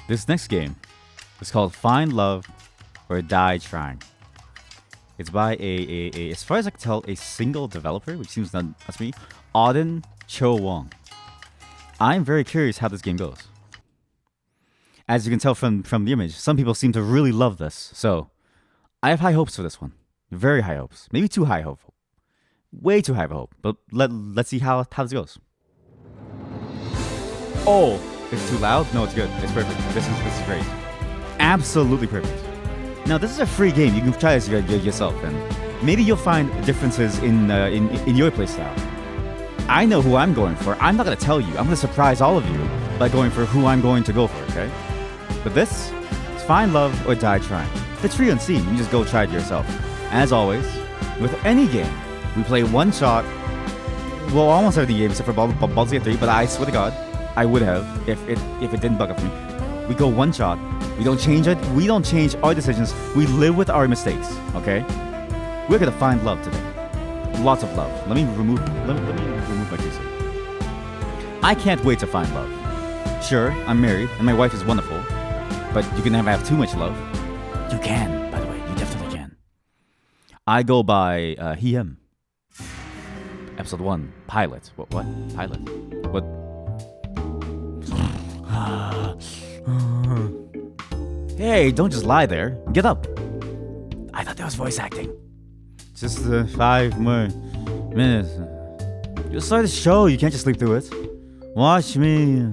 This next game is called Find Love or Die Trying. It's by as far as I can tell, a single developer, which seems that's me, Auden Cho Wong. I'm very curious how this game goes. As you can tell from the image, some people seem to really love this, so I have high hopes for this one. Very high hopes. Maybe too high hope. Way too high of a hope. But let's see how this goes. Oh, it's too loud? No, it's good. It's perfect. This is great. Absolutely perfect. Now, this is a free game. You can try this yourself, and maybe you'll find differences in your playstyle. I know who I'm going for. I'm not going to tell you. I'm going to surprise all of you by going for who I'm going to go for, okay? But this is Find Love or Die Trying. It's free on Steam. You just go try it yourself. As always, with any game, we play one shot. Well, almost every game except for Baldur's Gate 3, but I swear to God, I would have if it didn't bug up me. We go one shot. We don't change it. We don't change our decisions. We live with our mistakes. Okay? We're gonna find love today. Lots of love. Let me remove my case. I can't wait to find love. Sure, I'm married and my wife is wonderful, but you can never have too much love. You can, by the way. You definitely can. I go by he him. Episode 1, pilot. What? Pilot? What? Hey, don't just lie there. Get up. I thought that was voice acting. Just 5 more minutes. You'll start the show. You can't just sleep through it. Watch me.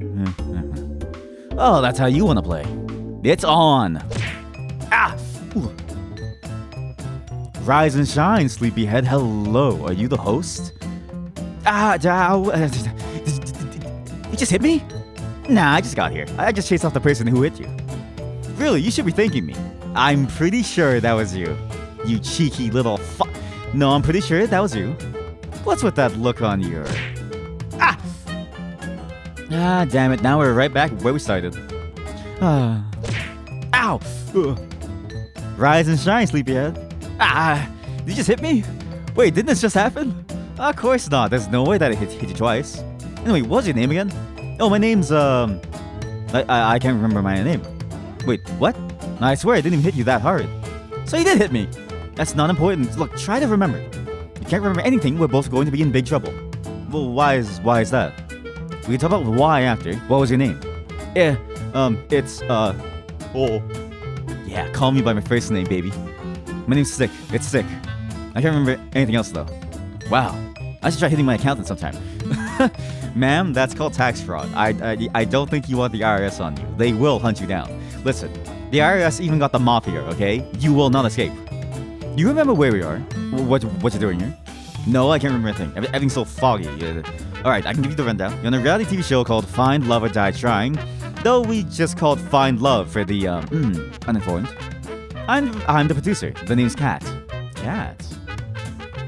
Oh, that's how you want to play. It's on. Ah! Ooh. Rise and shine, sleepyhead. Hello. Are you the host? You just hit me? Nah, I just got here. I just chased off the person who hit you. Really, you should be thanking me. I'm pretty sure that was you. You cheeky little fuck. No, I'm pretty sure that was you. What's with that look on your... Ah, damn it. Now we're right back where we started. Ow! Rise and shine, sleepyhead. Did you just hit me? Wait, didn't this just happen? Of course not. There's no way that it hit you twice. Anyway, what's your name again? Oh, my name's, I can't remember my name. Wait, what? I swear I didn't even hit you that hard. So you did hit me. That's not important. Look, try to remember. You can't remember anything, we're both going to be in big trouble. Well, why is that? We can talk about why after. What was your name? It's, oh. Yeah, call me by my first name, baby. My name's Sick. It's Sick. I can't remember anything else, though. Wow. I should try hitting my accountant sometime. Ma'am, that's called tax fraud. I don't think you want the IRS on you. They will hunt you down. Listen, the IRS even got the mafia, okay? You will not escape. You remember where we are? What you're doing here? No, I can't remember anything. Everything's so foggy. Alright, I can give you the rundown. You're on a reality TV show called Find Love or Die Trying, though we just called Find Love for the, uninformed. I'm the producer. The name's Kat. Kat?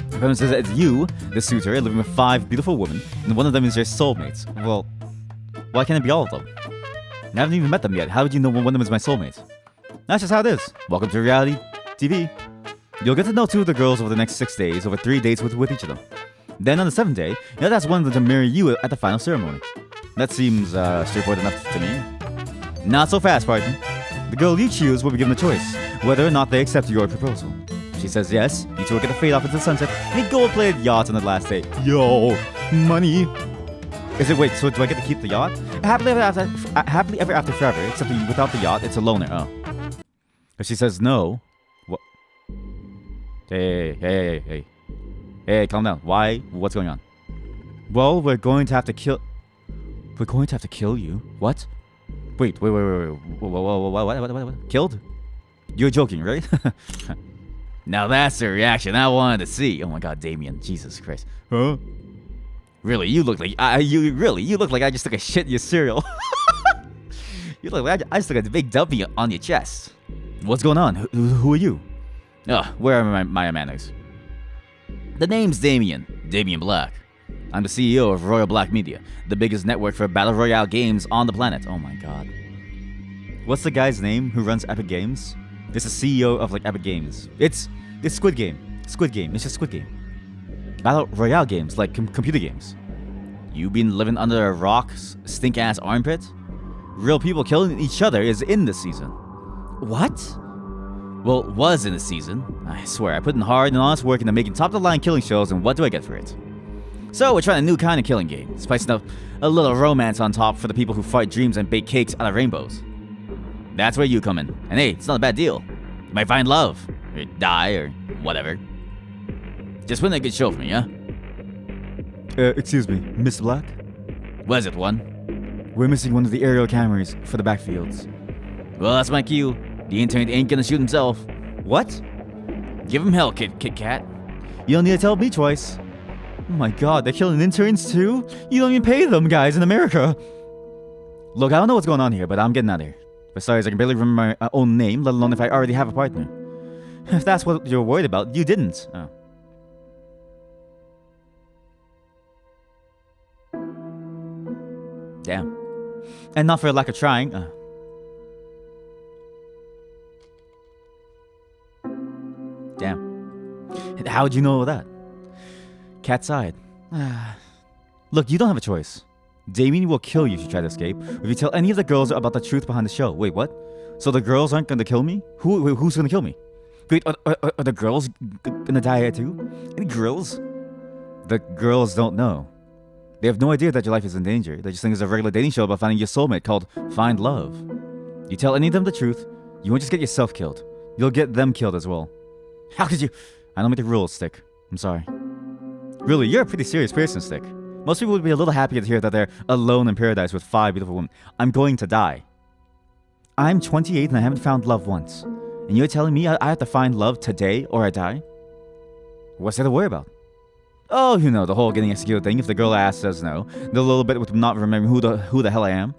The premise says it's you, the suitor, living with 5 beautiful women, and one of them is your soulmate. Well, why can't it be all of them? I haven't even met them yet. How would you know one of them is my soulmate? That's just how it is. Welcome to reality TV. You'll get to know 2 of the girls over the next 6 days, over 3 dates with each of them. Then on the 7th day, you'll ask one of them to marry you at the final ceremony. That seems straightforward enough to me. Not so fast, partner. The girl you choose will be given a choice, whether or not they accept your proposal. She says yes, you 2 will get to fade off into the sunset, and go play at yachts on the last day. Yo, money. Wait, so do I get to keep the yacht? Happily ever after forever, except without the yacht, it's a loner. Oh. If she says no, what? Hey, calm down. Why? What's going on? Well, we're going to have to kill you. What? Wait. What? Killed? You're joking, right? Now that's the reaction I wanted to see. Oh my God, Damien. Jesus Christ. Huh? Really, you look like I just took a shit in your cereal. You look like I just took a big dumpy on your chest. What's going on? Who are you? Where are my manners? The name's Damien Black. I'm the CEO of Royal Black Media, the biggest network for battle royale games on the planet. Oh my God. What's the guy's name who runs Epic Games? It's the CEO of Epic Games. It's Squid Game. It's just Squid Game. Battle royale games, like computer games. You been living under a rock, stink-ass armpit? real people killing each other is in this season. What? Well, was in the season. I swear, I put in hard and honest work into making top-of-the-line killing shows, and what do I get for it? So we're trying a new kind of killing game, spicing up a little romance on top for the people who fight dreams and bake cakes out of rainbows. That's where you come in. And hey, it's not a bad deal. You might find love, or die, or whatever. Just put in a good show for me, huh? Excuse me, Mr. Black? Was it one? We're missing one of the aerial cameras for the backfields. Well, that's my cue. The intern ain't gonna shoot himself. What? Give him hell, Kit Kat. You don't need to tell me twice. Oh my god, they're killing interns too? You don't even pay them, guys, in America. Look, I don't know what's going on here, but I'm getting out of here. Besides, I can barely remember my own name, let alone if I already have a partner. If that's what you're worried about, you didn't. Oh. Damn. And not for lack of trying. Damn. How'd you know that? Cat's eyed. Look, you don't have a choice. Damien will kill you if you try to escape, or if you tell any of the girls about the truth behind the show. Wait, what? So the girls aren't gonna kill me? Who's gonna kill me? Wait, are the girls gonna die too? Any girls? The girls don't know. They have no idea that your life is in danger. They just think it's a regular dating show about finding your soulmate called Find Love. You tell any of them the truth, you won't just get yourself killed. You'll get them killed as well. How could you? I don't make the rules, Stick. I'm sorry. Really, you're a pretty serious person, Stick. Most people would be a little happier to hear that they're alone in paradise with 5 beautiful women. I'm going to die. I'm 28 and I haven't found love once. And you're telling me I have to find love today or I die? What's there to worry about? Oh, you know, the whole getting executed thing. If the girl asks us no. The little bit with not remembering who the hell I am.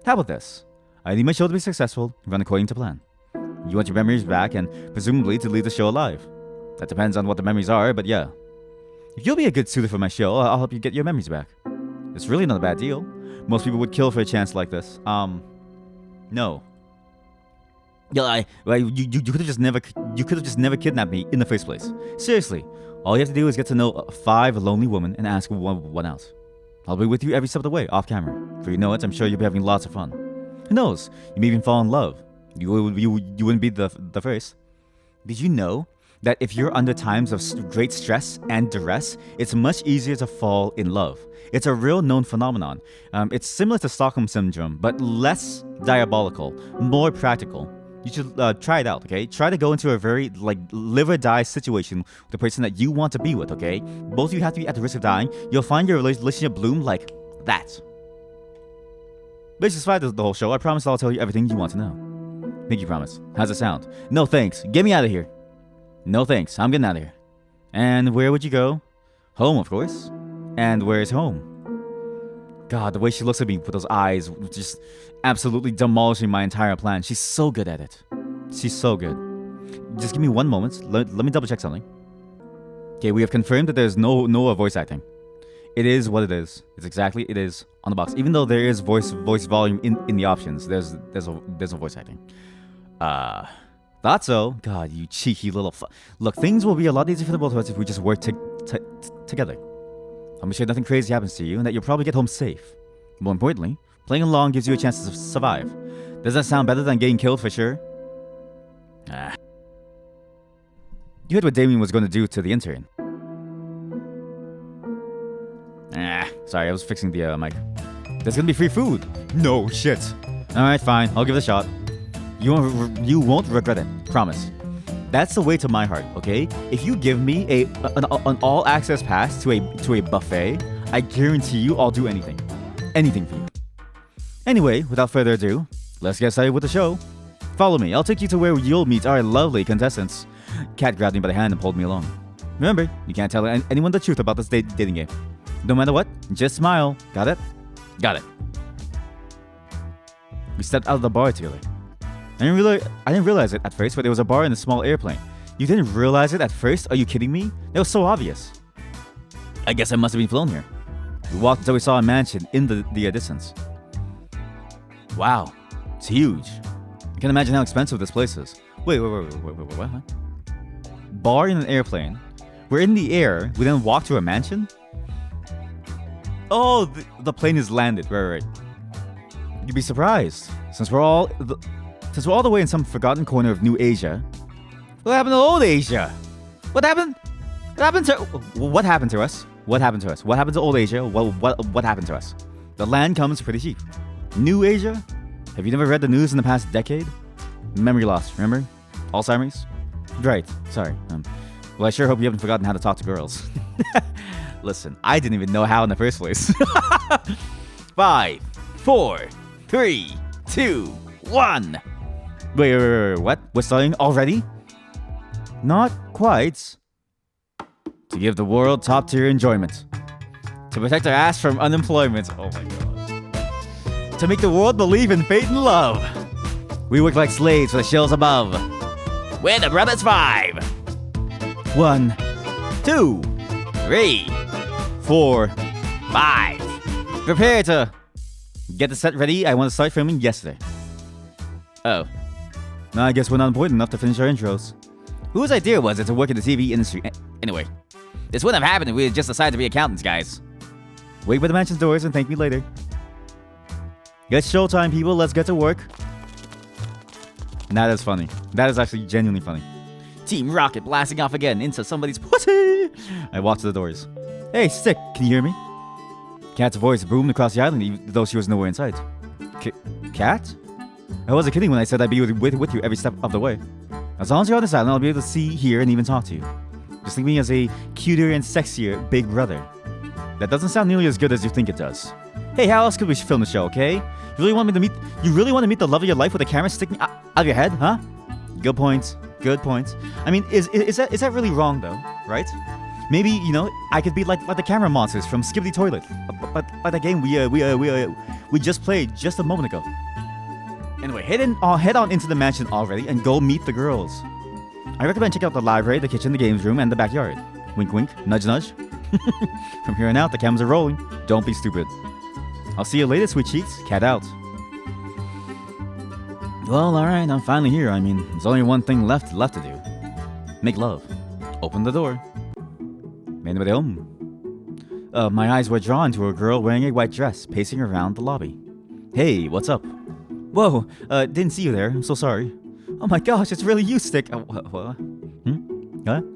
How about this? I need my show to be successful, run according to plan. You want your memories back and presumably to leave the show alive. That depends on what the memories are, but yeah. If you'll be a good suitor for my show, I'll help you get your memories back. It's really not a bad deal. Most people would kill for a chance like this. No. Yeah, you could have just never kidnapped me in the first place. Seriously, all you have to do is get to know 5 lonely women and ask one out. I'll be with you every step of the way, off camera. For you know it, I'm sure you'll be having lots of fun. Who knows? You may even fall in love. You wouldn't be the first. Did you know that if you're under times of great stress and duress, it's much easier to fall in love? It's a real known phenomenon. It's similar to Stockholm Syndrome, but less diabolical, more practical. You should try it out, okay? Try to go into a very, live or die situation with the person that you want to be with, okay? Both of you have to be at the risk of dying. You'll find your relationship bloom like that. But just despite the whole show, I promise I'll tell you everything you want to know. Pinky promise. How's it sound? No thanks. Get me out of here. No thanks. I'm getting out of here. And where would you go? Home, of course. And where's home? God, the way she looks at me with those eyes, just absolutely demolishing my entire plan. She's so good at it. She's so good. Just give me one moment. Let me double check something. Okay, we have confirmed that there's no voice acting. It is what it is. It's exactly it is on the box. Even though there is voice volume in the options, there's no voice acting. Thought so. God, you cheeky little Look, things will be a lot easier for the both of us if we just work together. I'm sure nothing crazy happens to you and that you'll probably get home safe. More importantly, playing along gives you a chance to survive. Does that sound better than getting killed for sure? You heard what Damien was going to do to the intern. Sorry, I was fixing the mic. There's gonna be free food. No shit. Alright, fine. I'll give it a shot. You won't regret it. Promise. That's the way to my heart, okay? If you give me an all-access pass to a buffet, I guarantee you I'll do anything. Anything for you. Anyway, without further ado, let's get started with the show. Follow me. I'll take you to where you'll meet our lovely contestants. Kat grabbed me by the hand and pulled me along. Remember, you can't tell anyone the truth about this dating game. No matter what, just smile. Got it? Got it. We stepped out of the bar together. I didn't realize it at first, but there was a bar in a small airplane. You didn't realize it at first? Are you kidding me? That was so obvious. I guess I must have been flown here. We walked until we saw a mansion in the distance. Wow, it's huge. I can't imagine how expensive this place is. Wait, what? Bar in an airplane. We're in the air. We then walk to a mansion? Oh, the plane is landed. Right. you'd be surprised. Since we're all the way in some forgotten corner of New Asia, what happened to old Asia? What happened? What happened to us? What happened to us? What happened to old Asia? What happened to us? The land comes pretty cheap. New Asia? Have you never read the news in the past decade? Memory loss, remember? Alzheimer's? Right, sorry. Well, I sure hope you haven't forgotten how to talk to girls. Listen, I didn't even know how in the first place. 5, 4, 3, 2, 1. Wait, what? We're starting already? Not quite. To give the world top-tier enjoyment. To protect our ass from unemployment. Oh my god. To make the world believe in fate and love. We work like slaves for the shells above. We're the Brothers 5. 1, 2, 3, 4, 5. Prepare to get the set ready. I want to start filming yesterday. Oh. Now I guess we're not important enough to finish our intros. Whose idea was it to work in the TV industry? Anyway, this wouldn't have happened if we had just decided to be accountants, guys. Wait by the mansion's doors and thank me later. It's showtime, people. Let's get to work. That is funny. That is actually genuinely funny. Team Rocket blasting off again into somebody's pussy. I walk to the doors. Hey, Stick, can you hear me? Cat's voice boomed across the island, even though she was nowhere in sight. Cat? I wasn't kidding when I said I'd be with you every step of the way. As long as you're on this island, I'll be able to see, hear, and even talk to you. Just think of me as a cuter and sexier big brother. That doesn't sound nearly as good as you think it does. Hey, how else could we film the show, okay? You really want to meet the love of your life with a camera sticking out of your head, huh? Good point. Good point. I mean, is that really wrong though, right? Maybe, you know, I could be like the camera monsters from Skibidi Toilet. But the game we just played just a moment ago. Anyway, head on into the mansion already and go meet the girls. I recommend checking out the library, the kitchen, the games room, and the backyard. Wink wink, nudge nudge. From here on out, the cameras are rolling. Don't be stupid. I'll see you later, sweet cheeks. Cat out. Well, alright, I'm finally here. I mean, there's only one thing left to do. Make love. Open the door. My eyes were drawn to a girl wearing a white dress, pacing around the lobby. Hey, what's up? Whoa, didn't see you there. I'm so sorry. Oh my gosh, it's really you, Stick. What?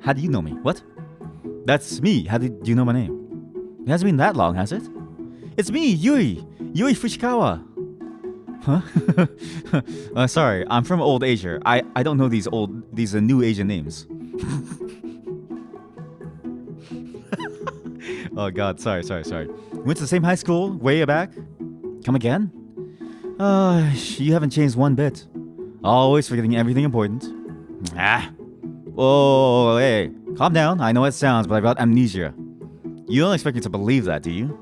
How do you know me? What? That's me. How did you know my name? It hasn't been that long, has it? It's me, Yui Fushikawa. Huh? Sorry, I'm from old Asia. I don't know these new Asian names. Oh god, sorry. Went to the same high school way back? Come again? You haven't changed one bit. Always forgetting everything important. Oh, hey, calm down. I know it sounds, but I've got amnesia. You don't expect me to believe that, do you?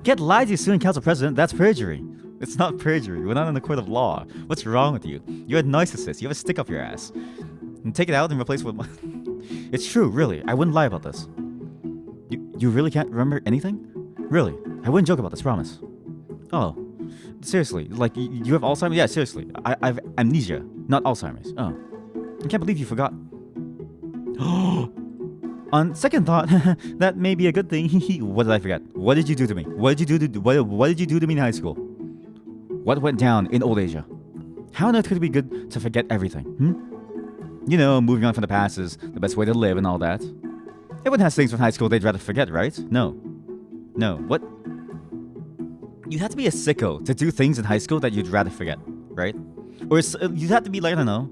Get lied to student council president, that's perjury. It's not perjury. We're not in the court of law. What's wrong with you? You're a narcissist. You have a stick up your ass. And take it out and replace it with It's true, really. I wouldn't lie about this. You really can't remember anything? Really? I wouldn't joke about this, promise. Oh. Seriously, like, you have Alzheimer's? Yeah, seriously. I've amnesia, not Alzheimer's. Oh. I can't believe you forgot. On second thought, that may be a good thing. What did I forget? What did you do to me? What did you do to me in high school? What went down in old Asia? How on earth could it be good to forget everything? You know, moving on from the past is the best way to live and all that. Everyone has things from high school they'd rather forget, right? No. What? You'd have to be a sicko to do things in high school that you'd rather forget, right? Or you'd have to be like, I don't know.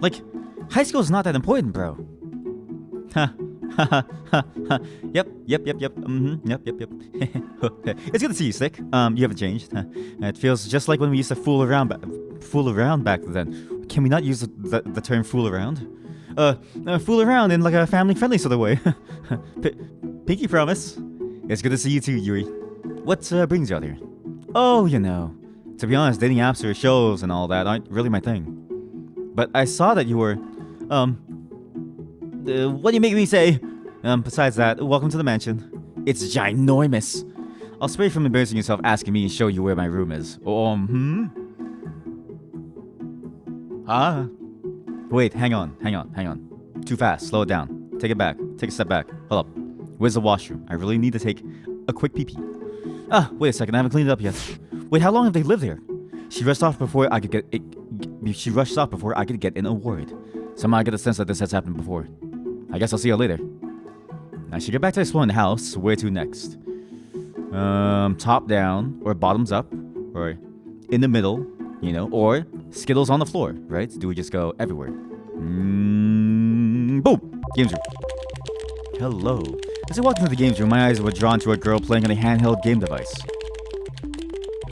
Like, high school's not that important, bro. Ha. Yep. Yep. It's good to see you, Stick. You haven't changed. It feels just like when we used to fool around back then. Can we not use the term fool around? Fool around in like a family-friendly sort of way. Pinky promise. It's good to see you too, Yuri. What brings you out here? Oh, you know. To be honest, dating apps or shows and all that aren't really my thing. But I saw that you were, what do you make me say? Besides that, welcome to the mansion. It's ginormous. I'll spare you from embarrassing yourself asking me and show you where my room is. Wait, hang on. Too fast, slow it down. Take it back, take a step back. Hold up. Where's the washroom? I really need to take a quick pee-pee. Wait a second, I haven't cleaned it up yet. Wait, how long have they lived here? She rushed off before I could get it. She rushed off before I could get an award. Somehow I get the sense that this has happened before. I guess I'll see her later. I should get back to exploring the house. Where to next? Top down, or bottoms up, or in the middle, you know, or Skittles on the floor, right? Do we just go everywhere? Boom! Games room. Hello. As I walked into the games room, my eyes were drawn to a girl playing on a handheld game device.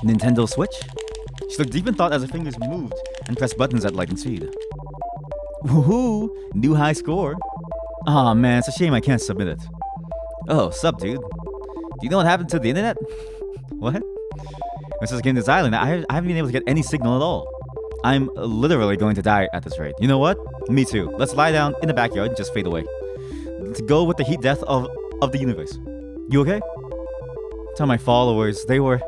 Nintendo Switch? She looked deep in thought as her fingers moved and pressed buttons at lightning speed. Woohoo! New high score. Aw, man, it's a shame I can't submit it. Oh, sup, dude? Do you know what happened to the internet? What? Since I came to this island, I haven't been able to get any signal at all. I'm literally going to die at this rate. You know what? Me too. Let's lie down in the backyard and just fade away. To go with the heat death of the universe. You okay? Tell my followers they were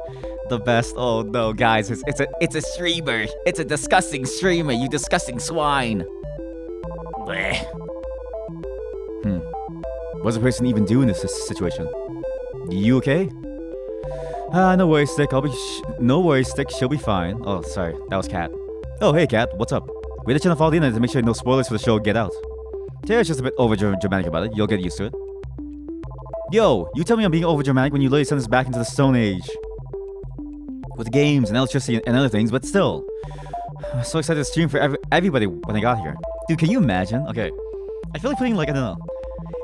the best. Oh no, guys, it's a streamer. It's a disgusting streamer, you disgusting swine. Blech. What's the person even doing in this situation? You okay? No worries, Stick. No worries, Stick. She'll be fine. Oh, sorry. That was Cat. Oh, hey, Cat. What's up? We had to follow the internet to make sure no spoilers for the show get out. Tara's just a bit over-dramatic about it. You'll get used to it. Yo, you tell me I'm being over-dramatic when you literally send us back into the Stone Age. With games and electricity and other things, but still. I'm so excited to stream for everybody when I got here. Dude, can you imagine? Okay. I feel like putting, like, I don't know.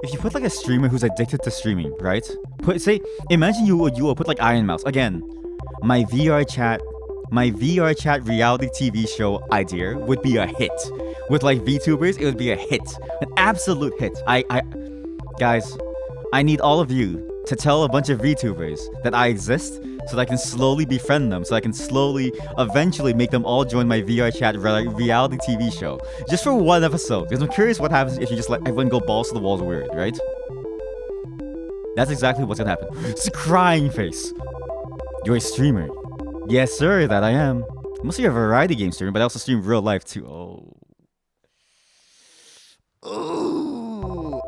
If you put like a streamer who's addicted to streaming, right? Imagine you will put like Iron Mouse. Again, my VR chat reality TV show idea would be a hit. With like VTubers, it would be a hit. An absolute hit. Guys, I need all of you to tell a bunch of VTubers that I exist so that I can slowly befriend them, so I can slowly, eventually make them all join my VR chat reality TV show. Just for one episode. Because I'm curious what happens if you just let everyone go balls to the walls weird, right? That's exactly what's gonna happen. It's a crying face. You're a streamer. Yes, sir, that I am. I'm mostly a variety game streamer, but I also stream real life too. Oh. Ooh.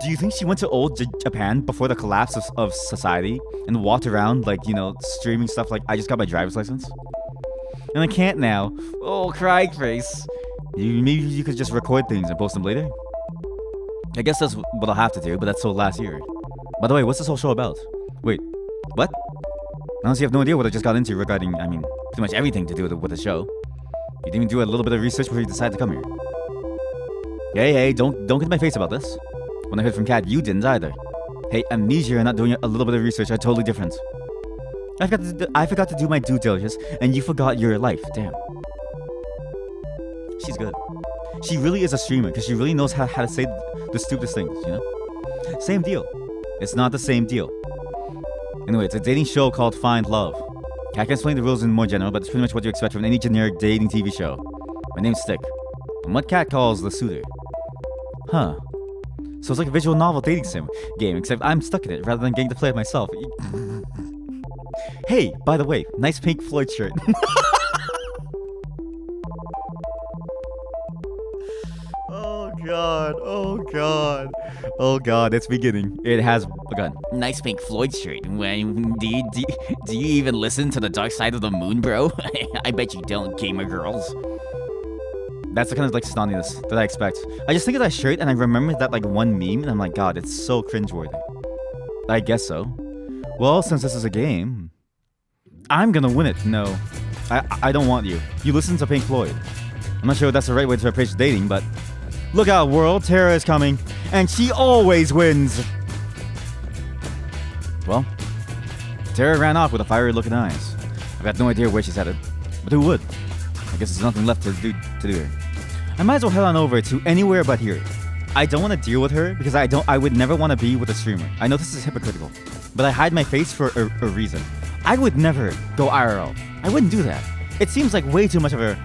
Do you think she went to old Japan before the collapse of society and walked around like, you know, streaming stuff like, I just got my driver's license? And I can't now. Oh, crying face. Maybe you could just record things and post them later? I guess that's what I'll have to do, but that's till last year. By the way, what's this whole show about? Wait, what? I honestly have no idea what I just got into regarding, I mean, pretty much everything to do with the show. You didn't even do a little bit of research before you decided to come here. Hey, don't get in my face about this. When I heard from Kat, you didn't either. Hey, amnesia and not doing a little bit of research are totally different. I forgot to do my due diligence, and you forgot your life. Damn. She's good. She really is a streamer, because she really knows how to say the stupidest things, you know? Same deal. It's not the same deal. Anyway, it's a dating show called Find Love. I can explain the rules in more general, but it's pretty much what you expect from any generic dating TV show. My name's Stick. I'm what Kat calls the suitor. Huh. So it's like a visual novel dating sim game, except I'm stuck in it rather than getting to play it myself. Hey, by the way, nice Pink Floyd shirt. Oh god, it's beginning. It has begun. Nice Pink Floyd shirt. Do you even listen to the Dark Side of the Moon, bro? I bet you don't, gamer girls. That's the kind of like snottiness that I expect. I just think of that shirt and I remember that like one meme and I'm like, god, it's so cringeworthy. I guess so. Well, since this is a game, I'm gonna win it. No, I don't want you. You listen to Pink Floyd. I'm not sure if that's the right way to approach dating, but look out, world, Tara is coming, and she always wins. Well, Tara ran off with a fiery look in her eyes. I've got no idea where she's headed, but who would? I guess there's nothing left to do here. I might as well head on over to anywhere but here. I don't want to deal with her because I would never want to be with a streamer. I know this is hypocritical, but I hide my face for a reason. I would never go IRL. I wouldn't do that. It seems like way too much of a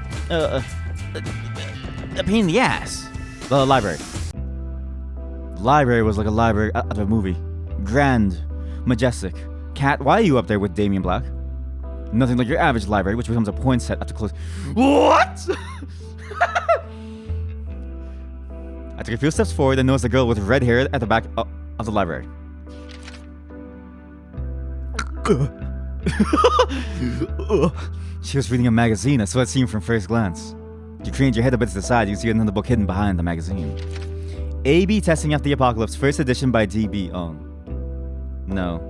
pain in the ass. The library. The library was like a library out of a movie. Grand, majestic. Kat, why are you up there with Damien Black? Nothing like your average library, which becomes a point set after close. What? I took a few steps forward and noticed a girl with red hair at the back of the library. She was reading a magazine. I saw it seen from first glance. You craned your head a bit to the side. You see another book hidden behind the magazine. A/B Testing After the Apocalypse, first edition by D.B. Oh. No.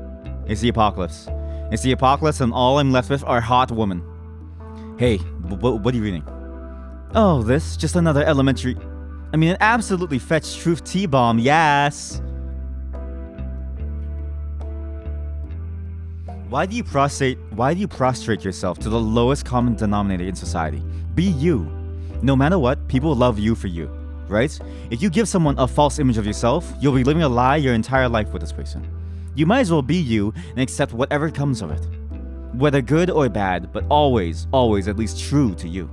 It's the apocalypse. It's the apocalypse, and all I'm left with are hot women. Hey, what are you reading? Oh, this? Just another elementary... I mean, an absolutely fetched truth T-bomb, yes! Why do you prostrate yourself to the lowest common denominator in society? Be you. No matter what, people love you for you, right? If you give someone a false image of yourself, you'll be living a lie your entire life with this person. You might as well be you and accept whatever comes of it. Whether good or bad, but always, always at least true to you.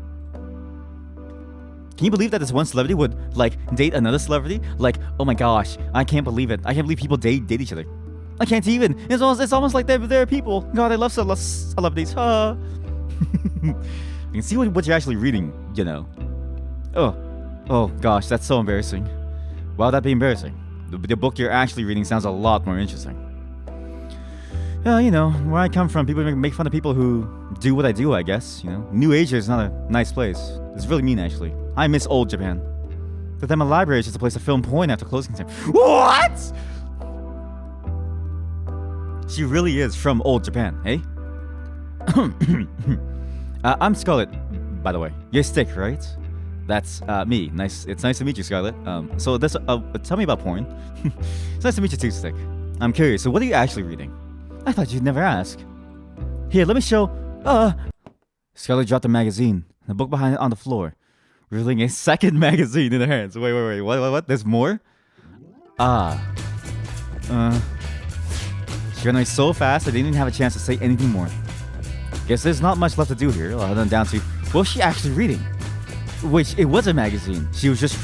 Can you believe that this one celebrity would, like, date another celebrity? Like, oh my gosh, I can't believe it. I can't believe people date each other. I can't even. It's almost like they're people. God, I love celebrities. Huh? You can see what you're actually reading, you know. Oh gosh, that's so embarrassing. Why would that be embarrassing? The book you're actually reading sounds a lot more interesting. Yeah, you know, where I come from, people make fun of people who do what I do, I guess. You know, New Asia is not a nice place. It's really mean, actually. I miss old Japan. The Demo Library is just a place to film porn after closing time. What? She really is from old Japan, eh? I'm Scarlet, by the way. You're Stick, right? That's me. It's nice to meet you, Scarlet. So this, tell me about porn. It's nice to meet you too, Stick. I'm curious. So what are you actually reading? I thought you'd never ask. Here, let me show. Scarlet dropped a magazine. The book behind it on the floor, revealing a second magazine in her hands. Wait. What? There's more? She ran away so fast I didn't even have a chance to say anything more. Guess there's not much left to do here, other than down to what was she actually reading? Which, it was a magazine. She was just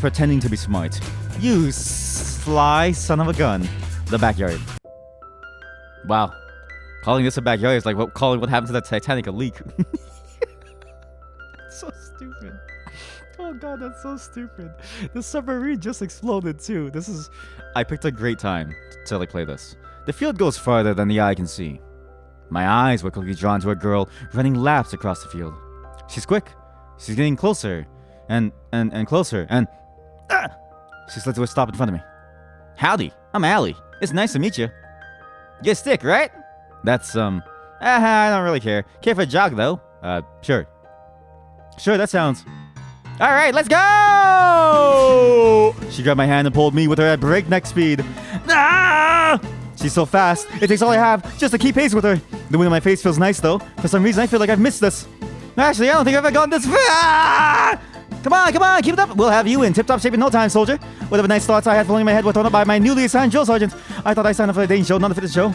pretending to be smart. You sly son of a gun. The backyard. Wow. Calling this a backyard is like calling what happened to the Titanic a leak. So stupid. Oh god, that's so stupid. The submarine just exploded too. I picked a great time to play this. The field goes farther than the eye can see. My eyes were quickly drawn to a girl running laps across the field. She's quick. She's getting closer and closer and she slid to a stop in front of me. Howdy, I'm Allie. It's nice to meet you. You're Stick, right? That's I don't really care. Care for a jog though? Sure. Sure, that sounds. All right, let's go! She grabbed my hand and pulled me with her at breakneck speed. Ah! She's so fast. It takes all I have just to keep pace with her. The wind on my face feels nice, though. For some reason, I feel like I've missed this. Actually, I don't think I've ever gone this far. Ah! Come on, keep it up. We'll have you in tip-top shape in no time, soldier. Whatever nice thoughts I had filling in my head were thrown up by my newly assigned drill sergeant. I thought I signed up for the dating show, not the fitness show.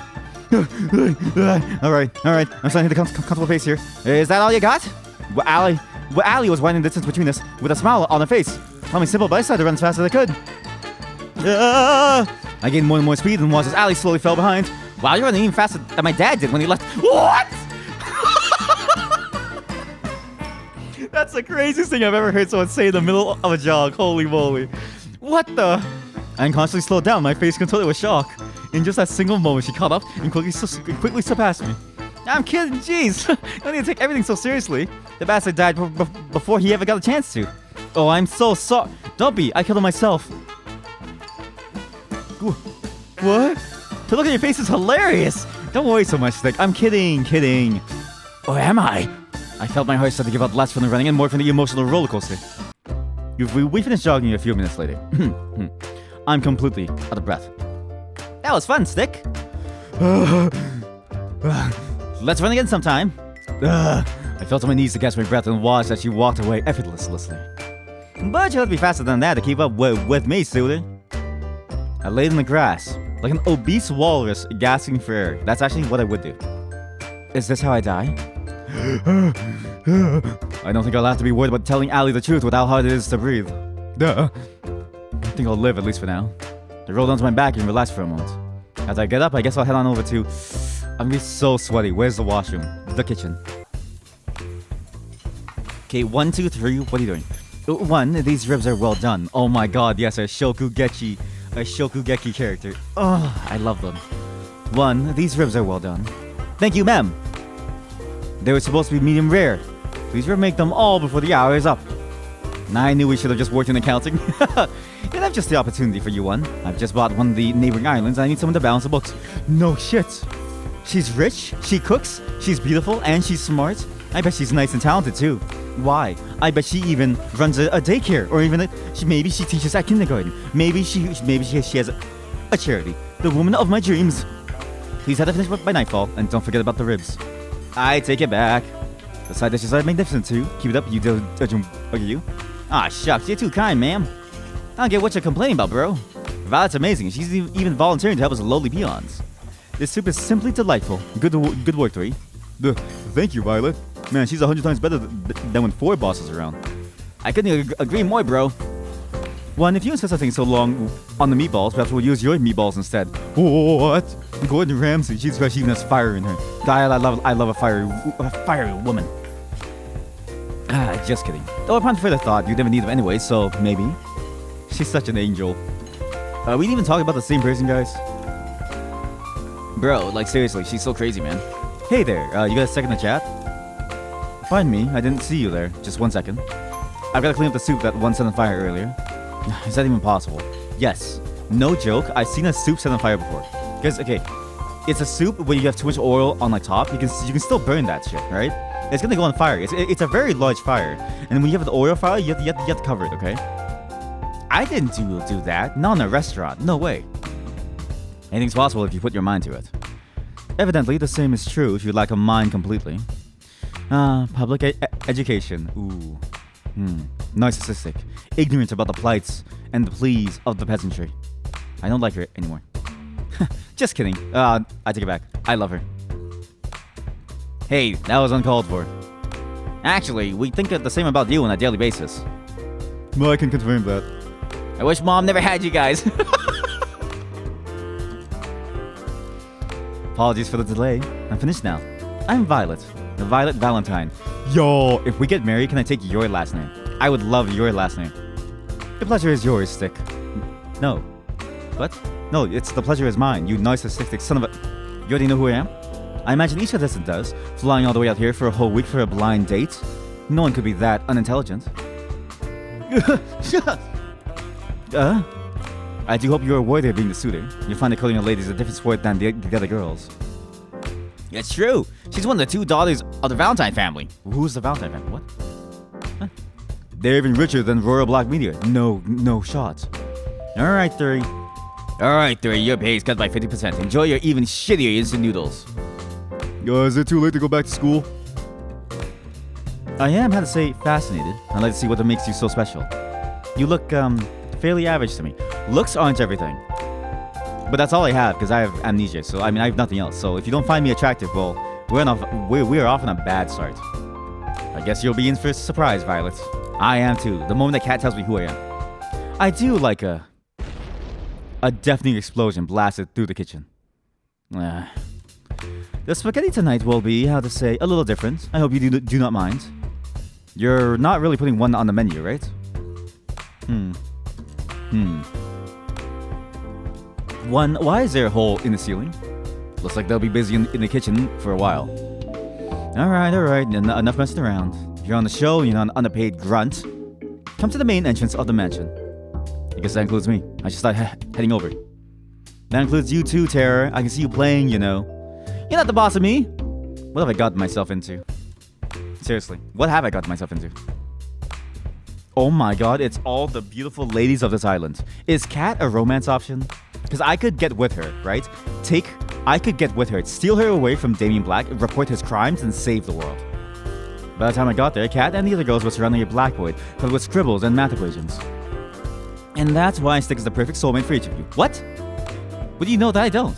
All right. I'm starting to hit a comfortable pace here. Is that all you got? Well, Allie was winding the distance between us with a smile on her face. Probably simple, but I decided to run as fast as I could. I gained more and more speed and watched as Allie slowly fell behind. Wow, you're running even faster than my dad did when he left. What? That's the craziest thing I've ever heard someone say in the middle of a jog. Holy moly. What the? I unconsciously slowed down, my face contorted with shock. In just that single moment, she caught up and quickly surpassed me. I'm kidding, jeez. Don't need to take everything so seriously. The bastard died before he ever got a chance to. Oh, I'm so sorry. Don't be. I killed him myself. What? To look at your face is hilarious. Don't worry so much, Stick. I'm kidding. Or am I? I felt my heart start to give up less from the running and more from the emotional roller coaster. We finished jogging a few minutes later. I'm completely out of breath. That was fun, Stick. Let's run again sometime. I fell to my knees to catch my breath and watched as she walked away effortlessly. But you have to be faster than that to keep up with me, student. I laid in the grass, like an obese walrus gasping for air. That's actually what I would do. Is this how I die? I don't think I'll have to be worried about telling Allie the truth with how hard it is to breathe. I think I'll live, at least for now. I rolled onto my back and relaxed for a moment. As I get up, I guess I'll head on over to... I'm gonna be so sweaty. Where's the washroom? The kitchen. Okay, 1, 2, 3. What are you doing? 1, these ribs are well done. Oh my god, yes, a Shokugeki character. Oh, I love them. 1, these ribs are well done. Thank you, ma'am. They were supposed to be medium rare. Please remake them all before the hour is up. I knew we should have just worked in accounting. And I've just the opportunity for you one. I've just bought one of the neighboring islands. I need someone to balance the books. No shit. She's rich, she cooks, she's beautiful, and she's smart. I bet she's nice and talented too. Why? I bet she even runs a daycare, or even maybe she teaches at kindergarten. Maybe she has a charity. The woman of my dreams. Please have to finish by nightfall, and don't forget about the ribs. I take it back. The side dishes are magnificent too. Keep it up, you. Ah, shucks, you're too kind, ma'am. I don't get what you're complaining about, bro. Violet's amazing. She's even volunteering to help us lowly peons. This soup is simply delightful. Good work, 3. Thank you, Violet. Man, she's 100 times better than when 4 bosses around. I couldn't agree more, bro. One, if you insist on taking so long on the meatballs, perhaps we'll use your meatballs instead. What? Gordon Ramsay. She's fresh, even has fire in her. I love a fiery woman. Ah, just kidding. Though upon further thought, you'd never need them anyway, so maybe. She's such an angel. We didn't even talk about the same person, guys. Bro, like seriously, she's so crazy, man. Hey there, you got a second to chat? Pardon me, I didn't see you there. Just 1 second. I've got to clean up the soup that one set on fire earlier. Is that even possible? Yes. No joke, I've seen a soup set on fire before. Because, okay, it's a soup where you have too much oil on the top. You can still burn that shit, right? It's gonna go on fire. It's a very large fire. And when you have the oil fire, you have to cover it, okay? I didn't do that. Not in a restaurant. No way. Anything's possible if you put your mind to it. Evidently, the same is true if you lack a mind completely. Public education. Ooh. Narcissistic. Ignorant about the plights and the pleas of the peasantry. I don't like her anymore. Just kidding. I take it back. I love her. Hey, that was uncalled for. Actually, we think the same about you on a daily basis. Well, I can confirm that. I wish Mom never had you guys. Apologies for the delay. I'm finished now. I'm Violet. The Violet Valentine. Yo, if we get married, can I take your last name? I would love your last name. The pleasure is yours, Stick. No. What? No, it's the pleasure is mine, you narcissistic son of a... You already know who I am? I imagine each contestant does, flying all the way out here for a whole week for a blind date. No one could be that unintelligent. I do hope you're worthy of being the suitor. You find that calling a lady is a different sport than the other girls. It's true. She's one of the 2 daughters of the Valentine family. Who's the Valentine family? What? Huh? They're even richer than Royal Black Media. No shot. Alright, 3. Alright, 3. Your pay is cut by 50%. Enjoy your even shittier instant noodles. Is it too late to go back to school? I am, how to say, fascinated. I'd like to see what makes you so special. You look, fairly average to me. Looks aren't everything. But that's all I have, because I have amnesia, so I have nothing else. So if you don't find me attractive, well, we're off on a bad start. I guess you'll be in for a surprise, Violet. I am too, the moment that cat tells me who I am. I do like a deafening explosion blasted through the kitchen. The spaghetti tonight will be, how to say, a little different. I hope you do not mind. You're not really putting one on the menu, right? One, why is there a hole in the ceiling? Looks like they'll be busy in the kitchen for a while. Alright, enough messing around. If you're on the show, you're not an underpaid grunt. Come to the main entrance of the mansion. I guess that includes me. I should start heading over. That includes you too, Terror. I can see you playing, you know. You're not the boss of me. What have I gotten myself into? Seriously, what have I gotten myself into? Oh my god, it's all the beautiful ladies of this island. Is Kat a romance option? Because I could get with her, right? I could get with her, steal her away from Damien Black, report his crimes, and save the world. By the time I got there, Kat and the other girls were surrounding a blackboard filled with scribbles and math equations. And that's why Stick is the perfect soulmate for each of you. What? But you know that I don't.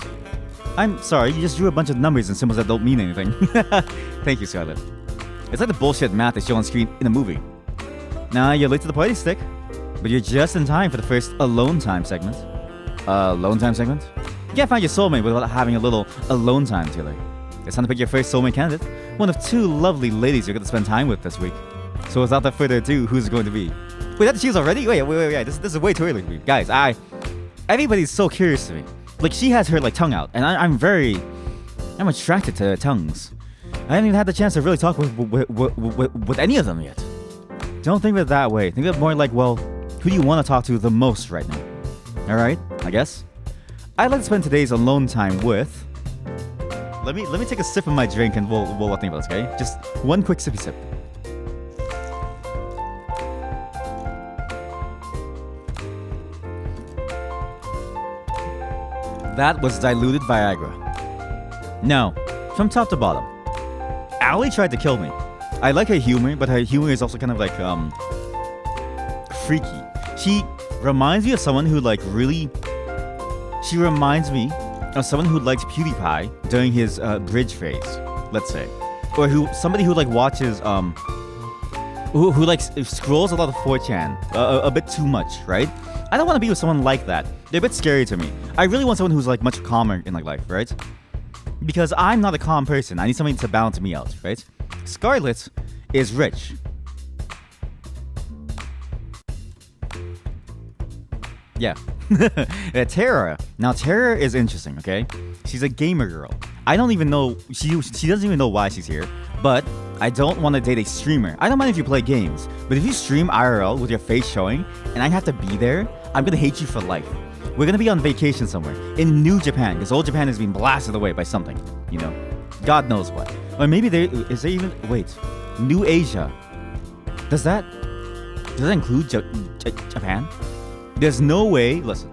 I'm sorry, you just drew a bunch of numbers and symbols that don't mean anything. Thank you, Scarlett. It's like the bullshit math they show on screen in a movie. Nah, you're late to the party, Stick. But you're just in time for the first alone time segment. Alone time segment? You can't find your soulmate without having a little alone time together. It's time to pick your first soulmate candidate. One of 2 lovely ladies you're going to spend time with this week. So without further ado, who's it going to be? Wait, that's choose already? Wait. This is way too early for me. Guys, everybody's so curious to me. Like, she has her, tongue out. And I'm very I'm attracted to their tongues. I haven't even had the chance to really talk with any of them yet. Don't think of it that way. Think of it more like, well, who do you want to talk to the most right now? Alright, I guess. I'd like to spend today's alone time with... Let me take a sip of my drink and we'll think about this, okay? Just one quick sippy sip. That was diluted Viagra. No, from top to bottom. Allie tried to kill me. I like her humor, but her humor is also kind of like, freaky. She reminds me of someone who She reminds me of someone who likes PewDiePie during his bridge phase, let's say. Or somebody who watches, who scrolls a lot of 4chan, a bit too much, right? I don't want to be with someone like that. They're a bit scary to me. I really want someone who's much calmer in life, right? Because I'm not a calm person. I need somebody to balance me out, right? Scarlet is rich. Yeah. Tara. Now Tara is interesting, okay? She's a gamer girl. I don't even know, she doesn't even know why she's here, but I don't want to date a streamer. I don't mind if you play games, but if you stream IRL with your face showing and I have to be there, I'm gonna hate you for life. We're gonna be on vacation somewhere in New Japan, because old Japan has been blasted away by something, you know, God knows what. Or maybe New Asia. Does that include Japan? There's no way, listen.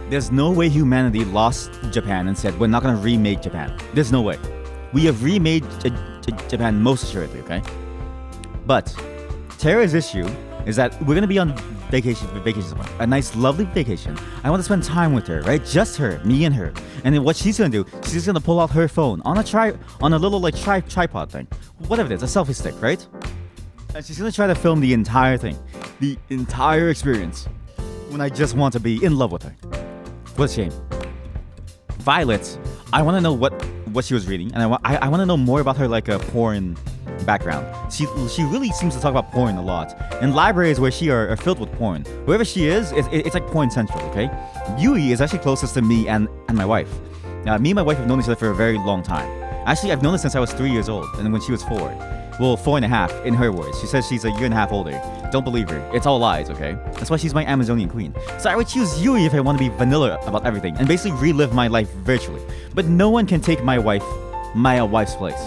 There's no way humanity lost Japan and said, we're not gonna remake Japan. There's no way. We have remade Japan most assuredly, okay? But Tara's issue is that we're gonna be on vacation somewhere. A nice, lovely vacation. I want to spend time with her, right? Just her, me and her. And then what she's gonna do, she's gonna pull out her phone on a little tripod thing. Whatever it is, a selfie stick, right? And she's gonna try to film the entire thing. The entire experience. When I just want to be in love with her. What a shame. Violet, I want to know what she was reading, and I want to know more about her porn background. She really seems to talk about porn a lot. And libraries where she are filled with porn. Wherever she is, it's like porn central, okay? Yui is actually closest to me and my wife. Me and my wife have known each other for a very long time. Actually, I've known her since I was 3 years old, and when she was 4. Well, 4.5 in her words. She says she's a year and a half older. Don't believe her. It's all lies, okay? That's why she's my Amazonian queen. So I would choose Yui if I want to be vanilla about everything and basically relive my life virtually. But no one can take my wife's place.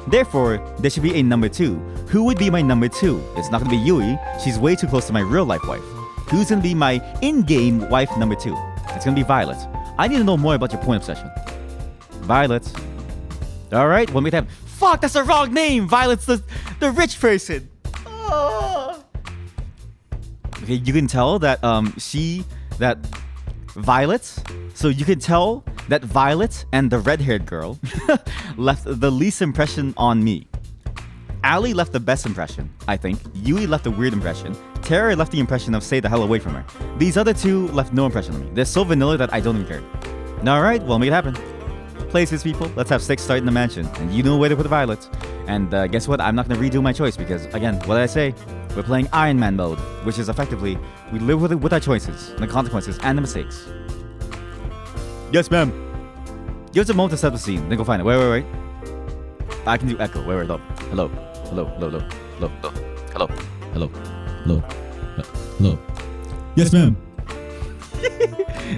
Therefore, there should be a number 2. Who would be my number 2? It's not going to be Yui. She's way too close to my real life wife. Who's going to be my in-game wife number 2? It's going to be Violet. I need to know more about your porn obsession. Violet. Alright, what we have? Fuck, that's the wrong name! Violet's the rich person! Oh. Okay, you can tell that Violet, so you can tell that Violet and the red-haired girl left the least impression on me. Allie left the best impression, I think. Yui left a weird impression. Tara left the impression of stay the hell away from her. These other two left no impression on me. They're so vanilla that I don't even care. Alright, well, make it happen. Places, people. Let's have 6 start in the mansion. And you know where to put Violet. And guess what? I'm not going to redo my choice because, again, what did I say? We're playing Iron Man mode, which is effectively, we live with our choices, the consequences, and the mistakes. Yes, ma'am. Give us a moment to set the scene. Then go find it. Wait. I can do echo. Wait. Hello. Yes, ma'am.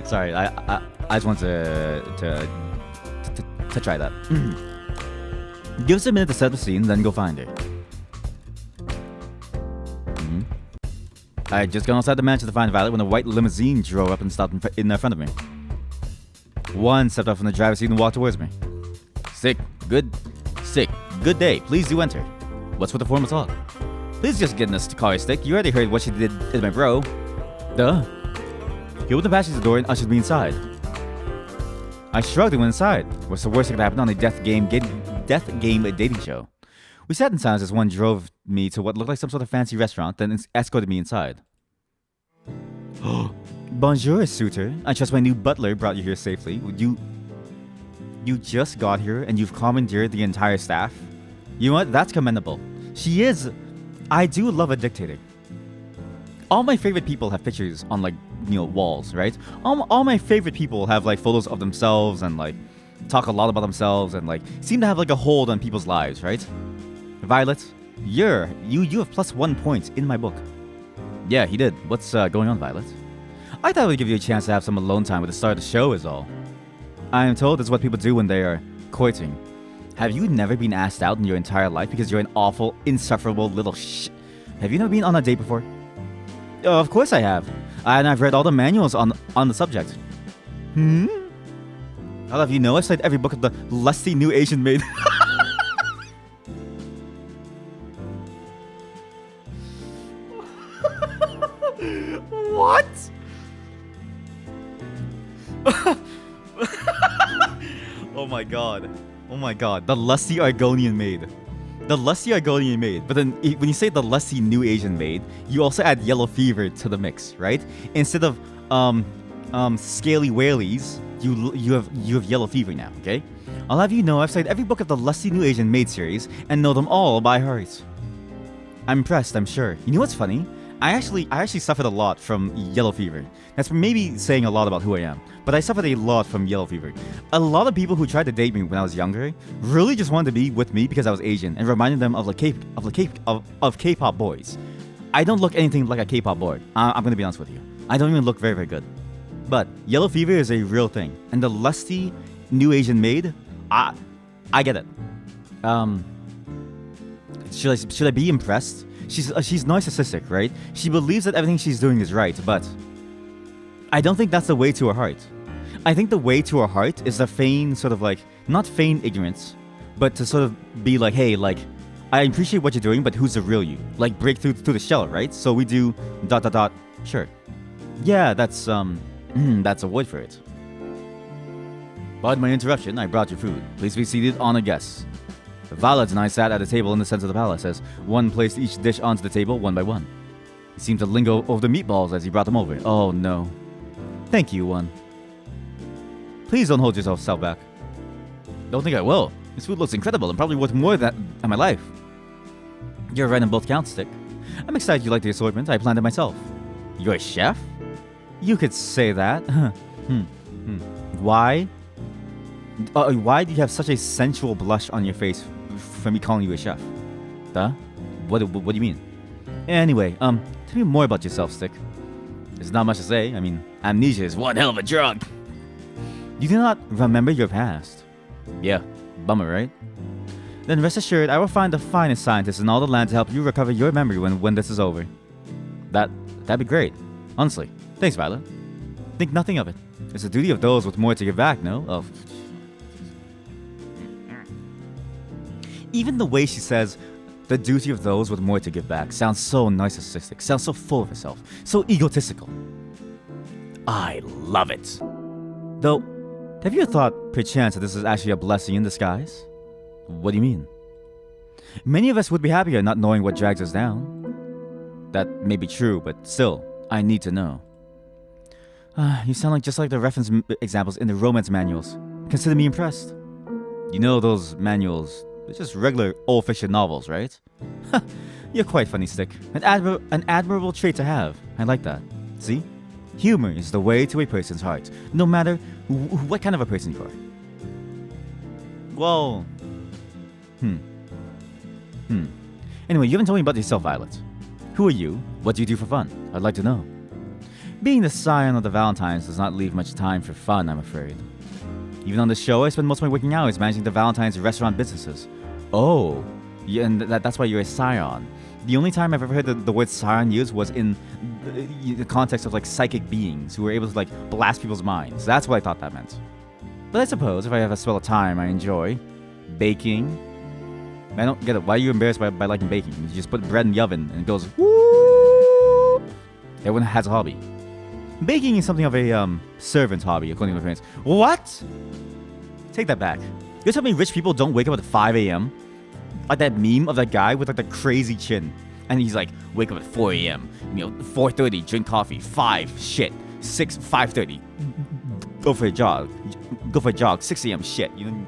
Sorry, I just want to try that. Give us a minute to set the scene, then go find it. I just got outside the mansion to find Violet when a white limousine drove up and stopped in front of me. One stepped up from the driver's seat and walked towards me. Sick. Good day. Please do enter. What's with the formal talk? Please just get in this car stick. You already heard what she did to my bro. Duh. He opened the passenger door and ushered me inside. I shrugged and went inside. What's the worst that could happen on a death game dating show? We sat in silence as one drove me to what looked like some sort of fancy restaurant, then escorted me inside. Bonjour, suitor. I trust my new butler brought you here safely. You just got here and you've commandeered the entire staff? You know what? That's commendable. She is... I do love a dictator. All my favorite people have pictures on, walls, right? All my favorite people have, photos of themselves and, talk a lot about themselves and like seem to have like a hold on people's lives, right? Violet, you have +1 point in my book. Yeah, he did. What's going on, Violet? I thought I would give you a chance to have some alone time at the start of the show is all. I am told it's what people do when they are courting. Have you never been asked out in your entire life because you're an awful, insufferable little Have you never been on a date before? Oh, of course I have. And I've read all the manuals on the subject. I'll have you know I've studied every book of the lusty new Asian maid. What? Oh my god. Oh my god. The lusty Argonian maid. The lusty Argonian maid. But then when you say the lusty new Asian maid, you also add yellow fever to the mix, right? Instead of scaly whalies, you have yellow fever now, okay? I'll have you know I've studied every book of the lusty new Asian maid series and know them all by heart. I'm impressed, I'm sure. You know what's funny? I actually suffered a lot from yellow fever. That's maybe saying a lot about who I am, but I suffered a lot from yellow fever. A lot of people who tried to date me when I was younger really just wanted to be with me because I was Asian and reminded them of K-pop boys. I don't look anything like a K-pop boy. I'm gonna be honest with you. I don't even look very, very good. But yellow fever is a real thing, and the lusty new Asian maid, I get it. Should I be impressed? She's narcissistic, right? She believes that everything she's doing is right, but I don't think that's the way to her heart. I think the way to her heart is to feign sort of like, not feign ignorance, but to sort of be like, hey, like, I appreciate what you're doing, but who's the real you? Like, break through the shell, right? So we do ... Sure. Yeah, that's that's a word for it. Pardon my interruption, I brought your food. Please be seated, honored guests. Violet and I sat at a table in the center of the palace as one placed each dish onto the table one by one. He seemed to linger over the meatballs as he brought them over. Oh no. Thank you, one. Please don't hold yourself back. Don't think I will. This food looks incredible and probably worth more than my life. You're right on both counts, Stick. I'm excited you like the assortment. I planned it myself. You're a chef? You could say that. Why? Why do you have such a sensual blush on your face for me calling you a chef? Huh? What do you mean? Anyway, tell me more about yourself, Stick. There's not much to say. I mean, amnesia is one hell of a drug. You do not remember your past. Yeah, bummer, right? Then rest assured, I will find the finest scientists in all the land to help you recover your memory when this is over. That'd be great. Honestly. Thanks, Violet. Think nothing of it. It's the duty of those with more to give back, no? Even the way she says, the duty of those with more to give back, sounds so narcissistic, sounds so full of herself, so egotistical. I love it. Though, have you thought, perchance, that this is actually a blessing in disguise? What do you mean? Many of us would be happier not knowing what drags us down. That may be true, but still, I need to know. You sound just like the reference examples in the romance manuals. Consider me impressed. You know those manuals, they're just regular old-fashioned novels, right? You're quite funny, Stick. An admirable trait to have. I like that. See? Humor is the way to a person's heart, no matter what kind of a person you are. Well... Anyway, you haven't told me about yourself, Violet. Who are you? What do you do for fun? I'd like to know. Being the scion of the Valentines does not leave much time for fun, I'm afraid. Even on this show, I spend most of my working hours managing the Valentine's restaurant businesses. Oh, yeah, and that's why you're a scion. The only time I've ever heard the word scion used was in the context of like psychic beings who were able to like blast people's minds. That's what I thought that meant. But I suppose if I have a spell of time I enjoy baking. I don't get it. Why are you embarrassed by liking baking? You just put bread in the oven and it goes woo. Everyone has a hobby. Baking is something of a servant hobby, according to my parents. What? Take that back. You're telling me rich people don't wake up at 5 a.m.? Like that meme of that guy with like the crazy chin. And he's like, wake up at 4 a.m. 4:30, drink coffee. 5, shit. 6, 5:30. Go for a jog. 6 a.m. shit. You know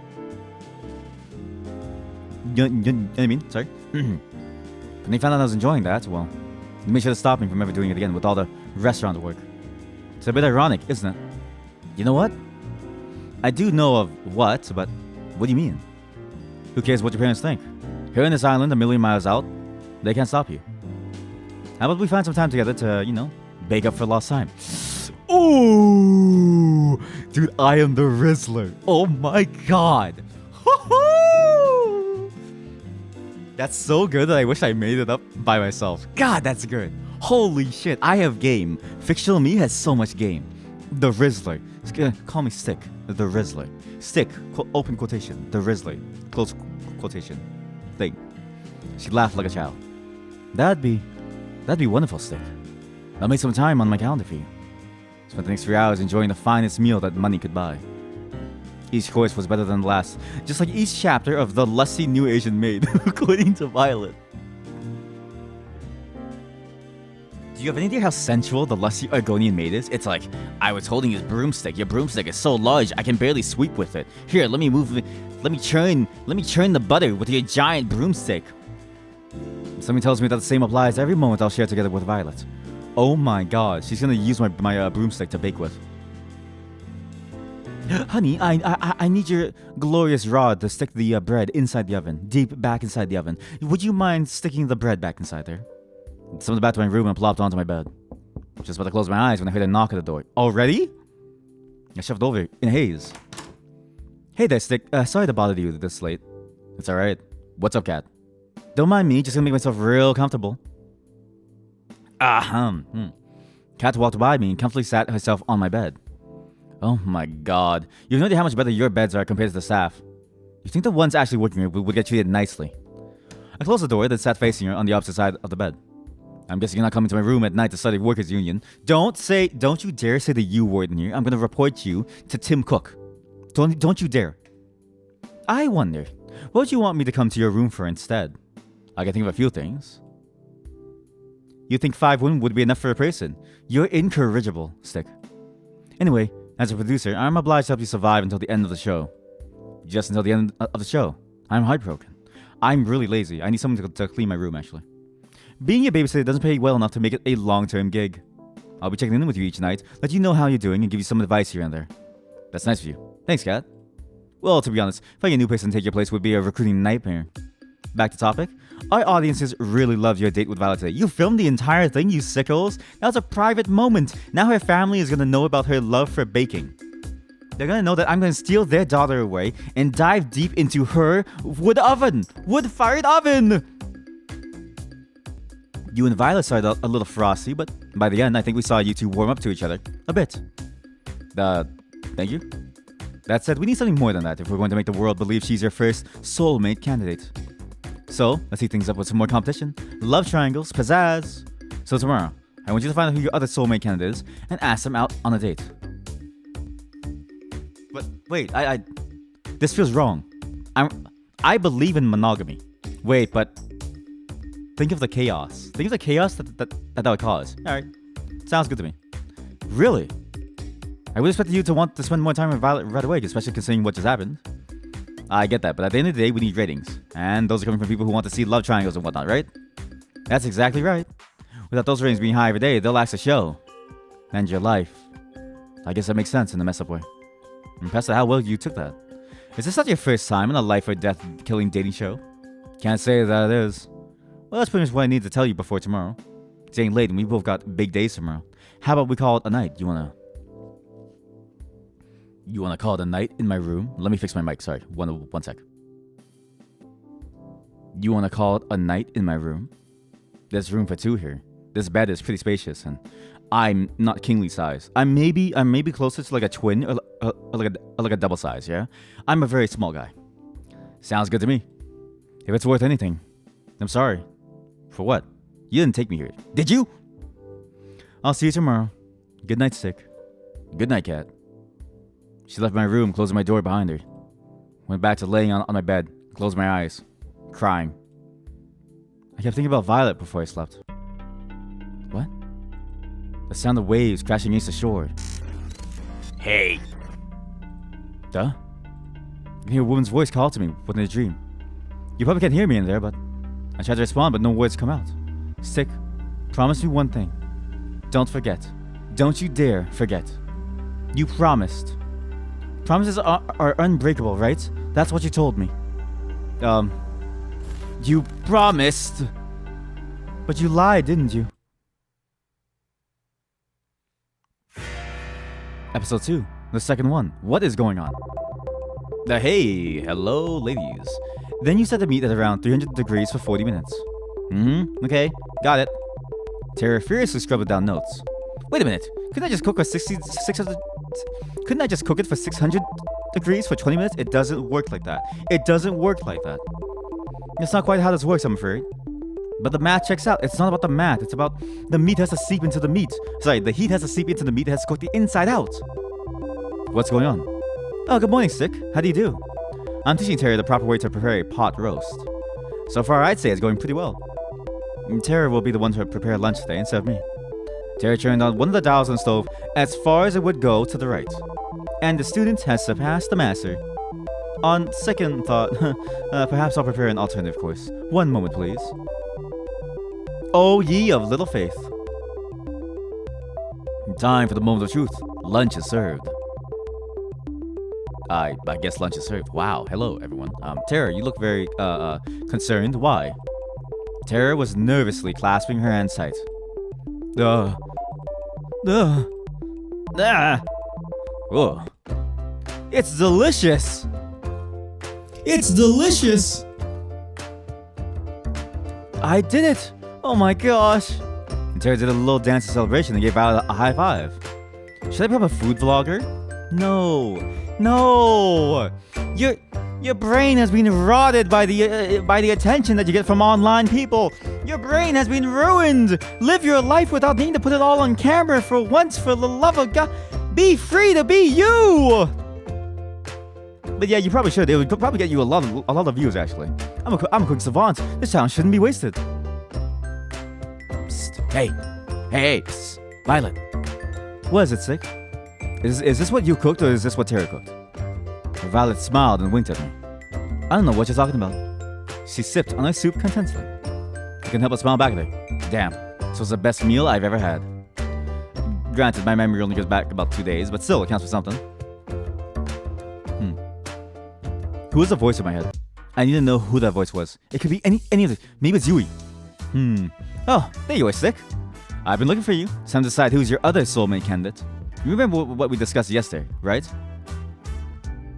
what I mean? Sorry. When they found out I was enjoying that, well, they made sure to stop me from ever doing it again with all the restaurant work. It's a bit ironic, isn't it? You know what? I do know of what, but what do you mean? Who cares what your parents think? Here in this island, a million miles out, they can't stop you. How about we find some time together to, bake up for lost time? Ooh! Dude, I am the Rizzler. Oh my god. That's so good that I wish I made it up by myself. God, that's good. Holy shit, I have game. Fictional me has so much game. The Rizzler. Call me Stick. The Rizzler. Stick, open quotation. The Rizzler. Close quotation. Thing. She laughed like a child. That'd be wonderful, Stick. I'll make some time on my calendar for you. Spent the next 3 hours enjoying the finest meal that money could buy. Each course was better than the last, just like each chapter of the lusty new Asian maid, according to Violet. Do you have any idea how sensual the lusty Argonian maid is? It's like, I was holding his broomstick. Your broomstick is so large, I can barely sweep with it. Here, let me churn the butter with your giant broomstick. Something tells me that the same applies to every moment I'll share together with Violet. Oh my god, she's gonna use my broomstick to bake with. Honey, I need your glorious rod to stick the bread inside the oven, deep back inside the oven. Would you mind sticking the bread back inside there? Someone's back to my room and plopped onto my bed. Just about to close my eyes when I heard a knock at the door. Already? I shoved over in a haze. Hey there, Stick. Sorry to bother you this late. It's alright. What's up, Cat? Don't mind me, just gonna make myself real comfortable. Cat walked by me and comfortably sat herself on my bed. Oh my god. You have no idea how much better your beds are compared to the staff. You think the ones actually working here would get treated nicely? I closed the door, then sat facing her on the opposite side of the bed. I'm guessing you're not coming to my room at night to study workers' union. Don't you dare say the U word in here. I'm gonna report you to Tim Cook. Don't you dare. I wonder, what would you want me to come to your room for instead? I can think of a few things. You think 5 women would be enough for a person? You're incorrigible, Stick. Anyway, as a producer, I'm obliged to help you survive until the end of the show. Just until the end of the show. I'm heartbroken. I'm really lazy. I need someone to clean my room, actually. Being a babysitter doesn't pay well enough to make it a long-term gig. I'll be checking in with you each night, let you know how you're doing, and give you some advice here and there. That's nice of you. Thanks, Cat. Well, to be honest, finding a new person to take your place would be a recruiting nightmare. Back to topic. Our audiences really loved your date with Violet today. You filmed the entire thing, you sickos. That was a private moment. Now her family is gonna know about her love for baking. They're gonna know that I'm gonna steal their daughter away and dive deep into her wood-fired oven. You and Violet started a little frosty, but by the end, I think we saw you two warm up to each other a bit. Thank you. That said, we need something more than that if we're going to make the world believe she's your first soulmate candidate. So, let's heat things up with some more competition. Love triangles, pizzazz. So tomorrow, I want you to find out who your other soulmate candidate is and ask them out on a date. But wait, this feels wrong. I believe in monogamy. Wait, but think of the chaos. Think of the chaos that would cause. Alright, sounds good to me. Really? I would expect you to want to spend more time with Violet right away, especially considering what just happened. I get that, but at the end of the day, we need ratings. And those are coming from people who want to see love triangles and whatnot, right? That's exactly right. Without those ratings being high every day, they'll ask the show. And your life. I guess that makes sense in a messed up way. I'm impressed at how well you took that. Is this not your first time in a life or death killing dating show? Can't say that it is. Well, that's pretty much what I need to tell you before tomorrow. It's getting late and we both got big days tomorrow. How about we call it a night? You wanna call it a night in my room? Let me fix my mic. Sorry. One sec. You wanna call it a night in my room? There's room for 2 here. This bed is pretty spacious, and I'm not kingly size. I'm maybe closer to like a twin or like a double size. Yeah. I'm a very small guy. Sounds good to me. If it's worth anything, I'm sorry. For what? You didn't take me here, did you? I'll see you tomorrow. Good night, Stick. Good night, Cat. She left my room, closing my door behind her. Went back to laying on my bed, closed my eyes, crying. I kept thinking about Violet before I slept. What? The sound of waves crashing against the shore. Hey! Duh? I can hear a woman's voice call to me within a dream. You probably can't hear me in there, but I tried to respond, but no words come out. Stick, promise me one thing. Don't forget. Don't you dare forget. You promised. Promises are unbreakable, right? That's what you told me. You promised. But you lied, didn't you? Episode 2, the second one. What is going on? Hey, hello, ladies. Then you said to meet at around 300 degrees for 40 minutes. Okay, got it. Tara furiously scrubbed down notes. Wait a minute, couldn't I just cook Couldn't I just cook it for 600 degrees for 20 minutes? It doesn't work like that. It doesn't work like that. It's not quite how this works, I'm afraid. But the math checks out. It's not about the math. It's about the meat has to seep into the meat. Sorry, the heat has to seep into the meat. It has to cook the inside out. What's going on? Oh, good morning, Stick. How do you do? I'm teaching Tara the proper way to prepare a pot roast. So far, I'd say it's going pretty well. Tara will be the one to prepare lunch today instead of me. Tara turned on one of the dials on the stove as far as it would go to the right. And the student has surpassed the master. On second thought, perhaps I'll prepare an alternative course. One moment, please. Oh, ye of little faith. Time for the moment of truth. Lunch is served. I guess lunch is served. Wow, hello everyone. Tara, you look very, concerned. Why? Tara was nervously clasping her hands tight. Oh. It's delicious! It's delicious! I did it! Oh my gosh! And Tara did a little dance of celebration and gave out a high five. Should I become a food vlogger? No! Your brain has been rotted by the attention that you get from online people. Your brain has been ruined. Live your life without needing to put it all on camera for once, for the love of God. Be free to be you. But yeah, you probably should. It would probably get you a lot of views actually. I'm a quick savant. This challenge shouldn't be wasted. Psst. Hey, psst. Violet. What is it, Sick? Is this what you cooked or is this what Tara cooked? Violet smiled and winked at me. I don't know what you're talking about. She sipped on her soup contentedly. I couldn't help but smile back at her. Damn, this was the best meal I've ever had. Granted, my memory only goes back about 2 days, but still, it counts for something. Who was the voice in my head? I need to know who that voice was. It could be any of the... Maybe it's Yui. Oh, there you are, Stick. I've been looking for you. It's time to decide who's your other soulmate candidate. You remember what we discussed yesterday, right?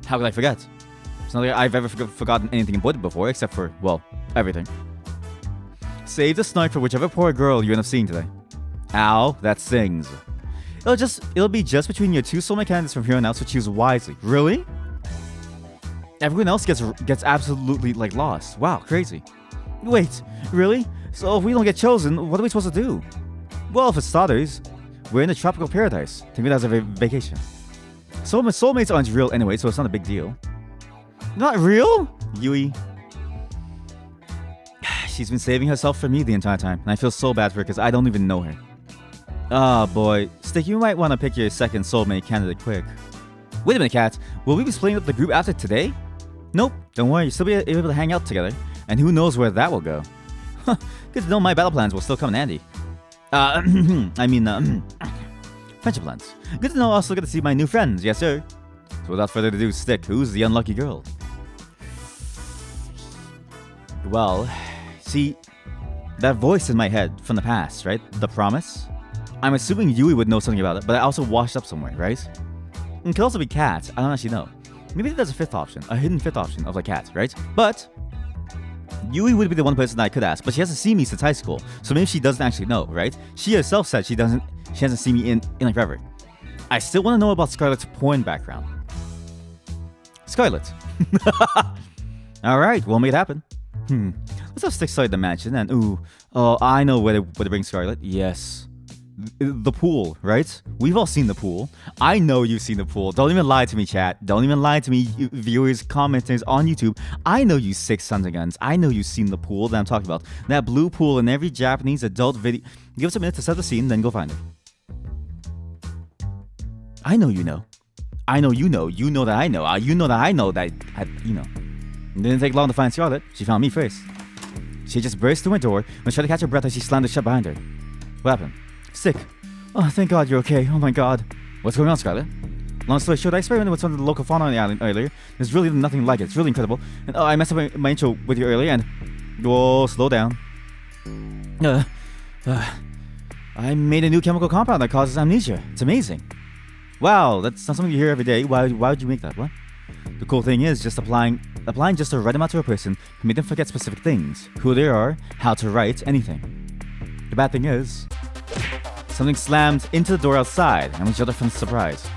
How could I forget? It's not like I've ever forgotten anything important before, except for, well, everything. Save the snark for whichever poor girl you end up seeing today. Ow, that stings. It'll be just between your two soulmate candidates from here on out, so choose wisely. Really? Everyone else gets absolutely, lost. Wow, crazy. Wait, really? So if we don't get chosen, what are we supposed to do? Well, for starters, we're in a tropical paradise. Think of it as a vacation. Soulmates aren't real anyway, so it's not a big deal. Not real? Yui. She's been saving herself for me the entire time, and I feel so bad for her because I don't even know her. Oh boy. Stick, you might want to pick your second soulmate candidate quick. Wait a minute, Kat. Will we be splitting up the group after today? Nope. Don't worry, you'll still be able to hang out together. And who knows where that will go. Good to know my battle plans will still come in handy. Friendship plans. Good to know I also get to see my new friends, yes sir. So without further ado, Stick, who's the unlucky girl? Well, see, that voice in my head from the past, right? The promise? I'm assuming Yui would know something about it, but I also washed up somewhere, right? It could also be Kat, I don't actually know. Maybe there's a fifth option, a hidden fifth option of like Kat, right? But Yui would be the one person that I could ask, but she hasn't seen me since high school, so maybe she doesn't actually know, right? She herself said she hasn't seen me in like forever. I still want to know about Scarlett's porn background. Scarlett. Alright, we'll make it happen. Let's have Stick start the mansion and I know where to bring Scarlett. Yes. The pool, right? We've all seen the pool. I know you've seen the pool. Don't even lie to me, chat. Don't even lie to me, viewers, commenters on YouTube. I know you sick sons of guns. I know you've seen the pool that I'm talking about. That blue pool in every Japanese adult video. Give us a minute to set the scene, then go find it. I know you know. I know you know. You know that I know. You know that I know that you know. It didn't take long to find Scarlett. She found me first. She just burst through my door and tried to catch her breath as she slammed it shut behind her. What happened? Stick. Oh, thank God you're okay. Oh my God. What's going on, Scarlett? Long story short, I experimented with some of the local fauna on the island earlier. There's really nothing like it. It's really incredible. And I messed up my intro with you earlier, and whoa, slow down. I made a new chemical compound that causes amnesia. It's amazing. Wow, that's not something you hear every day. Why would you make that? What? The cool thing is just applying just the right amount to a person can make them forget specific things, who they are, how to write, anything. The bad thing is, something slammed into the door outside and we showed up from surprise.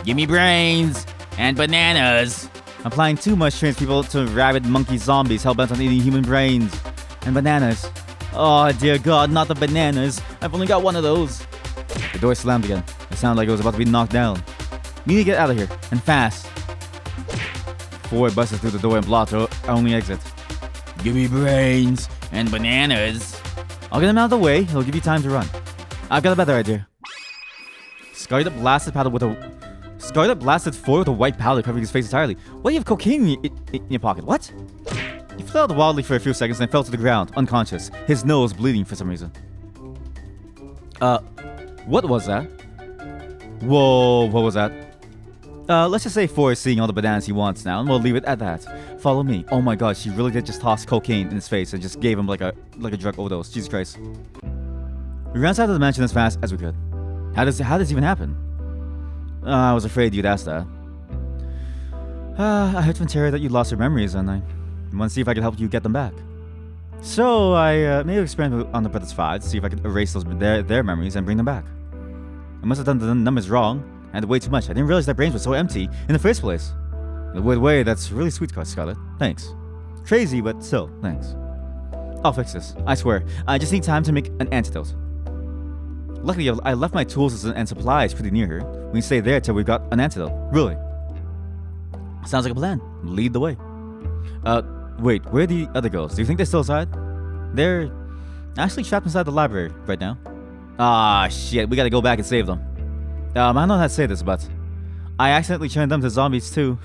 Give me brains and bananas. Applying too much trains people to rabid monkey zombies hell-bent on eating human brains and bananas. Oh dear God, not the bananas. I've only got one of those. The door slammed again. It sounded like it was about to be knocked down. We need to get out of here, and fast. Ford busted through the door and blocked our only exit. Give me brains and bananas. I'll get him out of the way. He'll give you time to run. I've got a better idea. Scarlet blasted Ford with a white powder covering his face entirely. What do you have cocaine in your pocket? What? He flailed wildly for a few seconds and fell to the ground, unconscious, his nose bleeding for some reason. What was that? Whoa, what was that? Let's just say Ford is seeing all the bananas he wants now, and we'll leave it at that. Follow me. Oh my God, she really did just toss cocaine in his face and just gave him like a drug overdose. Jesus Christ. We ran outside of the mansion as fast as we could. How does this even happen? I was afraid you'd ask that. I heard from Terra that you lost your memories, and I want to see if I could help you get them back. So I made an experiment on the Brothers 5 to see if I could erase their memories and bring them back. I must have done the numbers wrong and way too much. I didn't realize their brains were so empty in the first place. In a weird way, that's really sweet, Scarlet. Thanks. Crazy, but still, thanks. I'll fix this. I swear. I just need time to make an antidote. Luckily, I left my tools and supplies pretty near her. We can stay there till we've got an antidote. Really. Sounds like a plan. Lead the way. Wait, where are the other girls? Do you think they're still inside? They're actually trapped inside the library right now. Ah, shit. We gotta go back and save them. I don't know how to say this, but I accidentally turned them to zombies too.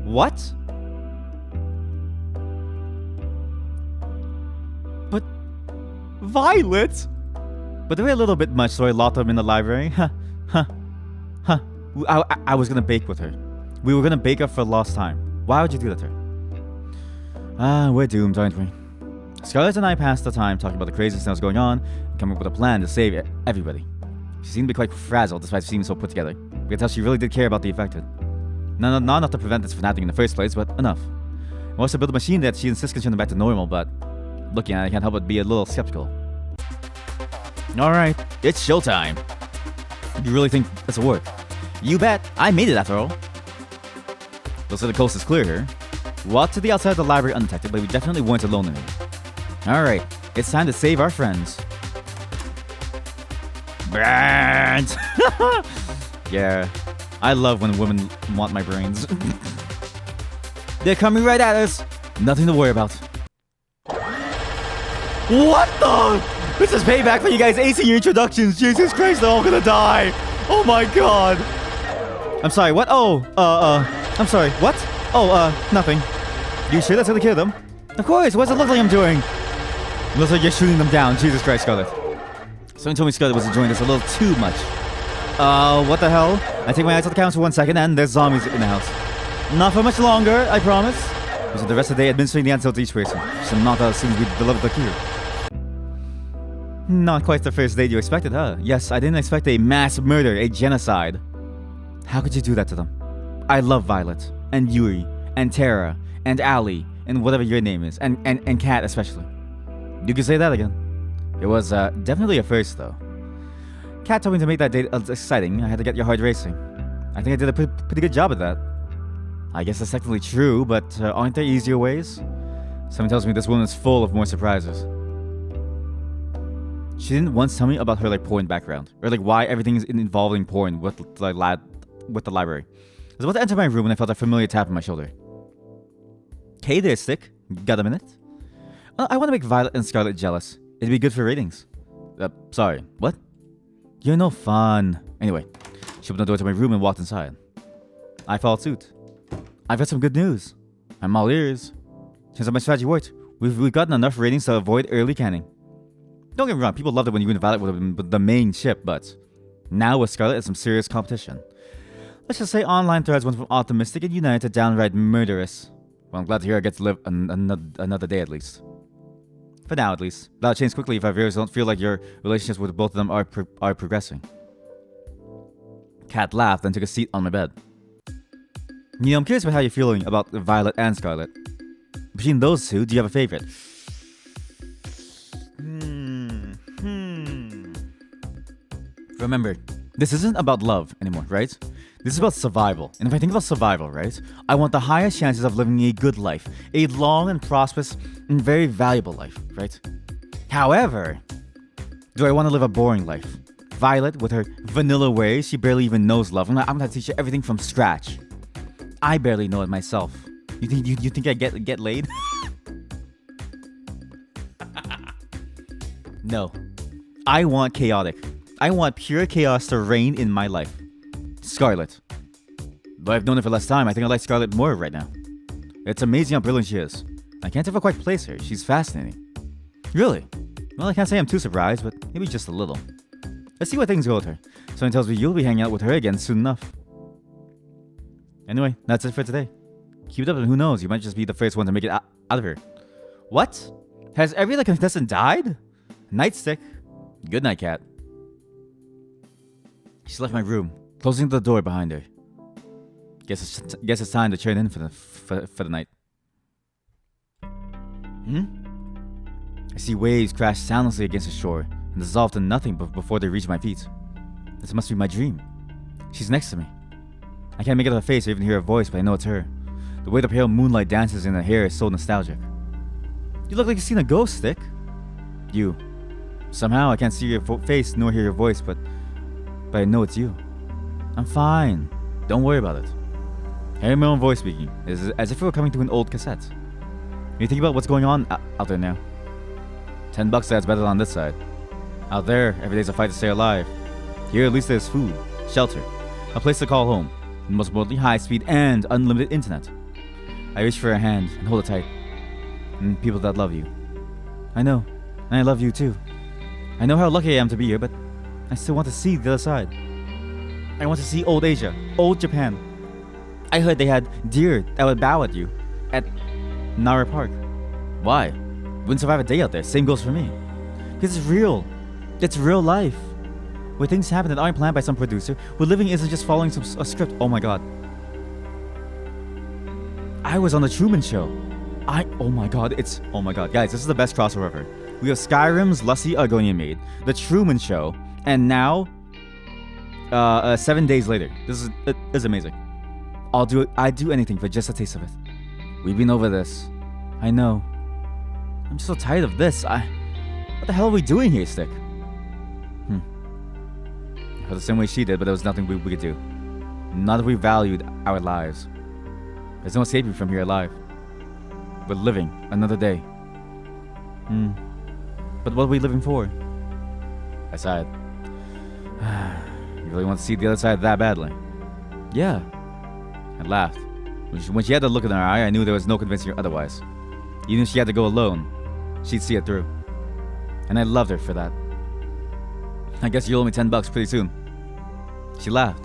What? But Violet? But they were a little bit much, so I locked them in the library. I was gonna bake with her. We were gonna bake up for lost time. Why would you do that to her? We're doomed, aren't we? Scarlet and I passed the time talking about the craziness that was going on and coming up with a plan to save everybody. She seemed to be quite frazzled despite seeming so put together. We could tell she really did care about the affected. Not enough to prevent this from happening in the first place, but enough. I also built a machine that she insists can turn them back to normal, but looking at it, I can't help but be a little skeptical. Alright, it's showtime. You really think this will work? You bet. I made it after all. Looks like the coast is clear here. We walked to the outside of the library undetected, but we definitely weren't alone in it. Alright, it's time to save our friends. Brains! Yeah, I love when women want my brains. They're coming right at us. Nothing to worry about. What the? This is payback for you guys acing your introductions. Jesus Christ, they're all gonna die. Oh my God. I'm sorry, what? I'm sorry, what? Nothing. You sure that's gonna kill them? Of course, what does it look like I'm doing? It looks like you're shooting them down. Jesus Christ, Scarlet. Someone told me Scarlet was enjoying this a little too much. What the hell? I take my eyes off the couch for 1 second and there's zombies in the house. Not for much longer, I promise. We spent the rest of the day administering the antidote to each person. So not as soon as we delivered the cure. Not quite the first date you expected, huh? Yes, I didn't expect a mass murder, a genocide. How could you do that to them? I love Violet, and Yuri, and Tara, and Allie, and whatever your name is, and Kat especially. You can say that again. It was definitely a first, though. Kat told me to make that date exciting. I had to get your heart racing. I think I did a pretty good job at that. I guess that's technically true, but aren't there easier ways? Someone tells me this woman is full of more surprises. She didn't once tell me about her porn background, or why everything is involving porn with the library. I was about to enter my room when I felt a familiar tap on my shoulder. Hey there, Stick. Got a minute? I want to make Violet and Scarlet jealous. It'd be good for ratings. Sorry, what? You're no fun. Anyway, she opened the door to my room and walked inside. I followed suit. I've got some good news. I'm all ears. Turns out my strategy worked. We've gotten enough ratings to avoid early canning. Don't get me wrong, people loved it when you and Violet would have been the main ship, but now with Scarlet, it's some serious competition. Let's just say online threads went from optimistic and united to downright murderous. Well, I'm glad to hear I get to live another day at least. For now, at least. That'll change quickly if I really don't feel like your relationships with both of them are progressing. Kat laughed and took a seat on my bed. You know, I'm curious about how you're feeling about Violet and Scarlet. Between those two, do you have a favorite? Remember, this isn't about love anymore, right? This is about survival. And if I think about survival, right? I want the highest chances of living a good life. A long and prosperous and very valuable life, right? However, do I want to live a boring life? Violet, with her vanilla ways, she barely even knows love. I'm gonna teach her everything from scratch. I barely know it myself. You think I get laid? No. I want chaotic. I want pure chaos to reign in my life. Scarlet. Though I've known her for less time, I think I like Scarlet more right now. It's amazing how brilliant she is. I can't ever quite place her. She's fascinating. Really? Well, I can't say I'm too surprised, but maybe just a little. Let's see where things go with her. Someone tells me you'll be hanging out with her again soon enough. Anyway, that's it for today. Keep it up and who knows, you might just be the first one to make it out of here. What? Has every other contestant died? Nightstick. Good night, Kat. She left my room, closing the door behind her. Guess it's time to turn in for the night. I see waves crash soundlessly against the shore and dissolve to nothing before they reach my feet. This must be my dream. She's next to me. I can't make out her face or even hear her voice, but I know it's her. The way the pale moonlight dances in her hair is so nostalgic. You look like you've seen a ghost, Stick. You. Somehow I can't see your face nor hear your voice, but I know it's you. I'm fine. Don't worry about it. I hear my own voice speaking, as if it were coming through an old cassette. When you think about what's going on out there now. $10 that's better than on this side. Out there, every day's a fight to stay alive. Here at least there's food, shelter, a place to call home, and most importantly high speed and unlimited internet. I reach for a hand and hold it tight. And people that love you. I know, and I love you too. I know how lucky I am to be here, but I still want to see the other side. I want to see old Asia, old Japan. I heard they had deer that would bow at you at Nara Park. Why? Wouldn't survive a day out there. Same goes for me. Because it's real. It's real life. Where things happen that aren't planned by some producer. Where living isn't just following a script. Oh my god. I was on the Truman Show. Oh my god. Guys, this is the best crossover ever. We have Skyrim's Lusty Argonian Maid, the Truman Show, and now 7 days later. This is amazing. I'd do anything for just a taste of it. We've been over this. I know. I'm so tired of this. What the hell are we doing here, Stick? I felt the same way she did, but there was nothing we could do. Not if we valued our lives. There's no escaping from here alive. We're living another day. But what are we living for? I sighed. You really want to see the other side that badly? Yeah. I laughed. When she had the look in her eye, I knew there was no convincing her otherwise. Even if she had to go alone, she'd see it through. And I loved her for that. I guess you'll owe me $10 pretty soon. She laughed.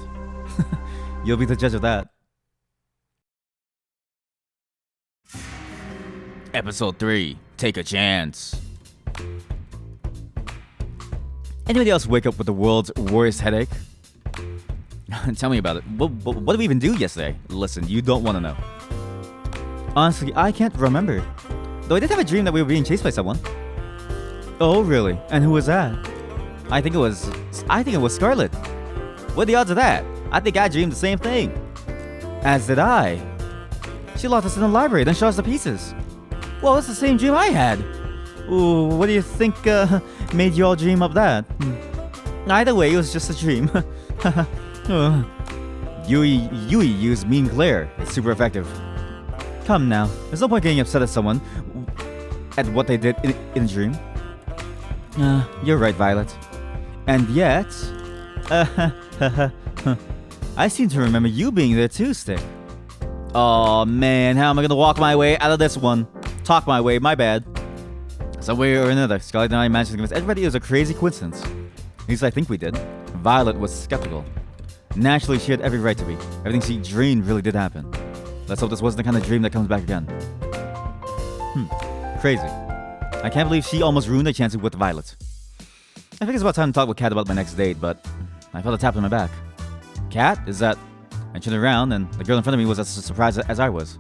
You'll be the judge of that. Episode 3. Take a chance. Anybody else wake up with the world's worst headache? Tell me about it. What did we even do yesterday? Listen, you don't want to know. Honestly, I can't remember. Though I did have a dream that we were being chased by someone. Oh, really? And who was that? I think it was Scarlet. What are the odds of that? I think I dreamed the same thing. As did I. She locked us in the library, then shot us to pieces. Well, it's the same dream I had. Ooh, what do you think made you all dream up that? Either way, it was just a dream. Yui used Mean Glare. It's super effective. Come now. There's no point getting upset at someone at what they did in a dream. You're right, Violet. And yet... I seem to remember you being there too, Stick. Oh man, how am I gonna walk my way out of this one? Talk my way, my bad. Some way or another, Scarlet and I managed to convince everybody it was a crazy coincidence. At least I think we did. Violet was skeptical. Naturally, she had every right to be. Everything she dreamed really did happen. Let's hope this wasn't the kind of dream that comes back again. Crazy. I can't believe she almost ruined the chance with Violet. I think it's about time to talk with Kat about my next date, but I felt a tap on my back. Kat? Is that... I turned around, and the girl in front of me was as surprised as I was.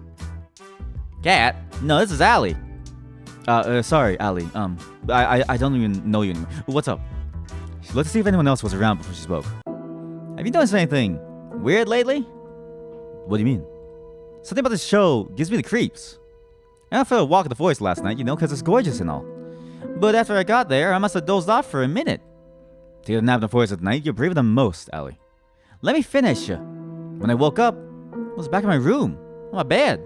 Kat? No, this is Allie. Sorry, Allie. I don't even know you anymore. What's up? She looked to see if anyone else was around before she spoke. Have you noticed anything weird lately? What do you mean? Something about this show gives me the creeps. I went for a walk in the forest last night, because it's gorgeous and all. But after I got there, I must have dozed off for a minute. Take a nap in the forest at night, you're braver than most, Allie. Let me finish. When I woke up, I was back in my room, on my bed.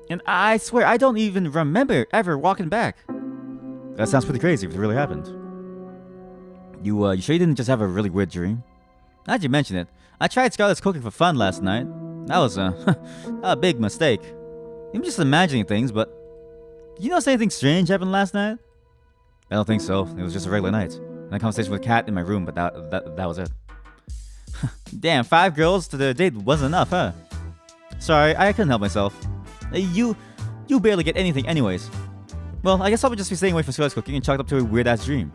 And I swear, I don't even remember ever walking back. That sounds pretty crazy if it really happened. You sure you didn't just have a really weird dream? Now that you mention it, I tried Scarlett's cooking for fun last night. That was a big mistake. I'm just imagining things, but... You notice anything strange happened last night? I don't think so. It was just a regular night. And a conversation with Kat in my room, but that was it. Damn, 5 girls to the date wasn't enough, huh? Sorry, I couldn't help myself. You barely get anything anyways. Well, I guess I'll just be staying away from Scarlett's cooking and chalked up to a weird-ass dream.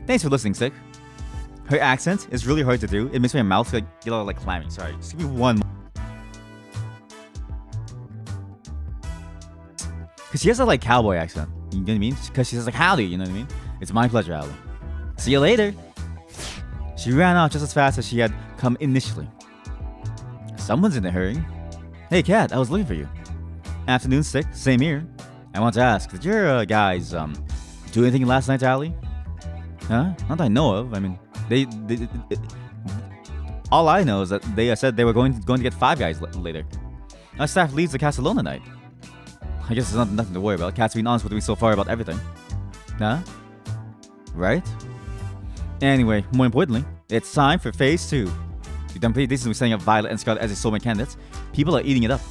Thanks for listening, Stick. Her accent is really hard to do. It makes my mouth get all like clammy. Sorry, just give me one. Because she has that like cowboy accent. You know what I mean? Because she says like howdy, you know what I mean? It's my pleasure, Allie. See you later. She ran off just as fast as she had come initially. Someone's in a hurry. Hey, Kat, I was looking for you. Afternoon, Stick. Same here. I want to ask, did your guys do anything last night, Allie? Huh? Not that I know of. I mean, they all I know is that they said they were going to get 5 guys later. Our staff leaves the cast alone tonight. I guess there's nothing to worry about. Kat's been honest with me so far about everything. Huh? Right? Anyway, more importantly, it's time for phase 2. You've done pretty decent with setting up Violet and Scarlet as your soulmate candidates. People are eating it up.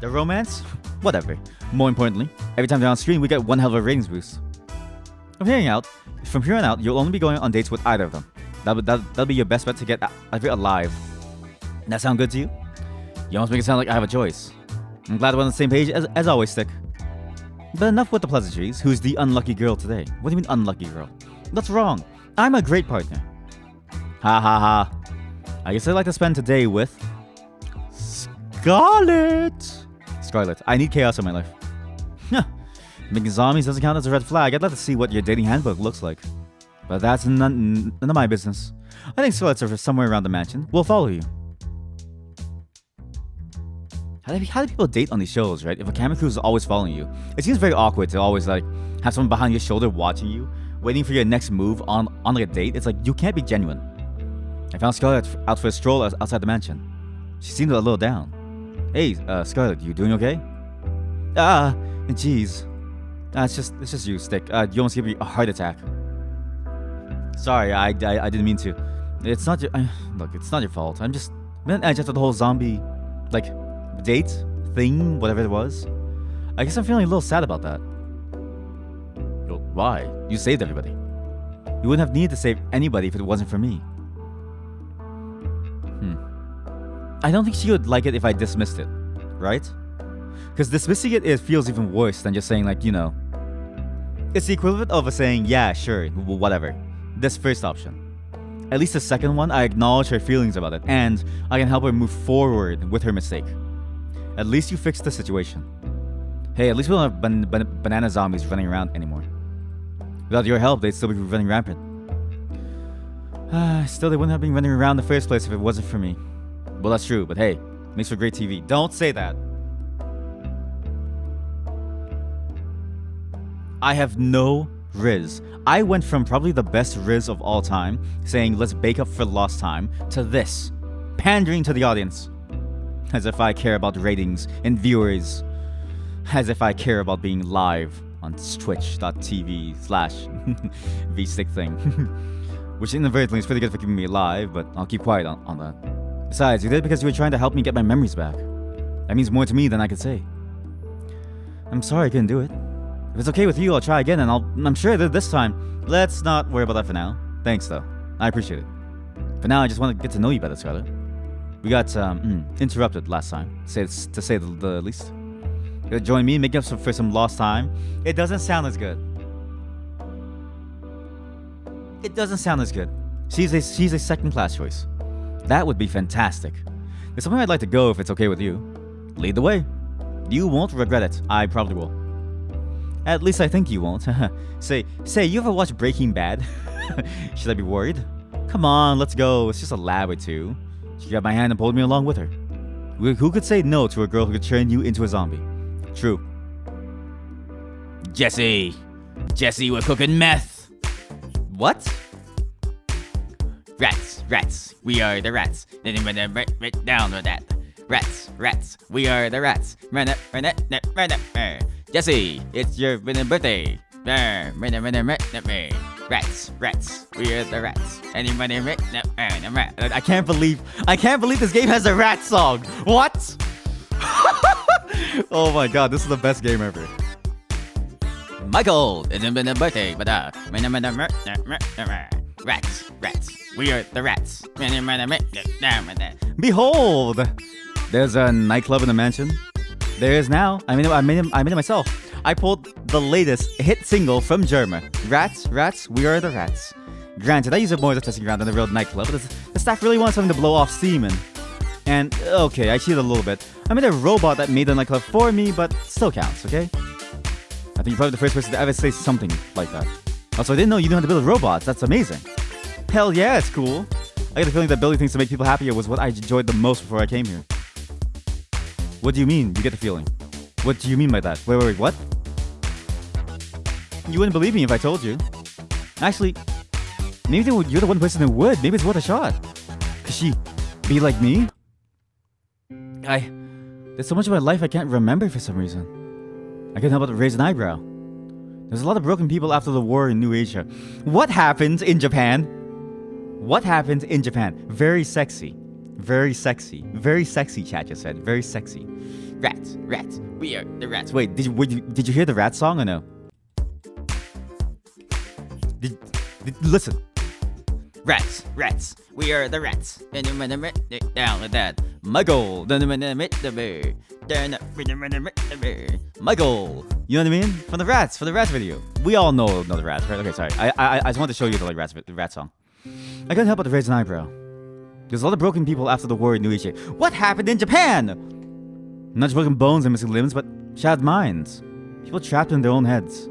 The romance? Whatever. More importantly, every time they're on screen, we get one hell of a ratings boost. From here on out, you'll only be going on dates with either of them. That'll be your best bet to get alive. That sound good to you? You almost make it sound like I have a choice. I'm glad we're on the same page as always, Stick. But enough with the pleasantries. Who's the unlucky girl today? What do you mean unlucky girl? That's wrong. I'm a great partner. Ha ha ha. I guess I'd like to spend today with... Scarlet! Scarlet, I need chaos in my life. Making zombies doesn't count as a red flag. I'd love to see what your dating handbook looks like. But that's none of my business. I think Scarlet's are somewhere around the mansion. We'll follow you. How do people date on these shows, right? If a camera crew is always following you, it seems very awkward to always like have someone behind your shoulder watching you, waiting for your next move on like a date. It's like you can't be genuine. I found Scarlet out for a stroll outside the mansion. She seemed a little down. Hey, Scarlet, you doing okay? Jeez. It's just you, Stick. You almost gave me a heart attack. Sorry, I didn't mean to. It's not your... look, it's not your fault. I'm just... after the whole zombie... like, date thing, whatever it was. I guess I'm feeling a little sad about that. Well, why? You saved everybody. You wouldn't have needed to save anybody if it wasn't for me. I don't think she would like it if I dismissed it, right? Because dismissing it feels even worse than just saying, like, you know... It's the equivalent of saying, yeah, sure, whatever. This first option. At least the second one, I acknowledge her feelings about it, and I can help her move forward with her mistake. At least you fixed the situation. Hey, at least we don't have banana zombies running around anymore. Without your help, they'd still be running rampant. Still, they wouldn't have been running around in the first place if it wasn't for me. Well, that's true, but hey, makes for great TV. Don't say that. I have no riz. I went from probably the best riz of all time, saying let's bake up for lost time, to this, pandering to the audience. As if I care about ratings and viewers. As if I care about being live on twitch.tv/vstick thing. Which inadvertently is pretty good for keeping me alive, but I'll keep quiet on that. Besides, you did it because you were trying to help me get my memories back. That means more to me than I could say. I'm sorry I couldn't do it. If it's okay with you, I'll try again, and I'm sure that this time, let's not worry about that for now. Thanks, though. I appreciate it. For now, I just want to get to know you better, Skylar. We got interrupted last time, to say the least. You gotta join me, making up for some lost time. It doesn't sound as good. It doesn't sound as good. She's a second-class choice. That would be fantastic. There's somewhere I'd like to go if it's okay with you. Lead the way. You won't regret it. I probably will. At least I think you won't. Say, you ever watch Breaking Bad? Should I be worried? Come on, let's go. It's just a lab or two. She grabbed my hand and pulled me along with her. Who could say no to a girl who could turn you into a zombie? True. Jesse, we're cooking meth. What? Rats, we are the rats. Right down with that. Rats, we are the rats. Run up. Jesse, it's your birthday. Rats, we are the rats. Anybody? I can't believe this game has a rat song. What? Oh my god, this is the best game ever. Michael, it's been a birthday, but rats, we are the rats. Behold, there's a nightclub in the mansion. There is now. I made it myself. I pulled the latest hit single from Germa. Rats, we are the rats. Granted, I use it more as a testing ground than a real nightclub, but the staff really wants something to blow off steam in. And, okay, I cheated a little bit. I made a robot that made the nightclub for me, but still counts, okay? I think you're probably the first person to ever say something like that. Also, I didn't know you knew how to build robots. That's amazing. Hell yeah, it's cool. I get the feeling that building things to make people happier was what I enjoyed the most before I came here. What do you mean, you get the feeling? What do you mean by that? Wait, what? You wouldn't believe me if I told you. Actually, maybe you're the one person who would. Maybe it's worth a shot. Could she be like me? There's so much of my life I can't remember for some reason. I can't help but raise an eyebrow. There's a lot of broken people after the war in New Asia. What happened in Japan? Very sexy. Very sexy, chat just said. Very sexy. Rats, we are the rats. Wait, did you hear the rat song or no? Listen. Rats, we are the rats. Down with that. Michael. Michael. You know what I mean? From the rats video. We all know the rats, right? Okay, sorry. I just wanted to show you the rat song. I couldn't help but to raise an eyebrow. There's a lot of broken people after the war in New Asia. What happened in Japan? Not just broken bones and missing limbs, but shattered minds. People trapped in their own heads.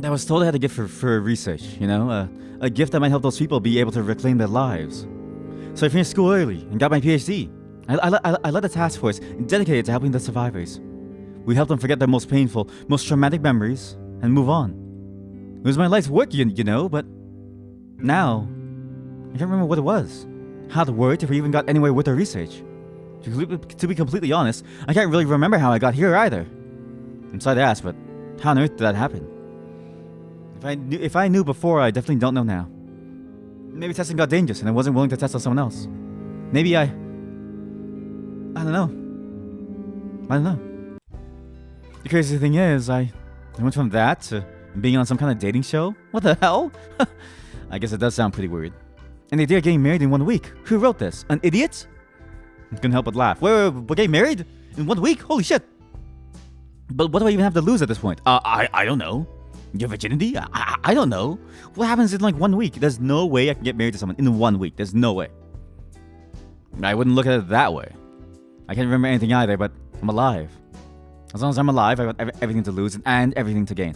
I was told I had a gift for research, you know? A gift that might help those people be able to reclaim their lives. So I finished school early and got my PhD. I led a task force dedicated to helping the survivors. We helped them forget their most painful, most traumatic memories and move on. It was my life's work, you know, but now I can't remember what it was, how it worked, if we even got anywhere with our research. To be completely honest, I can't really remember how I got here either. I'm sorry to ask, but how on earth did that happen? If I knew before, I definitely don't know now. Maybe testing got dangerous and I wasn't willing to test on someone else. Maybe I don't know. The crazy thing is, I went from that to being on some kind of dating show. What the hell? I guess it does sound pretty weird. And the idea of getting married in 1 week. Who wrote this? An idiot? I couldn't help but laugh. Wait, we're getting married? In 1 week? Holy shit. But what do I even have to lose at this point? I don't know. Your virginity? I don't know. What happens in like 1 week? There's no way I can get married to someone in 1 week. There's no way. I wouldn't look at it that way. I can't remember anything either, but I'm alive. As long as I'm alive, I've got everything to lose and everything to gain.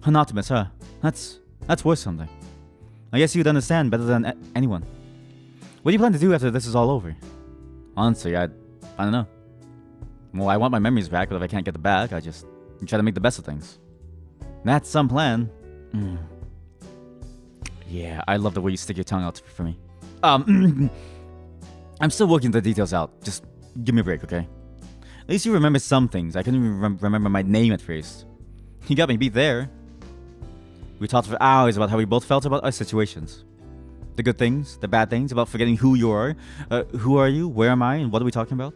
An optimist, huh? That's worth something. I guess you'd understand better than anyone. What do you plan to do after this is all over? Honestly, I don't know. Well, I want my memories back, but if I can't get them back, I just try to make the best of things. That's some plan. Yeah, I love the way you stick your tongue out for me. I'm still working the details out. Just give me a break, okay? At least you remember some things. I couldn't even remember my name at first. You got me beat there. We talked for hours about how we both felt about our situations. The good things, the bad things, about forgetting who you are. Who are you? Where am I? And what are we talking about?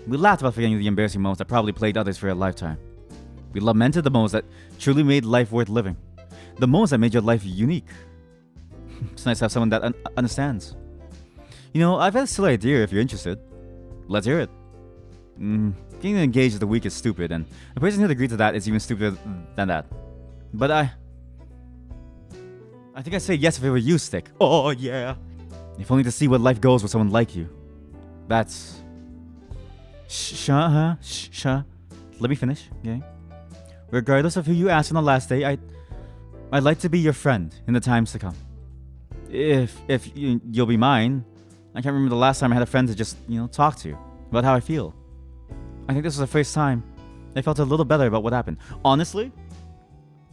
We laughed about forgetting the embarrassing moments that probably plagued others for a lifetime. We lamented the moments that truly made life worth living. The moments that made your life unique. It's nice to have someone that understands. You know, I've had a silly idea if you're interested. Let's hear it. Getting engaged at the week is stupid, and the person who'd agree to that is even stupider than that. But I think I'd say yes if it were you, Stick. Oh, yeah. If only to see what life goes with someone like you. That's... Let me finish, okay? Regardless of who you ask on the last day, I'd like to be your friend in the times to come. If you'll be mine, I can't remember the last time I had a friend to just, talk to about how I feel. I think this was the first time I felt a little better about what happened. Honestly,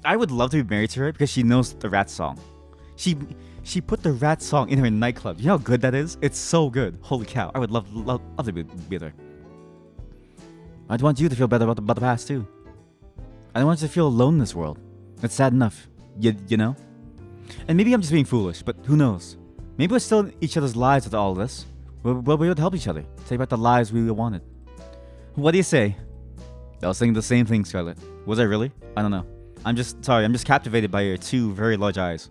I would love to be married to her because she knows the Rat song. She put the Rat song in her nightclub. You know how good that is? It's so good. Holy cow. I would love to be with her. I'd want you to feel better about the past too. I don't want you to feel alone in this world. It's sad enough. You know? And maybe I'm just being foolish, but who knows? Maybe we're still in each other's lives with all of this. Well, we would help each other. Take back the lives we wanted. What do you say? I was saying the same thing, Scarlet. Was I really? I don't know. I'm just captivated by your two very large eyes.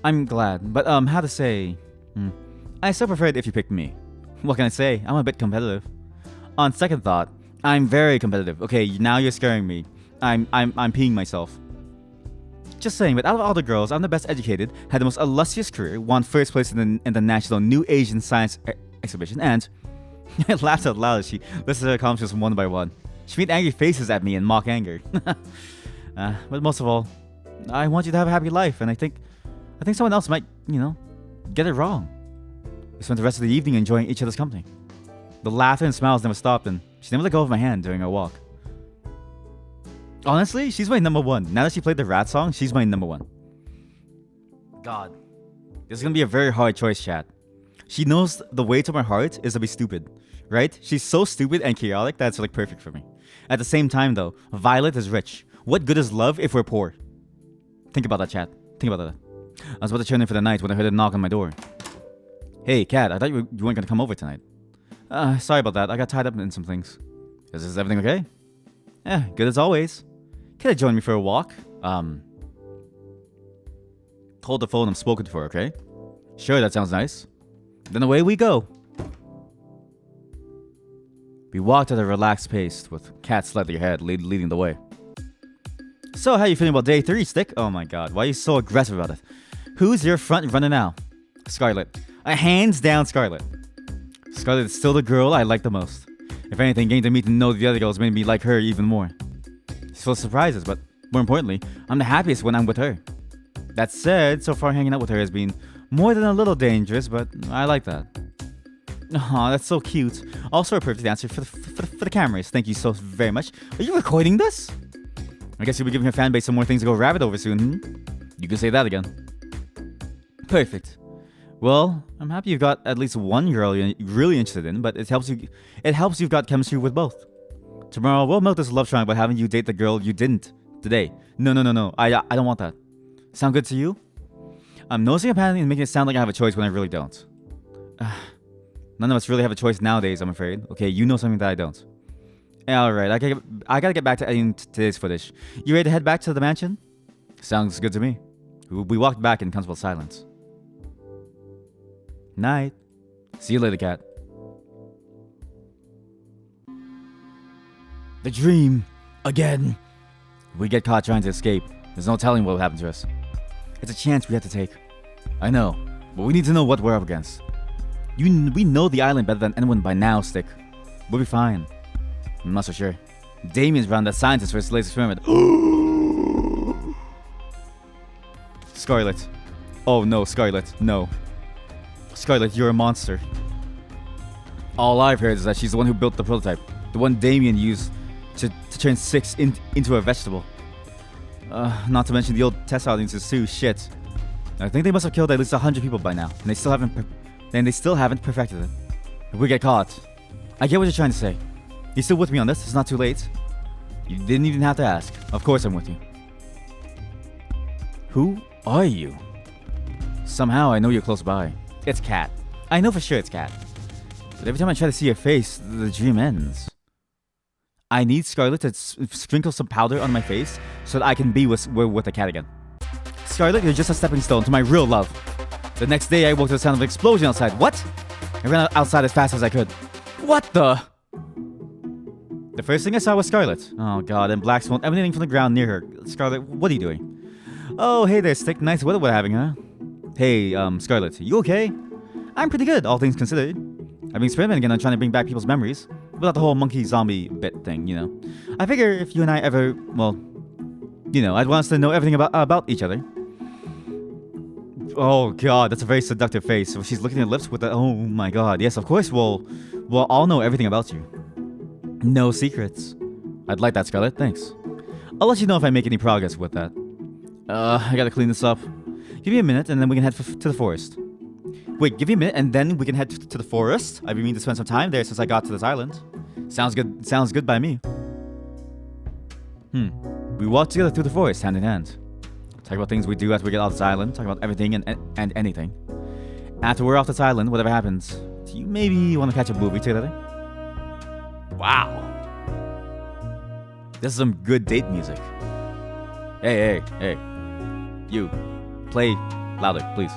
I'm glad, but how to say? I still prefer it if you picked me. What can I say? I'm a bit competitive. On second thought, I'm very competitive. Okay, now you're scaring me. I'm peeing myself. Just saying, but out of all the girls, I'm the best educated, had the most illustrious career, won first place in the National New Asian Science Exhibition, and I laughed out loud as she listed her accomplishments one by one. She made angry faces at me in mock anger. But most of all, I want you to have a happy life, and I think someone else might, get it wrong. We spent the rest of the evening enjoying each other's company. The laughter and smiles never stopped, and she never let go of my hand during our walk. Honestly, she's my number one. Now that she played the Rat song, she's my number one. God. This is gonna be a very hard choice, chat. She knows the way to my heart is to be stupid, right? She's so stupid and chaotic that's like perfect for me. At the same time though, Violet is rich. What good is love if we're poor? Think about that, chat. Think about that. I was about to turn in for the night when I heard a knock on my door. Hey, Kat, I thought you weren't gonna come over tonight. Sorry about that. I got tied up in some things. Is everything okay? Yeah, good as always. Can I join me for a walk? Hold the phone I'm spoken for, okay? Sure, that sounds nice. Then away we go. We walked at a relaxed pace with Kat slightly ahead, leading the way. So, how you feeling about day 3, Stick? Oh my god, why are you so aggressive about it? Who's your front runner now? Scarlet. Hands down Scarlet. Scarlet is still the girl I like the most. If anything, getting to meet and know the other girls made me like her even more. She's full of surprises, but more importantly, I'm the happiest when I'm with her. That said, so far hanging out with her has been more than a little dangerous, but I like that. Aw, that's so cute. Also a perfect answer for the cameras. Thank you so very much. Are you recording this? I guess you'll be giving your fan base some more things to go rabbit over soon, You can say that again. Perfect. Well, I'm happy you've got at least one girl you're really interested in, but it helps you've got chemistry with both. Tomorrow, we'll milk this love triangle by having you date the girl you didn't today. No. I don't want that. Sound good to you? I'm nosing a pattern and making it sound like I have a choice when I really don't. None of us really have a choice nowadays, I'm afraid. Okay, you know something that I don't. Alright, I gotta get back to editing today's footage. You ready to head back to the mansion? Sounds good to me. We walked back in comfortable silence. Night. See you later, Kat. The dream. Again. If we get caught trying to escape, there's no telling what will happen to us. It's a chance we have to take. I know, but we need to know what we're up against. We know the island better than anyone by now, Stick. We'll be fine. I'm not so sure. Damien's around that scientist for his latest experiment. Scarlet. Oh no, Scarlet. No. Scarlet, you're a monster. All I've heard is that she's the one who built the prototype. The one Damien used to turn Six into a vegetable. Not to mention the old test audiences too. Shit. I think they must have killed at least 100 people by now, and they still haven't perfected it. If we get caught, I get what you're trying to say. You still with me on this? It's not too late. You didn't even have to ask. Of course I'm with you. Who are you? Somehow I know you're close by. It's Kat. I know for sure it's Kat. But every time I try to see your face, the dream ends. I need Scarlet to sprinkle some powder on my face so that I can be with the cat again. Scarlet, you're just a stepping stone to my real love. The next day, I woke to the sound of an explosion outside. What? I ran outside as fast as I could. What the? The first thing I saw was Scarlet. Oh god, and black smoke emanating from the ground near her. Scarlet, what are you doing? Oh, hey there, Stick. Nice weather we're having, huh? Hey, Scarlet, you okay? I'm pretty good, all things considered. I've been experimenting again on trying to bring back people's memories. Without the whole monkey zombie bit thing, you know. I figure if you and I ever, well, you know, I'd want us to know everything about each other. Oh god, that's a very seductive face. She's looking at her lips with a, oh my god. Yes, of course, we'll all know everything about you. No secrets. I'd like that, Scarlet, thanks. I'll let you know if I make any progress with that. I gotta clean this up. Give me a minute and then we can head to the forest. Wait, give me a minute and then we can head to the forest? I've been meaning to spend some time there since I got to this island. Sounds good by me. We walk together through the forest, hand in hand. Talk about things we do after we get off this island. Talk about everything and anything. After we're off this island, whatever happens, do you maybe want to catch a movie together? Wow. This is some good date music. Hey. You. Play louder, please.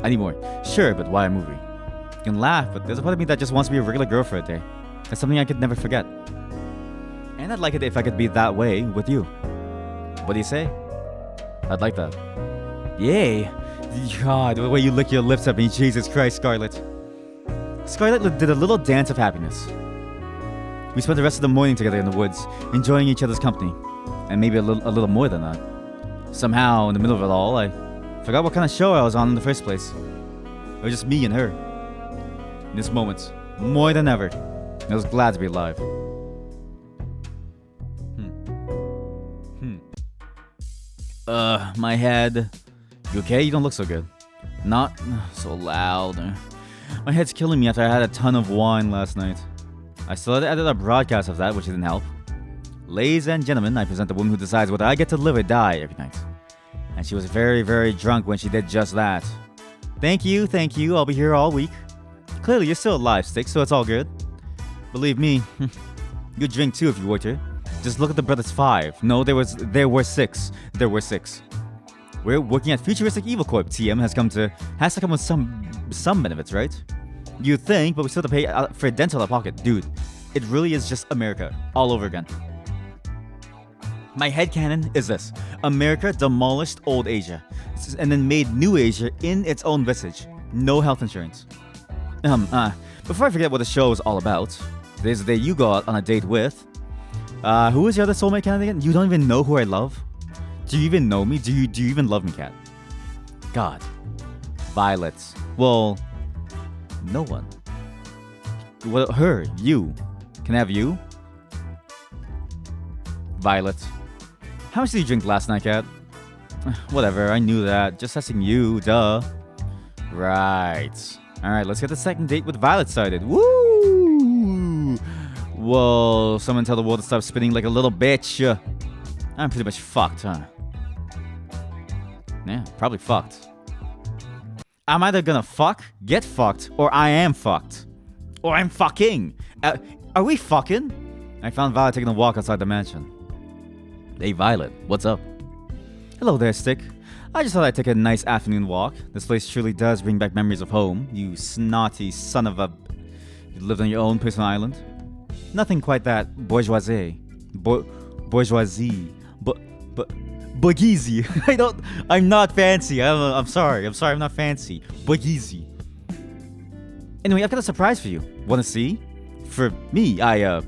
I need more. Sure, but why a movie? You can laugh, but there's a part of me that just wants to be a regular girl for a day. That's something I could never forget. And I'd like it if I could be that way with you. What do you say? I'd like that. Yay! God, the way you lick your lips at me, Jesus Christ, Scarlet. Scarlet did a little dance of happiness. We spent the rest of the morning together in the woods, enjoying each other's company. And maybe a little more than that. Somehow, in the middle of it all, I forgot what kind of show I was on in the first place. It was just me and her. In this moment, more than ever, I was glad to be alive. My head. You okay? You don't look so good. Not so loud. My head's killing me after I had a ton of wine last night. I still had to edit a broadcast of that, which didn't help. Ladies and gentlemen, I present the woman who decides whether I get to live or die every night. And she was very, very drunk when she did just that. Thank you. I'll be here all week. Clearly, you're still alive, Stick, so it's all good. Believe me, you'd drink too if you were to. Just look at the Brothers 5. No, there were 6. There were 6. We're working at Futuristic Evil Corp. TM has to come with some benefits, right? You think, but we still have to pay for dental out of pocket. Dude, it really is just America all over again. My headcanon is this. America demolished old Asia and then made new Asia in its own visage. No health insurance. Before I forget what the show is all about, today's the day you go out on a date with. Who is your other soulmate candidate again? You don't even know who I love? Do you even know me? Do you even love me, Cat? God. Violet. Well, no one. Well, her. You. Can I have you? Violet. How much did you drink last night, Cat? Whatever, I knew that. Just asking you, duh. Right. Alright, let's get the second date with Violet started. Woo! Whoa, someone tell the world to stop spinning like a little bitch. I'm pretty much fucked, huh? Yeah, probably fucked. I'm either gonna fuck, get fucked, or I am fucked. Or I'm fucking. Are we fucking? I found Violet taking a walk outside the mansion. Hey, Violet, what's up? Hello there, Stick. I just thought I'd take a nice afternoon walk. This place truly does bring back memories of home. You snotty son of a... You lived on your own personal island. Nothing quite that bourgeoisie. Bourgeoisie. Bourgeoisie. I'm not fancy. I'm sorry, I'm not fancy. Bourgeoisie. Anyway, I've got a surprise for you. Wanna see? For me, I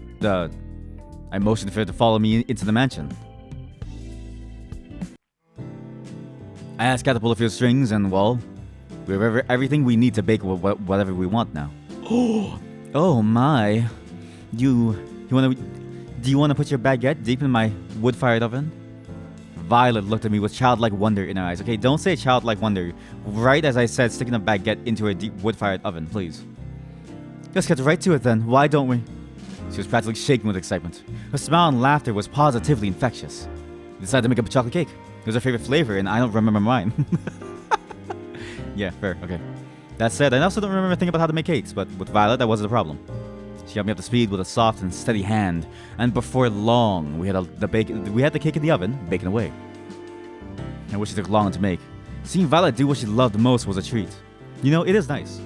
motioned for her to follow me into the mansion. I asked Cat to pull a few strings, and well, we have everything we need to bake whatever we want now. Oh my! Do you wanna put your baguette deep in my wood-fired oven? Violet looked at me with childlike wonder in her eyes. Okay, don't say childlike wonder. Right as I said, sticking a baguette into a deep wood-fired oven, please. Let's get right to it then. Why don't we? She was practically shaking with excitement. Her smile and laughter was positively infectious. We decided to make up a chocolate cake. It was her favorite flavor, and I don't remember mine. Yeah, fair, okay. That said, I also don't remember anything about how to make cakes, but with Violet, that wasn't a problem. She got me up to speed with a soft and steady hand, and before long, we had the cake in the oven, baking away. I wish it took long to make. Seeing Violet do what she loved most was a treat. You know, it is nice.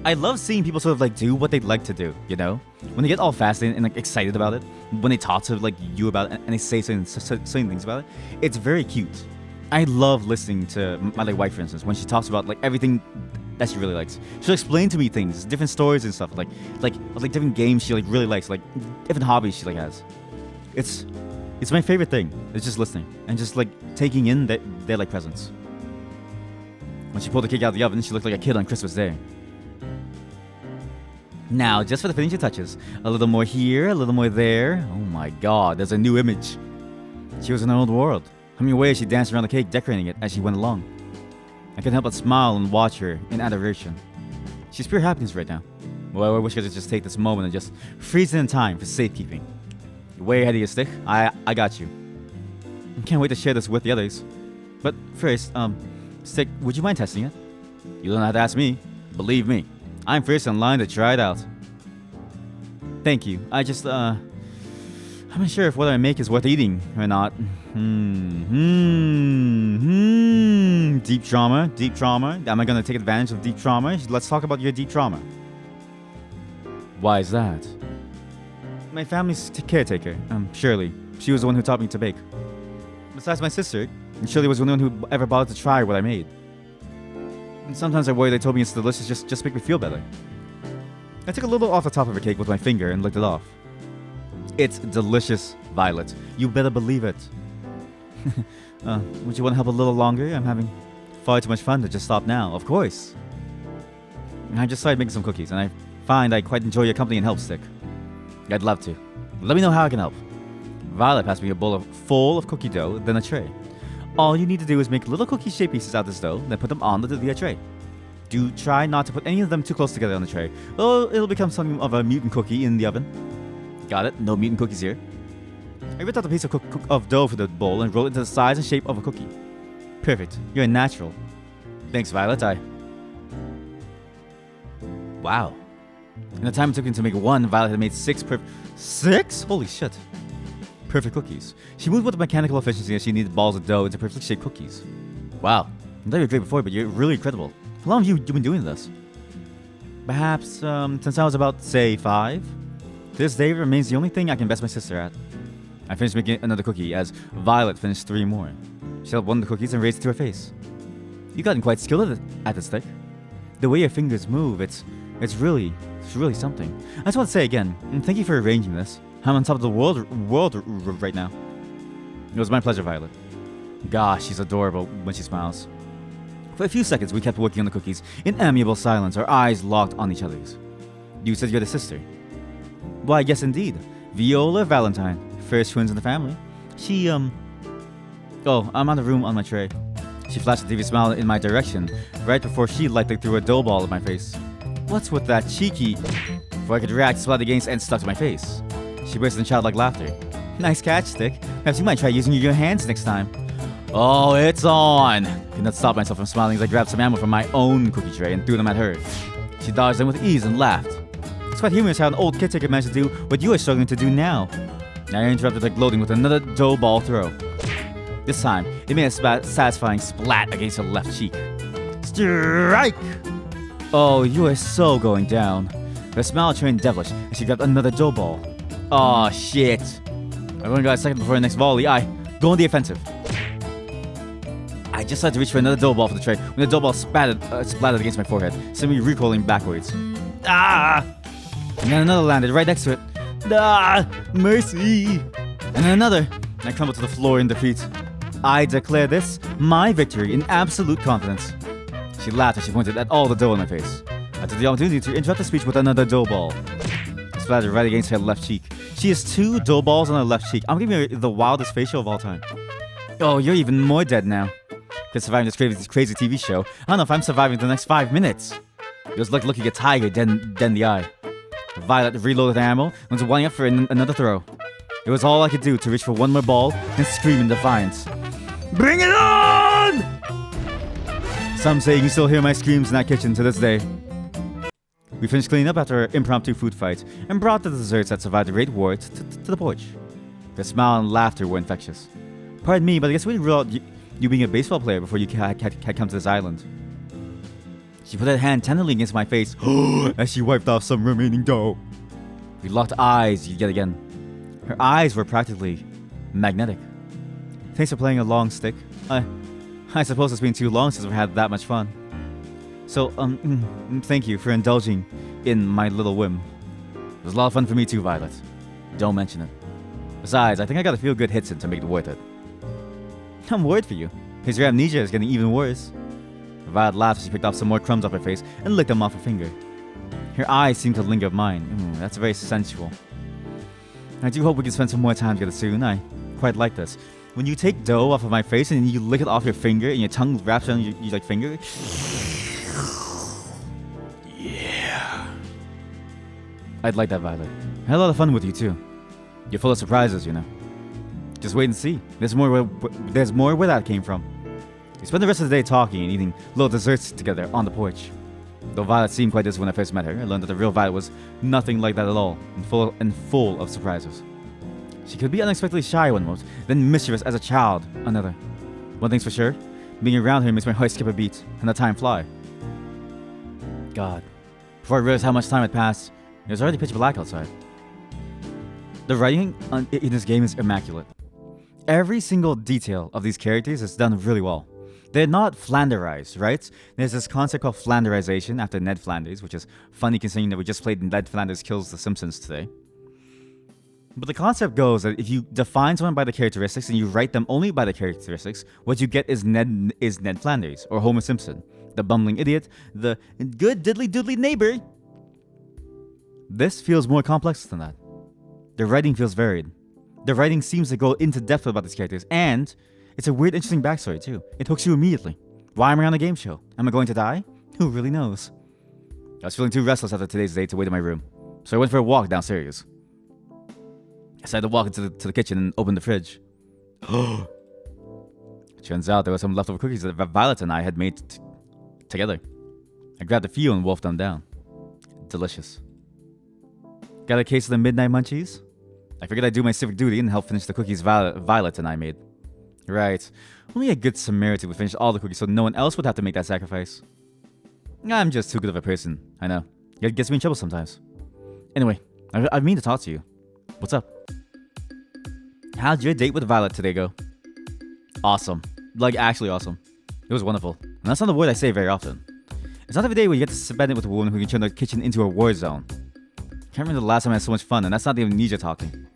I love seeing people sort of like do what they'd like to do, you know? When they get all fascinated and like excited about it, when they talk to like you about it and they say certain things about it, it's very cute. I love listening to my like wife, for instance, when she talks about like everything that she really likes. She'll explain to me things, different stories and stuff, like different games she like really likes, like different hobbies she like has. It's my favorite thing. It's just listening and just like taking in their like presence. When she pulled the cake out of the oven, she looked like a kid on Christmas Day. Now, just for the finishing touches, a little more here, a little more there. Oh my god, there's a new image. She was in her old world, humming away as she danced around the cake, decorating it as she went along. I couldn't help but smile and watch her in adoration. She's pure happiness right now. Well, I wish I could just take this moment and just freeze it in time for safekeeping. You're way ahead of your stick. I got you. I can't wait to share this with the others. But first, Stick, would you mind testing it? You don't have to ask me. Believe me, I'm first in line to try it out. Thank you. I'm not sure if what I make is worth eating or not. Deep trauma, deep trauma. Am I gonna take advantage of deep trauma? Let's talk about your deep trauma. Why is that? My family's caretaker, Shirley. She was the one who taught me to bake. Besides my sister, Shirley was the one who ever bothered to try what I made. And sometimes I worry they told me it's delicious just to make me feel better. I took a little off the top of a cake with my finger and licked it off. It's delicious, Violet. You better believe it. Would you want to help a little longer? I'm having far too much fun to just stop now. Of course. I just started making some cookies, and I find I quite enjoy your company and help, Stick. I'd love to. Let me know how I can help. Violet passed me a bowl full of cookie dough, then a tray. All you need to do is make little cookie-shaped pieces out of this dough, then put them on the tray. Do try not to put any of them too close together on the tray, or it'll become something of a mutant cookie in the oven. Got it? No mutant cookies here. I ripped out a piece of dough for the bowl and rolled it into the size and shape of a cookie. Perfect. You're a natural. Thanks, Violet. Wow. In the time it took me to make one, Violet had made 6 6? Holy shit. Perfect cookies. She moved with mechanical efficiency as she needed balls of dough into perfectly shaped cookies. Wow. I thought you were great before, but you're really incredible. How long have you been doing this? Perhaps, since I was about, say, 5? To this day, it remains the only thing I can best my sister at. I finished making another cookie as Violet finished 3 more. She held one of the cookies and raised it to her face. You've gotten quite skilled at this, Stick. The way your fingers move, it's really something. I just want to say again, and thank you for arranging this. I'm on top of the world right now. It was my pleasure, Violet. Gosh, she's adorable when she smiles. For a few seconds, we kept working on the cookies in amiable silence, our eyes locked on each other's. You said you're the sister. Why, yes, indeed. Viola Valentine, first twins in the family. She, Oh, I'm on the room on my tray. She flashed a TV smile in my direction, right before she lightly threw a dough ball at my face. What's with that cheeky? Before I could react, splattered against and stuck to my face. She burst in childlike laughter. Nice catch, Stick. Perhaps you might try using your hands next time. Oh, it's on! Could not stop myself from smiling as I grabbed some ammo from my own cookie tray and threw them at her. She dodged them with ease and laughed. It's quite humorous how an old caretaker managed to do what you are struggling to do now. I interrupted her gloating with another dough ball throw. This time, it made a satisfying splat against her left cheek. Strike! Oh, you are so going down. Her smile turned devilish as she grabbed another dough ball. Aw, shit. I only got a second before the next volley. Go on the offensive. I just had to reach for another dough ball for the tray when the dough ball splattered against my forehead, sending me recoiling backwards. Ah! And then another landed right next to it. Ah! Mercy! And then another. I crumbled to the floor in defeat. I declare this my victory in absolute confidence. She laughed as she pointed at all the dough on my face. I took the opportunity to interrupt the speech with another dough ball. It splattered right against her left cheek. She has 2 dough balls on her left cheek. I'm giving her the wildest face show of all time. Oh, you're even more dead now. After surviving this crazy TV show, I don't know if I'm surviving the next 5 minutes. It was like looking at a tiger dead in the eye. Violet reloaded her ammo and was winding up for another throw. It was all I could do to reach for one more ball and scream in defiance. Bring it on! Some say you can still hear my screams in that kitchen to this day. We finished cleaning up after our impromptu food fight and brought the desserts that survived the Great War to the porch. The smile and laughter were infectious. Pardon me, but I guess we didn't rule out you being a baseball player before you had come to this island. She put her hand tenderly against my face as she wiped off some remaining dough. We locked eyes yet again. Her eyes were practically magnetic. Thanks for playing a long stick. I suppose it's been too long since we've had that much fun. So, thank you for indulging in my little whim. It was a lot of fun for me too, Violet. Don't mention it. Besides, I think I got a few good hits in to make it worth it. I'm worried for you, because your amnesia is getting even worse. Violet laughed as she picked off some more crumbs off her face and licked them off her finger. Her eyes seemed to linger of mine. That's very sensual. I do hope we can spend some more time together soon. I quite like this. When you take dough off of my face and you lick it off your finger and your tongue wraps around your like, finger. Yeah. I'd like that, Violet. I had a lot of fun with you, too. You're full of surprises, you know. Just wait and see. There's more where that came from. We spent the rest of the day talking and eating little desserts together on the porch. Though Violet seemed quite different when I first met her, I learned that the real Violet was nothing like that at all, and full of surprises. She could be unexpectedly shy one moment, then mischievous as a child another. One thing's for sure, being around her makes my heart skip a beat, and the time fly. God. Before I realized how much time had passed, it was already pitch black outside. The writing in this game is immaculate. Every single detail of these characters is done really well. They're not Flanderized, right? There's this concept called Flanderization after Ned Flanders, which is funny considering that we just played Ned Flanders Kills the Simpsons today. But the concept goes that if you define someone by the characteristics and you write them only by the characteristics, what you get is Ned Flanders, or Homer Simpson, the bumbling idiot, the good diddly doodly neighbor. This feels more complex than that. The writing feels varied. The writing seems to go into depth about these characters, and it's a weird, interesting backstory too. It hooks you immediately. Why am I on a game show? Am I going to die? Who really knows? I was feeling too restless after today's day to wait in my room, so I went for a walk downstairs. I decided to walk into the kitchen and open the fridge. Turns out there were some leftover cookies that Violet and I had made together. I grabbed a few and wolfed them down. Delicious. Got a case of the Midnight Munchies? I figured I'd do my civic duty and help finish the cookies Violet and I made. Right. Only a good Samaritan would finish all the cookies so no one else would have to make that sacrifice. I'm just too good of a person, I know. It gets me in trouble sometimes. Anyway, I mean to talk to you. What's up? How'd your date with Violet today go? Awesome. Like, actually awesome. It was wonderful. And that's not a word I say very often. It's not every day where you get to spend it with a woman who can turn the kitchen into a war zone. Can't remember the last time I had so much fun, and that's not even Ninja talking.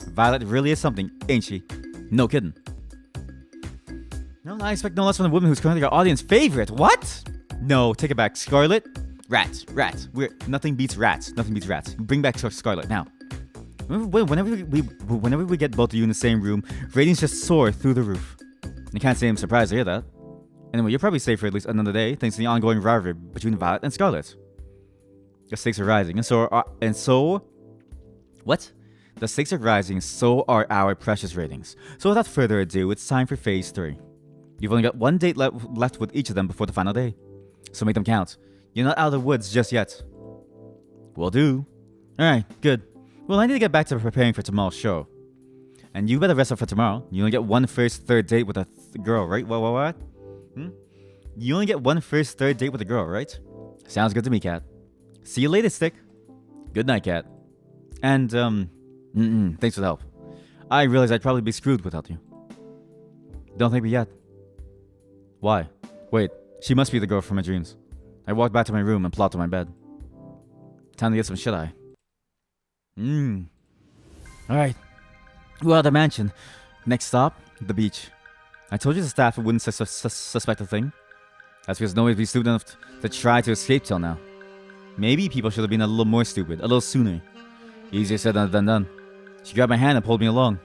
Violet really is something, ain't she? No kidding. No, I expect no less from the woman who's currently our audience favorite. What? No, take it back. Scarlet? Rats. Nothing beats rats. Nothing beats rats. Bring back Scarlet now. Whenever we get both of you in the same room, ratings just soar through the roof. You can't say I'm surprised to hear that. Anyway, you're probably safe for at least another day thanks to the ongoing rivalry between Violet and Scarlet. The stakes are rising, what? The stakes are rising, so are our precious ratings. So without further ado, it's time for Phase 3. You've only got one date left with each of them before the final day. So make them count. You're not out of the woods just yet. Will do. Alright, good. Well, I need to get back to preparing for tomorrow's show. And you better rest up for tomorrow. You only get one first third date with a girl, right? What? You only get one first third date with a girl, right? Sounds good to me, Cat. See you later, Stick. Good night, Cat. And, thanks for the help. I realize I'd probably be screwed without you. Don't thank me yet. Why? Wait, she must be the girl from my dreams. I walked back to my room and plopped on my bed. Time to get some shut-eye. Alright. Well, the mansion. Next stop, the beach. I told you the staff wouldn't suspect a thing. That's because nobody's been stupid enough to try to escape till now. Maybe people should have been a little more stupid, a little sooner. Easier said than done. She grabbed my hand and pulled me along.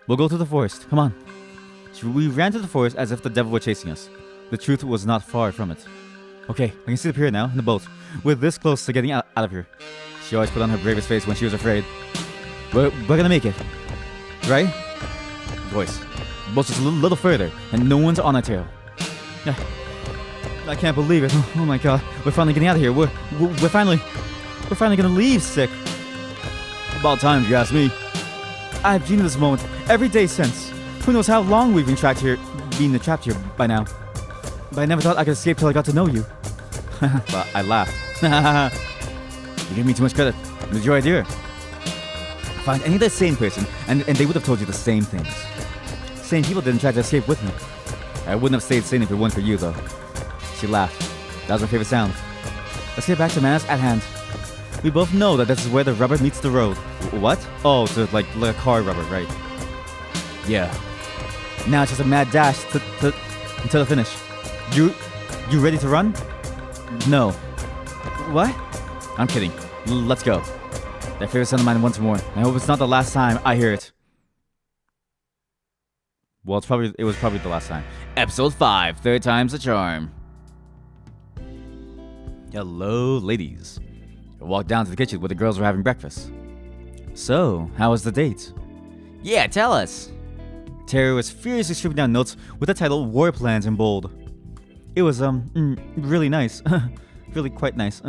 We'll go through the forest, come on. We ran through the forest as if the devil were chasing us. The truth was not far from it. Okay, I can see the pier now, in the boat. We're this close to getting out of here. She always put on her bravest face when she was afraid. We're gonna make it. Right? Voice. The boat's just a little further, and no one's on our tail. I can't believe it. Oh my god. We're finally getting out of here. We're finally gonna leave, Stick. About time, if you ask me. I've dreamed of this moment every day since. Who knows how long we've been trapped here by now. But I never thought I could escape till I got to know you. But I laughed. You gave me too much credit. It was your idea. Find any other sane person, and they would have told you the same things. Sane people didn't try to escape with me. I wouldn't have stayed sane if it weren't for you, though. She laughed. That was my favorite sound. Let's get back to matters at hand. We both know that this is where the rubber meets the road. What? Oh, so like a car rubber, right? Yeah. Now it's just a mad dash until the finish. You ready to run? No. What? I'm kidding. Let's go. That favorite sound of mine once more. I hope it's not the last time I hear it. Well, it was probably the last time. Episode 5, third time's the charm. Hello, ladies. I walked down to the kitchen where the girls were having breakfast. So, how was the date? Yeah, tell us. Terry was furiously scribbling down notes with the title War Plans in bold. It was, really nice. Really quite nice.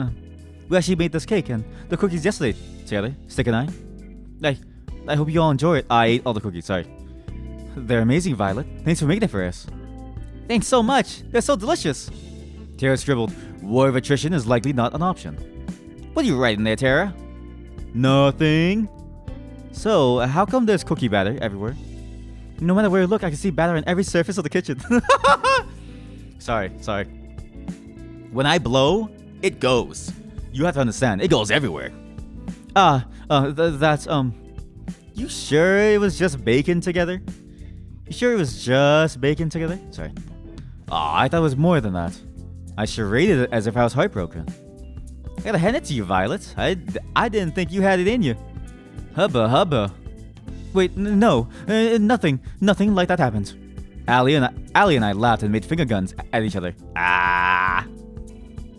We actually made this cake and the cookies yesterday together, Stick and I. I hope you all enjoy it. I ate all the cookies, sorry. They're amazing, Violet. Thanks for making it for us. Thanks so much. They're so delicious. Tara scribbled, war of attrition is likely not an option. What are you writing there, Tara? Nothing. So, how come there's cookie batter everywhere? No matter where you look, I can see batter on every surface of the kitchen. Sorry. When I blow, it goes. You have to understand, it goes everywhere. You sure it was just bacon together? You sure it was just bacon together? Sorry. I thought it was more than that. I charaded it as if I was heartbroken. I gotta hand it to you, Violet. I didn't think you had it in you. Hubba. Wait, no, nothing like that happened. Allie and I laughed and made finger guns at each other. I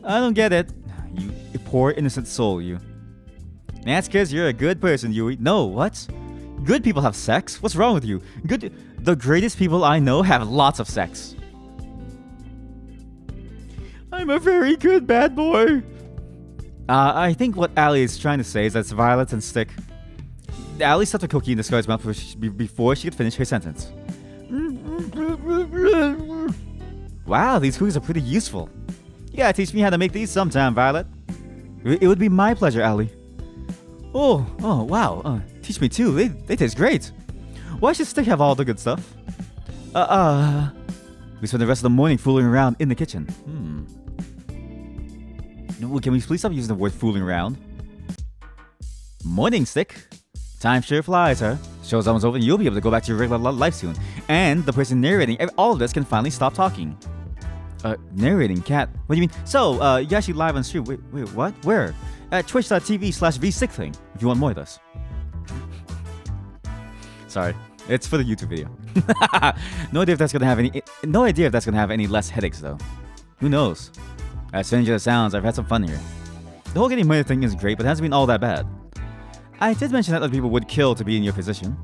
don't get it. You poor innocent soul, you. That's because you're a good person, Yui. No, what? Good people have sex? What's wrong with you? The greatest people I know have lots of sex. I'm a very good bad boy. I think what Allie is trying to say is that it's Violet and Stick. Allie stuffed a cookie in the Scar's mouth before she could finish her sentence. Wow, these cookies are pretty useful. You gotta teach me how to make these sometime, Violet. It would be my pleasure, Allie. Oh, wow. Teach me too. They taste great. Why should Stick have all the good stuff? We spent the rest of the morning fooling around in the kitchen. Can we please stop using the word fooling around? Morning, Stick. Time sure flies, huh? Show's almost over and you'll be able to go back to your regular life soon. And the person narrating all of this can finally stop talking. Narrating, Cat? What do you mean? So, you're actually live on stream. Wait, what? Where? At twitch.tv/vsicthing, if you want more of this. Sorry. It's for the YouTube video. No idea if that's gonna have any less headaches, though. Who knows? As strange as it sounds, I've had some fun here. The whole getting money thing is great, but it hasn't been all that bad. I did mention that other people would kill to be in your position.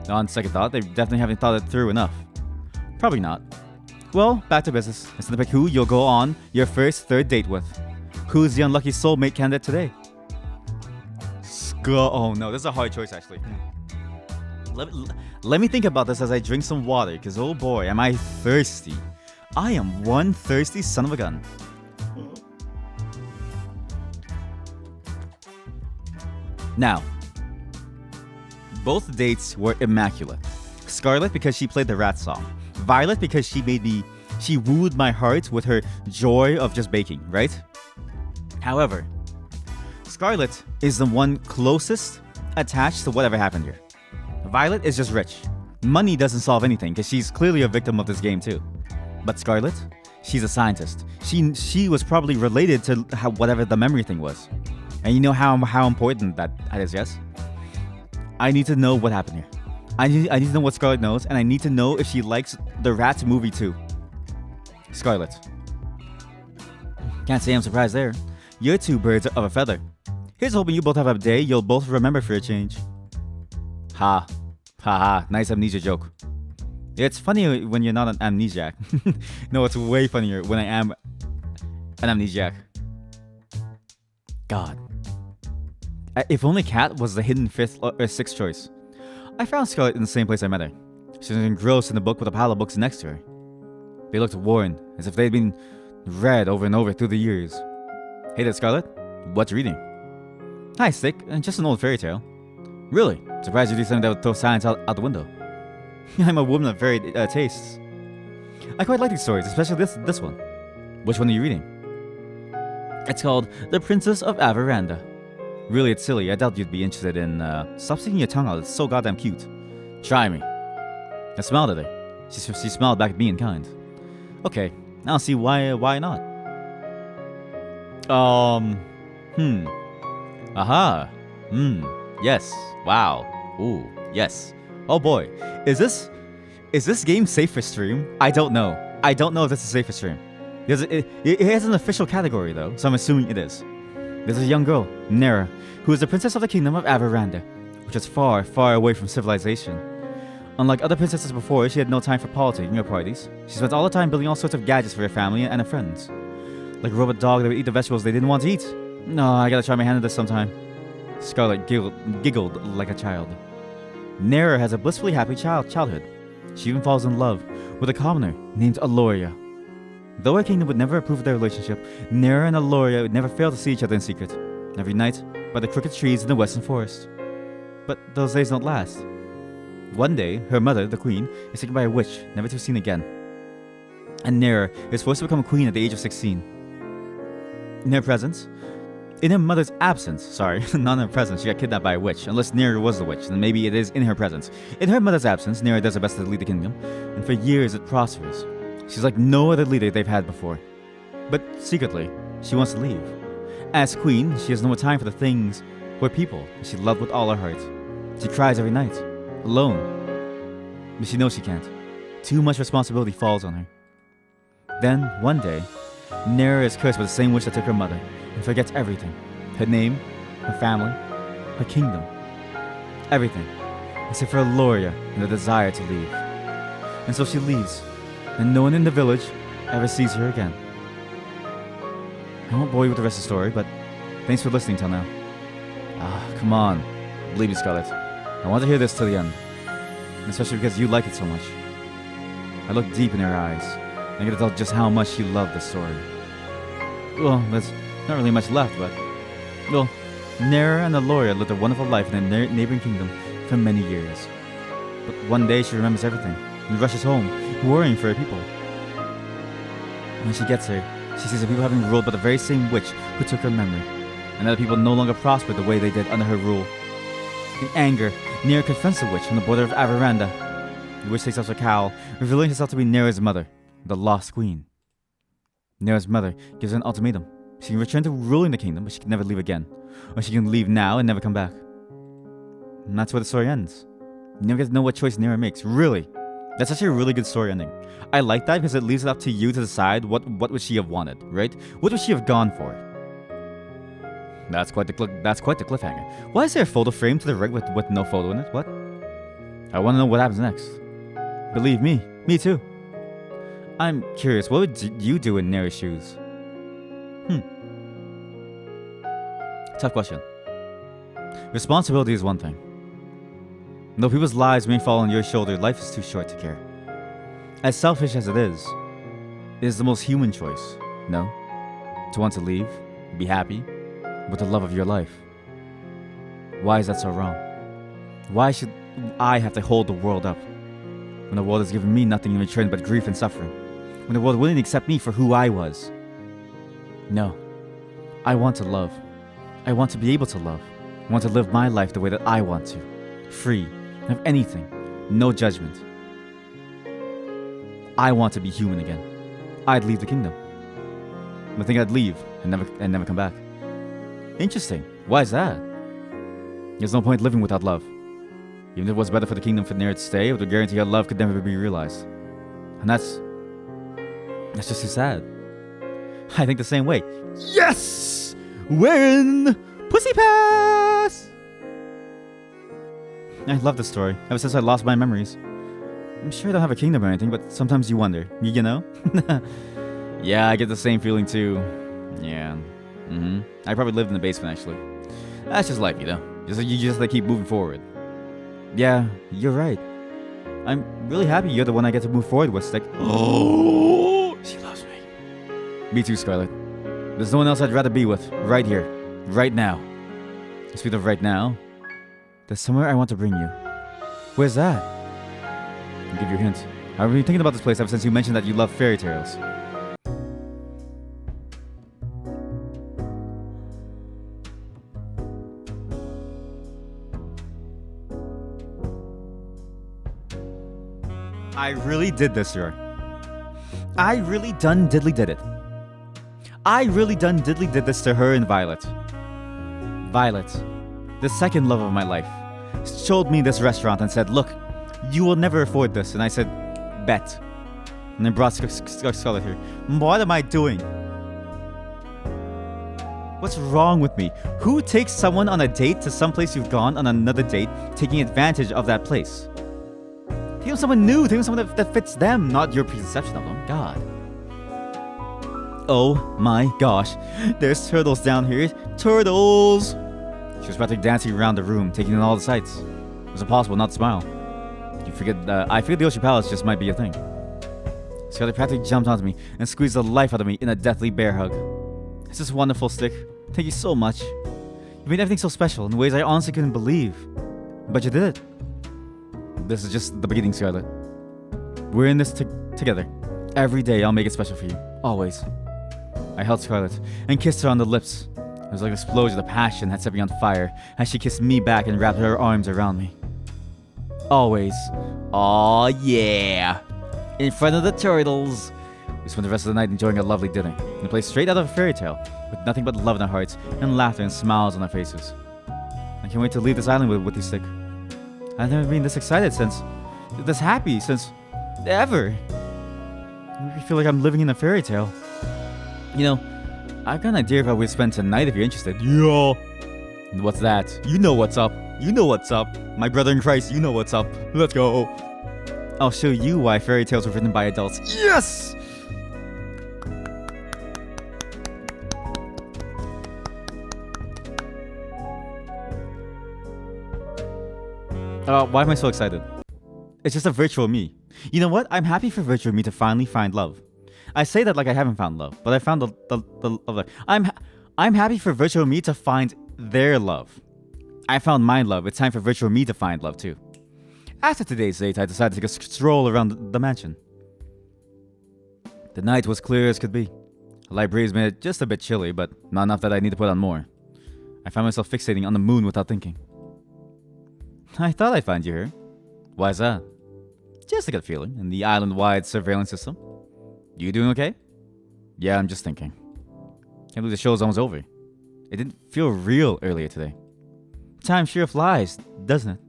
On second thought, they definitely haven't thought it through enough. Probably not. Well, back to business. It's time to pick who you'll go on your first third date with. Who's the unlucky soulmate candidate today? Oh no, this is a hard choice actually. Let me think about this as I drink some water, because oh boy, am I thirsty. I am one thirsty son of a gun. Now, both dates were immaculate. Scarlet because she played the rat song. Violet because she wooed my heart with her joy of just baking, right? However, Scarlet is the one closest attached to whatever happened here. Violet is just rich. Money doesn't solve anything because she's clearly a victim of this game too. But Scarlet, she's a scientist. She was probably related to whatever the memory thing was. And you know how important that is, yes? I need to know what happened here. I need to know what Scarlet knows, and I need to know if she likes the Rats movie too. Scarlet. Can't say I'm surprised there. You're two birds of a feather. Here's hoping you both have a day you'll both remember for a change. Ha. Nice amnesia joke. It's funny when you're not an amnesiac. No, it's way funnier when I am an amnesiac. God. If only Kat was the hidden fifth or sixth choice. I found Scarlet in the same place I met her. She was engrossed in the book with a pile of books next to her. They looked worn, as if they'd been read over and over through the years. Hey there, Scarlet. What's reading? Hi, Stick. Just an old fairy tale. Really? Surprised you do something that would throw science out the window. I'm a woman of varied tastes. I quite like these stories, especially this one. Which one are you reading? It's called The Princess of Avaranda. Really, it's silly. I doubt you'd be interested in... Stop sticking your tongue out. It's so goddamn cute. Try me. I smiled at her. She smiled back at me in kind. Okay, I don't see why not. Aha. Yes. Wow. Ooh. Yes. Oh boy. Is this game safe for stream? I don't know. I don't know if this is safe for stream. It has an official category though, so I'm assuming it is. There's a young girl, Nera, who is the princess of the kingdom of Avaranda, which is far, far away from civilization. Unlike other princesses before, she had no time for politicking or parties. She spent all the time building all sorts of gadgets for her family and her friends. Like a robot dog that would eat the vegetables they didn't want to eat. No, I gotta try my hand at this sometime. Scarlet giggled like a child. Nera has a blissfully happy childhood. She even falls in love with a commoner named Aloria. Though her kingdom would never approve of their relationship, Nera and Aloria would never fail to see each other in secret, every night by the crooked trees in the western forest. But those days don't last. One day, her mother, the queen, is taken by a witch, never to be seen again. And Nera is forced to become a queen at the age of 16. In her mother's absence, not in her presence, she got kidnapped by a witch, unless Nera was the witch, then maybe it is in her presence. In her mother's absence, Nera does her best to lead the kingdom, and for years it prospers. She's like no other leader they've had before. But secretly, she wants to leave. As queen, she has no more time for the things or people she loved with all her heart. She cries every night, alone. But she knows she can't. Too much responsibility falls on her. Then, one day, Nera is cursed by the same witch that took her mother, and forgets everything. Her name, her family, her kingdom. Everything, except for Aloria and the desire to leave. And so she leaves, and no one in the village ever sees her again. I won't bore you with the rest of the story, but thanks for listening till now. Come on. Believe me, Scarlet. I want to hear this till the end. Especially because you like it so much. I look deep in her eyes, and I get to tell just how much she loved the story. Well, there's not really much left, but... Well, Nera and Aloria lived a wonderful life in a neighboring kingdom for many years. But one day she remembers everything, and rushes home, worrying for her people. When she gets here, she sees her people having ruled by the very same witch who took her memory, and that the people no longer prospered the way they did under her rule. In anger, Nera confronts the witch on the border of Avaranda. The witch takes off her cowl, revealing herself to be Nera's mother, the Lost Queen. Nera's mother gives her an ultimatum. She can return to ruling the kingdom, but she can never leave again. Or she can leave now and never come back. And that's where the story ends. You never get to know what choice Nera makes. Really. That's actually a really good story ending. I like that because it leaves it up to you to decide what would she have wanted, right? What would she have gone for? That's quite the cliffhanger. Why is there a photo frame to the right with no photo in it? What? I want to know what happens next. Believe me too. I'm curious, what would you do in Nera's shoes? Tough question. Responsibility is one thing. Though people's lives may fall on your shoulder, life is too short to care. As selfish as it is the most human choice, no? To want to leave, be happy, with the love of your life. Why is that so wrong? Why should I have to hold the world up, when the world has given me nothing in return but grief and suffering? When the world wouldn't accept me for who I was? No. I want to love. I want to be able to love. I want to live my life the way that I want to. Free of anything. No judgment. I want to be human again. I'd leave the kingdom. I think I'd leave and never come back. Interesting. Why is that? There's no point living without love. Even if it was better for the kingdom for Nera to stay, it would guarantee her love could never be realized. And that's just too sad. I think the same way. Yes! We're in Pussy Pass! I love this story, ever since I lost my memories. I'm sure I don't have a kingdom or anything, but sometimes you wonder, you know? Yeah, I get the same feeling too. Yeah. I probably lived in the basement, actually. That's just life, you know? You just like keep moving forward. Yeah, you're right. I'm really happy you're the one I get to move forward with, Stick. Oh, she loves me. Me too, Scarlet. There's no one else I'd rather be with. Right here. Right now. Speaking of right now, there's somewhere I want to bring you. Where's that? I'll give you a hint. I've been thinking about this place ever since you mentioned that you love fairy tales. I really did this, sir. I really done diddly did it. I really done diddly did this to her and Violet. Violet, the second love of my life, showed me this restaurant and said, look, you will never afford this. And I said, bet. And then brought Scarlet here. What am I doing? What's wrong with me? Who takes someone on a date to someplace you've gone on another date, taking advantage of that place? Take them someone new, take them someone that fits them, not your preconception of them. God. Oh my gosh, there's turtles down here. Turtles! She was practically dancing around the room, taking in all the sights. It was impossible not to smile. I figured the Ocean Palace just might be a thing. Scarlet practically jumped onto me and squeezed the life out of me in a deathly bear hug. It's just wonderful, Stick. Thank you so much. You made everything so special in ways I honestly couldn't believe. But you did it. This is just the beginning, Scarlet. We're in this together. Every day I'll make it special for you. Always. I held Scarlet and kissed her on the lips. It was like an explosion of passion had set me on fire as she kissed me back and wrapped her arms around me. Always. Aw, yeah. In front of the turtles. We spent the rest of the night enjoying a lovely dinner in a place straight out of a fairy tale, with nothing but love in our hearts and laughter and smiles on our faces. I can't wait to leave this island with you, Stick. I've never been this excited since, this happy since, ever. I feel like I'm living in a fairy tale. You know, I've got an idea of how we'd spend tonight if you're interested. Yeah. What's that? You know what's up. You know what's up. My brother in Christ, you know what's up. Let's go. I'll show you why fairy tales were written by adults. Yes! Why am I so excited? It's just a virtual me. You know what? I'm happy for virtual me to finally find love. I say that like I haven't found love, but I found the love. I'm happy for virtual me to find their love. I found my love. It's time for virtual me to find love too. After today's date, I decided to take a stroll around the mansion. The night was clear as could be. A light breeze made it just a bit chilly, but not enough that I need to put on more. I found myself fixating on the moon without thinking. I thought I'd find you here. Why's that? Just a good feeling in the island-wide surveillance system. You doing okay? Yeah, I'm just thinking. Can't believe the show's almost over. It didn't feel real earlier today. Time sure flies, doesn't it?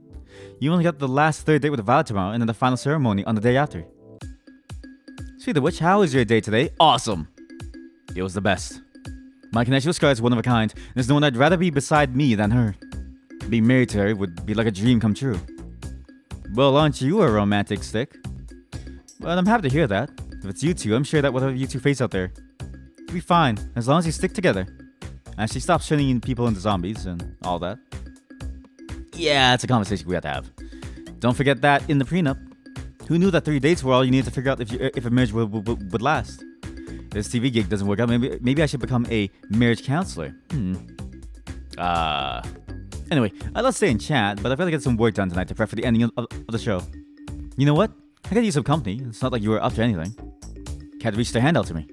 You only got the last third date with Violet tomorrow and then the final ceremony on the day after. Speaking of which, how was your day today? Awesome! It was the best. My connection with Scarlet is one of a kind. There's no one I'd rather be beside me than her. Being married to her would be like a dream come true. Well, aren't you a romantic, Stick? Well, I'm happy to hear that. If it's you two, I'm sure that whatever you two face out there, you'll be fine, as long as you stick together. And she stops turning people into zombies and all that. Yeah, it's a conversation we have to have. Don't forget that in the prenup. Who knew that 3 dates were all you needed to figure out if a marriage would last? If this TV gig doesn't work out, maybe I should become a marriage counselor. Anyway, let's stay and chat, but I've got to get some work done tonight to prep for the ending of the show. You know what? I could use some company. It's not like you were up to anything. Cat reached her hand out to me.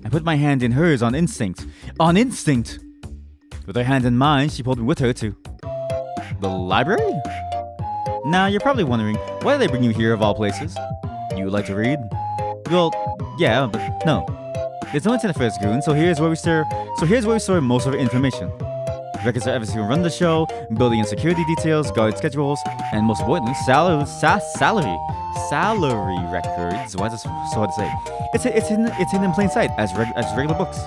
I put my hand in hers on instinct. On instinct! With her hand in mine, she pulled me with her to the library? Now, you're probably wondering, why did they bring you here of all places? You like to read? Well, yeah, but no. There's no internet for us, Goon, so here's where we store most of our information. Records of everything run the show, building and security details, guard schedules, and most importantly, salary records. Why is this so hard to say? It's hidden in plain sight as regular books.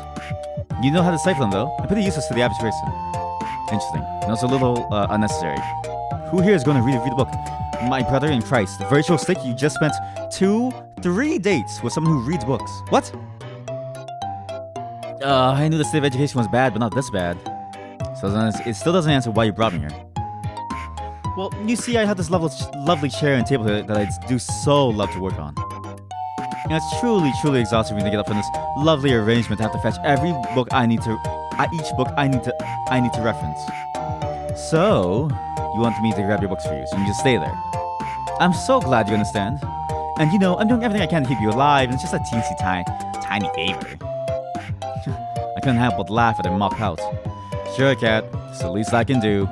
You know how to cipher them though, and pretty useless to the average person. Interesting, and also a little unnecessary. Who here is going to read the book? My brother in Christ, the virtual Stick. You just spent 3 dates with someone who reads books. What? I knew the state of education was bad, but not this bad. So it still doesn't answer why you brought me here. Well, you see, I had this lovely chair and table that I do so love to work on. And it's truly, truly exhausting when I get up from this lovely arrangement to have to fetch every book I need to, each book I need to reference. So, you want me to grab your books for you, so you can just stay there. I'm so glad you understand. And you know, I'm doing everything I can to keep you alive, and it's just a teensy tiny favor. I couldn't help but laugh at their mock pout. Sure, Cat. It's the least I can do.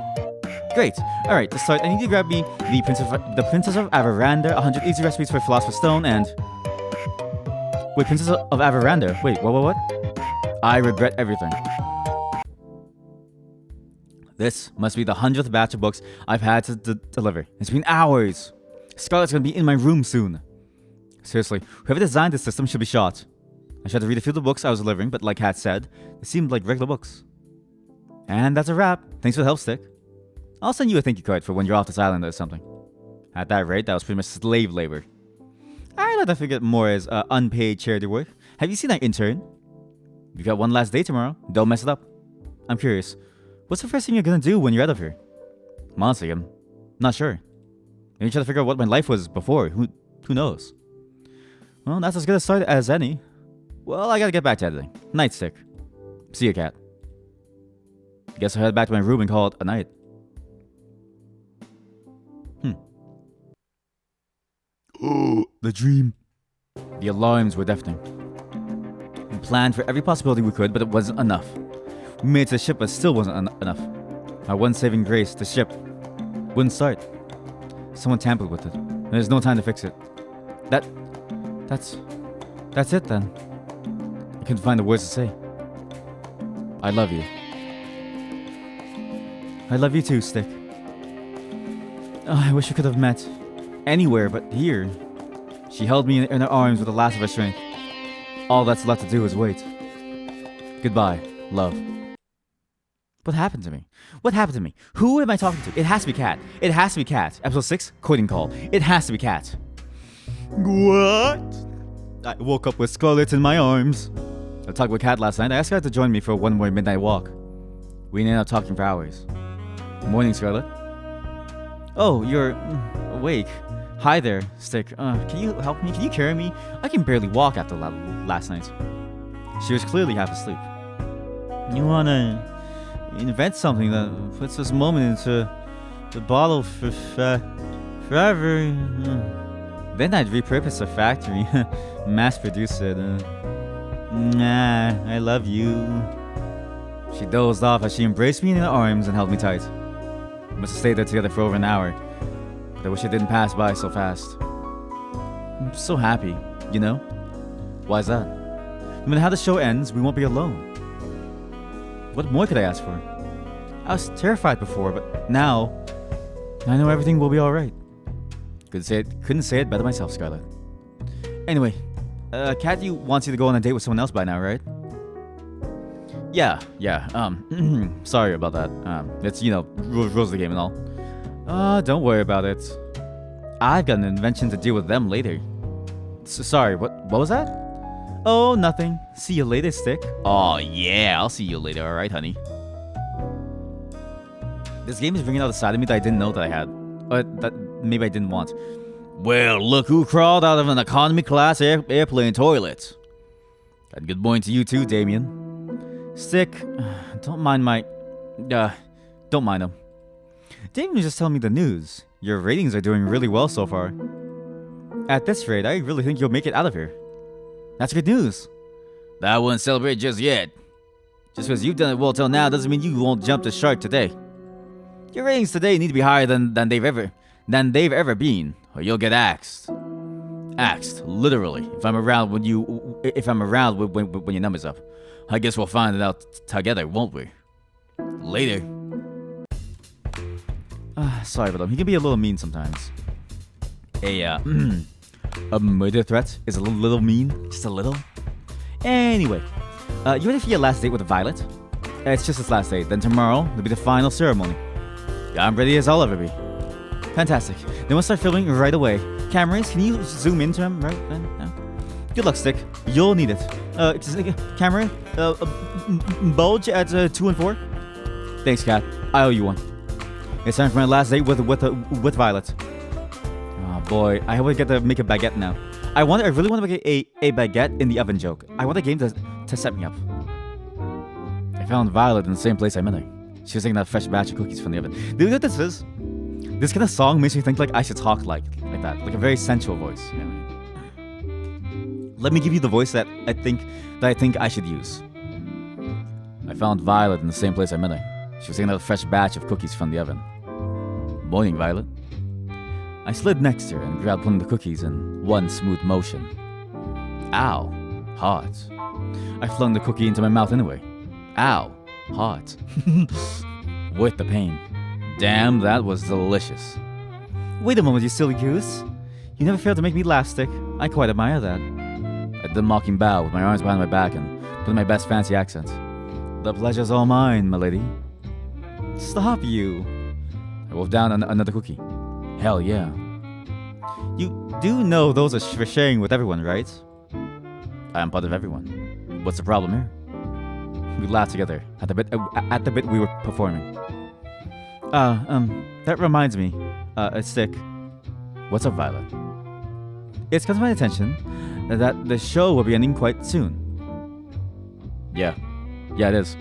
Great. Alright, to start, I need you to grab me the Princess of Avaranda, 100 easy recipes for Philosopher's Stone, and... Wait, Princess of Avaranda? Wait, what? I regret everything. This must be the 100th batch of books I've had to deliver. It's been hours. Scarlet's gonna be in my room soon. Seriously, whoever designed this system should be shot. I tried to read a few of the books I was delivering, but like Kat said, they seemed like regular books. And that's a wrap. Thanks for the help, Stick. I'll send you a thank you card for when you're off this island or something. At that rate, that was pretty much slave labor. I like to figure it more as unpaid charity work. Have you seen our intern? We've got one last day tomorrow. Don't mess it up. I'm curious. What's the first thing you're gonna do when you're out of here? Honestly, I'm not sure. Maybe try to figure out what my life was before. Who knows? Well, that's as good a start as any. Well, I gotta get back to editing. Night, Stick. See you, Cat. Guess I'll head back to my room and call it a night. Oh, the dream. The alarms were deafening. We planned for every possibility we could, but it wasn't enough. We made it to the ship, but still wasn't enough. Our one saving grace, the ship, wouldn't start. Someone tampered with it. And there's no time to fix it. That's it then. I couldn't find the words to say. I love you. I love you too, Stick. Oh, I wish we could have met anywhere but here. She held me in her arms with the last of her strength. All that's left to do is wait. Goodbye, love. What happened to me? What happened to me? Who am I talking to? It has to be Cat. It has to be Cat. Episode 6, Quitting Call. It has to be Cat. What? I woke up with Scarlet in my arms. I talked with Cat last night. I asked her to join me for one more midnight walk. We ended up talking for hours. Good morning, Scarlet. Oh, you're awake. Hi there, Stick. Can you help me? Can you carry me? I can barely walk after last night. She was clearly half asleep. You wanna invent something that puts this moment into the bottle for forever? Then I'd repurpose the factory, mass produce it. Nah, I love you. She dozed off as she embraced me in her arms and held me tight. We must have stayed there together for over an hour. But I wish it didn't pass by so fast. I'm so happy, you know? Why is that? No matter how the show ends, we won't be alone. What more could I ask for? I was terrified before, but now I know everything will be alright. Couldn't say it better myself, Scarlet. Anyway, Cat wants you to go on a date with someone else by now, right? Yeah, sorry about that. It's, you know, rules of the game and all. Don't worry about it. I've got an invention to deal with them later. Sorry, what was that? Oh, nothing. See you later, Stick. Oh, yeah, I'll see you later, alright, honey. This game is bringing out a side of me that I didn't know that I had. Or that maybe I didn't want. Well, look who crawled out of an economy class airplane toilet. And good morning to you too, Damien. Stick, don't mind him. Damien was just telling me the news. Your ratings are doing really well so far. At this rate, I really think you'll make it out of here. That's good news. That wouldn't celebrate just yet. Just because you've done it well till now doesn't mean you won't jump the shark today. Your ratings today need to be higher than they've ever been, or you'll get axed. Axed, literally. If I'm around when your number's up. I guess we'll find it out together, won't we? Later. Sorry about him. He can be a little mean sometimes. A murder threat is a little mean. Just a little. Anyway, you ready for your last date with Violet? It's just this last date. Then tomorrow, there'll be the final ceremony. I'm ready as I'll ever be. Fantastic. Then we'll start filming right away. Cameras, can you zoom into him right now? Good luck, Stick. You'll need it. Camera, bulge at 2 and 4. Thanks, Cat. I owe you one. It's time for my last date with Violet. Oh boy, I hope I get to make a baguette now. I really want to make a baguette in the oven joke. I want a game to set me up. I found Violet in the same place I met her. She was taking that fresh batch of cookies from the oven. Do you know what this is? This kind of song makes me think like I should talk like that, like a very sensual voice. You know? Let me give you the voice that I think I should use. I found Violet in the same place I met her. She was taking out a fresh batch of cookies from the oven. Morning, Violet. I slid next to her and grabbed one of the cookies in one smooth motion. Ow, hot. I flung the cookie into my mouth anyway. Ow, hot. With the pain. Damn, that was delicious. Wait a moment, you silly goose. You never failed to make me laugh, Stick. I quite admire that. I did a mocking bow with my arms behind my back and put in my best fancy accent. The pleasure's all mine, milady. Stop you. I wolfed down another cookie. Hell yeah. You do know those are for sharing with everyone, right? I am part of everyone. What's the problem here? We laughed together at the bit we were performing. That reminds me, Stick. What's up, Violet? It's come to my attention that the show will be ending quite soon. Yeah, it is.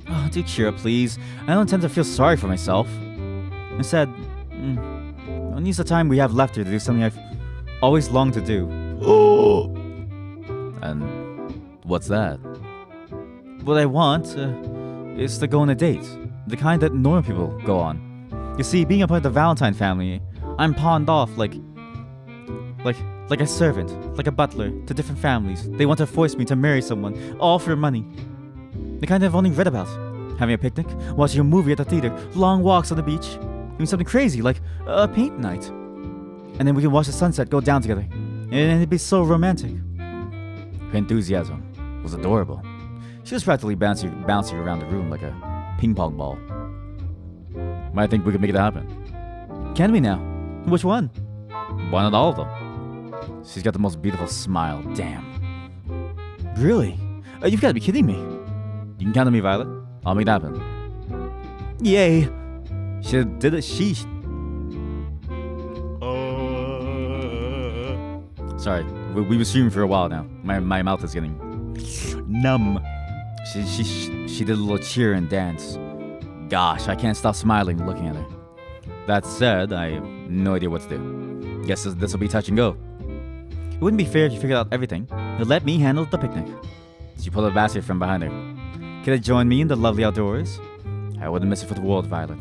Oh, do cheer up, please. I don't intend to feel sorry for myself. Instead, I'll use the time we have left here to do something I've always longed to do. And what's that? What I want is to go on a date. The kind that normal people go on. You see, being a part of the Valentine family, I'm pawned off like a servant, like a butler, to different families. They want to force me to marry someone, all for money. The kind I've only read about. Having a picnic, watching a movie at the theater, long walks on the beach, doing something crazy like a paint night. And then we can watch the sunset go down together. And it'd be so romantic. Her enthusiasm was adorable. She was practically bouncing around the room like a ping pong ball. I think we could make it happen. Can we now? Which one? Why not all of them? She's got the most beautiful smile. Damn. Really? You've got to be kidding me. You can count on me, Violet. I'll make it happen. Yay. She did it. Sorry, we were streaming for a while now. My mouth is getting numb. She did a little cheer and dance. Gosh, I can't stop smiling looking at her. That said, I have no idea what to do. Guess this will be touch and go. It wouldn't be fair if you figured out everything. You'll let me handle the picnic. She pulled a basket from behind her. Can I join me in the lovely outdoors? I wouldn't miss it for the world, Violet.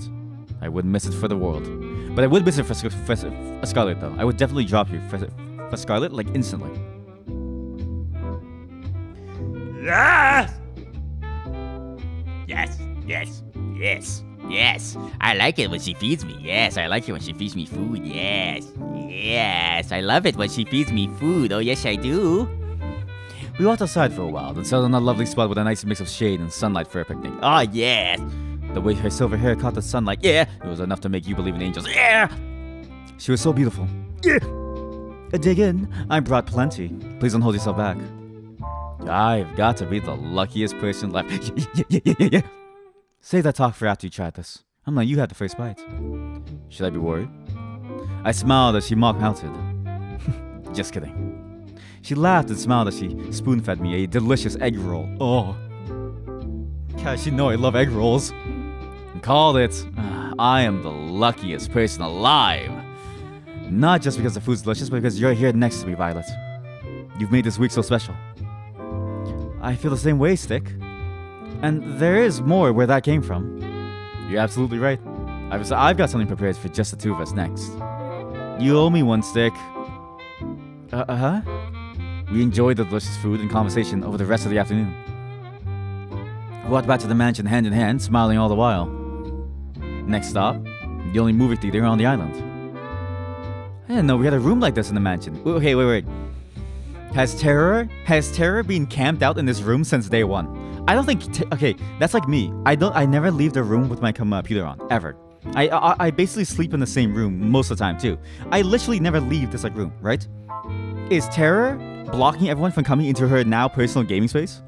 I wouldn't miss it for the world. But I would miss it for Scarlet, though. I would definitely drop you for Scarlet, like, instantly. Yes! Yes. I like it when she feeds me. Yes, I like it when she feeds me food. Yes. I love it when she feeds me food. Oh, yes, I do. We walked outside for a while, then settled on a lovely spot with a nice mix of shade and sunlight for a picnic. Oh, yes. The way her silver hair caught the sunlight, yeah, it was enough to make you believe in angels. Yeah! She was so beautiful. Yeah! Dig in. I brought plenty. Please don't hold yourself back. I've got to be the luckiest person left. Yeah. Save that talk for after you tried this. I'm letting you have the first bite. Should I be worried? I smiled as she mock-mounted. Just kidding. She laughed and smiled as she spoon-fed me a delicious egg roll. Oh. Gosh, you know I love egg rolls. And called it, I am the luckiest person alive. Not just because the food's delicious, but because you're here next to me, Violet. You've made this week so special. I feel the same way, Stick. And there is more where that came from. You're absolutely right. I've got something prepared for just the two of us next. You owe me one, Stick. Huh? We enjoyed the delicious food and conversation over the rest of the afternoon. We walked back to the mansion hand in hand, smiling all the while. Next stop, the only movie theater on the island. I didn't know we had a room like this in the mansion. Okay, wait. Has Terror been camped out in this room since day one? I don't think. Okay, that's like me. I never leave the room with my computer on ever. I basically sleep in the same room most of the time too. I literally never leave this like room, right? Is Terror blocking everyone from coming into her now personal gaming space?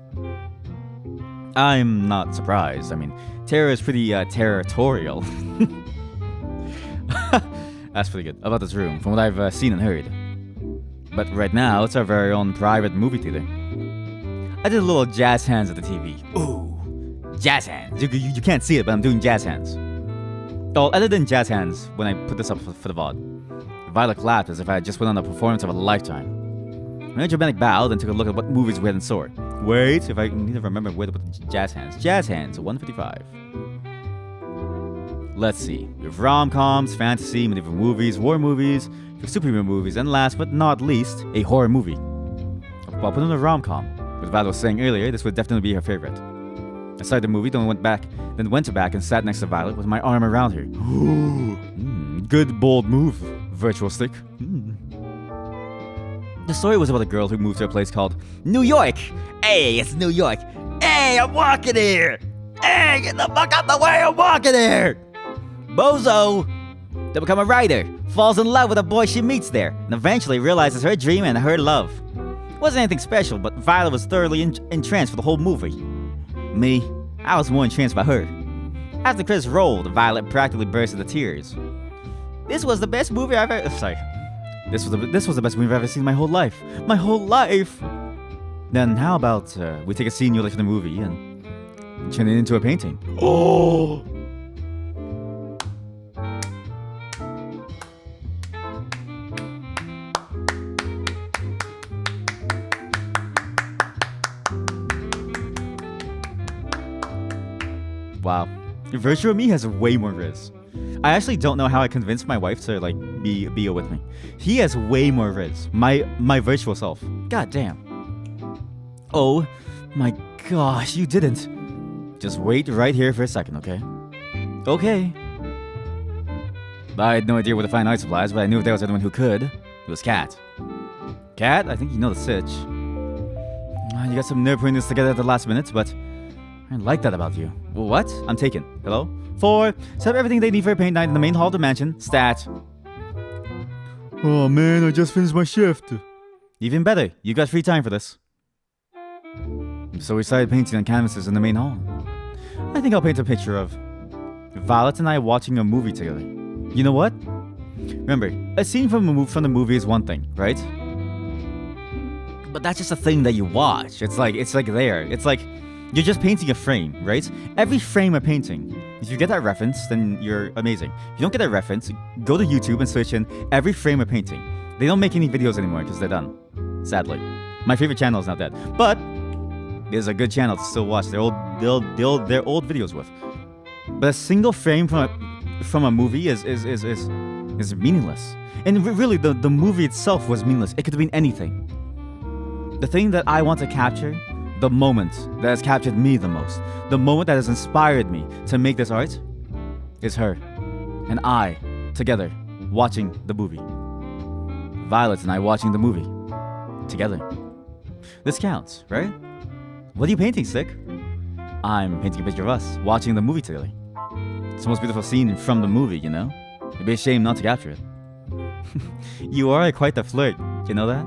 I'm not surprised. I mean, Terror is pretty territorial. That's pretty good about this room, from what I've seen and heard. But right now, it's our very own private movie theater. I did a little jazz hands at the TV. Ooh, jazz hands. You can't see it, but I'm doing jazz hands. Oh, other than jazz hands, when I put this up for the VOD, Violet laughed as if I had just put on the performance of a lifetime. My dramatic bow, then took a look at what movies we had in store. Wait, if I need to remember where to put the jazz hands. Jazz hands, 155. Let's see. We have rom-coms, fantasy, medieval movies, war movies, superhero movies, and last but not least, a horror movie. Well, I'll put in a rom-com. What Val was saying earlier, this would definitely be her favorite. I started the movie, then went back and sat next to Violet with my arm around her. Good bold move, virtual stick. The story was about a girl who moved to a place called New York. Hey, it's New York. Hey, I'm walking here. Hey, get the fuck out the way, I'm walking here. Bozo. To become a writer, falls in love with a boy she meets there, and eventually realizes her dream and her love. Wasn't anything special, but Violet was thoroughly entranced for the whole movie. Me, I was more entranced by her. After Chris rolled, Violet practically burst into tears. This was the best movie I've ever. Sorry. This was the best movie I've ever seen in my whole life. My whole life! Then how about we take a scene you like from the movie and turn it into a painting? Oh! Wow. Virtual Me has way more riz. I actually don't know how I convinced my wife to like be with me. He has way more riz. My virtual self. God damn. Oh my gosh, you didn't. Just wait right here for a second, okay? Okay. I had no idea where to find art supplies, but I knew if there was anyone who could, it was Kat. Kat, I think you know the sitch. You got some nerve putting this together at the last minute, but I like that about you. What? I'm taken. Hello? 4. Set up everything they need for a paint night in the main hall of the mansion. Stat. Oh man, I just finished my shift. Even better, you got free time for this. So we started painting on canvases in the main hall. I think I'll paint a picture of Violet and I watching a movie together. You know what? Remember, a scene from the movie is one thing, right? But that's just a thing that you watch. It's like there. It's like you're just painting a frame, right? Every frame a painting. If you get that reference, then you're amazing. If you don't get that reference, go to YouTube and search in every frame a painting. They don't make any videos anymore because they're done. Sadly. My favorite channel is not that. But there's a good channel to still watch their old videos with. But a single frame from a movie is meaningless. And really, the movie itself was meaningless. It could have been anything. The thing that I want to capture, the moment that has captured me the most, the moment that has inspired me to make this art, is her and I together watching the movie. Violet and I watching the movie together. This counts, right? What are you painting, Stick? I'm painting a picture of us watching the movie together. It's the most beautiful scene from the movie, you know? It'd be a shame not to capture it. You are quite the flirt, you know that?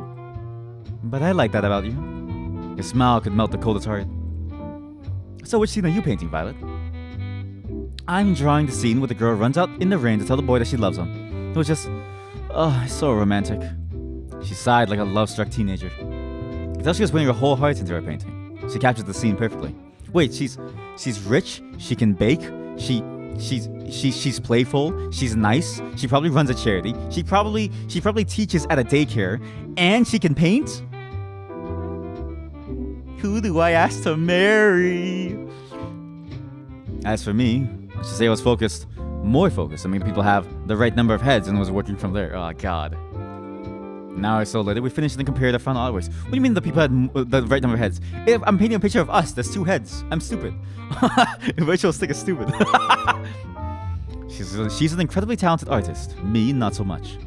But I like that about you. Your smile could melt the coldest heart. So which scene are you painting, Violet? I'm drawing the scene where the girl runs out in the rain to tell the boy that she loves him. It was just, so romantic. She sighed like a love-struck teenager. I thought she was putting her whole heart into her painting. She captured the scene perfectly. Wait, she's rich, she can bake, she's playful, she's nice, she probably runs a charity, she probably teaches at a daycare, and she can paint? Who do I ask to marry? As for me, I should say I was more focused. I mean, people have the right number of heads and was working from there. Oh, God. Now it's so late. We finished and compared the final artworks. What do you mean the people had the right number of heads? If I'm painting a picture of us, there's 2 heads. I'm stupid. Virtual Stick is stupid. She's an incredibly talented artist. Me, not so much.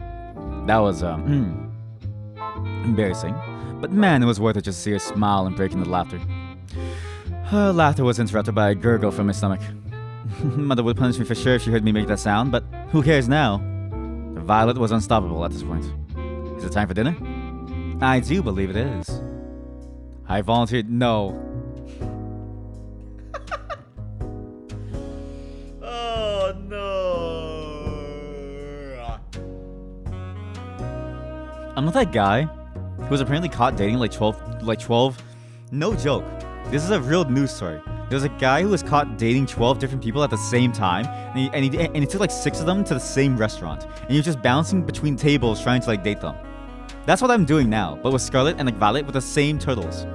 That was, embarrassing. But man, it was worth it just to see her smile and break into laughter. Her laughter was interrupted by a gurgle from my stomach. Mother would punish me for sure if she heard me make that sound, but who cares now? Violet was unstoppable at this point. Is it time for dinner? I do believe it is. I volunteered. No. Oh, no. I'm not that guy who was apparently caught dating like 12. No joke. This is a real news story. There was a guy who was caught dating 12 different people at the same time, and he took like 6 of them to the same restaurant, and he was just bouncing between tables trying to like date them. That's what I'm doing now, but with Scarlet and like Violet with the same turtles.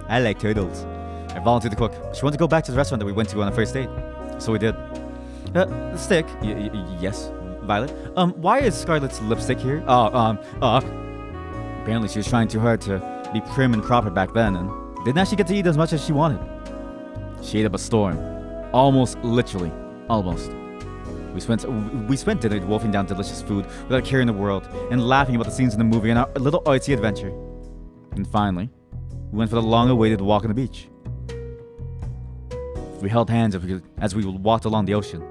I like turtles. I volunteered to cook. She wanted to go back to the restaurant that we went to on the first date, so we did. Stick. Yes, Violet. Why is Scarlet's lipstick here? Apparently she was trying too hard to be prim and proper back then, and didn't actually get to eat as much as she wanted. She ate up a storm. Almost literally. Almost. We spent dinner wolfing down delicious food without a care in the world and laughing about the scenes in the movie and our little artsy adventure. And finally, we went for the long-awaited walk on the beach. We held hands as we walked along the ocean.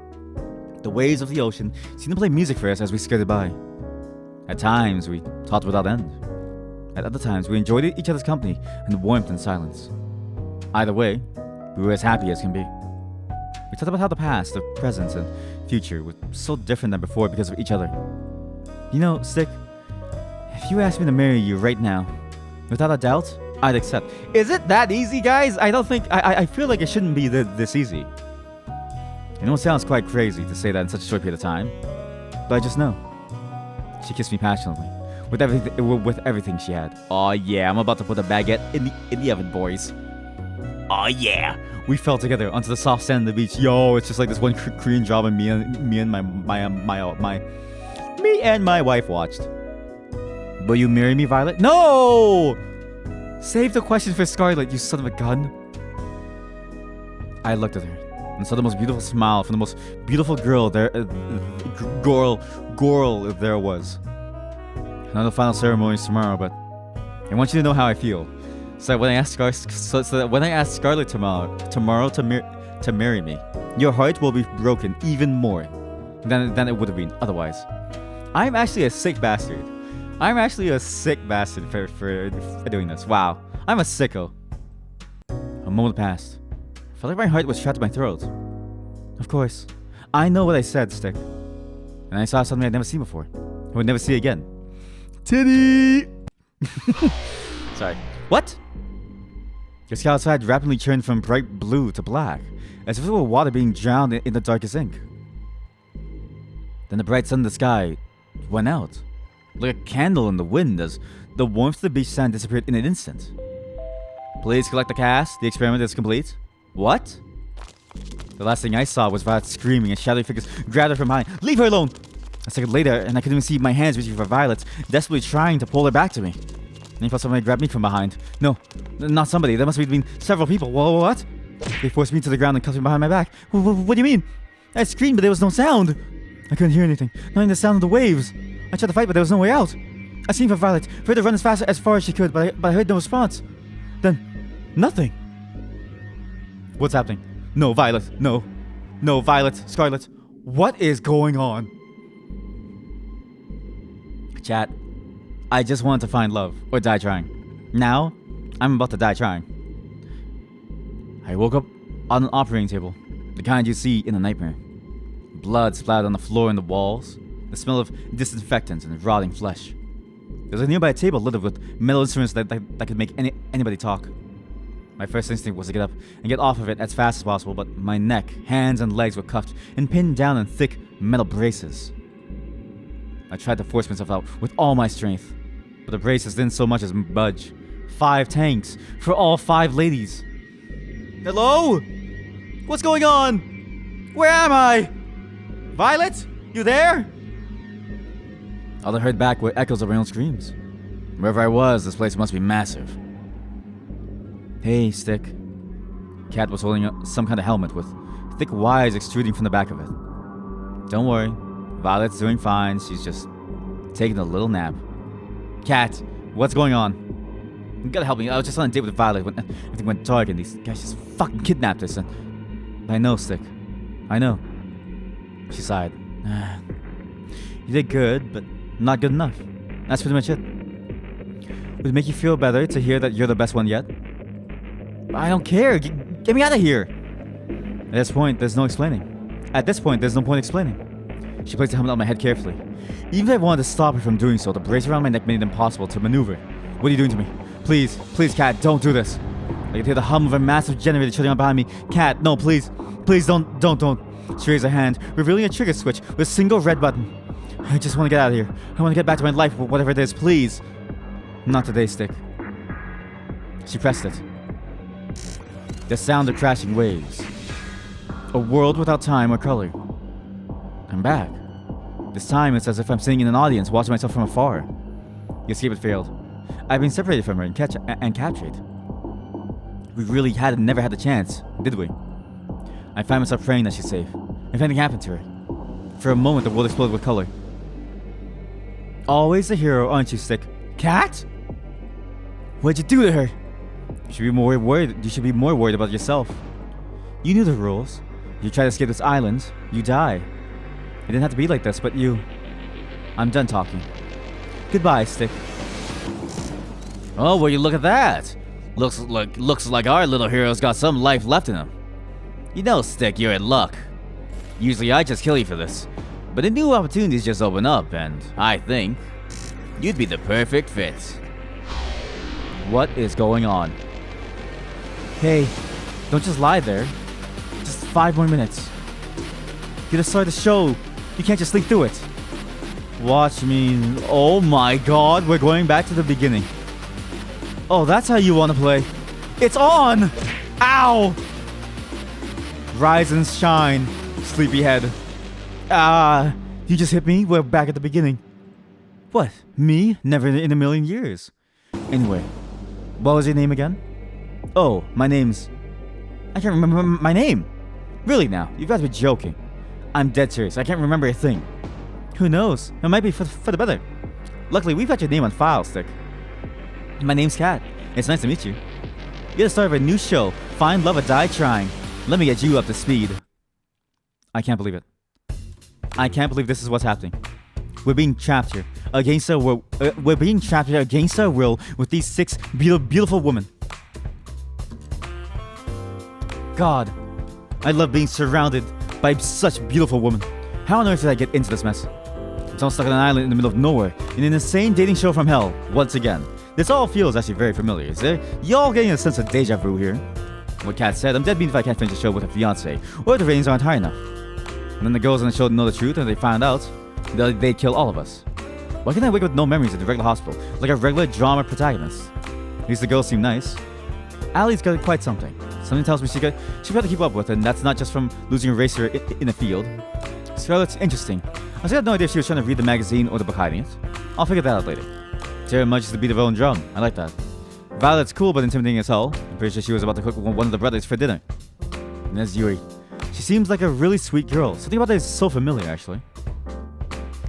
The waves of the ocean seemed to play music for us as we skirted by. At times, we talked without end. At other times, we enjoyed each other's company and warmth and silence. Either way, we were as happy as can be. We talked about how the past, the present, and future were so different than before because of each other. You know, Stick, if you asked me to marry you right now, without a doubt, I'd accept. Is it that easy, guys? I don't think... I feel like it shouldn't be this easy. I know it sounds quite crazy to say that in such a short period of time, but I just know. She kissed me passionately, with everything she had. Oh yeah, I'm about to put a baguette in the oven, boys. Oh yeah. We fell together onto the soft sand of the beach. Yo, it's just like this one Korean drama me and my wife watched. Will you marry me, Violet? No! Save the question for Scarlet, you son of a gun. I looked at her and saw the most beautiful smile from the most beautiful girl there was. Another final ceremony is tomorrow, but I want you to know how I feel. So that when I ask Scarlet tomorrow to marry me, your heart will be broken even more than it would have been otherwise. I'm actually a sick bastard. I'm actually a sick bastard for doing this. Wow, I'm a sicko. A moment passed. I felt like my heart was trapped in my throat. Of course, I know what I said, Stick. And I saw something I'd never seen before. I would never see again. Titty! Sorry. What? The sky outside rapidly turned from bright blue to black, as if it were water being drowned in the darkest ink. Then the bright sun in the sky went out, like a candle in the wind, as the warmth of the beach sand disappeared in an instant. Please collect the cast. The experiment is complete. What? The last thing I saw was Violet screaming and shadowy figures grabbed her from behind. Leave her alone! A second later, and I couldn't even see my hands reaching for Violet, desperately trying to pull her back to me. And he felt somebody grab me from behind. No, not somebody. There must have been several people. Whoa, what? They forced me to the ground and cuffed me behind my back. What do you mean? I screamed, but there was no sound. I couldn't hear anything, not even the sound of the waves. I tried to fight, but there was no way out. I screamed for Violet, for her to run as far as she could, but I heard no response. Then, nothing. What's happening? No, Violet, no. No, Violet, Scarlet. What is going on? Chat, I just wanted to find love, or die trying. Now, I'm about to die trying. I woke up on an operating table, the kind you see in a nightmare. Blood splattered on the floor and the walls, the smell of disinfectant and rotting flesh. There was a nearby table littered with metal instruments that could make anybody talk. My first instinct was to get up and get off of it as fast as possible, but my neck, hands, and legs were cuffed and pinned down in thick metal braces. I tried to force myself out with all my strength, but the braces didn't so much as budge. 5 tanks for all 5 ladies. Hello? What's going on? Where am I? Violet? You there? All I heard back were echoes of my own screams. Wherever I was, this place must be massive. Hey, Stick. Cat was holding some kind of helmet with thick wires extruding from the back of it. Don't worry. Violet's doing fine. She's just taking a little nap. Cat, what's going on? You gotta help me. I was just on a date with Violet when everything went dark and these guys just fucking kidnapped us. And I know, Stick. I know. She sighed. You did good, but not good enough. That's pretty much it. Would it make you feel better to hear that you're the best one yet? I don't care. Get me out of here. At this point, there's no point explaining. She placed the helmet on my head carefully. Even if I wanted to stop her from doing so, the brace around my neck made it impossible to maneuver. What are you doing to me? Please, please, Cat, don't do this. I can hear the hum of a massive generator shutting on behind me. Cat, no, please. Please don't. She raised her hand, revealing a trigger switch with a single red button. I just want to get out of here. I want to get back to my life, whatever it is, please. Not today, Stick. She pressed it. The sound of crashing waves. A world without time or color. I'm back. This time it's as if I'm sitting in an audience watching myself from afar. The escape had failed. I've been separated from her and captured. We really never had the chance, did we? I find myself praying that she's safe. If anything happened to her. For a moment the world exploded with color. Always the hero, aren't you, Stick? Cat? What'd you do to her? You should be more worried about yourself. You knew the rules. You try to escape this island, you die. It didn't have to be like this, but you... I'm done talking. Goodbye, Stick. Oh, will you look at that? Looks like our little hero's got some life left in him. You know, Stick, you're in luck. Usually I just kill you for this, but a new opportunity's just opened up, and I think you'd be the perfect fit. What is going on? Hey, don't just lie there. Just 5 more minutes. You just started the show. You can't just sleep through it. Watch me. Oh my god, we're going back to the beginning. Oh, that's how you want to play. It's on! Ow! Rise and shine, sleepyhead. You just hit me? We're back at the beginning. What? Me? Never in a million years. Anyway, what was your name again? Oh, my name's... I can't remember my name. Really now? You've got to be joking. I'm dead serious. I can't remember a thing. Who knows? It might be for the better. Luckily, we've got your name on file, Stick. My name's Cat. It's nice to meet you. You're the star of a new show, Find Love or Die Trying. Let me get you up to speed. I can't believe it. I can't believe this is what's happening. We're being trapped here against our will. We're being trapped here against our will with these 6 beautiful women. God, I love being surrounded by such beautiful women. How on earth did I get into this mess? I'm stuck on an island in the middle of nowhere in an insane dating show from hell once again. This all feels actually very familiar, is there? Y'all getting a sense of deja vu here? What Kat said, I'm dead beat if I can't finish the show with a fiance, or if the ratings aren't high enough. And then the girls on the show know the truth and they find out they'd kill all of us. Why can't I wake up with no memories at the regular hospital, like a regular drama protagonist? At least the girls seem nice. Allie's got quite something. Something tells me she got to keep up with, and that's not just from losing a racer in the field. Scarlett's interesting. I still had no idea if she was trying to read the magazine or the book hiding it. I'll figure that out later. Tara munches the beat of her own drum. I like that. Violet's cool but intimidating as hell. I'm pretty sure she was about to cook one of the brothers for dinner. And there's Yuri. She seems like a really sweet girl. Something about her is so familiar, actually.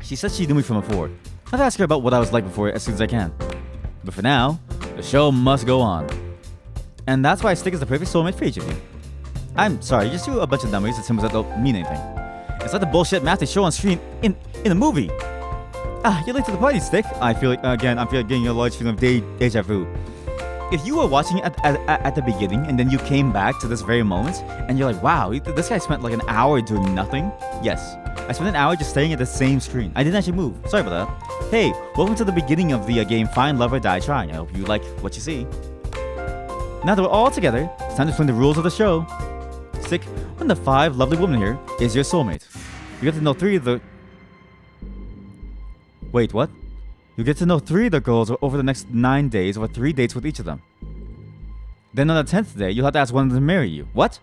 She says she knew me from before. I'll ask her about what I was like before as soon as I can. But for now, the show must go on. And that's why Stick is the perfect soulmate for each of you. I'm sorry, you just do a bunch of numbers and symbols that don't mean anything. It's like the bullshit math they show on screen in a movie. You're late to the party, Stick. I feel like, again, I'm getting a large feeling of deja vu. If you were watching at the beginning and then you came back to this very moment and you're like, wow, this guy spent like an hour doing nothing. Yes, I spent an hour just staring at the same screen. I didn't actually move. Sorry about that. Hey, welcome to the beginning of the game Find Love or Die Trying. I hope you like what you see. Now that we're all together, it's time to explain the rules of the show. Stick, one of the 5 lovely women here is your soulmate. You get to know 3 of the... Wait, what? You get to know 3 of the girls over the next 9 days over 3 dates with each of them. Then on the 10th day, you'll have to ask one of them to marry you. What?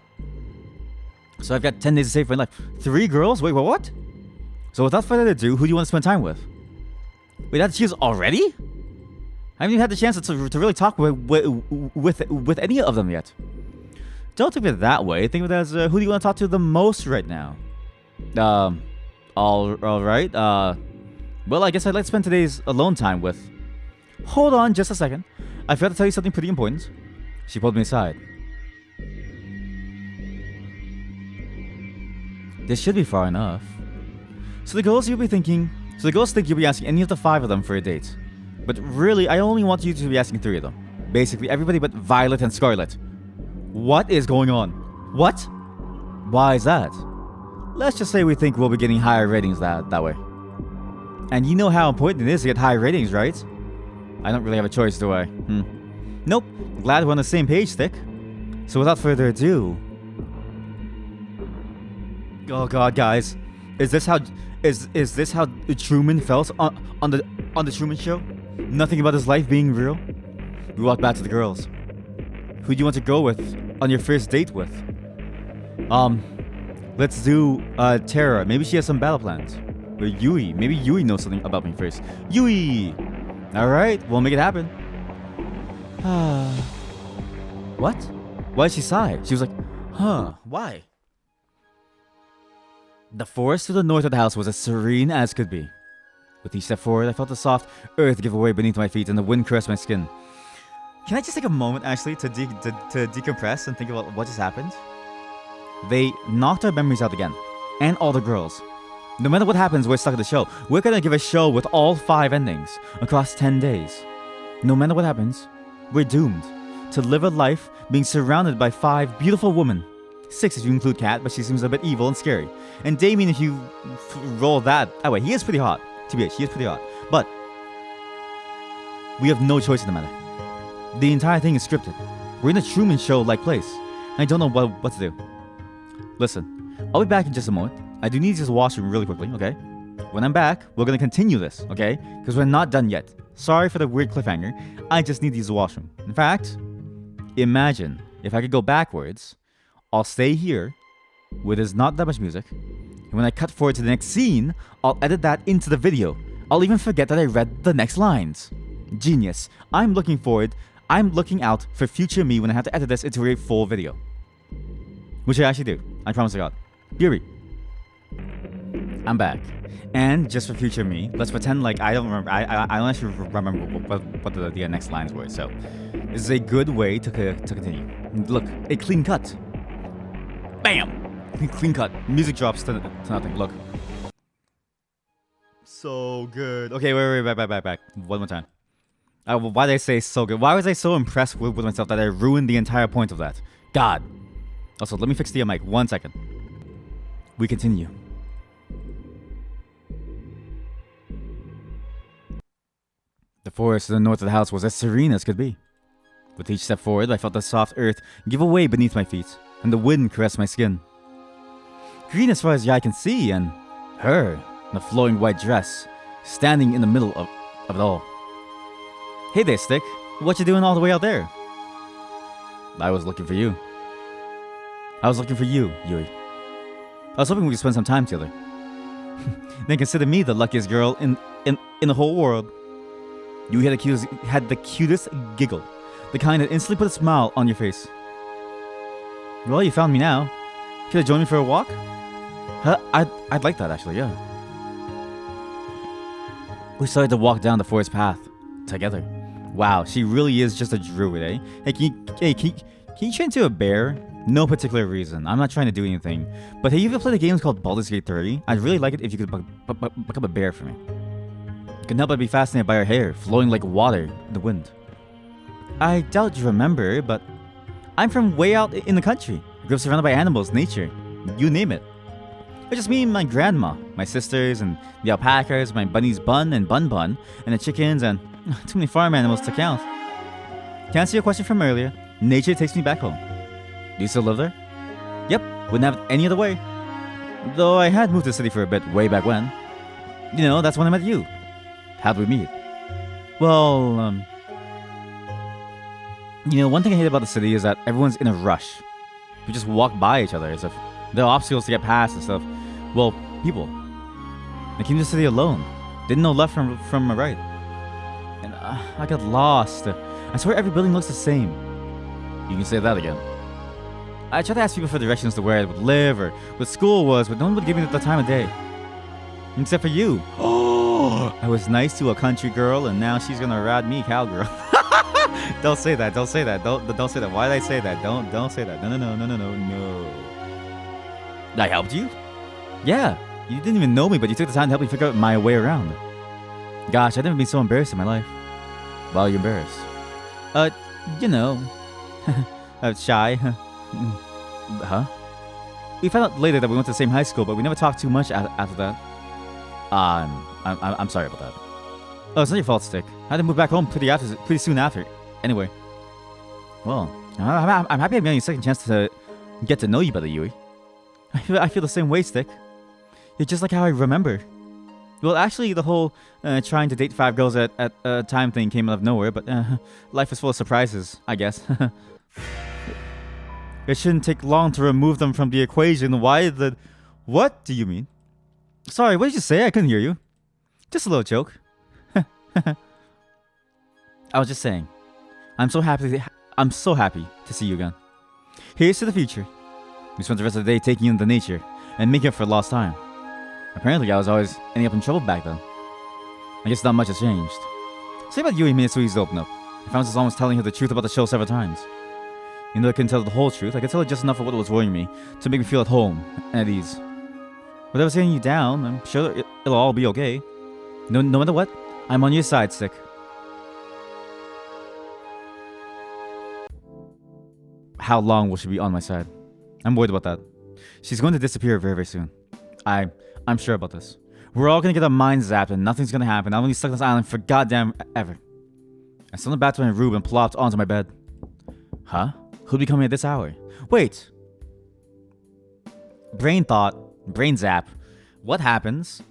So I've got 10 days to save my life. 3 girls? Wait, what? So without further ado, who do you want to spend time with? Wait, that's choose already? I haven't even had the chance to really talk with any of them yet. Don't think of it that way. Think of it as who do you want to talk to the most right now? All right. Well, I guess I'd like to spend today's alone time with... Hold on just a second. I forgot to tell you something pretty important. She pulled me aside. This should be far enough. So the girls think you'll be asking any of the 5 of them for a date. But really, I only want you to be asking 3 of them. Basically, everybody but Violet and Scarlet. What is going on? What? Why is that? Let's just say we think we'll be getting higher ratings that way. And you know how important it is to get high ratings, right? I don't really have a choice, do I? Nope. Glad we're on the same page, Stick. So without further ado... Oh god, guys. Is this how Truman felt on the Truman Show? Nothing about his life being real? We walk back to the girls. Who do you want to go with on your first date with? Let's do Tara. Maybe she has some battle plans. Or Yui. Maybe Yui knows something about me first. Yui! Alright, we'll make it happen. What? Why did she sigh? She was like, huh, why? The forest to the north of the house was as serene as could be. With each step forward, I felt the soft earth give way beneath my feet and the wind caress my skin. Can I just take a moment, actually, to decompress and think about what just happened? They knocked our memories out again. And all the girls. No matter what happens, we're stuck at the show. We're gonna give a show with all 5 endings across 10 days. No matter what happens, we're doomed to live a life being surrounded by 5 beautiful women. 6 if you include Kat, but she seems a bit evil and scary. And Damien, if you roll that... Oh wait, he is pretty hot. TBH, he is pretty hot. But we have no choice in the matter. The entire thing is scripted. We're in a Truman Show-like place. I don't know what to do. Listen, I'll be back in just a moment. I do need to use the washroom really quickly, okay? When I'm back, we're gonna continue this, okay? Because we're not done yet. Sorry for the weird cliffhanger. I just need to use the washroom. In fact, imagine if I could go backwards. I'll stay here, where there's not that much music. And when I cut forward to the next scene, I'll edit that into the video. I'll even forget that I read the next lines. Genius. I'm looking out for future me when I have to edit this into a full video. Which I actually do. I promise to God. Yuri. I'm back. And just for future me, let's pretend like I don't remember. I don't actually remember what the next lines were. So this is a good way to continue. Look, a clean cut. Bam! Clean cut. Music drops to nothing. Look. So good. Okay, wait, back. One more time. Why did I say so good? Why was I so impressed with myself that I ruined the entire point of that? God. Also, let me fix the mic. 1 second. We continue. The forest to the north of the house was as serene as could be. With each step forward, I felt the soft earth give away beneath my feet, and the wind caressed my skin. Green as far as the eye can see, and her, in a flowing white dress, standing in the middle of it all. Hey there, Stick. What you doing all the way out there? I was looking for you. I was looking for you, Yui. I was hoping we could spend some time together. Then consider me the luckiest girl in the whole world. Yui had the cutest giggle, the kind that instantly put a smile on your face. Well, you found me now. Could you join me for a walk? Huh? I'd like that, actually, yeah. We started to walk down the forest path together. Wow, she really is just a druid, eh? Hey, can you turn into a bear? No particular reason. I'm not trying to do anything. But have you ever played a game called Baldur's Gate 3? I'd really like it if you could become a bear for me. Couldn't help but be fascinated by her hair, flowing like water in the wind. I doubt you remember, but I'm from way out in the country. I grew up surrounded by animals, nature, you name it. It's just me and my grandma, my sisters, and the alpacas, my bunnies Bun and Bun Bun, and the chickens, and too many farm animals to count. To answer your question from earlier, nature takes me back home. Do you still live there? Yep, wouldn't have it any other way. Though I had moved to the city for a bit way back when. You know, that's when I met you. How'd we meet? Well, you know, one thing I hate about the city is that everyone's in a rush. We just walk by each other as if there are obstacles to get past and stuff. Well, people. I came to the city alone. Didn't know left from right. And I got lost. I swear every building looks the same. You can say that again. I tried to ask people for directions to where I would live or what school was, but no one would give me the time of day. Except for you. Oh, I was nice to a country girl, and now she's gonna ride me cowgirl. Don't say that. Don't say that. Don't say that. Why did I say that? Don't say that. No. I helped you? Yeah. You didn't even know me, but you took the time to help me figure out my way around. Gosh, I've never been so embarrassed in my life. Why are you embarrassed? You know, shy. Huh? We found out later that we went to the same high school, but we never talked too much after that. I'm sorry about that. Oh, it's not your fault, Stick. I had to move back home pretty soon after. Anyway. Well, I'm happy I'm getting a second chance to get to know you better, Yui. I feel the same way, Stick. You're just like how I remember. Well, actually, the whole trying to date 5 girls at a time thing came out of nowhere, but life is full of surprises, I guess. It shouldn't take long to remove them from the equation. Why the... What do you mean? Sorry, what did you say? I couldn't hear you. Just a little joke. I was just saying. I'm so happy to see you again. Here's to the future. We spent the rest of the day taking in the nature and making up for lost time. Apparently, I was always ending up in trouble back then. I guess not much has changed. Say about Yui made it so easy to open up. I found myself almost telling her the truth about the show several times. Even though I couldn't tell her the whole truth, I could tell her just enough of what was worrying me to make me feel at home and at ease. Whatever's getting you down, I'm sure it'll all be okay. No matter what, I'm on your side, Stick. How long will she be on my side? I'm worried about that. She's going to disappear very, very soon. I'm sure about this. We're all gonna get our minds zapped and nothing's gonna happen. I'm gonna be stuck on this island for goddamn ever. I stumbled back to my room and plopped onto my bed. Huh? Who'd be coming at this hour? Wait! Brain zap. What happens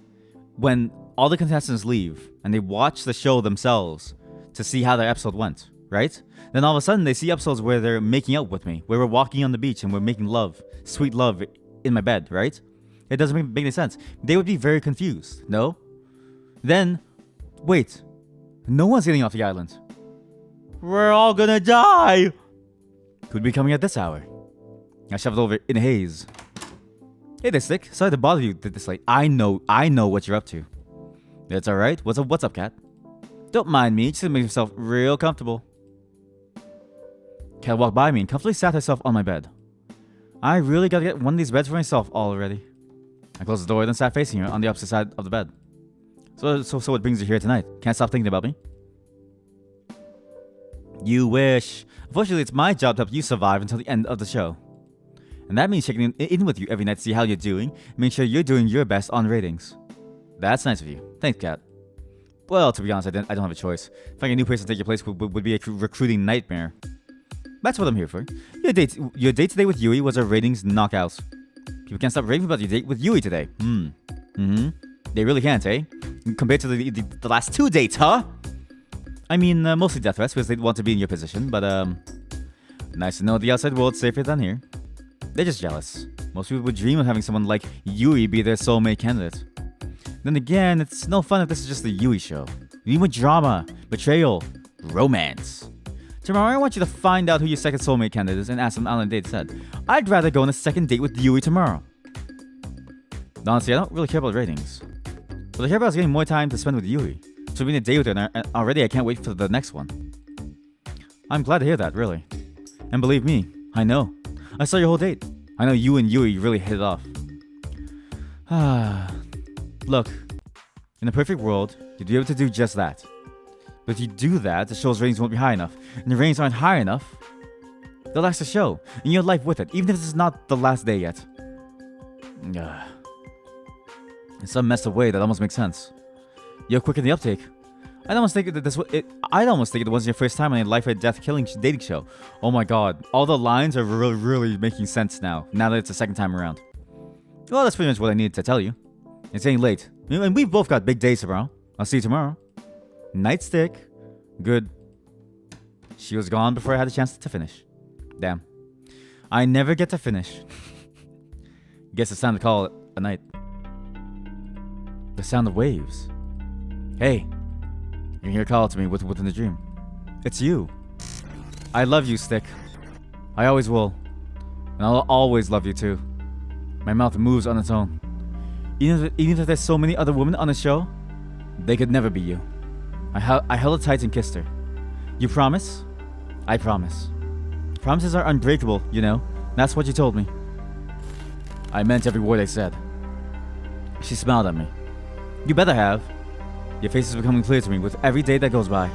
when all the contestants leave and they watch the show themselves to see how their episode went, right? Then all of a sudden they see episodes where they're making out with me, where we're walking on the beach and we're making love, sweet love in my bed, right? It doesn't make any sense. They would be very confused, no? Then, wait, no one's getting off the island. We're all gonna die! Who'd be coming at this hour? I shoved over in a haze. Hey there, Stick. Sorry to bother you this late. I know what you're up to. That's alright. What's up, Cat? Don't mind me, just make yourself real comfortable. Cat walked by me and comfortably sat herself on my bed. I really gotta get one of these beds for myself already. I closed the door and sat facing her on the opposite side of the bed. So what brings you here tonight? Can't stop thinking about me? You wish. Unfortunately, it's my job to help you survive until the end of the show. And that means checking in with you every night to see how you're doing, and make sure you're doing your best on ratings. That's nice of you. Thanks, Cat. Well, to be honest, I don't have a choice. Finding a new place to take your place would be a recruiting nightmare. That's what I'm here for. Your date today with Yui was a ratings knockout. People can't stop raving about your date with Yui today. They really can't, eh? Compared to the last 2 dates, huh? I mean, mostly death threats because they want to be in your position, but nice to know the outside world's safer than here. They're just jealous. Most people would dream of having someone like Yui be their soulmate candidate. Then again, it's no fun if this is just the Yui show. You need more drama, betrayal, romance. Tomorrow, I want you to find out who your second soulmate candidate is and ask them on a date instead. I'd rather go on a second date with Yui tomorrow. Honestly, I don't really care about ratings. What I care about is getting more time to spend with Yui. So being a date with her, and already I can't wait for the next one. I'm glad to hear that, really. And believe me, I know. I saw your whole date. I know you and Yui really hit it off. Look, in a perfect world, you'd be able to do just that. But if you do that, the show's ratings won't be high enough. And the ratings aren't high enough, they'll last the show, and your life with it, even if this is not the last day yet. In some messed up way, that almost makes sense. You're quick in the uptake. I'd almost think it was your first time on a life or death killing dating show. Oh my god, all the lines are really making sense now that it's the second time around. Well, that's pretty much what I needed to tell you. It's getting late, and we've both got big days tomorrow. I'll see you tomorrow. Night, Stick. Good. She was gone before I had a chance to finish. Damn. I never get to finish. Guess it's time to call it a night. The sound of waves. Hey. You can hear a call to me within the dream. It's you. I love you, Stick. I always will. And I'll always love you too. My mouth moves on its own. Even if there's so many other women on the show, they could never be you. I held her tight and kissed her. You promise? I promise. Promises are unbreakable, you know. That's what you told me. I meant every word I said. She smiled at me. You better have. Your face is becoming clear to me with every day that goes by.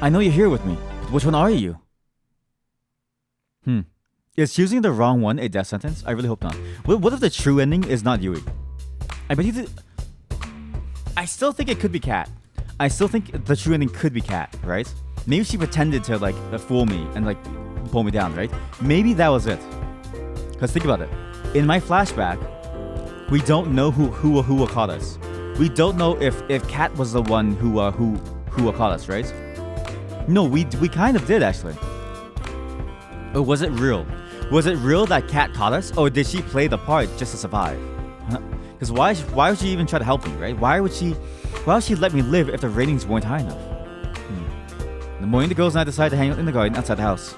I know you're here with me, but which one are you? Is choosing the wrong one a death sentence? I really hope not. What if the true ending is not Yui? I bet you I still think it could be Cat. I still think the true ending could be Kat, right? Maybe she pretended to like fool me and like pull me down, right? Maybe that was it. Cause think about it. In my flashback, we don't know who caught us. We don't know if Kat was the one who caught us, right? No, we kind of did actually. Or was it real? Was it real that Kat caught us, or did she play the part just to survive? Because why would she even try to help me, right? Why would she let me live if the ratings weren't high enough? The morning the girls and I decided to hang out in the garden outside the house.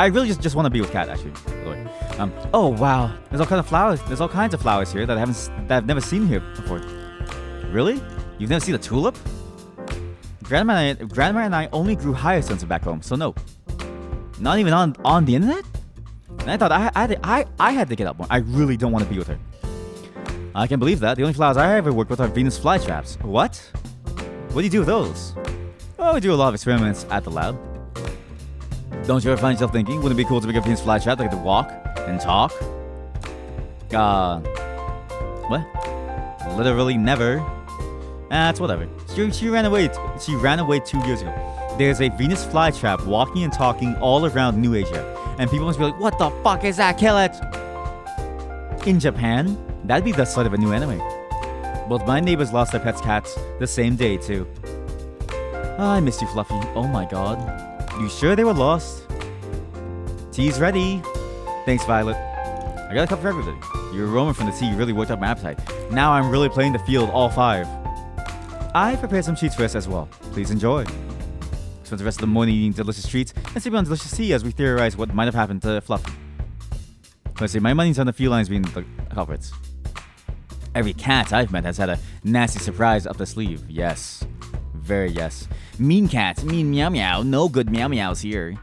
I really just want to be with Kat, actually. By the way. Oh wow, there's all kinds of flowers. There's all kinds of flowers here that I've never seen here before. Really? You've never seen a tulip? Grandma and I only grew hyacinths back home, so no. Not even on the internet? And I thought I had to get up more. I really don't want to be with her. I can't believe that. The only flowers I ever worked with are Venus flytraps. What? What do you do with those? Oh, we do a lot of experiments at the lab. Don't you ever find yourself thinking, wouldn't it be cool to make a Venus flytrap that I could walk and talk? What? Literally never. That's whatever. She ran away 2 years ago. There's a Venus flytrap walking and talking all around New Asia. And people must be like, what the fuck is that? Kill it! In Japan, that'd be the start of a new anime. Both my neighbors lost their pets' cats the same day, too. Oh, I miss you, Fluffy. Oh my god. You sure they were lost? Tea's ready. Thanks, Violet. I got a cup for everybody. Your aroma from the tea really worked up my appetite. Now I'm really playing the field all 5. I prepared some treats for us as well. Please enjoy. Spend the rest of the morning eating delicious treats and sipping on delicious tea as we theorize what might have happened to Fluffy. Let's see, my money's on the felines being the culprits. Every cat I've met has had a nasty surprise up the sleeve. Yes. Very yes. Mean cats, mean meow meow, no good meow meows here.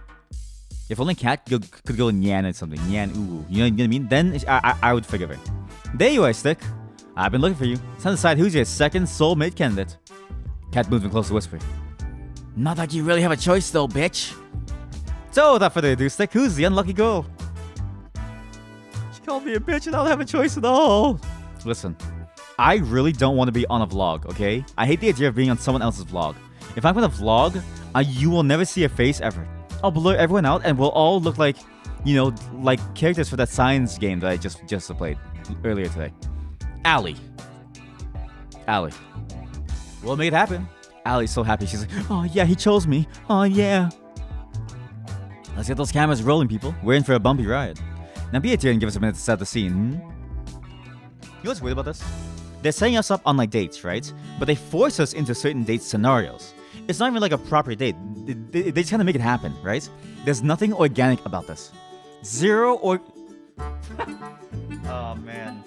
If only Cat could go Nyan or something. Nyan ooh. You know what I mean? Then I would forgive her. There you are, Stick. I've been looking for you. It's time to decide who's your second soulmate candidate. Cat moved in close to whisper. Not like you really have a choice though, bitch. So without further ado, Stick, who's the unlucky girl? She called me a bitch and I don't have a choice at all. Listen, I really don't want to be on a vlog, okay? I hate the idea of being on someone else's vlog. If I'm gonna vlog, you will never see a face ever. I'll blur everyone out and we'll all look like, you know, like characters for that science game that I just played earlier today. Allie. We'll make it happen. Allie's so happy. She's like, oh yeah, he chose me. Oh yeah. Let's get those cameras rolling, people. We're in for a bumpy ride. Now be a dear and give us a minute to set the scene. You know what's weird about this? They're setting us up on like dates, right? But they force us into certain date scenarios. It's not even like a proper date. They just kind of make it happen, right? There's nothing organic about this. Zero or... Oh, man.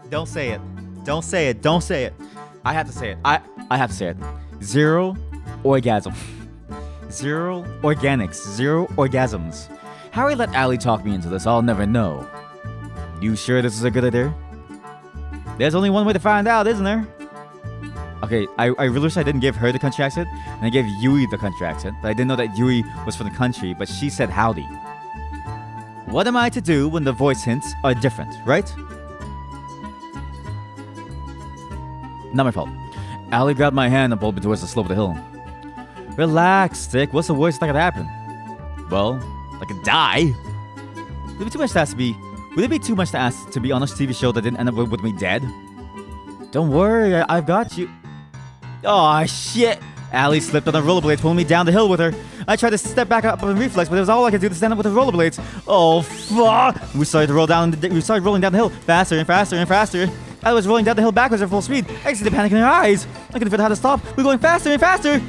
Don't say it. Don't say it. Don't say it. I have to say it. I have to say it. Zero orgasm. Zero organics. Zero orgasms. How he let Allie talk me into this, I'll never know. You sure this is a good idea? There's only one way to find out, isn't there? Okay, I really wish I didn't give her the country accent, and I gave Yui the country accent, but I didn't know that Yui was from the country, but she said howdy. What am I to do when the voice hints are different, right? Not my fault. Allie grabbed my hand and pulled me towards the slope of the hill. Relax, Stick. What's the worst that could happen? Well, I could die. Would it be too much to ask to be on a TV show that didn't end up with me dead? Don't worry, I've got you. Oh shit! Allie slipped on the rollerblades, pulling me down the hill with her. I tried to step back up in reflex, but it was all I could do to stand up with the rollerblades. Oh fuck! We started rolling down the hill faster and faster and faster. I was rolling down the hill backwards at full speed. I could see the panic in her eyes. I couldn't figure out how to stop. We're going faster and faster.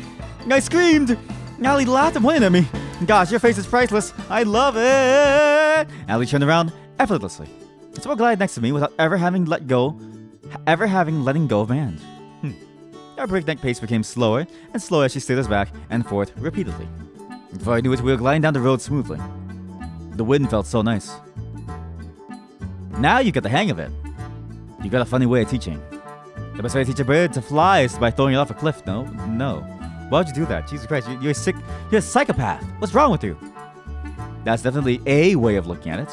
I screamed. Allie laughed and pointed at me. Gosh, your face is priceless. I love it. Allie turned around effortlessly. Someone glided next to me without ever having letting go of my hand. Our breakneck pace became slower and slower as she steered us back and forth repeatedly. Before I knew it, we were gliding down the road smoothly. The wind felt so nice. Now you get the hang of it. You got a funny way of teaching. The best way to teach a bird to fly is by throwing it off a cliff. No. Why would you do that? Jesus Christ, you're sick. You're a psychopath. What's wrong with you? That's definitely a way of looking at it.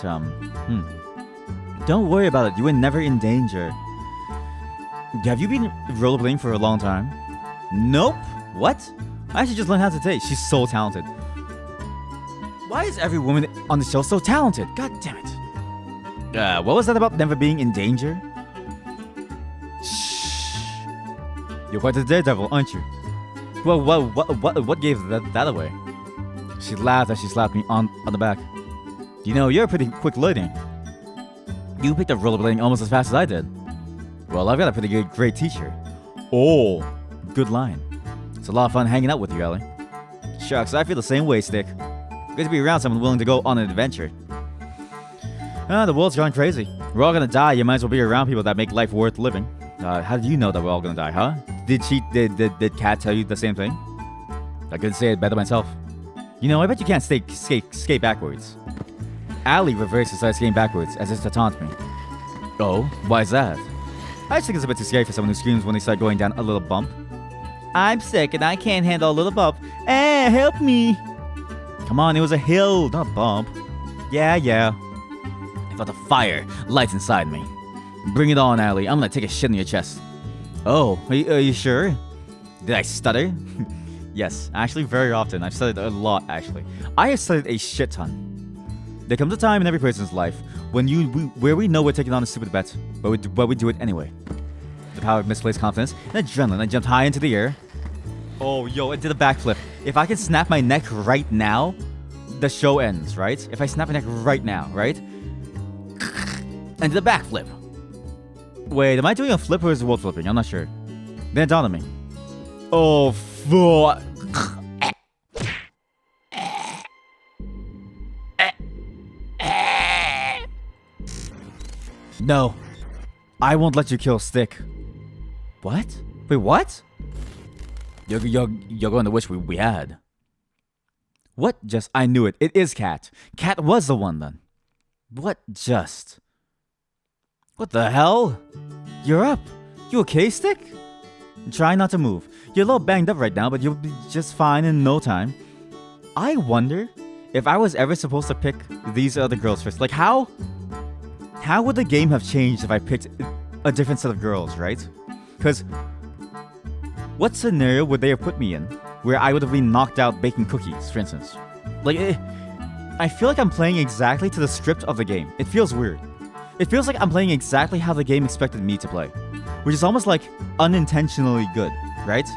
Don't worry about it. You were never in danger. Have you been rollerblading for a long time? Nope. What? I actually just learned how to date. She's so talented. Why is every woman on the show so talented? God damn it. What was that about never being in danger? Shh. You're quite the daredevil, aren't you? Well, what gave that away? She laughed as she slapped me on the back. You know, you're a pretty quick learner. You picked up rollerblading almost as fast as I did. Well, I've got a pretty great teacher. Oh, good line. It's a lot of fun hanging out with you, Ellie. Shucks, I feel the same way, Stick. Good to be around someone willing to go on an adventure. The world's gone crazy. We're all gonna die. You might as well be around people that make life worth living. How did you know that we're all gonna die, huh? Did Kat tell you the same thing? I couldn't say it better myself. You know, I bet you can't skate backwards. Allie reversed and started skating backwards as if to taunt me. Oh, why is that? I just think it's a bit too scary for someone who screams when they start going down a little bump. I'm sick and I can't handle a little bump. Help me! Come on, it was a hill, not a bump. Yeah. I felt a fire light inside me. Bring it on, Allie. I'm gonna take a shit in your chest. Oh, are you sure? Did I stutter? Yes, actually very often. I've studied a lot, actually. I have studied a shit ton. There comes a time in every person's life when where we know we're taking on a stupid bet, but we do it anyway. The power of misplaced confidence and adrenaline. I jumped high into the air. Oh, yo, I did a backflip. If I can snap my neck right now, the show ends, right? If I snap my neck right now, right? And did a backflip. Wait, am I doing a flip or is it world flipping? I'm not sure. Then it dawned on me. Oh, fuck. No. I won't let you kill Stick. What? Wait, what? You're going to wish we had. What just? I knew it. It is Kat. Kat was the one then. What just? What the hell? You're up. You okay, Stick? Try not to move. You're a little banged up right now, but you'll be just fine in no time. I wonder if I was ever supposed to pick these other girls first. Like, how would the game have changed if I picked a different set of girls, right? Because what scenario would they have put me in where I would have been knocked out baking cookies, for instance? Like, I feel like I'm playing exactly to the script of the game. It feels weird. It feels like I'm playing exactly how the game expected me to play, which is almost like unintentionally good, right?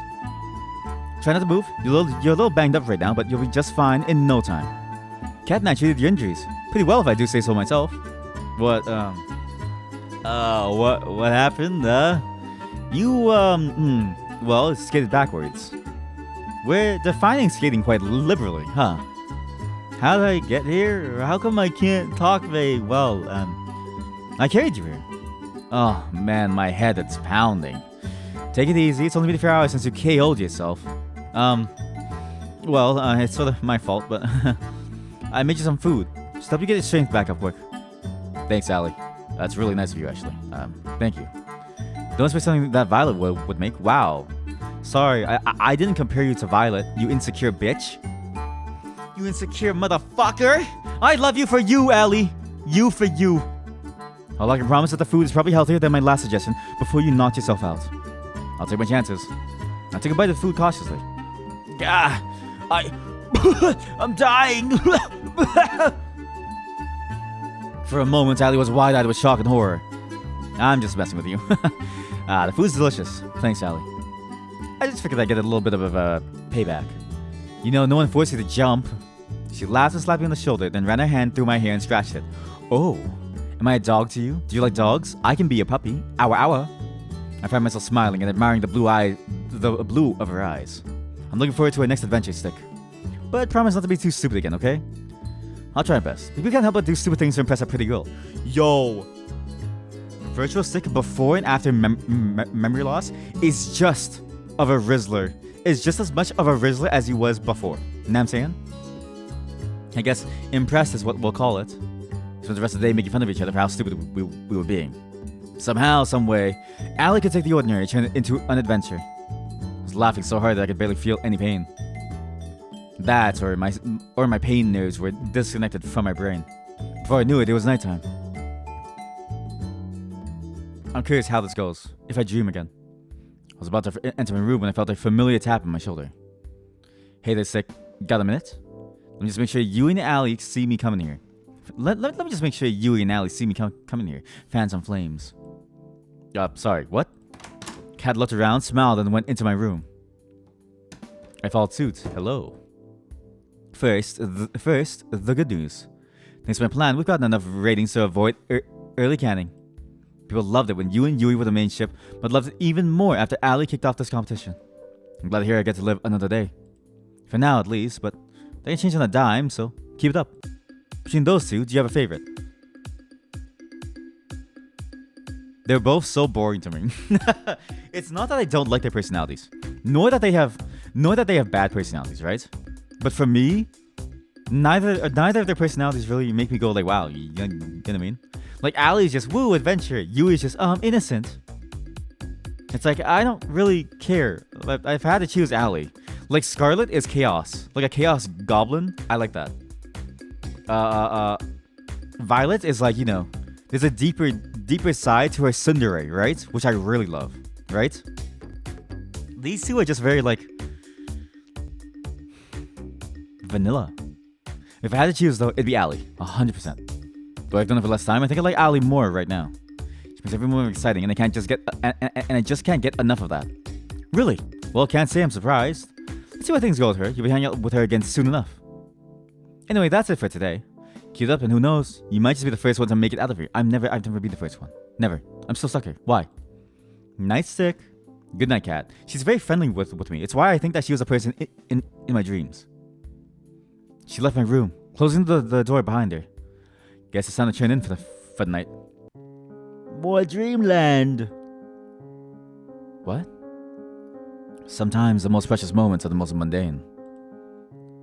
Try not to move. You're a little banged up right now, but you'll be just fine in no time. Kat and I treated your injuries pretty well, if I do say so myself. What happened? Well, skated backwards. We're defining skating quite liberally, huh? How did I get here? How come I can't talk very well? I carried you here. Oh man, my head, it's pounding. Take it easy, it's only been 4 hours since you KO'd yourself. It's sort of my fault, but I made you some food. Just help you get your strength back up quick. Thanks, Allie. That's really nice of you, actually. Thank you. Don't expect something that Violet would make. Wow. Sorry, I didn't compare you to Violet, you insecure bitch. You insecure motherfucker! I love you for you, Allie. You for you. All I can promise that the food is probably healthier than my last suggestion before you knocked yourself out. I'll take my chances. I'll take a bite of food cautiously. I'm dying. For a moment, Allie was wide-eyed with shock and horror. I'm just messing with you. The food's delicious. Thanks, Allie. I just figured I'd get a little bit of a payback. You know, no one forced you to jump. She laughed and slapped me on the shoulder, then ran her hand through my hair and scratched it. Oh, am I a dog to you? Do you like dogs? I can be a puppy. Ow, ow. I found myself smiling and admiring the blue of her eyes. I'm looking forward to our next adventure, Stick. But promise not to be too stupid again, okay? I'll try my best. People can't help but do stupid things to impress a pretty girl. Yo! Virtual Stick before and after memory loss is just of a Rizzler. Is just as much of a Rizzler as he was before. You know what I'm saying? I guess impressed is what we'll call it. Spent the rest of the day making fun of each other for how stupid we were being. Somehow, someway, Allie could take the ordinary and turn it into an adventure. I was laughing so hard that I could barely feel any pain. That, or my pain nerves were disconnected from my brain. Before I knew it, it was nighttime. I'm curious how this goes, if I dream again. I was about to enter my room when I felt a familiar tap on my shoulder. Hey there, Sick. Got a minute? Let me just make sure you and Allie see me coming here. Let me just make sure you and Allie see me coming here. Fans on flames. Sorry, what? Cat looked around, smiled, and went into my room. I followed suit. Hello. First, the good news. Thanks to my plan, we've gotten enough ratings to avoid early canning. People loved it when you and Yui were the main ship, but loved it even more after Allie kicked off this competition. I'm glad to hear I get to live another day. For now, at least, but they can change on a dime, so keep it up. Between those two, do you have a favorite? They're both so boring to me. It's not that I don't like their personalities, nor that they have bad personalities, right? But for me, neither of their personalities really make me go like, wow, you know what I mean? Like Allie's just woo adventure, Yui's just innocent. It's like I don't really care. I've had to choose Allie. Like Scarlet is chaos, like a chaos goblin. I like that. Violet is like, you know, there's a deeper side to her tsundere, right? Which I really love, right? These two are just very like vanilla. If I had to choose though, it'd be Allie, 100%. Though I've done it for less time, I think I like Allie more right now. She makes every moment exciting, and I just can't get enough of that. Really? Well, can't say I'm surprised. Let's see how things go with her. You'll be hanging out with her again soon enough. Anyway, that's it for today. Keep it up, and who knows? You might just be the first one to make it out of here. I've never been the first one. Never. I'm still stuck here. Why? Night, Stick. Good night, Cat. She's very friendly with me. It's why I think that she was a person in my dreams. She left my room, closing the door behind her. Guess it's time to turn in for the night. More dreamland. What? Sometimes the most precious moments are the most mundane.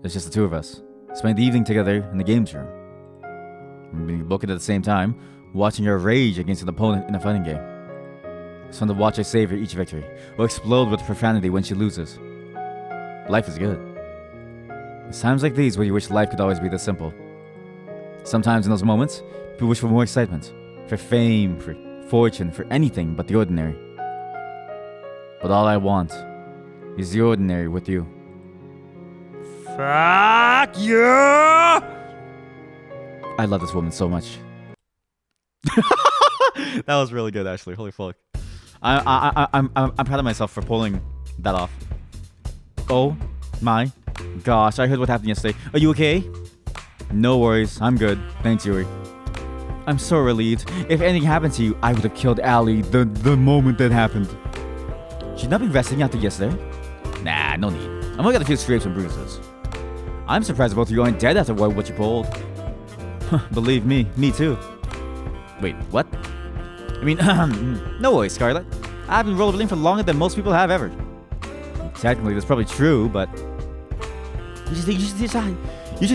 It's just the two of us, spending the evening together in the games room. Being booked at the same time, watching her rage against an opponent in a fighting game. It's fun to watch her savor each victory, or explode with profanity when she loses. Life is good. It's times like these where you wish life could always be this simple. Sometimes in those moments, people wish for more excitement, for fame, for fortune, for anything but the ordinary. But all I want is the ordinary with you. Fuck you! I love this woman so much. That was really good, actually. Holy fuck! I'm proud of myself for pulling that off. Oh my gosh! I heard what happened yesterday. Are you okay? No worries. I'm good. Thanks, Yuri. I'm so relieved. If anything happened to you, I would have killed Allie the moment that happened. Should not be resting after yesterday. Nah, no need. I'm gonna get a few scrapes and bruises. I'm surprised both of you aren't dead after what you pulled. Believe me too. Wait, what? I mean, no worries, Scarlet. I've been rollerblading for longer than most people have ever. Technically, that's probably true, but you should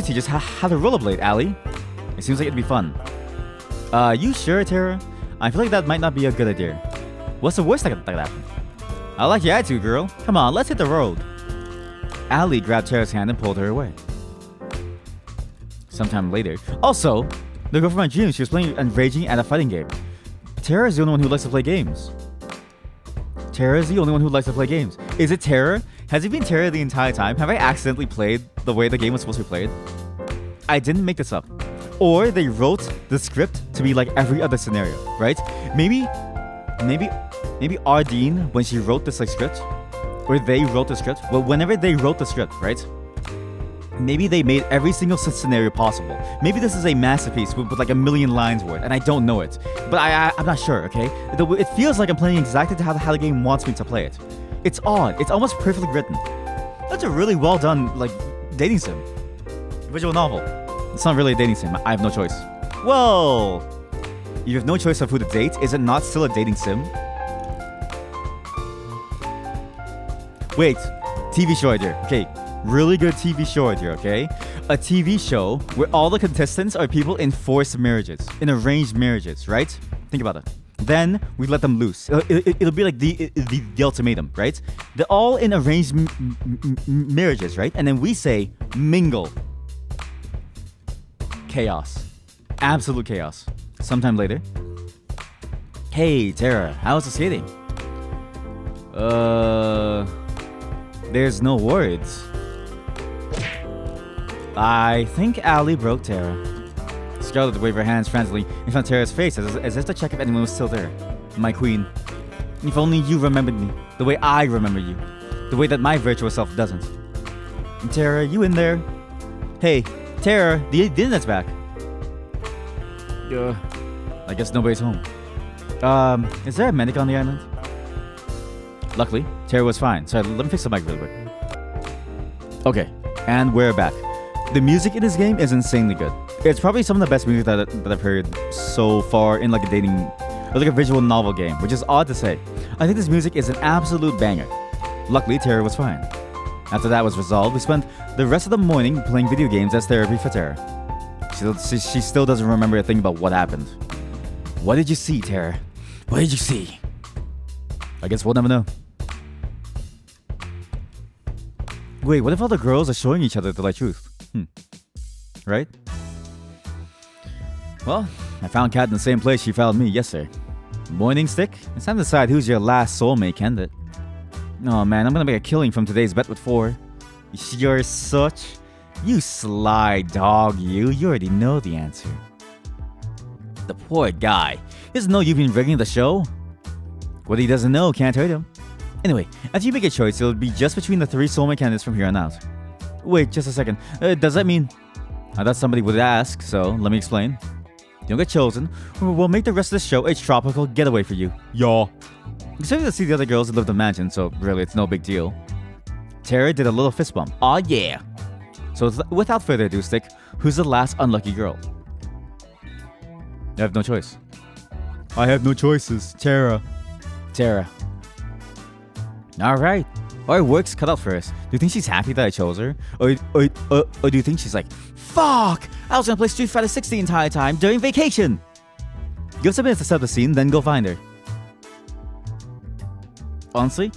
teach us how to rollerblade, Allie. It seems like it'd be fun. You sure, Terra? I feel like that might not be a good idea. What's the worst that could happen? I like your attitude, girl. Come on, let's hit the road. Allie grabbed Terra's hand and pulled her away. Sometime later. Also, the girl from my dreams, she was playing and raging at a fighting game. Terra is the only one who likes to play games. Terra is the only one who likes to play games. Is it Terra? Has it been Terra the entire time? Have I accidentally played the way the game was supposed to be played? I didn't make this up. Or they wrote the script to be like every other scenario, right? Maybe Ardeen, when she wrote this like script, or they wrote the script, well, whenever they wrote the script, right? Maybe they made every single scenario possible. Maybe this is a masterpiece with like a million lines worth, and I don't know it. But I'm not sure, okay? It feels like I'm playing exactly how the game wants me to play it. It's odd. It's almost perfectly written. That's a really well done, like, dating sim. Visual novel. It's not really a dating sim. I have no choice. Whoa! You have no choice of who to date? Is it not still a dating sim? Wait. TV show idea. Okay. Really good TV show idea, okay? A TV show where all the contestants are people in forced marriages, in arranged marriages, right? Think about it. Then we let them loose. It'll be like the ultimatum, right? They're all in arranged marriages, right? And then we say mingle. Chaos. Absolute chaos. Sometime later. Hey, Terra, how's the skating? There's no words. I think Ali broke Tara. Scarlet waved her hands frantically in front of Tara's face as if to check if anyone was still there. My queen. If only you remembered me, the way I remember you. The way that my virtual self doesn't. Tara, you in there? Hey, Tara, the internet's back. I guess nobody's home. Is there a medic on the island? Luckily, Tara was fine, so let me fix the mic really quick. Okay, and we're back. The music in this game is insanely good. It's probably some of the best music that I've heard so far in like a dating, or like a visual novel game, which is odd to say. I think this music is an absolute banger. Luckily, Tara was fine. After that was resolved, we spent the rest of the morning playing video games as therapy for Tara. She still doesn't remember a thing about what happened. What did you see, Tara? What did you see? I guess we'll never know. Wait, what if all the girls are showing each other the light truth? Right? Well, I found Kat in the same place she found me yesterday. Morning stick? It's time to decide who's your last soulmate candidate. Oh man, I'm gonna make a killing from today's bet with 4. You're such... You sly dog, you. You already know the answer. The poor guy. He doesn't know you've been rigging the show. What he doesn't know can't hurt him. Anyway, after you make a choice, it'll be just between the 3 soulmate candidates from here on out. Wait, just a second. Does that mean... I thought somebody would ask, so let me explain. You don't get chosen. We'll make the rest of the show a tropical getaway for you. Y'all. Except to see the other girls that live in the mansion, so really it's no big deal. Tara did a little fist bump. Aw yeah. So without further ado, Stick, who's the last unlucky girl? You have no choice. I have no choices. Tara. Tara. Alright. Our work's cut out for us. Do you think she's happy that I chose her? Or do you think she's like, fuck! I was gonna play Street Fighter 6 the entire time during vacation! Give us a minute to set up the scene, then go find her. Honestly,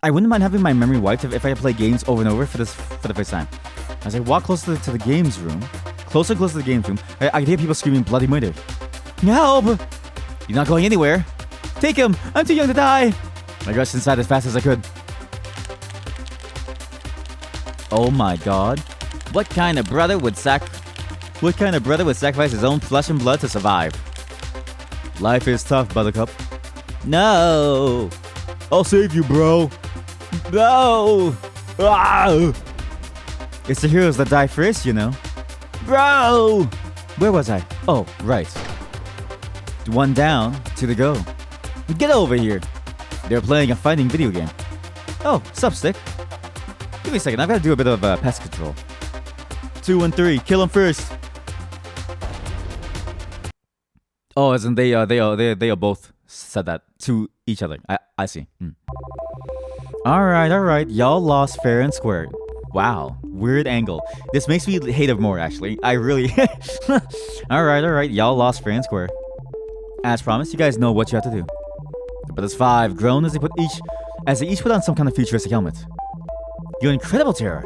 I wouldn't mind having my memory wiped if I play games over and over for the first time. As I walk closer to the games room, closer to the games room, I can hear people screaming bloody murder. Help! You're not going anywhere. Take him! I'm too young to die! I rushed inside as fast as I could. Oh my god. What kind of brother would sacrifice his own flesh and blood to survive? Life is tough, Buttercup. No! I'll save you, bro. No! Ah! It's the heroes that die first, you know. Bro! Where was I? Oh, right. 1 down, 2 to go. Get over here. They're playing a fighting video game. Oh, sup, Stick? Give me a second, I've got to do a bit of pest control. 2 and 3, kill him first. Oh, as in they are both said that to each other. I see. Alright, y'all lost fair and square. Wow, weird angle. This makes me hate it more, actually. I really... Alright, y'all lost fair and square. As promised, you guys know what you have to do. The Brothers 5 groan as they each put on some kind of futuristic helmet. You're incredible, Tara.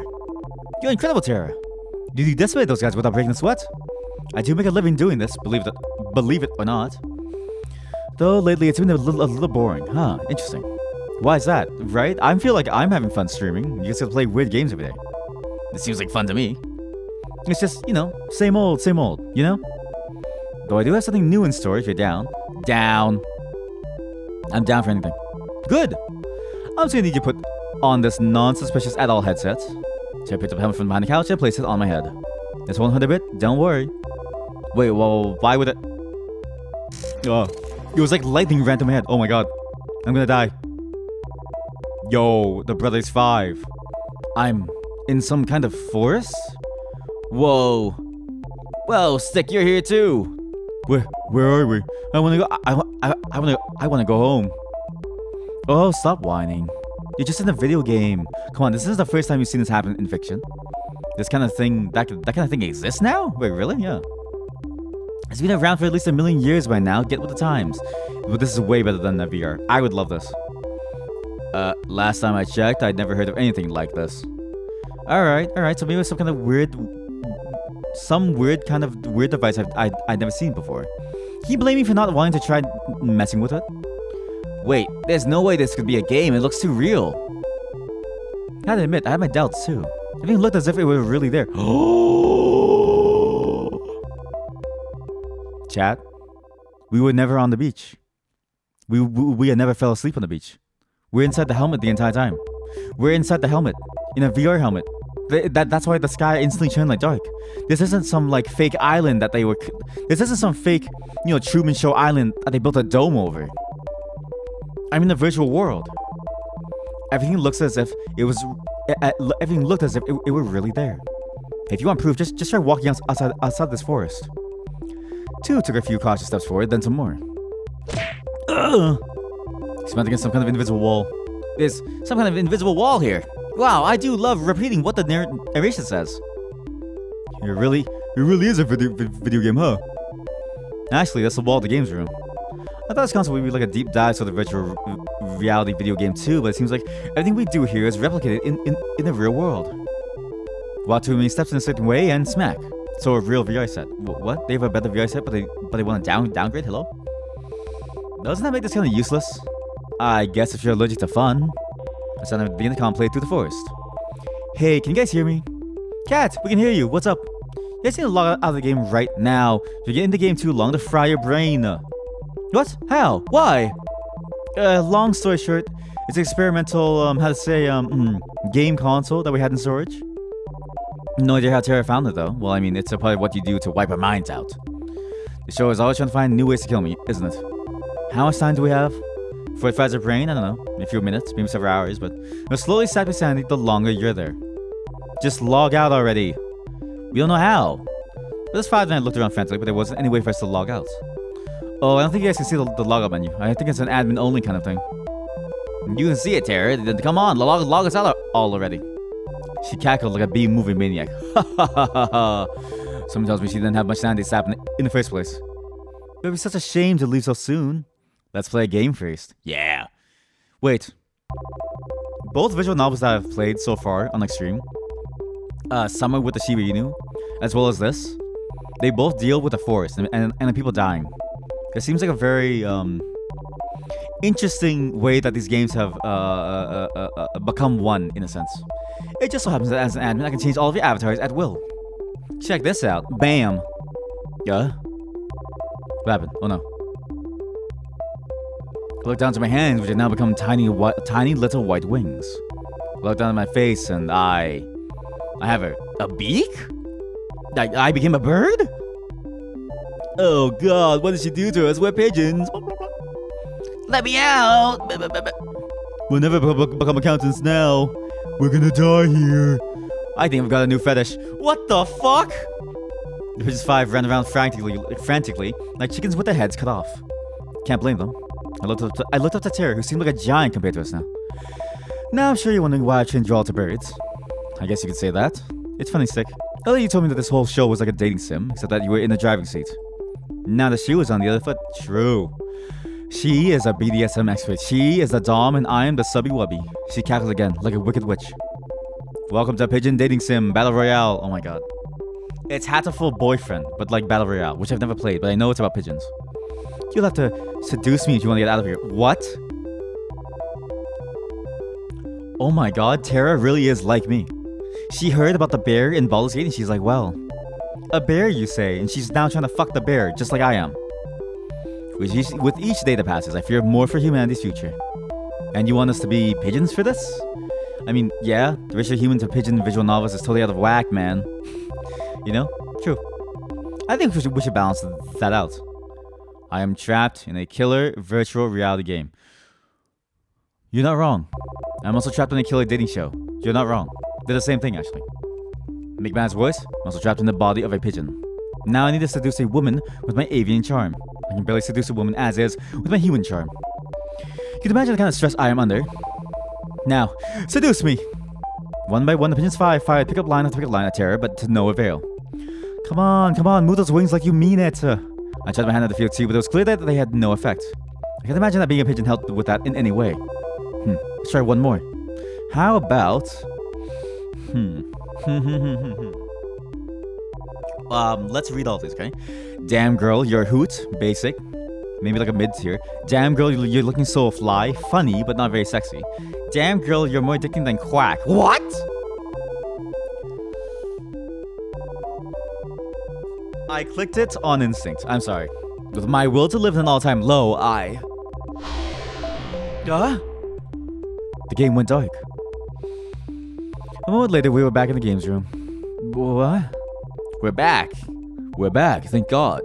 You're incredible, Tara. Did you decimate those guys without breaking a sweat? I do make a living doing this, believe it or not. Though lately it's been a little boring. Huh, interesting. Why is that, right? I feel like I'm having fun streaming. You just have to play weird games every day. This seems like fun to me. It's just, you know, same old, you know? Though I do have something new in store if you're down. Down. I'm down for anything. Good. I'm just gonna need you to put on this non-suspicious at all headset. So I picked up a helmet from behind the couch and placed it on my head. This won't hurt a bit, don't worry. Wait, well, why would it... Oh, it was like lightning ran through my head. Oh my god. I'm gonna die. Yo, the Brothers 5. I'm in some kind of forest? Whoa. Well, Stick, you're here too. Where are we? I wanna go. I wanna go home. Oh, stop whining. You're just in a video game. Come on, this is the first time you've seen this happen in fiction. This kind of thing, that kind of thing exists now? Wait, really? Yeah. It's been around for at least 1 million years by now. Get with the times. But this is way better than the VR. I would love this. Last time I checked, I'd never heard of anything like this. Alright. So maybe it's some kind of weird device I'd never seen before. Can you blame me for not wanting to try messing with it? Wait, there's no way this could be a game. It looks too real. I had to admit, I had my doubts too. Everything looked as if it were really there. Chat, we were never on the beach. We had never fell asleep on the beach. We're inside the helmet the entire time. We're inside the helmet, in a VR helmet. That's why the sky instantly turned like dark. This isn't some like fake island that they were. This isn't some fake, Truman Show island that they built a dome over. I'm in a virtual world. Everything looks as if it was. Everything looked as if it were really there. If you want proof, just try walking outside this forest. 2 took a few cautious steps forward, then some more. Ugh! He smacked against some kind of invisible wall. There's some kind of invisible wall here. Wow, I do love repeating what the narration says. It really is a video game, huh? Actually, that's the wall of the games room. I thought this concept would be like a deep dive to the virtual reality video game too, but it seems like everything we do here is replicated in the real world. Walk too many steps in a certain way and smack. So a real VR set. What? They have a better VR set, but they want to downgrade? Hello? Doesn't that make this kind of useless? I guess if you're allergic to fun. I started to begin the play through the forest. Hey, can you guys hear me? Cat, we can hear you. What's up? You guys need to log out of the game right now. If you get in the game too long to fry your brain. What? How? Why? Long story short, it's an experimental, game console that we had in storage. No idea how Terra found it though. Well, I mean, it's probably what you do to wipe our minds out. The show is always trying to find new ways to kill me, isn't it? How much time do we have? For it fries our brain? I don't know. A few minutes, maybe several hours, but you're slowly sapping sanity the longer you're there. Just log out already. We don't know how. This father and I looked around frantically, but there wasn't any way for us to log out. Oh, I don't think you guys can see the logout menu. I think it's an admin only kind of thing. You can see it, Terra. Then come on, log us out already. She cackled like a B-movie maniac. Someone tells me she didn't have much sanity sap in the first place. It would be such a shame to leave so soon. Let's play a game first. Yeah. Wait. Both visual novels that I've played so far on Extreme, Summer with the Shiba Inu, as well as this, they both deal with the forest and the people dying. It seems like a very interesting way that these games have become one, in a sense. It just so happens that as an admin, I can change all of your avatars at will. Check this out. Bam. Yeah? What happened? Oh no. I look down to my hands, which have now become tiny little white wings. I look down at my face, and I have a beak? I became a bird? Oh god, what did she do to us? We're pigeons. Let me out. We'll never become accountants now. We're gonna die here. I think I've got a new fetish. What the fuck? The Pigeons 5 ran around frantically, like chickens with their heads cut off. Can't blame them. I looked up to Terra, who seemed like a giant compared to us now. Now I'm sure you're wondering why I changed you all to birds. I guess you could say that. It's funny, Stick. Earlier you told me that this whole show was like a dating sim, except that you were in the driving seat. Now that she was on the other foot, true. She is a BDSM expert. She is the dom and I am the subby wubby. She cackled again, like a wicked witch. Welcome to Pigeon Dating Sim Battle Royale. Oh my god. It's Hatterful Boyfriend, but like Battle Royale, which I've never played, but I know it's about pigeons. You'll have to seduce me if you want to get out of here. What? Oh my god, Terra really is like me. She heard about the bear in Baldur's Gate and she's like, well, a bear you say, and she's now trying to fuck the bear, just like I am. With each day that passes, I fear more for humanity's future. And you want us to be pigeons for this? I mean, yeah, the ratio of human to pigeon visual novels is totally out of whack, man. You know? True. I think we should balance that out. I am trapped in a killer virtual reality game. You're not wrong. I'm also trapped in a killer dating show. You're not wrong. They're the same thing, actually. Make matters worse, I'm also trapped in the body of a pigeon. Now I need to seduce a woman with my avian charm. I can barely seduce a woman as is with my human charm. You can imagine the kind of stress I am under. Now, seduce me! One by one, the Pigeons 5 fired pickup line after pickup line at Terra, but to no avail. Come on, move those wings like you mean it. I tried my hand at the field too, but it was clear that they had no effect. I can't imagine that being a pigeon helped with that in any way. Let's try one more. How about... Let's read all these, okay? Damn girl, you're a hoot. Basic. Maybe like a mid-tier. Damn girl, you're looking so fly. Funny, but not very sexy. Damn girl, you're more addicting than quack. What? I clicked it on instinct. I'm sorry. With my will to live in an all-time low, I... The game went dark. A moment later, we were back in the games room. What? We're back. We're back, thank God.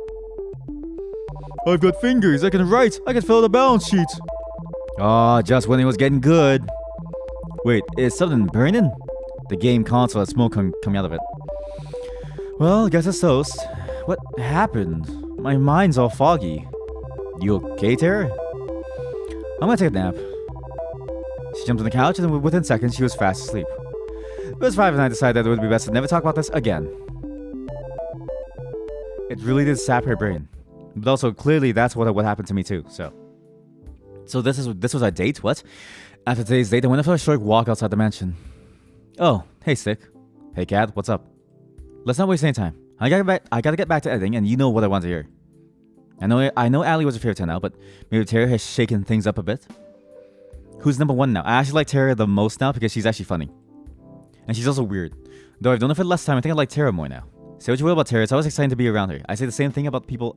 I've got fingers, I can write, I can fill out a balance sheet. Ah, just when it was getting good. Wait, is something burning? The game console has smoke coming out of it. Well, guess it's toast. What happened? My mind's all foggy. You okay, Tara? I'm gonna take a nap. She jumped on the couch and within seconds she was fast asleep. It was 5 and I decided that it would be best to never talk about this again. It really did sap her brain. But also, clearly that's what happened to me too, so. So this was our date, what? After today's date, I went for a short walk outside the mansion. Oh, hey Stick. Hey Cat, what's up? Let's not waste any time. I gotta get back to editing, and you know what I want to hear. I know Allie was your favorite now, but maybe Tara has shaken things up a bit. Who's number 1 now? I actually like Tara the most now because she's actually funny. And she's also weird. Though I've known her for less time, I think I like Tara more now. Say what you will about Tara, it's always exciting to be around her. I say the same thing about people...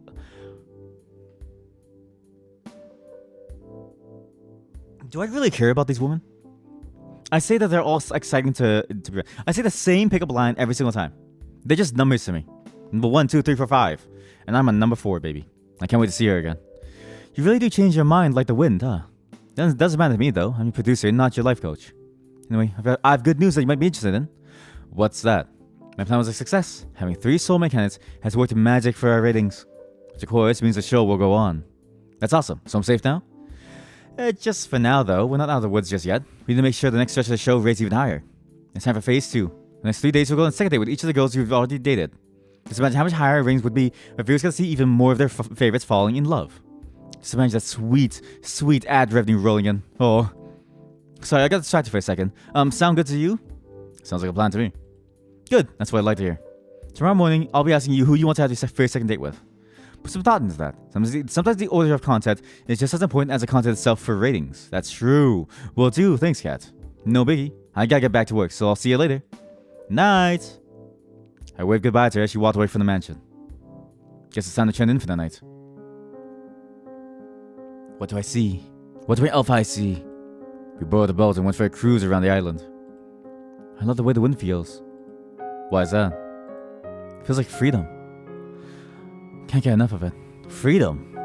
Do I really care about these women? I say that they're all exciting to be... I say the same pickup line every single time. They're just numbers to me. Number 1, 2, 3, 4, 5. And I'm on number 4, baby. I can't wait to see her again. You really do change your mind like the wind, huh? Doesn't matter to me, though. I'm your producer, not your life coach. Anyway, I have good news that you might be interested in. What's that? My plan was a success. Having 3 soulmate candidates has worked magic for our ratings. Which of course means the show will go on. That's awesome. So I'm safe now? Just for now, though. We're not out of the woods just yet. We need to make sure the next stretch of the show rates even higher. It's time for phase 2. The next 3 days we'll go on a second date with each of the girls you've already dated. Just imagine how much higher our ratings would be if viewers got to see even more of their favorites falling in love. Just imagine that sweet, sweet ad revenue rolling in. Oh. Sorry, I got distracted for a second. Sound good to you? Sounds like a plan to me. Good, that's what I'd like to hear. Tomorrow morning, I'll be asking you who you want to have your first second date with. Put some thought into that. Sometimes the order of content is just as important as the content itself for ratings. That's true. Will do, thanks, Kat. No biggie. I gotta get back to work, so I'll see you later. Night. I waved goodbye to her as she walked away from the mansion. Guess it's time to turn in for the night. What do I see? What do my elf eyes see? We borrowed a boat and went for a cruise around the island. I love the way the wind feels. Why is that? It feels like freedom. Can't get enough of it. Freedom.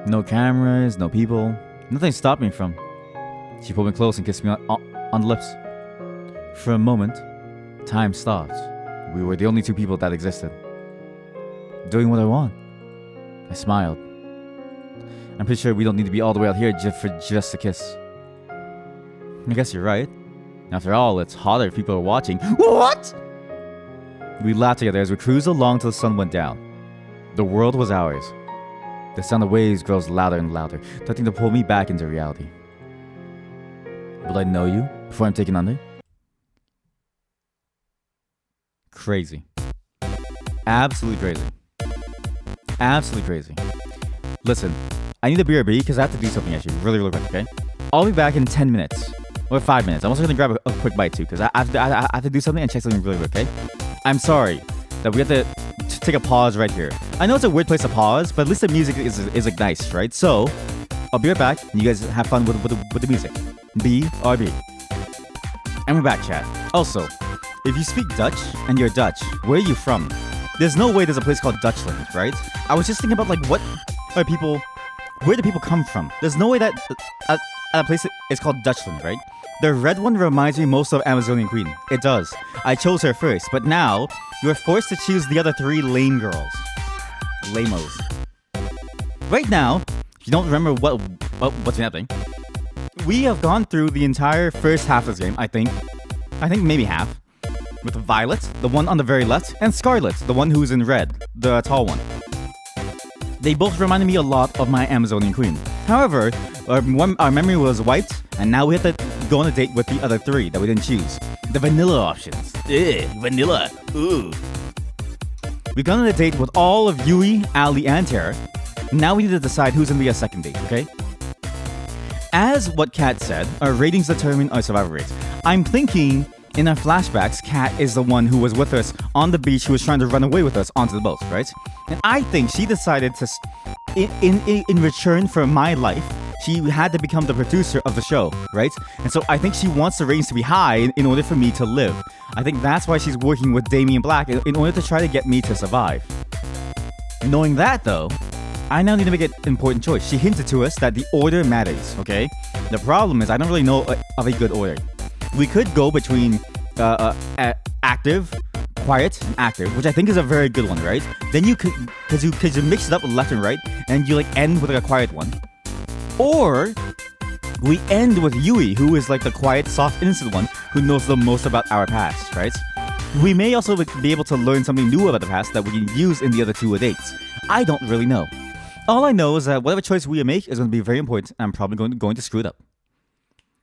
No cameras, no people. Nothing stopped me from. She pulled me close and kissed me on the lips. For a moment, time stopped. We were the only 2 people that existed. Doing what I want. I smiled. I'm pretty sure we don't need to be all the way out here just a kiss. I guess you're right. After all, it's hotter if people are watching. What? We laughed together as we cruised along till the sun went down. The world was ours. The sound of waves grows louder and louder, threatening to pull me back into reality. Will I know you before I'm taken under? Crazy. Absolutely crazy. Absolutely crazy. Listen, I need a BRB because I have to do something actually really quick, okay? I'll be back in 10 minutes. Or 5 minutes. I'm also going to grab a quick bite too because I have to do something and check something really quick, okay? I'm sorry that we have to take a pause right here. I know it's a weird place to pause, but at least the music is like nice, right? So, I'll be right back and you guys have fun with the music. BRB. And we're back, chat. Also, if you speak Dutch and you're Dutch, where are you from? There's no way there's a place called Dutchland, right? I was just thinking about like where do people come from? There's no way that a place is called Dutchland, right? The red one reminds me most of Amazonian Queen. It does. I chose her first, but now you're forced to choose the other 3 lame girls. Lamos. Right now, if you don't remember what's happening, we have gone through the entire first half of this game, I think maybe half, with Violet, the one on the very left, and Scarlet, the one who's in red, the tall one. They both reminded me a lot of my Amazonian Queen. However, our memory was wiped, and now we have to go on a date with the other 3 that we didn't choose. The vanilla options. Vanilla. Ooh. We've gone on a date with all of Yui, Ali, and Tara. Now we need to decide who's gonna be a second date, okay? As what Kat said, our ratings determine our survival rates. I'm thinking in our flashbacks, Kat is the one who was with us on the beach who was trying to run away with us onto the boat, right? And I think she decided to, in return for my life, she had to become the producer of the show, right? And so I think she wants the ratings to be high in order for me to live. I think that's why she's working with Damien Black in order to try to get me to survive. Knowing that though, I now need to make an important choice. She hinted to us that the order matters, okay? The problem is I don't really know of a good order. We could go between active, quiet, and active, which I think is a very good one, right? Then you could, because you mix it up with left and right, and you like end with like a quiet one. Or we end with Yui, who is like the quiet, soft, innocent one who knows the most about our past, right? We may also be able to learn something new about the past that we can use in the other two dates. I don't really know. All I know is that whatever choice we make is going to be very important, and I'm probably going to screw it up.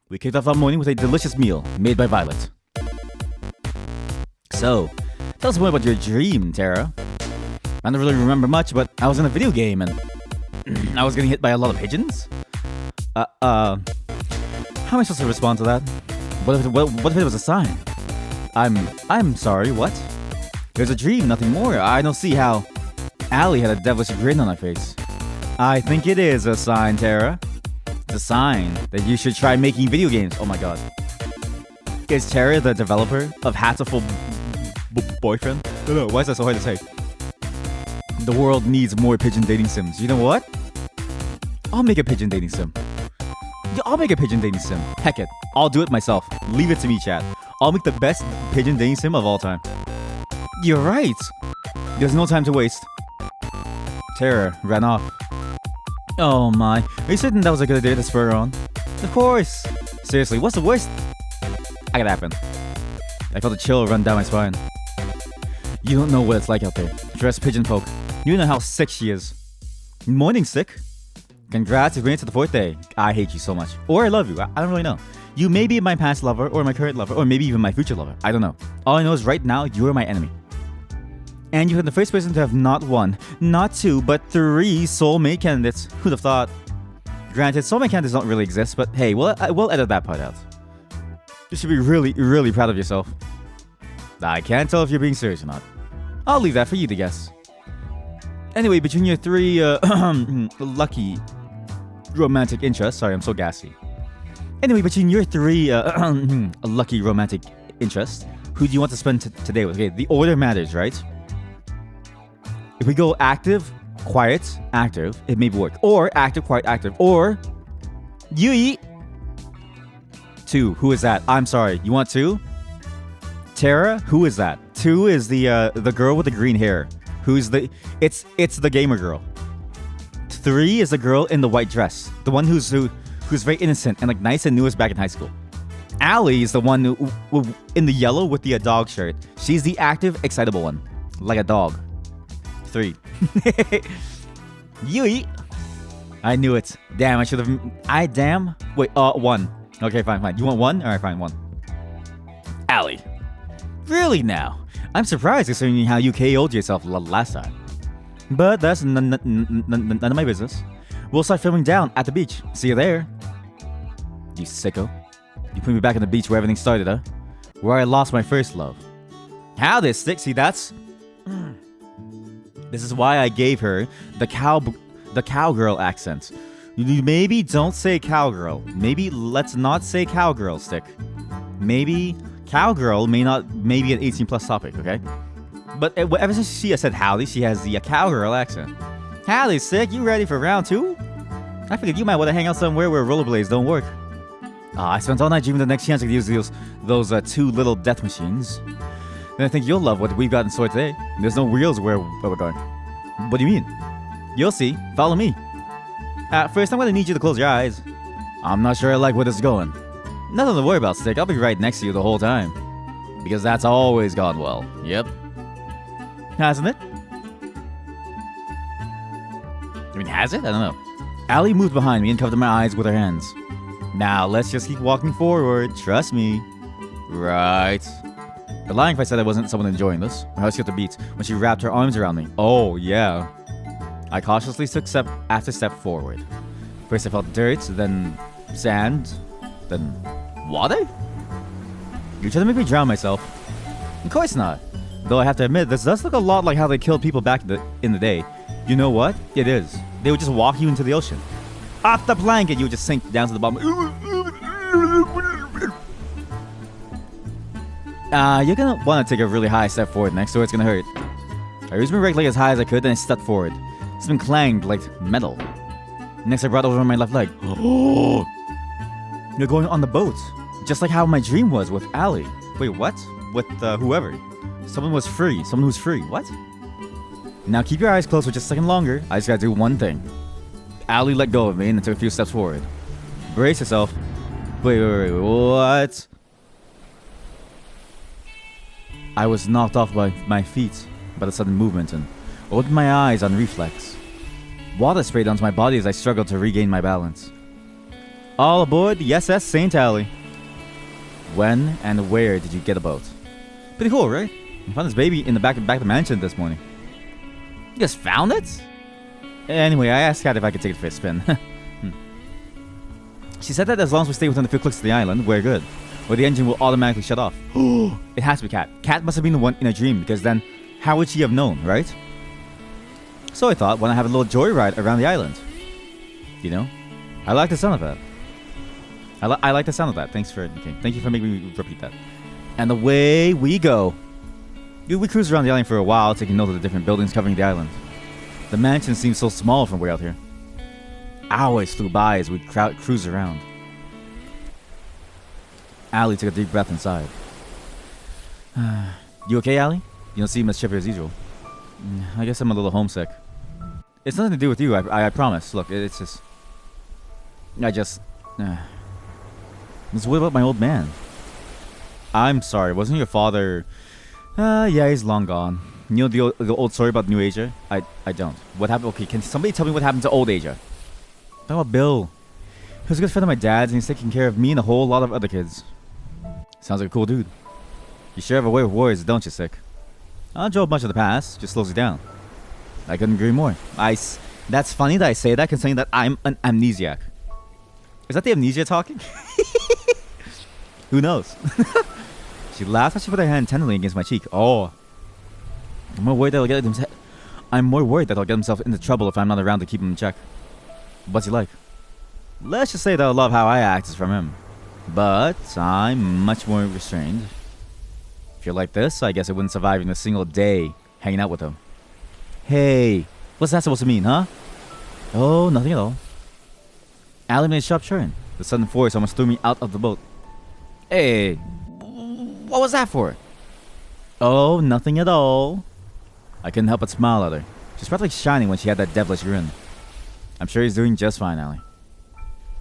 We kicked off our morning with a delicious meal made by Violet. So, tell us more about your dream, Tara. I don't really remember much, but I was in a video game and I was getting hit by a lot of pigeons. How am I supposed to respond to that? What if it was a sign? I'm sorry, what? It was a dream, nothing more. I don't see how. Allie had a devilish grin on her face. I think it is a sign, Tara. It's a sign that you should try making video games. Oh my god. Is Tara the developer of Hatoful Boyfriend? No, why is that so hard to say? The world needs more pigeon dating sims. You know what? I'll make a pigeon dating sim. Yeah, I'll make a pigeon dating sim. Heck it. I'll do it myself. Leave it to me, chat. I'll make the best pigeon dating sim of all time. You're right. There's no time to waste. Tara ran off. Oh my. Are you certain that was a good idea to spur her on? Of course. Seriously, what's the worst that could happen? I felt a chill run down my spine. You don't know what it's like out there. Dressed pigeon folk. You know how sick she is. Morning, sick. Congrats, you've made it to the 4th day. I hate you so much. Or I love you. I don't really know. You may be my past lover, or my current lover, or maybe even my future lover. I don't know. All I know is right now, you are my enemy. And you're the first person to have not 1, not 2, but 3 soulmate candidates. Who'd have thought? Granted, soulmate candidates don't really exist, but hey, we'll edit that part out. You should be really, really proud of yourself. I can't tell if you're being serious or not. I'll leave that for you to guess. Anyway, between your 3 lucky romantic interests, sorry, I'm so gassy. Anyway, between your 3 lucky romantic interests, who do you want to spend today with? Okay, the order matters, right? If we go active, quiet, active, it may work. Or active, quiet, active. Or Yui. 2, who is that? I'm sorry, you want 2? Tara, who is that? 2 is the girl with the green hair. Who's the? It's the gamer girl. 3 is the girl in the white dress, the one who's very innocent and like nice and newest back in high school. Allie is the one who in the yellow with the dog shirt. She's the active, excitable one, like a dog. 3. Yui. I knew it. Damn, I should have. Damn. Wait. 1. Okay, fine. You want 1? All right, fine. 1. Allie. Really now? I'm surprised considering how you KO'd yourself last time. But that's none of my business. We'll start filming down at the beach. See you there. You sicko. You put me back on the beach where everything started, huh? Where I lost my first love. How this stick? See, that's... This is why I gave her the cowgirl accent. You maybe don't say cowgirl. Maybe let's not say cowgirl, stick. Maybe cowgirl may be an 18+ topic, okay? But ever since she has said howdy, she has the cowgirl accent. Howdy, stick. You ready for round 2? I figured you might want to hang out somewhere where rollerblades don't work. I spent all night dreaming the next chance I could use those 2 little death machines. Then I think you'll love what we've got in store today. There's no wheels where we're going. What do you mean? You'll see. Follow me. First, I'm going to need you to close your eyes. I'm not sure I like where this is going. Nothing to worry about, Stick. I'll be right next to you the whole time. Because that's always gone well. Yep. Hasn't it? I mean, has it? I don't know. Allie moved behind me and covered my eyes with her hands. Now, let's just keep walking forward. Trust me. Right. The lying if I said I wasn't someone enjoying this. Or how she got the beats when she wrapped her arms around me. Oh, yeah. I cautiously took step after step forward. First I felt dirt, then sand, then water? You're trying to make me drown myself. Of course not. Though I have to admit, this does look a lot like how they killed people back in the day. You know what? It is. They would just walk you into the ocean. Off the blanket, you would just sink down to the bottom. You're gonna want to take a really high step forward next, or it's gonna hurt. I raised my right leg as high as I could, then I stepped forward. Something clanged like metal. Next, I brought over my left leg. You're going on the boat. Just like how my dream was with Allie. Wait, what? With whoever. Someone was free. Someone who's free. What? Now keep your eyes closed for just a second longer. I just gotta do one thing. Allie let go of me and took a few steps forward. Brace yourself. Wait, what? I was knocked off by my feet by the sudden movement and opened my eyes on reflex. Water sprayed onto my body as I struggled to regain my balance. All aboard the SS St. Allie. When and where did you get a boat? Pretty cool, right? I found this baby in the back of the mansion this morning. You just found it? Anyway, I asked Kat if I could take it for a spin. She said that as long as we stay within a few clicks of the island, we're good. Or the engine will automatically shut off. It has to be Kat. Kat must have been the one in a dream, because then how would she have known, right? So I thought, why not have a little joyride around the island? You know? I like the sound of that. I like the sound of that. Thank you for making me repeat that. And away we go. We cruised around the island for a while, taking note of the different buildings covering the island. The mansion seemed so small from way out here. Hours flew by as we cruised around. Allie took a deep breath inside. You okay, Allie? You don't seem as chipper as usual. I guess I'm a little homesick. It's nothing to do with you, I promise. Look, it's just... It's what about my old man? I'm sorry, wasn't your father... yeah, he's long gone. You know the old story about New Asia? I don't. What happened? Okay, can somebody tell me what happened to old Asia? Talk about Bill. He was a good friend of my dad's, and he's taking care of me and a whole lot of other kids. Sounds like a cool dude. You sure have a way with words, don't you, Sick? I don't drove much of the past, just slows you down. I couldn't agree more. That's funny that I say that, considering that I'm an amnesiac. Is that the amnesia talking? Who knows? She laughed as she put her hand tenderly against my cheek. Oh. I'm more worried that I'll get himself into trouble if I'm not around to keep him in check. What's he like? Let's just say that I love how I act is from him. But I'm much more restrained. If you're like this, I guess I wouldn't survive even a single day hanging out with him. Hey, what's that supposed to mean, huh? Oh, nothing at all. Allie made a sharp turn. The sudden force almost threw me out of the boat. Hey, what was that for? Oh, nothing at all. I couldn't help but smile at her. She's practically shining when she had that devilish grin. I'm sure he's doing just fine, Allie.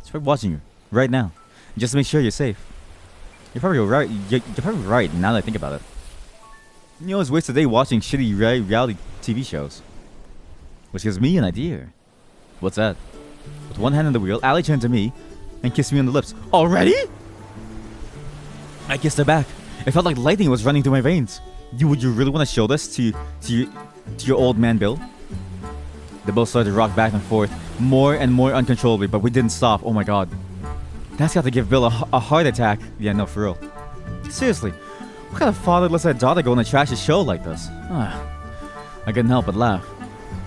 It's for watching you, right now. Just to make sure you're safe. You're probably right. You're probably right now that I think about it. You always waste a day watching shitty reality TV shows. Which gives me an idea. What's that? With one hand on the wheel, Allie turned to me and kissed me on the lips. Already? I kissed her back. It felt like lightning was running through my veins. Would you really want to show this to your old man Bill? They both started to rock back and forth, more and more uncontrollably, but we didn't stop. Oh my god. That's got to give Bill a heart attack. Yeah, no, for real. Seriously, what kind of father lets their daughter go on a trashy show like this? I couldn't help but laugh.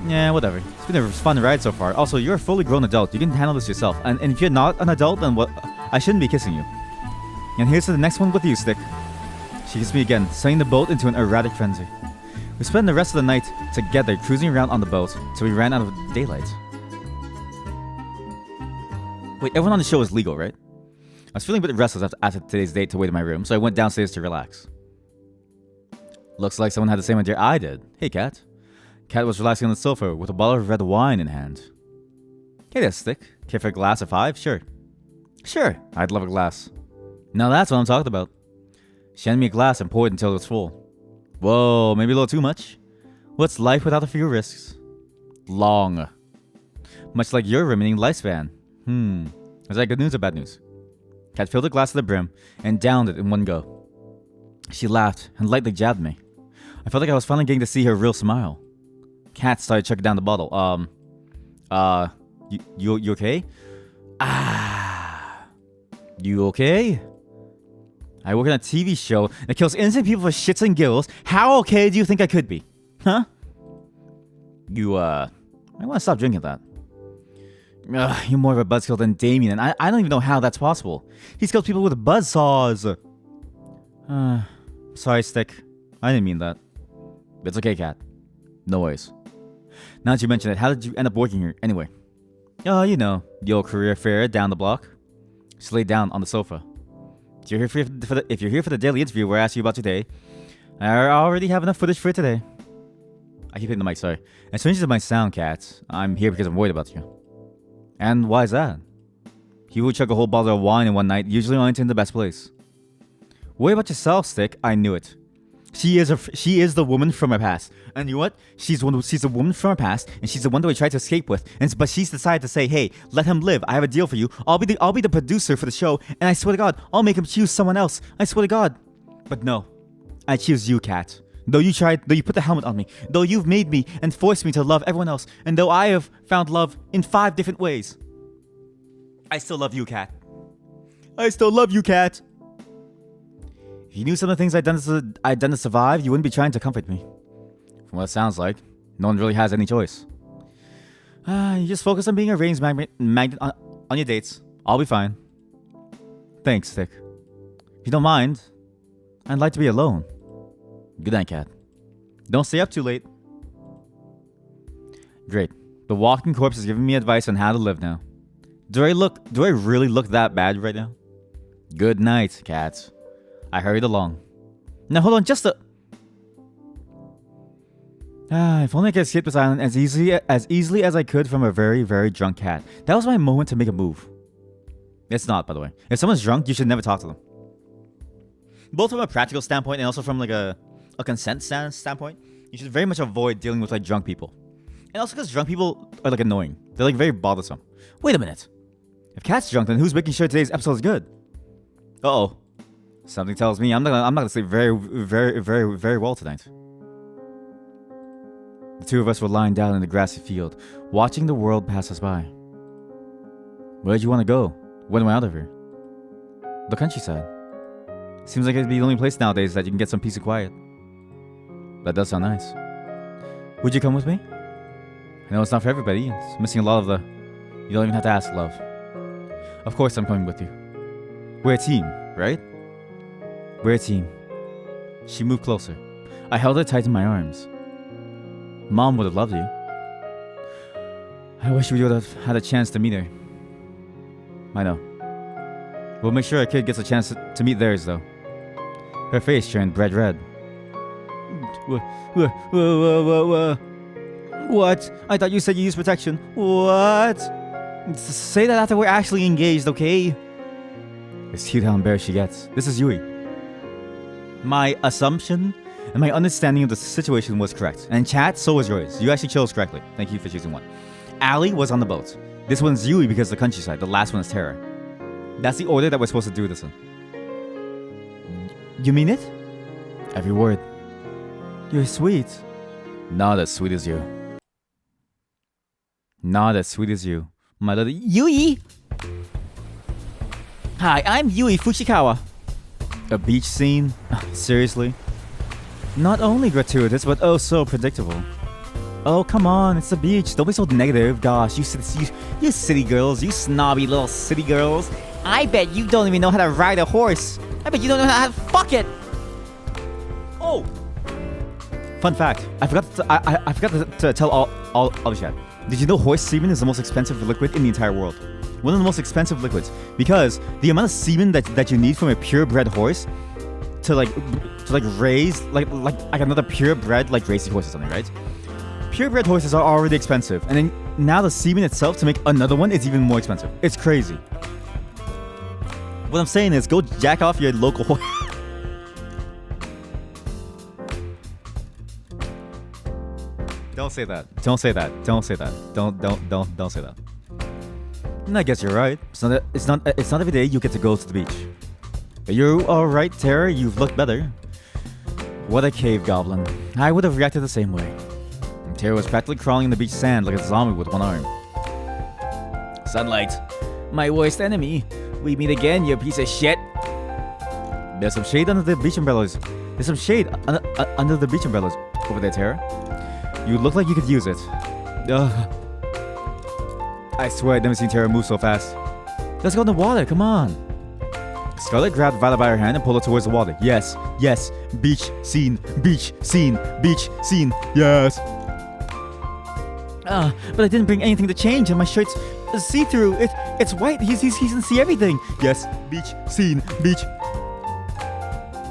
Yeah, whatever. It's been a fun ride so far. Also, you're a fully grown adult. You can handle this yourself. And if you're not an adult, then what? I shouldn't be kissing you. And here's to the next one with you, Stick. She kissed me again, sending the boat into an erratic frenzy. We spent the rest of the night together cruising around on the boat till we ran out of daylight. Wait, everyone on the show is legal, right? I was feeling a bit restless after today's date to wait in my room, so I went downstairs to relax. Looks like someone had the same idea I did. Hey, Kat. Kat was relaxing on the sofa with a bottle of red wine in hand. Hey there, Stick. Care for a glass of 5? Sure. Sure, I'd love a glass. Now that's what I'm talking about. She handed me a glass and poured until it was full. Whoa, maybe a little too much. What's life without a few risks? Long. Much like your remaining lifespan. Is that good news or bad news? Kat filled the glass to the brim and downed it in one go. She laughed and lightly jabbed me. I felt like I was finally getting to see her real smile. Cat started chugging down the bottle. You okay? You okay? I work on a TV show that kills innocent people for shits and giggles. How okay do you think I could be? Huh? I want to stop drinking that. You're more of a buzzkill than Damien, and I don't even know how that's possible. He's killed people with buzzsaws. Sorry, Stick. I didn't mean that. It's okay, Cat. No worries. Now that you mention it, how did you end up working here anyway? You know, the old career fair down the block. Just lay down on the sofa. If you're here for the daily interview where I asked you about today, I already have enough footage for today. I keep hitting the mic, sorry. As soon as my sound, Cats, I'm here because I'm worried about you. And why is that? He would chug a whole bottle of wine in one night, usually only in the best place. Worry about yourself, Stick. I knew it. She is the woman from her past. And you know what? She's the woman from her past, and she's the one that we tried to escape with. But she's decided to say, hey, let him live. I have a deal for you. I'll be the producer for the show, and I swear to God, I'll make him choose someone else. I swear to God. But no. I choose you, Cat. Though you put the helmet on me, though you've made me and forced me to love everyone else, and though I have found love in 5 different ways, I still love you, Cat. I still love you, Cat. If you knew some of the things I'd done to survive, you wouldn't be trying to comfort me. From what it sounds like, no one really has any choice. You just focus on being a rings magnet on your dates. I'll be fine. Thanks, Stick. If you don't mind, I'd like to be alone. Good night, Cat. Don't stay up too late. Great. The walking corpse is giving me advice on how to live now. Do I really look that bad right now? Good night, Cat. I hurried along. Now hold on, just a... if only I could escape this island as easily as I could from a very, very drunk cat. That was my moment to make a move. It's not, by the way. If someone's drunk, you should never talk to them. Both from a practical standpoint and also from like a consent standpoint, you should very much avoid dealing with like drunk people. And also because drunk people are like annoying. They're like very bothersome. Wait a minute. If Cat's drunk, then who's making sure today's episode is good? Uh-oh. Something tells me I'm not gonna sleep very, very, very, very well tonight. The two of us were lying down in the grassy field, watching the world pass us by. Where did you want to go? When am I out of here? The countryside. Seems like it'd be the only place nowadays that you can get some peace and quiet. That does sound nice. Would you come with me? I know it's not for everybody. It's missing a lot of the... You don't even have to ask love. Of course I'm coming with you. We're a team, right? We're a team. She moved closer. I held her tight in my arms. Mom would have loved you. I wish we would have had a chance to meet her. I know. We'll make sure our kid gets a chance to meet theirs, though. Her face turned bright red. What? I thought you said you used protection. What? Say that after we're actually engaged, okay? It's cute how embarrassed she gets. This is Yui. My assumption and my understanding of the situation was correct. And in chat, so was yours. You actually chose correctly. Thank you for choosing one. Ali was on the boat. This one's Yui because of the countryside. The last one is Terra. That's the order that we're supposed to do this in. You mean it? Every word. You're sweet. Not as sweet as you. Not as sweet as you. My little Yui! Hi, I'm Yui Fuchikawa. A beach scene? Seriously? Not only gratuitous, but oh so predictable. Oh, come on, it's the beach. Don't be so negative. Gosh, you city girls, you snobby little city girls. I bet you don't even know how to ride a horse. I bet you don't know how to fuck it. Oh! Fun fact, I forgot to tell all the chat. Did you know horse semen is the most expensive liquid in the entire world? One of the most expensive liquids. Because the amount of semen that you need from a purebred horse to raise like another purebred like racing horse or something, right? Purebred horses are already expensive, and then now the semen itself to make another one is even more expensive. It's crazy. What I'm saying is, go jack off your local horse. Don't say that. Don't say that. Don't say that. Don't say that. And I guess you're right. It's not every day you get to go to the beach. You're all right, Terra. You've looked better. What a cave goblin. I would have reacted the same way. Tara was practically crawling in the beach sand like a zombie with one arm. Sunlight, my worst enemy. We meet again, you piece of shit. There's some shade under the beach umbrellas. There's some shade under the beach umbrellas over there, Tara. You look like you could use it. Ugh. I swear I've never seen Tara move so fast. Let's go in the water, come on. Scarlet grabbed Violet by her hand and pulled her towards the water. Yes, yes, beach scene, beach scene, beach scene, yes. But I didn't bring anything to change and my shirt's see-through. It's white, he can see everything. Yes, beach scene, beach.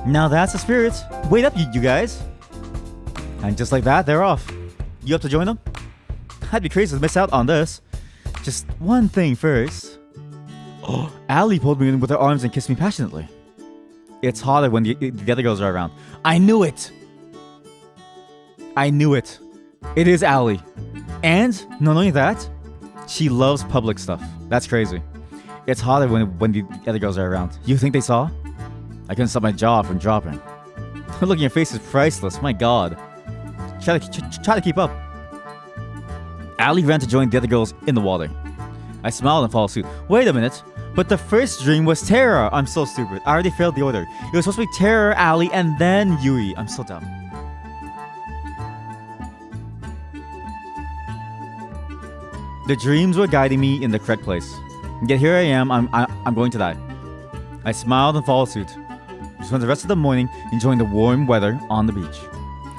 Now that's the spirit. Wait up, you guys. And just like that, they're off. You up to join them? I'd be crazy to miss out on this. Just one thing first. Oh, Allie pulled me in with her arms and kissed me passionately. It's harder when the other girls are around. I knew it! I knew it. It is Allie. And, not only that, she loves public stuff. That's crazy. It's harder when the other girls are around. You think they saw? I couldn't stop my jaw from dropping. The look in your face is priceless, my god. Try to keep up. Allie ran to join the other girls in the water. I smiled and followed suit. Wait a minute. But the first dream was Tara. I'm so stupid. I already failed the order. It was supposed to be Tara, Allie, and then Yui. I'm so dumb. The dreams were guiding me in the correct place. Yet here I am. I'm going to die. I smiled and followed suit. We spent the rest of the morning enjoying the warm weather on the beach.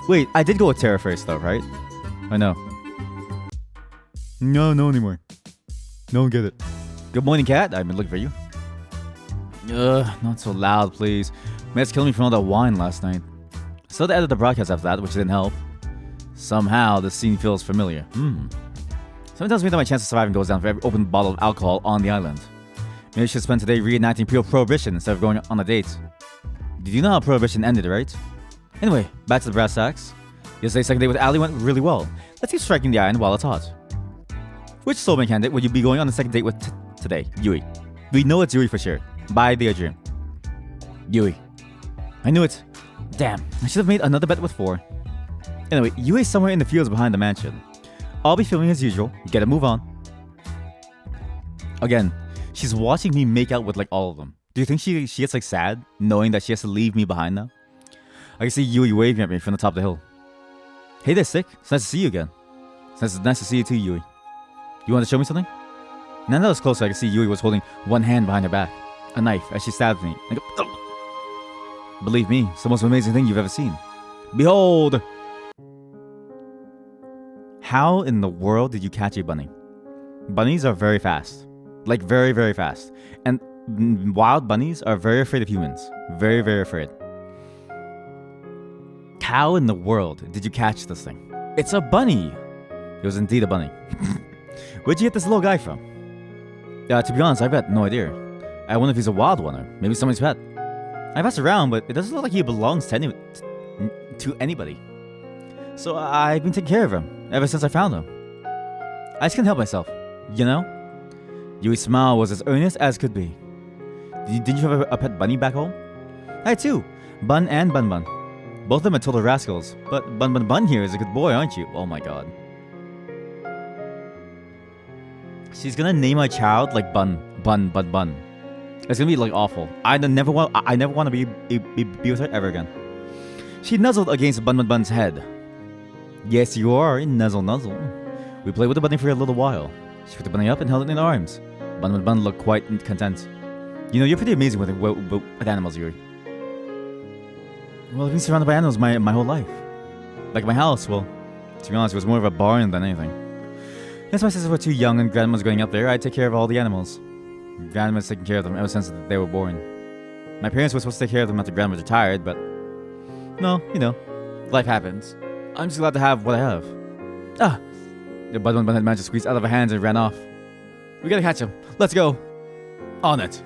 Wait, I did go with Tara first though, right? I know. No anymore. Don't get it. Good morning, cat. I've been looking for you. Not so loud, please. Matt's killing me from all that wine last night. Still had to edit the broadcast after that, which didn't help. Somehow, the scene feels familiar. Something tells me that my chance of surviving goes down for every open bottle of alcohol on the island. Maybe I should spend today reenacting pure prohibition instead of going on a date. Did you know how prohibition ended, right? Anyway, back to the brass tacks. Yesterday's second date with Allie went really well. Let's keep striking the iron while it's hot. Which soulmate candidate would you be going on the second date with today? Yui. We know it's Yui for sure. By the dream. Yui. I knew it. Damn, I should have made another bet with 4. Anyway, Yui's somewhere in the fields behind the mansion. I'll be filming as usual. Get a move on. Again, she's watching me make out with like all of them. Do you think she gets like sad knowing that she has to leave me behind now? I can see Yui waving at me from the top of the hill. Hey there, Stick. It's nice to see you again. It's nice to see you too, Yui. You want to show me something? Now that I was closer, I could see Yui was holding one hand behind her back. A knife as she stabbed me. I go, ugh. Believe me, it's the most amazing thing you've ever seen. Behold! How in the world did you catch a bunny? Bunnies are very fast. Like very, very fast. And wild bunnies are very afraid of humans. Very, very afraid. How in the world did you catch this thing? It's a bunny! It was indeed a bunny. Where'd you get this little guy from? To be honest, I've got no idea. I wonder if he's a wild one or maybe somebody's pet. I've asked around, but it doesn't look like he belongs to anybody. So I've been taking care of him ever since I found him. I just can't help myself, you know? Yui's smile was as earnest as could be. Did you have a pet bunny back home? I had 2, Bun and Bun Bun. Both of them are total rascals, but Bun Bun Bun here is a good boy, aren't you? Oh my god. She's gonna name my child like Bun. It's gonna be like awful. I never want to be with her ever again. She nuzzled against Bun Bun Bun's head. Yes, you are, nuzzle. We played with the bunny for a little while. She picked the bunny up and held it in her arms. Bun Bun Bun looked quite content. You know, you're pretty amazing with animals, Yuri. Well, I've been surrounded by animals my whole life. Like my house, well, to be honest, it was more of a barn than anything. Since my sisters were too young and grandma's going up there, I'd take care of all the animals. Grandma's taking care of them ever since they were born. My parents were supposed to take care of them after grandma retired, but... no, you know, life happens. I'm just glad to have what I have. The Bun Bun had managed to squeeze out of her hands and ran off. We gotta catch him. Let's go. On it.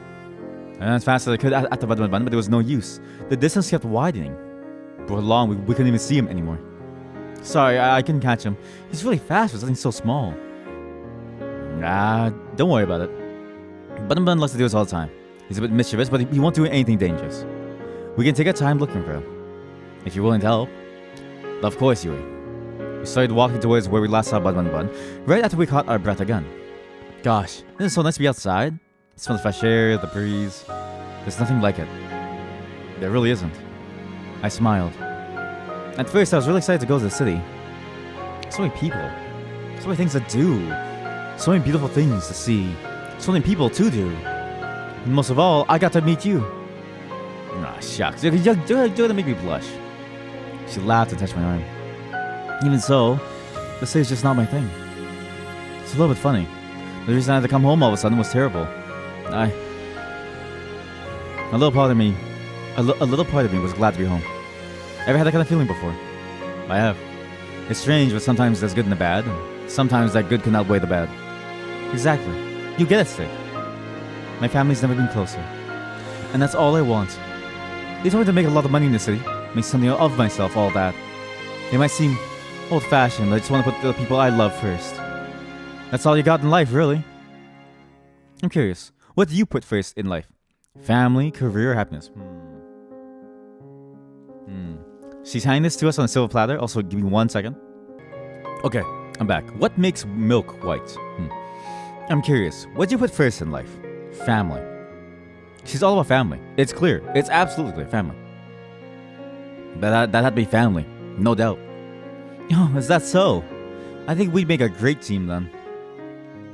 I ran as fast as I could at the Bun Bun, but there was no use. The distance kept widening. For long, we couldn't even see him anymore. Sorry, I couldn't catch him. He's really fast for something so small. Don't worry about it. Bun Bun likes to do this all the time. He's a bit mischievous, but he won't do anything dangerous. We can take our time looking for him. If you're willing to help. Of course, Yui. We started walking towards where we last saw Bun Bun Bun, right after we caught our breath again. Gosh, isn't it so nice to be outside? Smell the fresh air, the breeze. There's nothing like it. There really isn't. I smiled. At first, I was really excited to go to the city. So many people. So many things to do. So many beautiful things to see. So many people to do. And most of all, I got to meet you. Ah, shucks. You're gonna make me blush. She laughed and touched my arm. Even so, the city's just not my thing. It's a little bit funny. The reason I had to come home all of a sudden was terrible. A little part of me was glad to be home. Ever had that kind of feeling before? I have. It's strange, but sometimes there's good in the bad, and sometimes that good can outweigh the bad. Exactly. You get it, Stick. My family's never been closer. And that's all I want. They told me to make a lot of money in the city, make something of myself, all that. It might seem old-fashioned, but I just want to put the people I love first. That's all you got in life, really. I'm curious, what do you put first in life? Family, career, or happiness? She's handing this to us on a silver platter. Also, give me 1 second. Okay, I'm back. What makes milk white? I'm curious, what do you put first in life? Family. She's all about family. It's clear. It's absolutely clear. Family. That had to be family. No doubt. Oh, is that so? I think we'd make a great team then.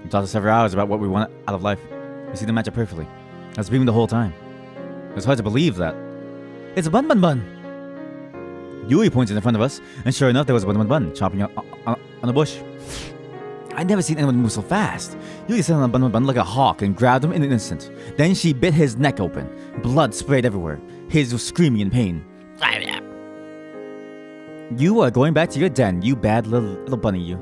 We talked for several hours about what we want out of life. We see them match up perfectly. I was beaming the whole time. It's hard to believe that. It's Bun Bun Bun! Yui pointed in front of us, and sure enough, there was Bun Bun Bun chopping on a bush. I'd never seen anyone move so fast. Yui sat on Bun Bun Bun like a hawk and grabbed him in an instant. Then she bit his neck open. Blood sprayed everywhere. His was screaming in pain. You are going back to your den, you bad little bunny, you.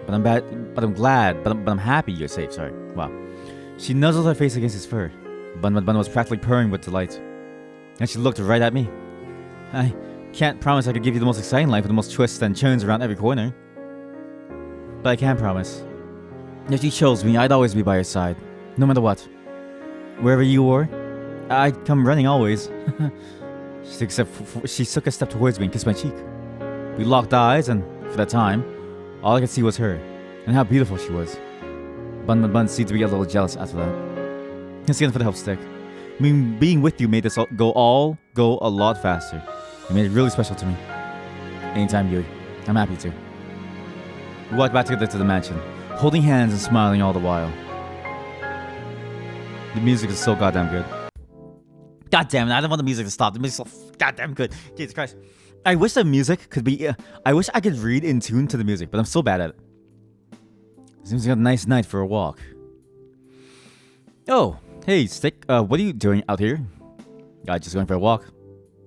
But I'm happy you're safe, sorry. Wow. She nuzzled her face against his fur. Bun Bun Bun was practically purring with delight. And she looked right at me. I can't promise I could give you the most exciting life with the most twists and turns around every corner. But I can promise. If you chose me, I'd always be by your side. No matter what. Wherever you were, I'd come running always. She took a step towards me and kissed my cheek. We locked eyes, and for that time, all I could see was her, and how beautiful she was. Bun Bun Bun seemed to be a little jealous after that. Thanks again for the help, Stick. I mean, being with you made this go a lot faster. It made it really special to me. Anytime, Yui. I'm happy to. We walked back together to the mansion, holding hands and smiling all the while. The music is so goddamn good. God damn it, I don't want the music to stop. The music's so goddamn good. Jesus Christ. I wish the music could be... I wish I could read in tune to the music, but I'm so bad at it. Seems like a nice night for a walk. Oh, hey, Stick. What are you doing out here? Just going for a walk.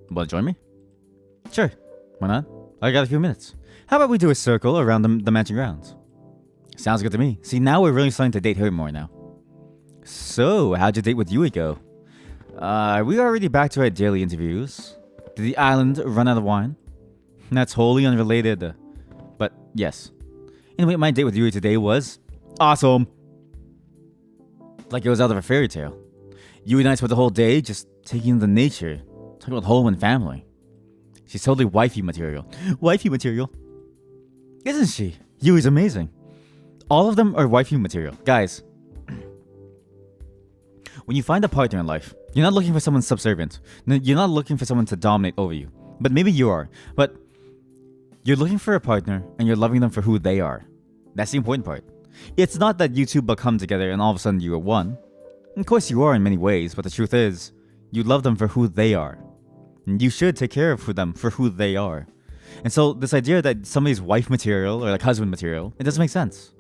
Want to join me? Sure. Why not? I got a few minutes. How about we do a circle around the mansion grounds? Sounds good to me. See, now we're really starting to date her more now. So, how'd your date with Yui go? Are we already back to our daily interviews? Did the island run out of wine? That's wholly unrelated. But yes. Anyway, my date with Yui today was awesome. Like it was out of a fairy tale. Yui and I spent the whole day just taking in the nature, talking about home and family. She's totally wifey material. Wifey material? Isn't she? Yui's amazing. All of them are wifey material. Guys, when you find a partner in life, you're not looking for someone subservient. You're not looking for someone to dominate over you. But maybe you are. But you're looking for a partner and you're loving them for who they are. That's the important part. It's not that you two become together and all of a sudden you are one. Of course you are in many ways, but the truth is, you love them for who they are. And you should take care of them for who they are. And so this idea that somebody's wife material or like husband material, it doesn't make sense.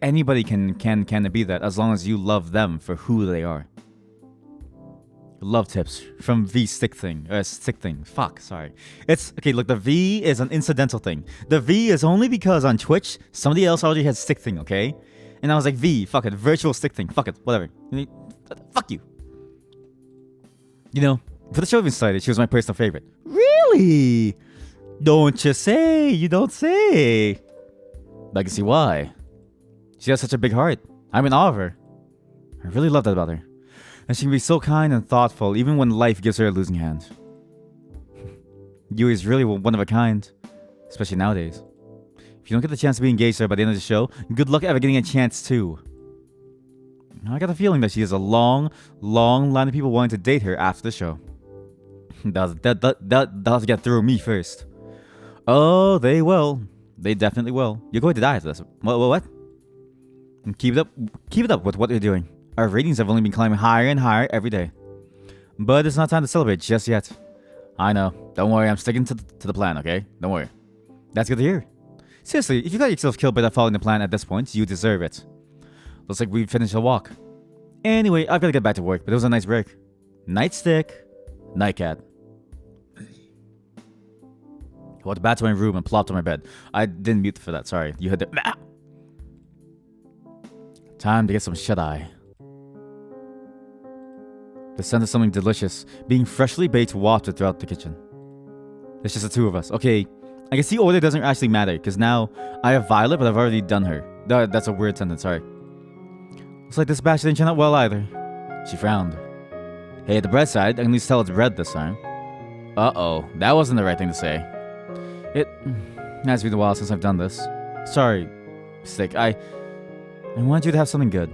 Anybody can be that as long as you love them for who they are. Love tips from V stick thing. Fuck, sorry. It's okay, look, the V is an incidental thing. The V is only because on Twitch, somebody else already had stick thing, okay? And I was like, V, fuck it, virtual stick thing, fuck it, whatever. Fuck you. You know, for the show being started, she was my personal favorite. Really? Don't you say, you don't say. But I can see why. She has such a big heart. I'm in awe of her. I really love that about her. And she can be so kind and thoughtful even when life gives her a losing hand. Yui is really one of a kind, especially nowadays. If you don't get the chance to be engaged to her by the end of the show, good luck ever getting a chance to. I got the feeling that she has a long, long line of people wanting to date her after the show. They'll have to get through me first. Oh, they will. They definitely will. You're going to die after this. What? Keep it up with what you're doing. Our ratings have only been climbing higher and higher every day. But it's not time to celebrate just yet. I know. Don't worry, I'm sticking to the plan, okay? Don't worry. That's good to hear. Seriously, if you got yourself killed by not following the plan at this point, you deserve it. Looks like we finished the walk. Anyway, I've got to get back to work, but it was a nice break. Nightstick. Nightcat. I walked back to my room and plopped on my bed. I didn't mute for that, sorry. You heard the... Time to get some shut-eye. The scent of something delicious, being freshly baked, wafted throughout the kitchen. It's just the two of us. Okay, I guess the order doesn't actually matter, because now I have Violet, but I've already done her. That's a weird sentence, sorry. Looks like this batch didn't turn out well either. She frowned. Hey, at the bread side, I can at least tell it's bread this time. Uh-oh, that wasn't the right thing to say. It has been a while since I've done this. Sorry, Stick, I wanted you to have something good.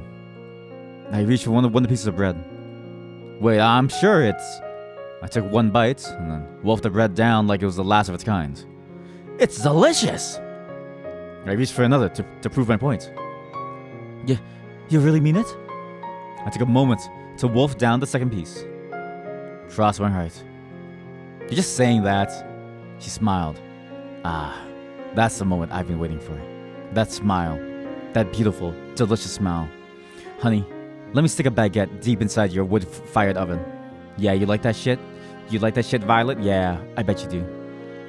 I reached for one of the pieces of bread. Wait, I'm sure it's... I took one bite, and then wolfed the bread down like it was the last of its kind. It's delicious! I reached for another to prove my point. You really mean it? I took a moment to wolf down the second piece. Cross my heart. You're just saying that. She smiled. Ah, that's the moment I've been waiting for. That smile. That beautiful, delicious smile. Honey, let me stick a baguette deep inside your wood-fired oven. Yeah, you like that shit? You like that shit, Violet? Yeah, I bet you do.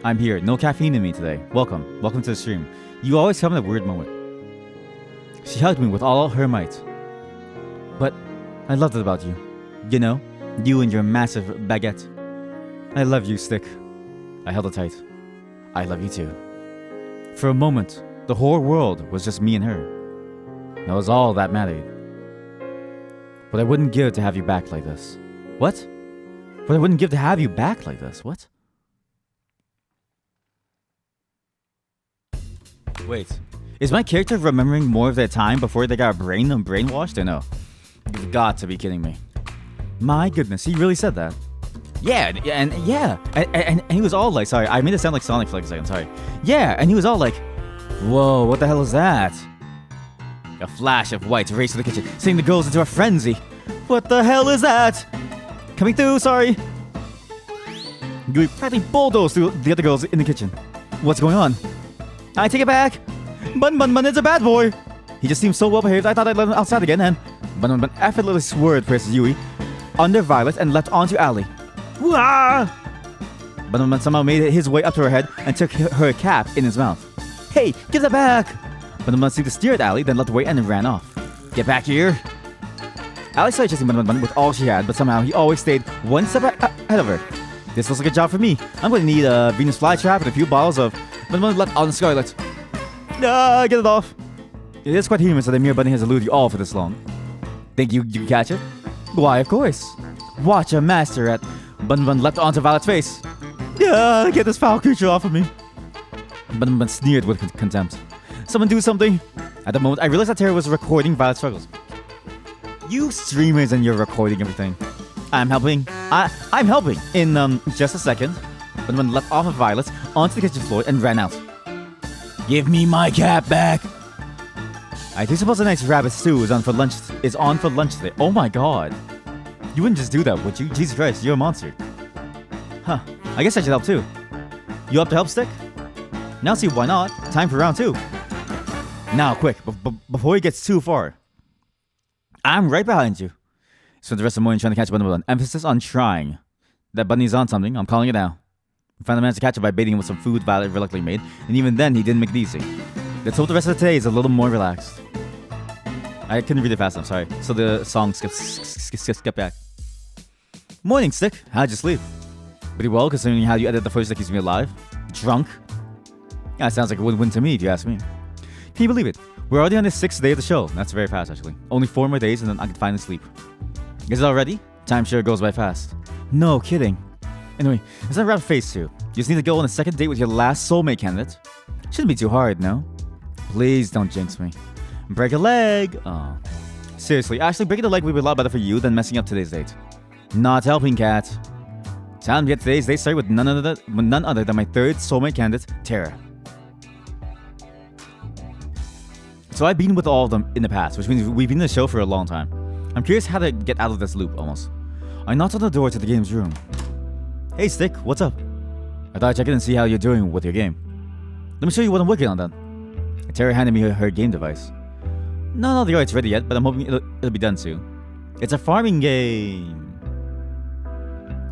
I'm here. No caffeine in me today. Welcome. Welcome to the stream. You always come in a weird moment. She hugged me with all her might. But I loved it about you. You know, you and your massive baguette. I love you, Stick. I held her tight. I love you too. For a moment, the whole world was just me and her. That was all that mattered. But I wouldn't give to have you back like this. What? But I wouldn't give to have you back like this. What? Wait. Is my character remembering more of their time before they got brainwashed or no? You've got to be kidding me. My goodness, he really said that. Yeah, and he was all like, sorry, I made it sound like Sonic for like a second, sorry. Yeah, and he was all like, whoa, what the hell is that? A flash of white raced to the kitchen, sending the girls into a frenzy. What the hell is that? Coming through, sorry. Yui practically bulldozed through the other girls in the kitchen. What's going on? I take it back. Bun is a bad boy. He just seems so well behaved, I thought I'd let him outside again, and Bun effortlessly swerved past Yui, under Violet, and leapt onto Ali. Wah! Bun somehow made his way up to her head and took her cap in his mouth. Hey, give that back! Bun seemed to steer at Ali, then leapt away and ran off. Get back here! Ali started chasing Bun with all she had, but somehow he always stayed one step ahead of her. This looks like a job for me. I'm going to need a Venus flytrap and a few bottles of Bun leapt on Scarlet. Get it off. It is quite humorous that the mere bunny has eluded you all for this long. Think you can catch it? Why, of course. Watch a master at Bun leapt onto Violet's face. Get this foul creature off of me. Bun sneered with contempt. Someone do something. At the moment, I realized that Terra was recording Violet's struggles. You streamers and you're recording everything. I'm helping. I'm helping. In just a second, Bun leapt off of Violet onto the kitchen floor and ran out. Give me my cap back. I do suppose a nice rabbit stew is on for lunch today. Oh my god. You wouldn't just do that, would you? Jesus Christ, you're a monster. Huh. I guess I should help too. You up to help, Stick? Now see why not. Time for round 2. Now, quick, before he gets too far. I'm right behind you. Spent the rest of the morning trying to catch Bun. Emphasis on trying. That Bunny's on something. I'm calling it now. I finally managed to catch him by baiting him with some food Violet reluctantly made, and even then he didn't make it easy. Let's hope the rest of the day is a little more relaxed. I couldn't read it fast enough, sorry. So the song skip back. Morning, Stick. How'd you sleep? Pretty well, considering how you edited the footage that keeps me alive. Drunk? Yeah, sounds like a win-win to me, if you ask me. Can you believe it? We're already on the 6th day of the show. That's very fast, actually. Only 4 more days, and then I can finally sleep. Is it already? Time sure goes by fast. No kidding. Anyway, it's not around phase 2. You just need to go on a second date with your last soulmate candidate. Shouldn't be too hard, no? Please don't jinx me. Break a leg. Oh. Seriously, actually breaking a leg would be a lot better for you than messing up today's date. Not helping, cat. Time to get today's date started with none other than my third soulmate candidate, Tara. So I've been with all of them in the past, which means we've been in the show for a long time. I'm curious how to get out of this loop, almost. I knocked on the door to the game's room. Hey, Stick, what's up? I thought I'd check in and see how you're doing with your game. Let me show you what I'm working on then. Tara handed me her game device. Not all the art's ready yet, but I'm hoping it'll be done soon. It's a farming game.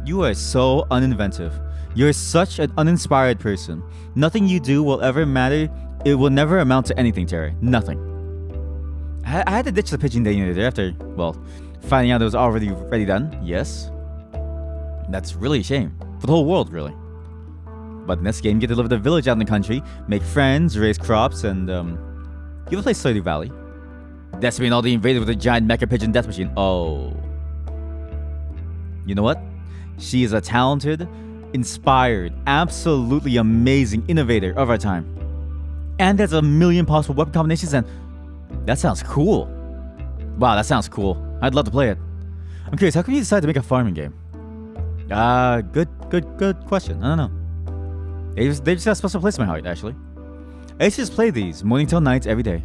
You are so uninventive. You're such an uninspired person. Nothing you do will ever matter. It will never amount to anything, Terry. Nothing. I had to ditch the pigeon day there after, well, finding out it was already done. Yes. That's really a shame. For the whole world, really. But in this game, you get to live in a village out in the country, make friends, raise crops, and, you ever play Stardew Valley? Decimate all the invaders with a giant mecha pigeon death machine. Oh. You know what? She is a talented, inspired, absolutely amazing innovator of our time. And there's a million possible weapon combinations, and that sounds cool. Wow, that sounds cool. I'd love to play it. I'm curious, how come you decide to make a farming game? Good question. I don't know. They just got a special place in my heart, actually. I used to just play these morning till night every day.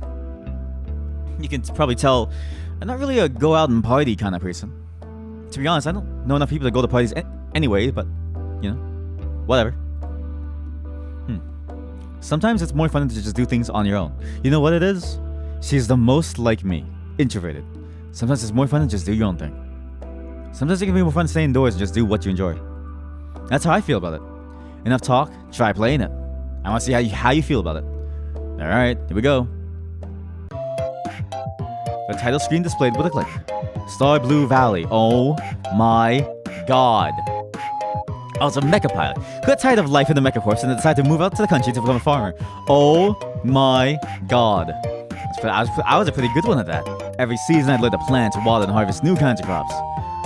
You can probably tell I'm not really a go out and party kind of person. To be honest, I don't know enough people to go to parties anyway, but, you know, whatever. Sometimes it's more fun to just do things on your own. You know what it is? She's the most like me, introverted. Sometimes it's more fun to just do your own thing. Sometimes it can be more fun to stay indoors and just do what you enjoy. That's how I feel about it. Enough talk, try playing it. I want to see how you feel about it. Alright, here we go. The title screen displayed with a click. Stardew Valley. Oh my god. I was a mecha pilot who got tired of life in the mecha corps and decided to move out to the country to become a farmer. Oh my god. I was a pretty good one at that. Every season I'd learn to plant, water, and harvest new kinds of crops.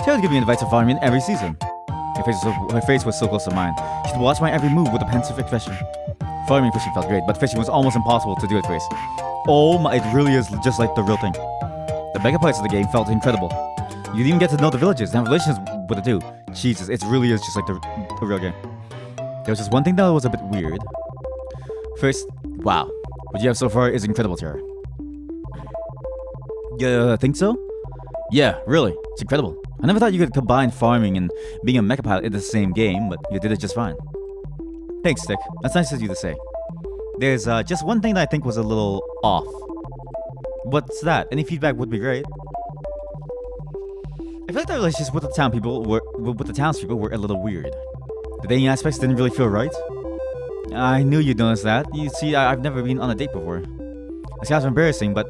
Tara would give me advice on farming every season. Her face was so close to mine. She'd watch my every move with a pensive expression. Farming fishing felt great, but fishing was almost impossible to do at first. Oh my, it really is just like the real thing. The mega parts of the game felt incredible. You didn't even get to know the villages and have relations with the two. Jesus, it really is just like the real game. There was just one thing that was a bit weird. First, wow. What you have so far is incredible, Tara. You think so? Yeah, really. It's incredible. I never thought you could combine farming and being a mecha pilot in the same game, but you did it just fine. Thanks, Stick. That's nice of you to say. There's just one thing that I think was a little off. What's that? Any feedback would be great. I feel like the relationships with the townspeople were a little weird. The dating aspects didn't really feel right. I knew you'd notice that. You see, I've never been on a date before. It's kind of embarrassing, but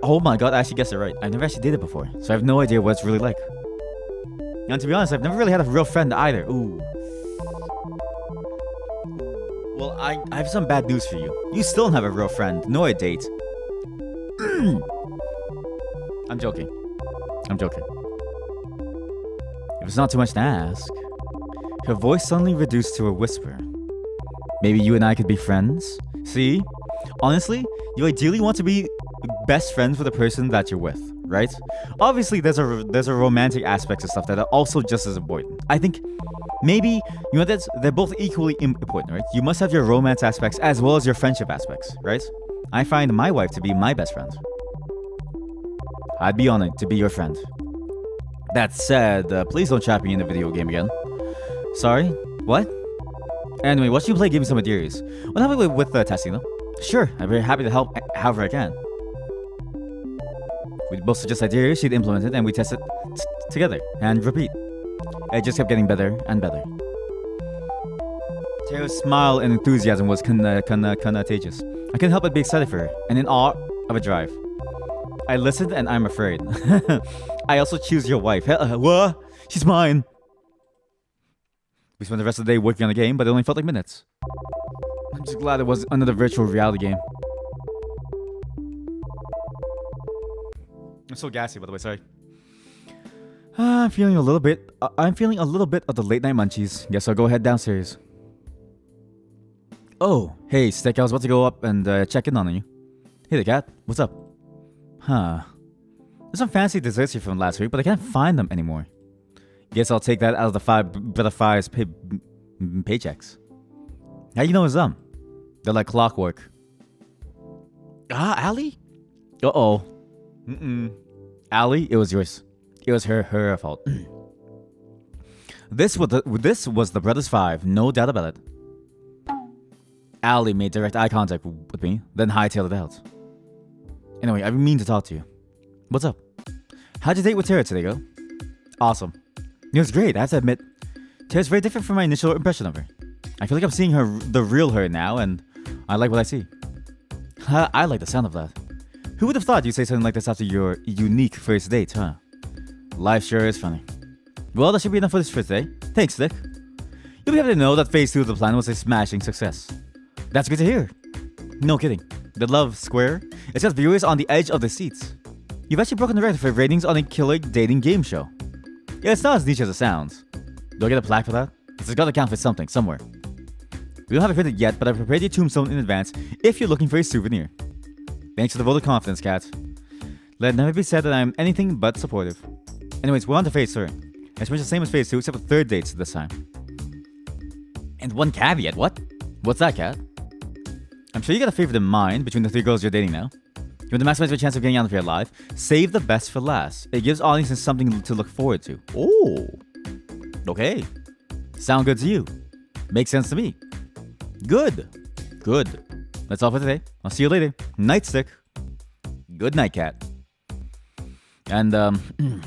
oh my god, I actually guessed it right. I've never actually dated before, so I have no idea what it's really like. And to be honest, I've never really had a real friend either. Ooh. Well, I have some bad news for you. You still don't have a real friend, nor a date. I'm joking. If it's not too much to ask. Her voice suddenly reduced to a whisper. Maybe you and I could be friends? See? Honestly, you ideally want to be best friends with the person that you're with, right? Obviously, there's a romantic aspects of stuff that are also just as important. I think maybe, they're both equally important, right? You must have your romance aspects as well as your friendship aspects, right? I find my wife to be my best friend. I'd be honored to be your friend. That said, please don't trap me in the video game again. Sorry? What? Anyway, watch you play Give Me Some Ideas. What happened with testing though? Sure, I'm very happy to help however I can. We both suggest ideas, she'd implement it, and we test it together, and repeat. It just kept getting better and better. Tara's smile and enthusiasm was contagious. I couldn't help but be excited for her, and in awe of a drive. I listened, and I'm afraid. I also choose your wife. What? She's mine! We spent the rest of the day working on the game, but it only felt like minutes. I'm just glad it was another virtual reality game. I'm so gassy, by the way, sorry. I'm feeling a little bit of the late night munchies. Guess I'll go head downstairs. Oh, hey, Stick, I was about to go up and check in on you. Hey there, cat. What's up? Huh. There's some fancy desserts here from last week, but I can't find them anymore. Guess I'll take that out of the Brother Five's paychecks. How you know it's them? They're like clockwork. Allie? Uh-oh. Allie, it was yours. It was her fault. This was the Brothers Five, no doubt about it. Allie made direct eye contact with me, then hightailed it out. Anyway, I mean to talk to you. What's up? How'd you date with Tara today, go? Awesome. It was great, I have to admit. Tara's very different from my initial impression of her. I feel like I'm seeing the real her now, and I like what I see. I like the sound of that. Who would have thought you'd say something like this after your unique first date, huh? Life sure is funny. Well, that should be enough for this for today. Thanks, Nick. You'll be happy to know that phase 2 of the plan was a smashing success. That's good to hear. No kidding. The Love Square has got viewers on the edge of their seats. You've actually broken the record for ratings on a killer dating game show. Yeah, it's not as niche as it sounds. Do I get a plaque for that? It's got to count for something, somewhere. We don't have a credit yet, but I've prepared your tombstone in advance if you're looking for a souvenir. Thanks for the vote of confidence, Kat. Let it never be said that I'm anything but supportive. Anyways, we're on to phase 3. It's much the same as phase 2, except for third dates this time. And one caveat, what? What's that, Kat? I'm sure you got a favorite in mind between the 3 girls you're dating now. You want to maximize your chance of getting out of here alive? Save the best for last. It gives audiences something to look forward to. Oh. Okay. Sound good to you? Makes sense to me. Good. That's all for today. I'll see you later. Nightstick. Good night, Cat. And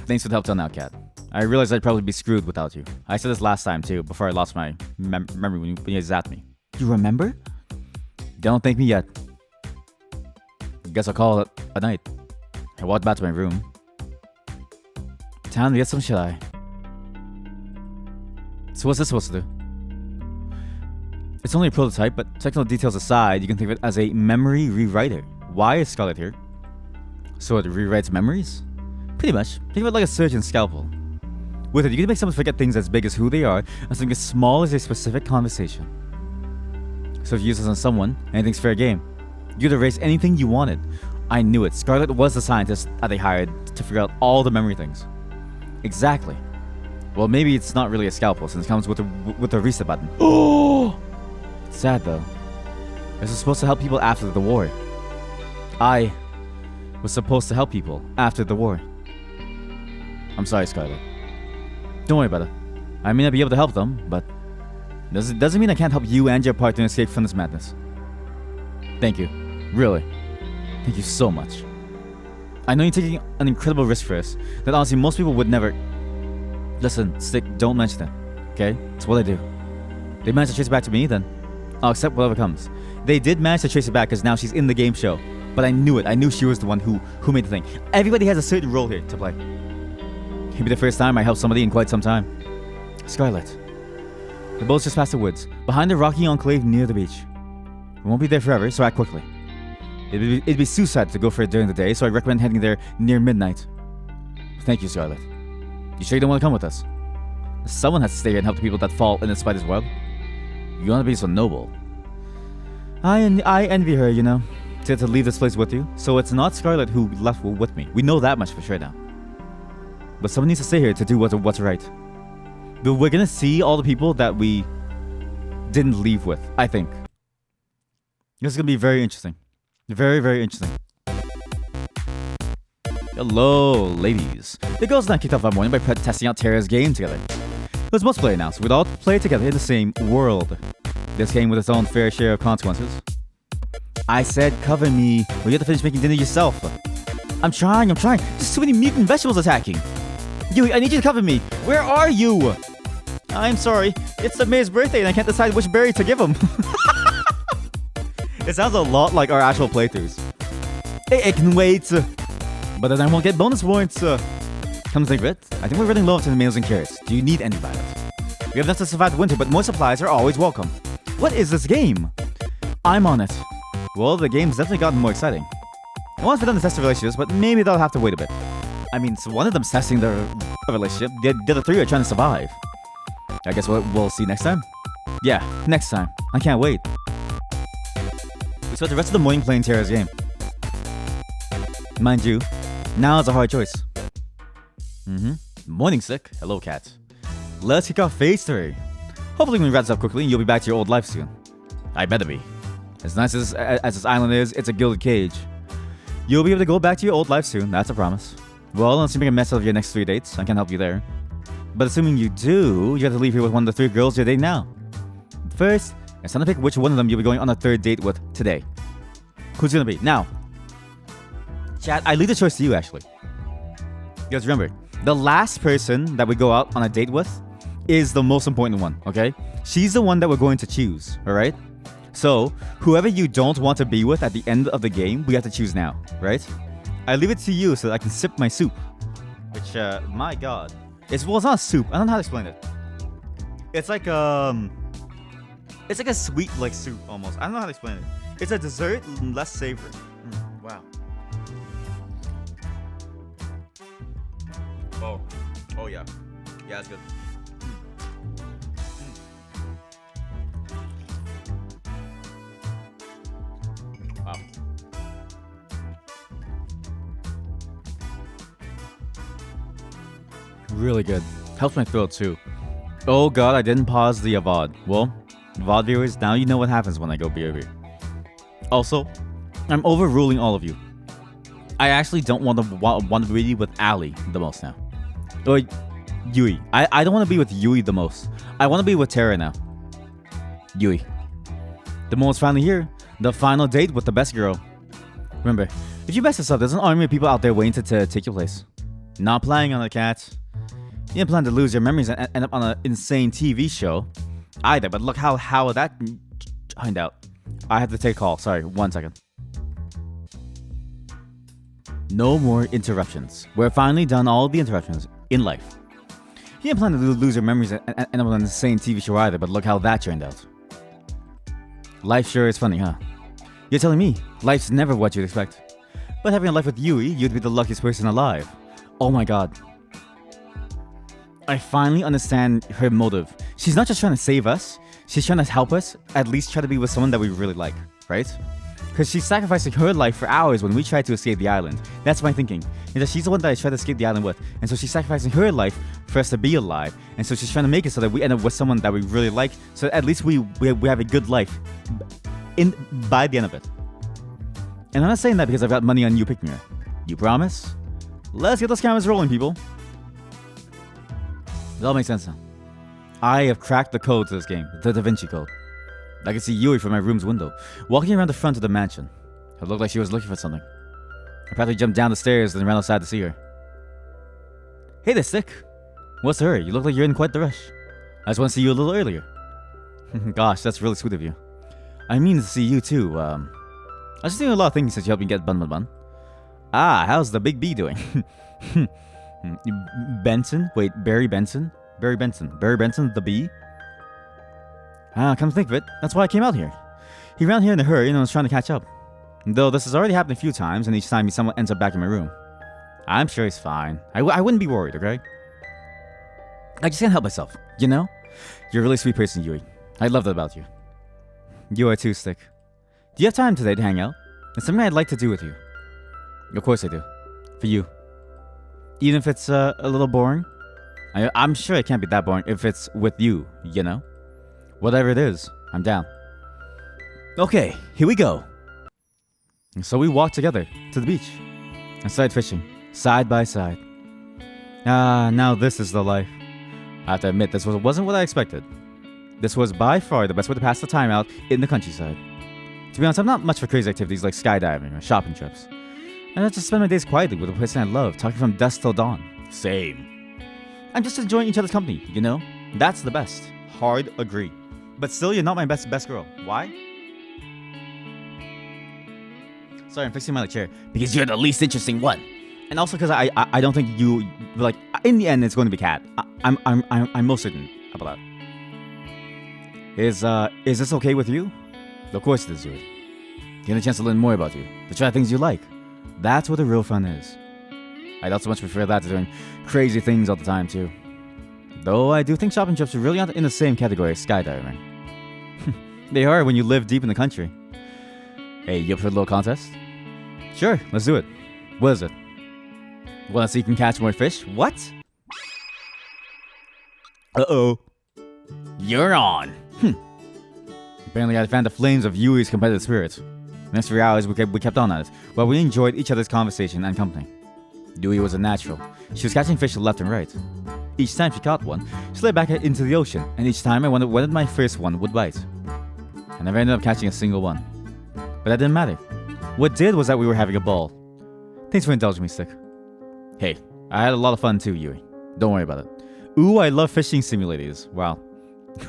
thanks for the help till now, Cat. I realized I'd probably be screwed without you. I said this last time too, before I lost my memory when you zapped me. You remember? Don't thank me yet. Guess I'll call it a night. I walked back to my room. Time to get some shut-eye. So what's this supposed to do? It's only a prototype, but technical details aside, you can think of it as a memory rewriter. Why is Scarlet here? So it rewrites memories? Pretty much. Think of it like a surgeon's scalpel. With it, you can make someone forget things as big as who they are, and something as small as a specific conversation. So if you use this on someone, anything's fair game. You could erase anything you wanted. I knew it. Scarlet was the scientist that they hired to figure out all the memory things. Exactly. Well, maybe it's not really a scalpel since it comes with a reset button. Oh! Sad though. This was supposed to help people after the war. I was supposed to help people after the war. I'm sorry, Scarlet. Don't worry about it. I may not be able to help them, but doesn't mean I can't help you and your partner escape from this madness. Thank you. Really. Thank you so much. I know you're taking an incredible risk for us that honestly most people would never... Listen, Stick, don't mention it. Okay? It's what I do. They managed to trace it back to me, then I'll accept whatever comes. They did manage to trace it back because now she's in the game show. But I knew it. I knew she was the one who made the thing. Everybody has a certain role here to play. It'll be the first time I help somebody in quite some time. Scarlet. The boat's just past the woods, behind the rocky enclave near the beach. We won't be there forever, so act quickly. It'd be suicide to go for it during the day, so I recommend heading there near midnight. Thank you, Scarlet. You sure you don't want to come with us? Someone has to stay here and help the people that fall in the spider's web. You want to be so noble. I envy her, you know. To leave this place with you. So it's not Scarlet who left with me. We know that much for sure now. But someone needs to stay here to do what's right. But we're gonna see all the people that we didn't leave with, I think. This is gonna be very interesting. Very, very interesting. Hello, ladies. The girls and I kicked off that morning by testing out Tara's game together. It was multiplayer now, so we'd all play together in the same world. This came with its own fair share of consequences. I said cover me, well, you have to finish making dinner yourself. I'm trying. There's too many mutant vegetables attacking. Yui, I need you to cover me. Where are you? I'm sorry. It's the mayor's birthday and I can't decide which berry to give him. It sounds a lot like our actual playthroughs. It can wait. But then I won't get bonus points. Come to think of it, I think we're running low on tomatoes and carrots. Do you need any by it? We have enough to survive the winter, but more supplies are always welcome. What is this game? I'm on it. Well, the game's definitely gotten more exciting. I want for them to test the relationships, but maybe they'll have to wait a bit. I mean, so one of them's testing their relationship, the other 3 are trying to survive. I guess we'll see next time? Yeah, next time. I can't wait. spent the rest of the morning playing Terra's game. Mind you, now is a hard choice. Morning, Sick. Hello, cat. Let's kick off phase 3. Hopefully we can wrap this up quickly and you'll be back to your old life soon. I better be. As nice as this island is, it's a gilded cage. You'll be able to go back to your old life soon, that's a promise. Well, unless you make a mess of your next 3 dates, I can help you there. But assuming you do, you have to leave here with one of the 3 girls you're dating now. First, it's time to pick which one of them you'll be going on a 3rd date with today. Who's gonna be? Now, chat, I leave the choice to you, actually. Because remember, the last person that we go out on a date with is the most important one, okay? She's the one that we're going to choose, alright? So, whoever you don't want to be with at the end of the game, we have to choose now, right? I leave it to you so that I can sip my soup. Which, my god. It's not soup. I don't know how to explain it. It's like, it's like a sweet, like, soup, almost. I don't know how to explain it. It's a dessert, less savory. Wow. Oh yeah. Yeah, that's good. Wow. Really good. Helps my throat too. Oh god, I didn't pause the VOD. Well, VOD viewers, now you know what happens when I go BRB. Also, I'm overruling all of you. I actually don't want to be with Ali the most now. Or Yui. I don't want to be with Yui the most. I want to be with Terra now. Yui. The moment's finally here. The final date with the best girl. Remember, if you mess this up, there's an army of people out there waiting to take your place. Not planning on the cat. You didn't plan to lose your memories and end up on an insane TV show either, but look how that turned out. I have to take a call. Sorry, 1 second. No more interruptions. We're finally done all the interruptions in life. You didn't plan to lose your memories and end up on an insane TV show either, but look how that turned out. Life sure is funny, huh? You're telling me life's never what you'd expect. But having a life with Yui, you'd be the luckiest person alive. Oh my god. I finally understand her motive. She's not just trying to save us, she's trying to help us at least try to be with someone that we really like, right? Because she's sacrificing her life for ours when we try to escape the island. That's my thinking. Is that she's the one that I tried to escape the island with. And so she's sacrificing her life for us to be alive. And so she's trying to make it so that we end up with someone that we really like. So at least we have a good life by the end of it. And I'm not saying that because I've got money on you picking her. You promise? Let's get those cameras rolling, people. It all makes sense now. I have cracked the code to this game, the Da Vinci Code. I can see Yui from my room's window, walking around the front of the mansion. It looked like she was looking for something. I probably jumped down the stairs and ran outside to see her. Hey there, Stick. What's the hurry? You look like you're in quite the rush. I just want to see you a little earlier. Gosh, that's really sweet of you. I mean to see you too. I was just doing a lot of things since you helped me get Bun. Ah, how's the big B doing? Benson? Wait, Barry Benson? Barry Benson the bee? Ah, come to think of it, that's why I came out here. He ran here in a hurry and I was trying to catch up. Though this has already happened a few times and each time someone ends up back in my room. I'm sure he's fine. I wouldn't be worried, okay? I just can't help myself, you know? You're a really sweet person, Yui. I love that about you. You are too, Stick. Do you have time today to hang out? It's something I'd like to do with you. Of course I do. For you. Even if it's a little boring. I'm sure it can't be that boring if it's with you, you know? Whatever it is, I'm down. Okay, here we go. So we walked together to the beach and started fishing, side by side. Ah, now this is the life. I have to admit, this wasn't what I expected. This was by far the best way to pass the time out in the countryside. To be honest, I'm not much for crazy activities like skydiving or shopping trips. And I just spend my days quietly with a person I love, talking from dusk till dawn. Same. I'm just enjoying each other's company, you know? That's the best. Hard agree. But still, you're not my best girl. Why? Sorry, I'm fixing my chair. Because you're the least interesting one. And also because I don't think you, like, in the end, it's going to be Cat. I'm most certain about that. Is this okay with you? Of course it is, Yuri. Get a chance to learn more about you, to try things you like. That's what the real fun is. I'd also much prefer that to doing crazy things all the time, too. Though I do think shopping trips are really not in the same category as skydiving. They are when you live deep in the country. Hey, you up for a little contest? Sure, let's do it. What is it? Wanna see if you can catch more fish? What? Uh-oh. You're on. Apparently I fanned the flames of Yui's competitive spirit. The next 3 hours we kept on at it, while we enjoyed each other's conversation and company. Yui was a natural. She was catching fish left and right. Each time she caught one, she slid back into the ocean, and each time I wondered when my first one would bite. I never ended up catching a single one. But that didn't matter. What did was that we were having a ball. Thanks for indulging me, Stick. Hey, I had a lot of fun too, Yui. Don't worry about it. Ooh, I love fishing simulators. Wow.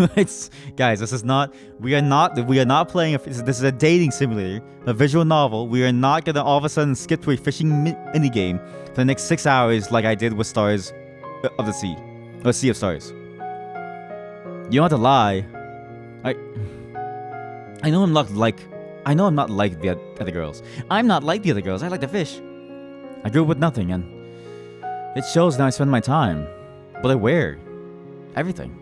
Guys, we are not playing this is a dating simulator, a visual novel. We are not gonna all of a sudden skip to a fishing mini game for the next 6 hours like I did with Stars of the Sea, or Sea of Stars. You don't have to lie. I know I'm not like the other girls. I'm not like the other girls. I like to fish. I grew up with nothing, and it shows now I spend my time. But I wear everything.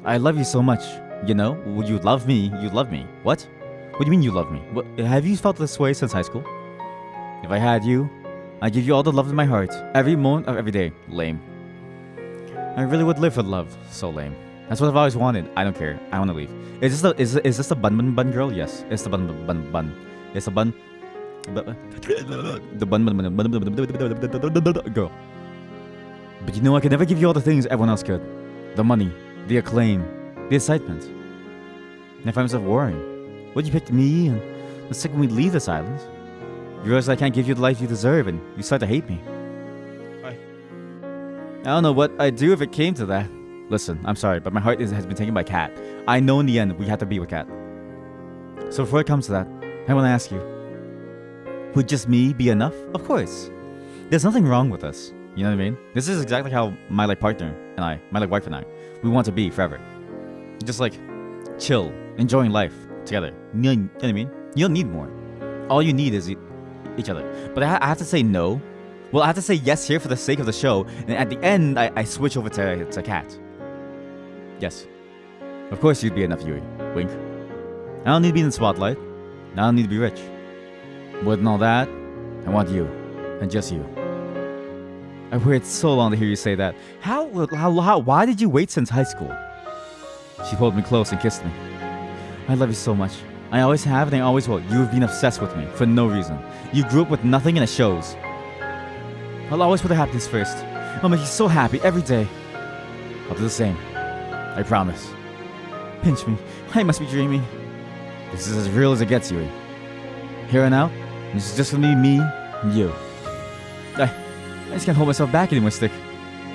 I love you so much. You know, would you love me? You love me. What? What do you mean you love me? What, have you felt this way since high school? If I had you, I'd give you all the love in my heart, every moment of every day. Lame. I really would live for love. So lame. That's what I've always wanted. I don't care. I want to leave. Is this the bun girl? Yes. It's the bun. It's the bun. The bun girl. But you know, I could never give you all the things everyone else could. The money, the acclaim, the excitement. And I find myself worrying. Would you pick me and the second we leave this island? You realize I can't give you the life you deserve and you start to hate me. I don't know what I'd do if it came to that. Listen, I'm sorry, but my heart has been taken by Kat. I know in the end we have to be with Kat. So before it comes to that, I want to ask you. Would just me be enough? Of course. There's nothing wrong with us. You know what I mean? This is exactly how my partner and I, my wife and I, we want to be forever. Just chill, enjoying life together. You know what I mean? You don't need more. All you need is each other. But I have to say no. Well, I have to say yes here for the sake of the show. And at the end, I switch over to Kat. Yes. Of course you'd be enough, Yui. Wink. I don't need to be in the spotlight. I don't need to be rich. More than all that, I want you. And just you. I've waited so long to hear you say that. Why did you wait since high school? She pulled me close and kissed me. I love you so much. I always have and I always will. You have been obsessed with me for no reason. You grew up with nothing and it shows. I'll always put her happiness first. I'll make you so happy every day. I'll do the same. I promise. Pinch me. I must be dreaming. This is as real as it gets, Yui. Here and out, this is just for me, and you. I just can't hold myself back anymore, Stick.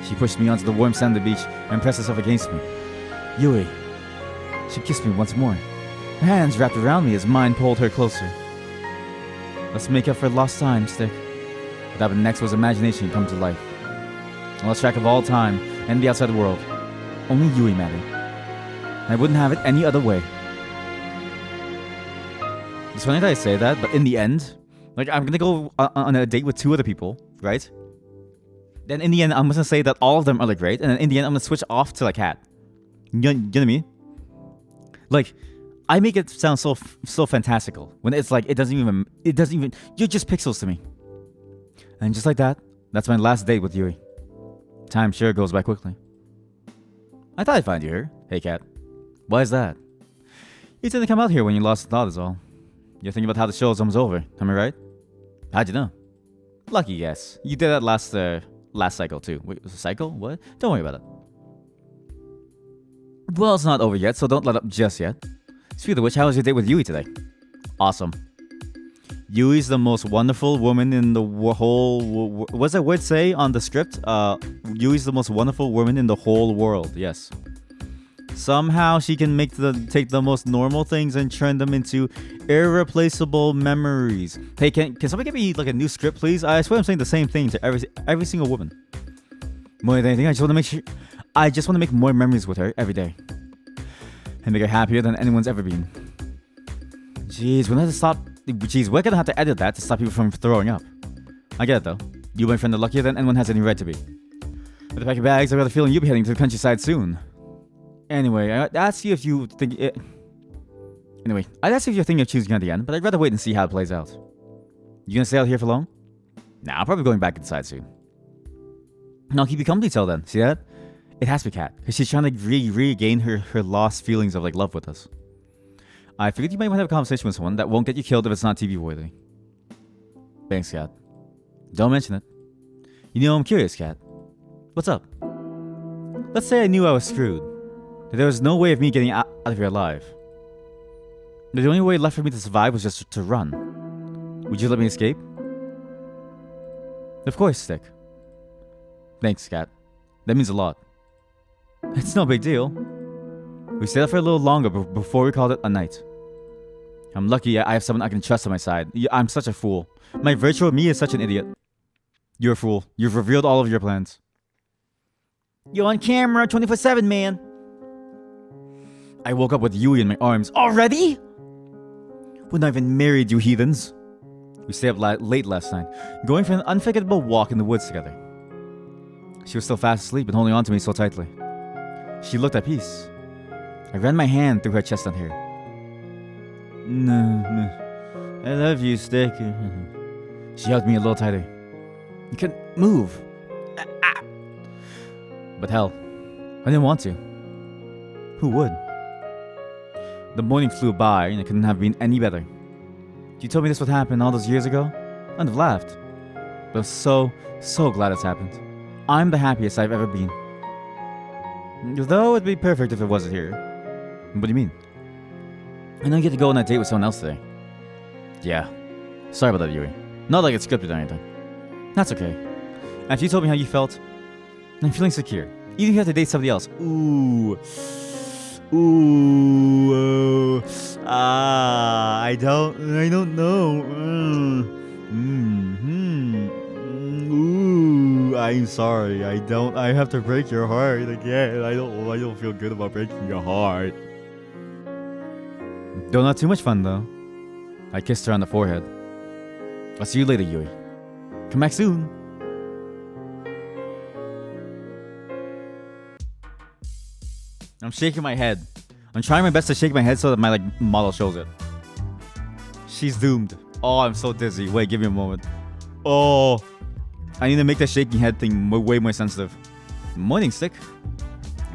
She pushed me onto the warm sand of the beach and pressed herself against me. Yui. She kissed me once more. Her hands wrapped around me as mine pulled her closer. Let's make up for lost time, Stick. What happened next was imagination come to life. I lost track of all time and the outside world. Only Yui mattered. I wouldn't have it any other way. It's funny that I say that, but in the end, I'm gonna go on a date with 2 other people, right? Then in the end, I'm gonna say that all of them are great, and then in the end, I'm gonna switch off to Kat. You know what I mean? I make it sound so fantastical when it's it doesn't even, you're just pixels to me. And just like that, that's my last date with Yui. Time sure goes by quickly. I thought I'd find you here. Hey, Kat. Why is that? You tend to come out here when you lost the thought is all. You're thinking about how the show's almost over. Am I right? How'd you know? Lucky guess. You did that last cycle too. Wait, was it a cycle? What? Don't worry about it. Well, it's not over yet, so don't let up just yet. Speaking of which, how was your date with Yui today? Awesome. Yui's the most wonderful woman in the whole... What's that word say on the script? Yui's the most wonderful woman in the whole world. Yes. Somehow she can take the most normal things and turn them into irreplaceable memories. Hey, can somebody give me a new script, please? I swear I'm saying the same thing to every single woman. More than anything, I just want to make more memories with her every day. And make her happier than anyone's ever been. Jeez, we're gonna have to edit that to stop people from throwing up. I get it though. You, my friend, are luckier than anyone has any right to be. With a pack of bags, I got a feeling you'll be heading to the countryside soon. Anyway, I asked you if you think it... Anyway, I'd ask if you're thinking of choosing at the end, but I'd rather wait and see how it plays out. You gonna stay out here for long? Nah, I'm probably going back inside soon. And I'll keep you company till then. See that? It has to be Kat, because she's trying to regain her lost feelings of like love with us. I figured you might want to have a conversation with someone that won't get you killed if it's not TV worthy. Thanks, Kat. Don't mention it. You know, I'm curious, Kat. What's up? Let's say I knew I was screwed. That there was no way of me getting out of here alive. That the only way left for me to survive was just to run. Would you let me escape? Of course, Stick. Thanks, Kat. That means a lot. It's no big deal. We stayed up for a little longer before we called it a night. I'm lucky I have someone I can trust on my side. I'm such a fool. My virtual me is such an idiot. You're a fool. You've revealed all of your plans. You're on camera 24/7, man. I woke up with Yui in my arms. Already? We're not even married, you heathens. We stayed up late last night, going for an unforgettable walk in the woods together. She was still fast asleep and holding on to me so tightly. She looked at peace. I ran my hand through her chestnut hair. No. I love you, Stick. She hugged me a little tighter. You couldn't move. But hell, I didn't want to. Who would? The morning flew by and it couldn't have been any better. You told me this would happen all those years ago, I'd have laughed. But I'm so glad it's happened. I'm the happiest I've ever been. Though it'd be perfect if it wasn't here. What do you mean? I know you get to go on a date with someone else today. Yeah. Sorry about that, Yui. Not like it's scripted or anything. That's okay. After you told me how you felt, I'm feeling secure. Even if you have to date somebody else. I don't know. I'm sorry. I have to break your heart again. I don't feel good about breaking your heart. Though not too much fun though. I kissed her on the forehead. I'll see you later, Yui. Come back soon. I'm shaking my head. I'm trying my best to shake my head so that my model shows it. She's doomed. Oh, I'm so dizzy. Wait, give me a moment. Oh, I need to make the shaking head thing way more sensitive. Morning, Stick.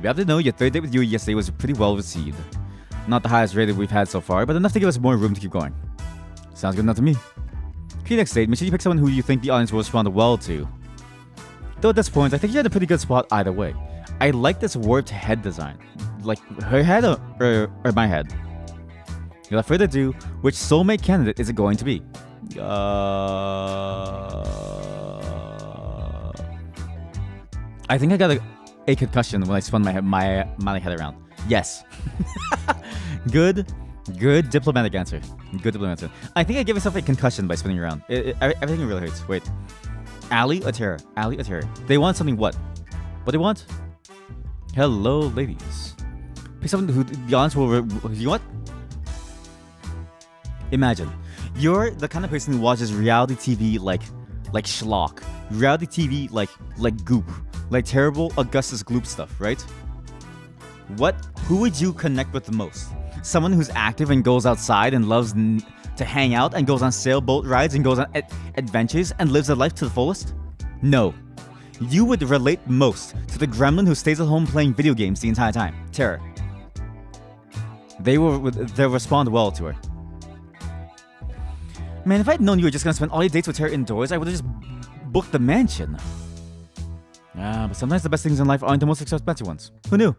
You have to know your third date with you yesterday was pretty well received. Not the highest rated we've had so far, but enough to give us more room to keep going. Sounds good enough to me. Okay, next date, make sure you pick someone who you think the audience will respond well to. Though at this point, I think you had a pretty good spot either way. I like this warped head design. Like her head or my head. Without further ado, which soulmate candidate is it going to be? I think I got a concussion when I spun my head around. Yes. Good diplomatic answer. Good diplomatic answer. I think I gave myself a concussion by spinning around. Everything really hurts. Wait. Ali or Tara? Ali or Tara? They want something what? What they want? Hello, ladies. Pick someone who the audience will. You know what? Imagine you're the kind of person who watches reality TV like schlock, reality TV like goop, like terrible Augustus Gloop stuff, right? Who would you connect with the most? Someone who's active and goes outside and loves to hang out and goes on sailboat rides and goes on adventures and lives their life to the fullest? No. You would relate most to the gremlin who stays at home playing video games the entire time. Terror. They'll respond well to her. Man, if I'd known you were just gonna spend all your dates with her indoors, I would've just booked the mansion. But sometimes the best things in life aren't the most expensive ones. Who knew?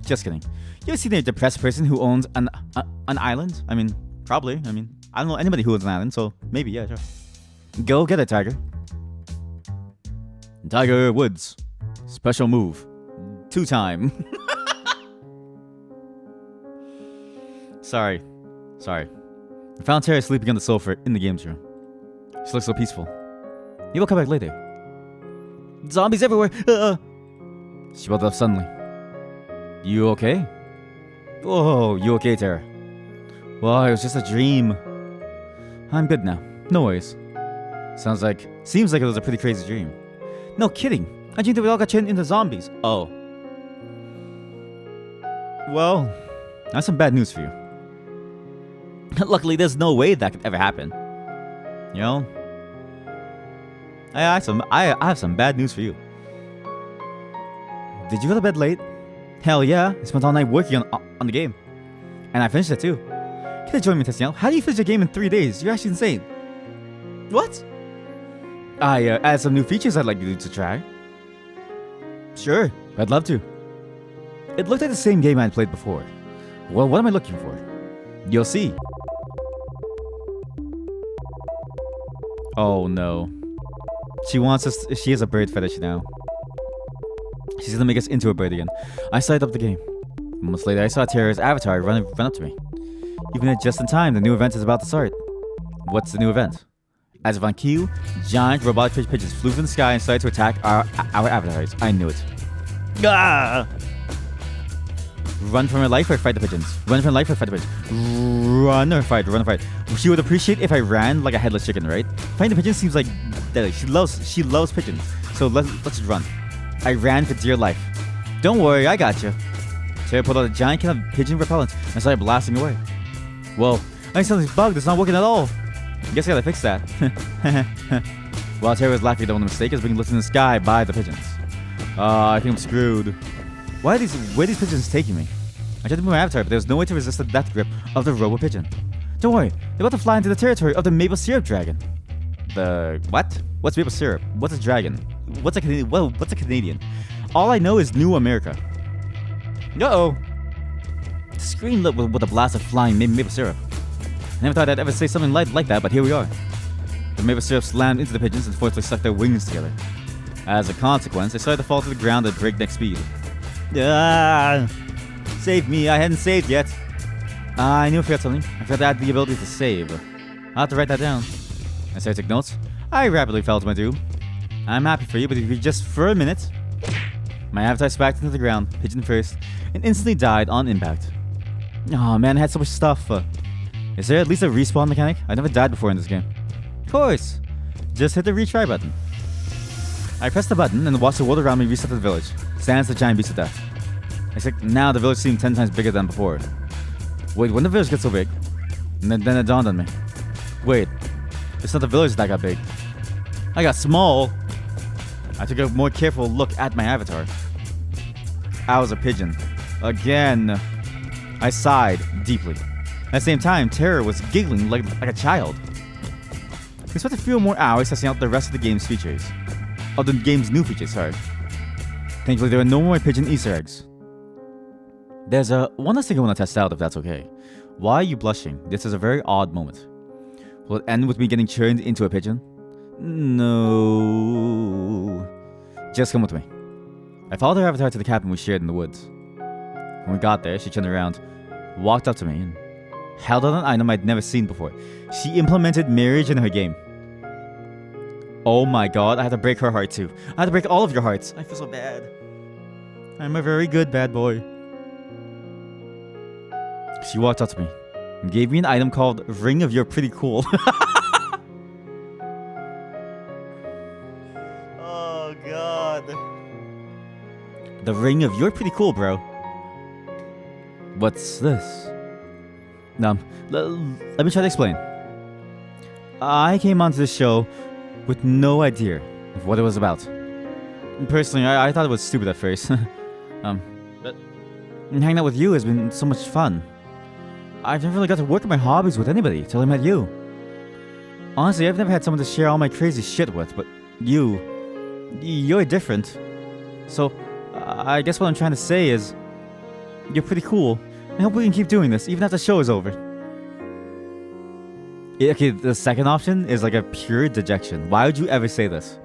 Just kidding. You ever seen a depressed person who owns an island? I mean, probably. I mean, I don't know anybody who owns an island, so maybe, yeah, sure. Go get it, Tiger. Tiger Woods. Special move. 2-time. Sorry. I found Tara sleeping on the sofa in the games room. She looks so peaceful. Maybe I'll come back later. Zombies everywhere! She woke up suddenly. You okay? Oh, you okay, Tara? Well, it was just a dream. I'm good now. No worries. Seems like it was a pretty crazy dream. No kidding. I dreamed that we all got turned into zombies. Oh. Well, I have some bad news for you. Luckily, there's no way that could ever happen. You know? I have some bad news for you. Did you go to bed late? Hell yeah, I spent all night working on the game. And I finished it too. Can you join me testing out? How do you finish a game in 3 days? You're actually insane. What? I added some new features I'd like you to try. Sure, I'd love to. It looked like the same game I'd played before. Well, what am I looking for? You'll see. Oh no. She has a bird fetish now. She's gonna make us into a bird again. I started up the game. Moments later, I saw Terra's avatar run up to me. Even at just in time, the new event is about to start. What's the new event? As if on cue, giant robotic pigeons flew from the sky and started to attack our avatars. I knew it. Ah! Run for my life or fight the pigeons. Run for my life or fight the pigeons. Run or fight. Run or fight. She would appreciate if I ran like a headless chicken, right? Fighting the pigeons seems like deadly. She loves pigeons. So let's just run. I ran for dear life. Don't worry, I got you. Terra pulled out a giant can of pigeon repellent and started blasting away. Whoa, I think something's bugged. It's not working at all. Guess I gotta fix that. While Terra was laughing at the one mistake is being lifted in the sky by the pigeons. I think I'm screwed. Where are these pigeons taking me? I tried to move my avatar, but there's no way to resist the death grip of the robo pigeon. Don't worry, they're about to fly into the territory of the maple syrup dragon. The what? What's maple syrup? What's a dragon? What's a Canadian? Well, what's a Canadian? All I know is New America. Uh-oh. The screen lit with a blast of flying maple syrup. I never thought I'd ever say something like that, but here we are. The maple syrup slammed into the pigeons and forcefully stuck their wings together. As a consequence, they started to fall to the ground at breakneck speed. Ah! Save me, I hadn't saved yet. I knew I forgot something. I forgot to add the ability to save. I'll have to write that down. I started to take notes. I rapidly fell to my doom. I'm happy for you, but if you just for a minute. My avatar smacked into the ground, pigeon first, and instantly died on impact. Oh man, I had so much stuff. Is there at least a respawn mechanic? I never died before in this game. Of course. Just hit the retry button. I pressed the button and watched the world around me reset to the village. Sans the giant beast of death. Except now the village seemed 10 times bigger than before. Wait, when did the village get so big? And then it dawned on me. Wait, it's not the village that got big. I got small. I took a more careful look at my avatar. I was a pigeon. Again. I sighed deeply. At the same time, Terra was giggling like a child. We spent a few more hours testing out the rest of the game's features. Of the game's new features, sorry. Thankfully, there are no more pigeon Easter eggs. There's one last thing I want to test out, if that's okay. Why are you blushing? This is a very odd moment. Will it end with me getting turned into a pigeon? No. Just come with me. I followed her avatar to the cabin we shared in the woods. When we got there, she turned around, walked up to me, and held out an item I'd never seen before. She implemented marriage in her game. Oh my god, I had to break her heart too. I had to break all of your hearts. I feel so bad. I'm a very good bad boy. She walked up to me and gave me an item called Ring of You're Pretty Cool. Oh god. The Ring of You're Pretty Cool, bro. What's this? Let me try to explain. I came onto this show with no idea of what it was about. Personally, I thought it was stupid at first. But hanging out with you has been so much fun. I've never really got to work on my hobbies with anybody till I met you. Honestly, I've never had someone to share all my crazy shit with, but you're different. So, I guess what I'm trying to say is, you're pretty cool. I hope we can keep doing this, even after the show is over. Okay, the second option is like a pure dejection. Why would you ever say this?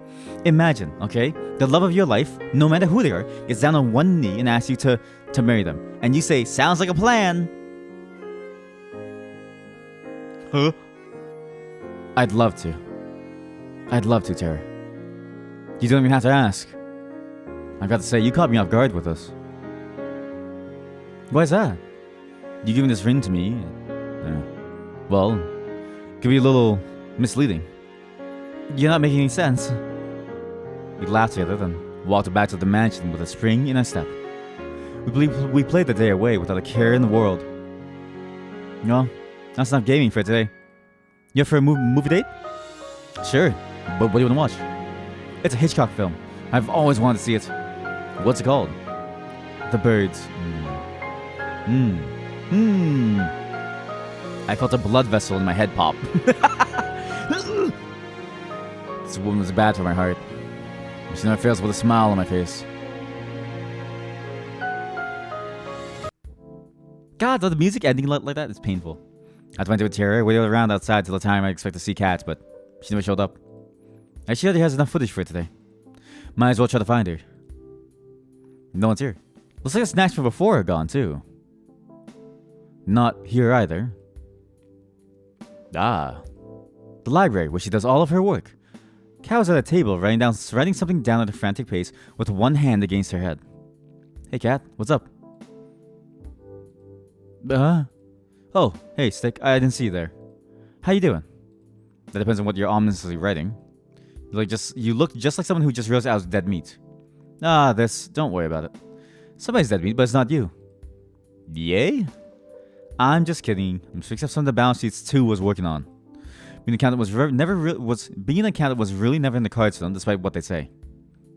Imagine, okay, the love of your life, no matter who they are, gets down on one knee and asks you to marry them. And you say, sounds like a plan. Huh? I'd love to. I'd love to, Terra. You don't even have to ask. I've got to say, you caught me off guard with this. Why's that? You giving this ring to me? Well, it could be a little misleading. You're not making any sense. We laughed together, then walked back to the mansion with a spring in our step. We played the day away without a care in the world. You know, That's enough gaming for today. You up for a movie date? Sure, but what do you want to watch? It's a Hitchcock film. I've always wanted to see it. What's it called? The Birds. I felt a blood vessel in my head pop. This woman was bad for my heart. She never fails with a smile on my face. God, the music ending like that is painful. I went to Terra, waited around outside till the time I expect to see Kat, but she never showed up. She already has enough footage for it today. Might as well try to find her. No one's here. Looks like the snacks from before are gone too. Not here either. Ah. The library, where she does all of her work. Kat was at a table writing something down at a frantic pace with one hand against her head. Hey Kat, what's up? Oh, hey Stick, I didn't see you there. How you doing? That depends on what you're ominously writing. You look just like someone who just realized I was dead meat. Don't worry about it. Somebody's dead meat, but it's not you. Yay? I'm just kidding. I'm just fixing up some of the balance sheets 2 was working on. Being an accountant was really never in the cards for them, despite what they say.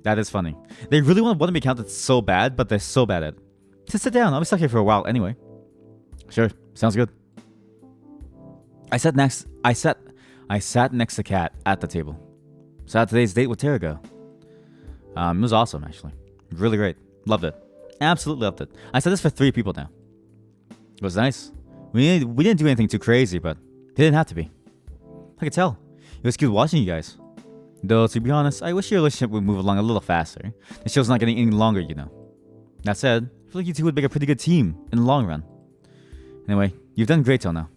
That is funny. They really want to be accountants so bad, but they're so bad at it. Just sit down. I'll be stuck here for a while anyway. Sure, sounds good. I sat next to Kat at the table. So had today's date with Terra go. It was awesome, actually. Really great. Loved it. Absolutely loved it. I said this for 3 people now. It was nice. We didn't do anything too crazy, but it didn't have to be. I could tell. It was good watching you guys. Though, to be honest, I wish your relationship would move along a little faster. The show's not getting any longer, you know. That said, I feel like you two would make a pretty good team in the long run. Anyway, you've done great till now.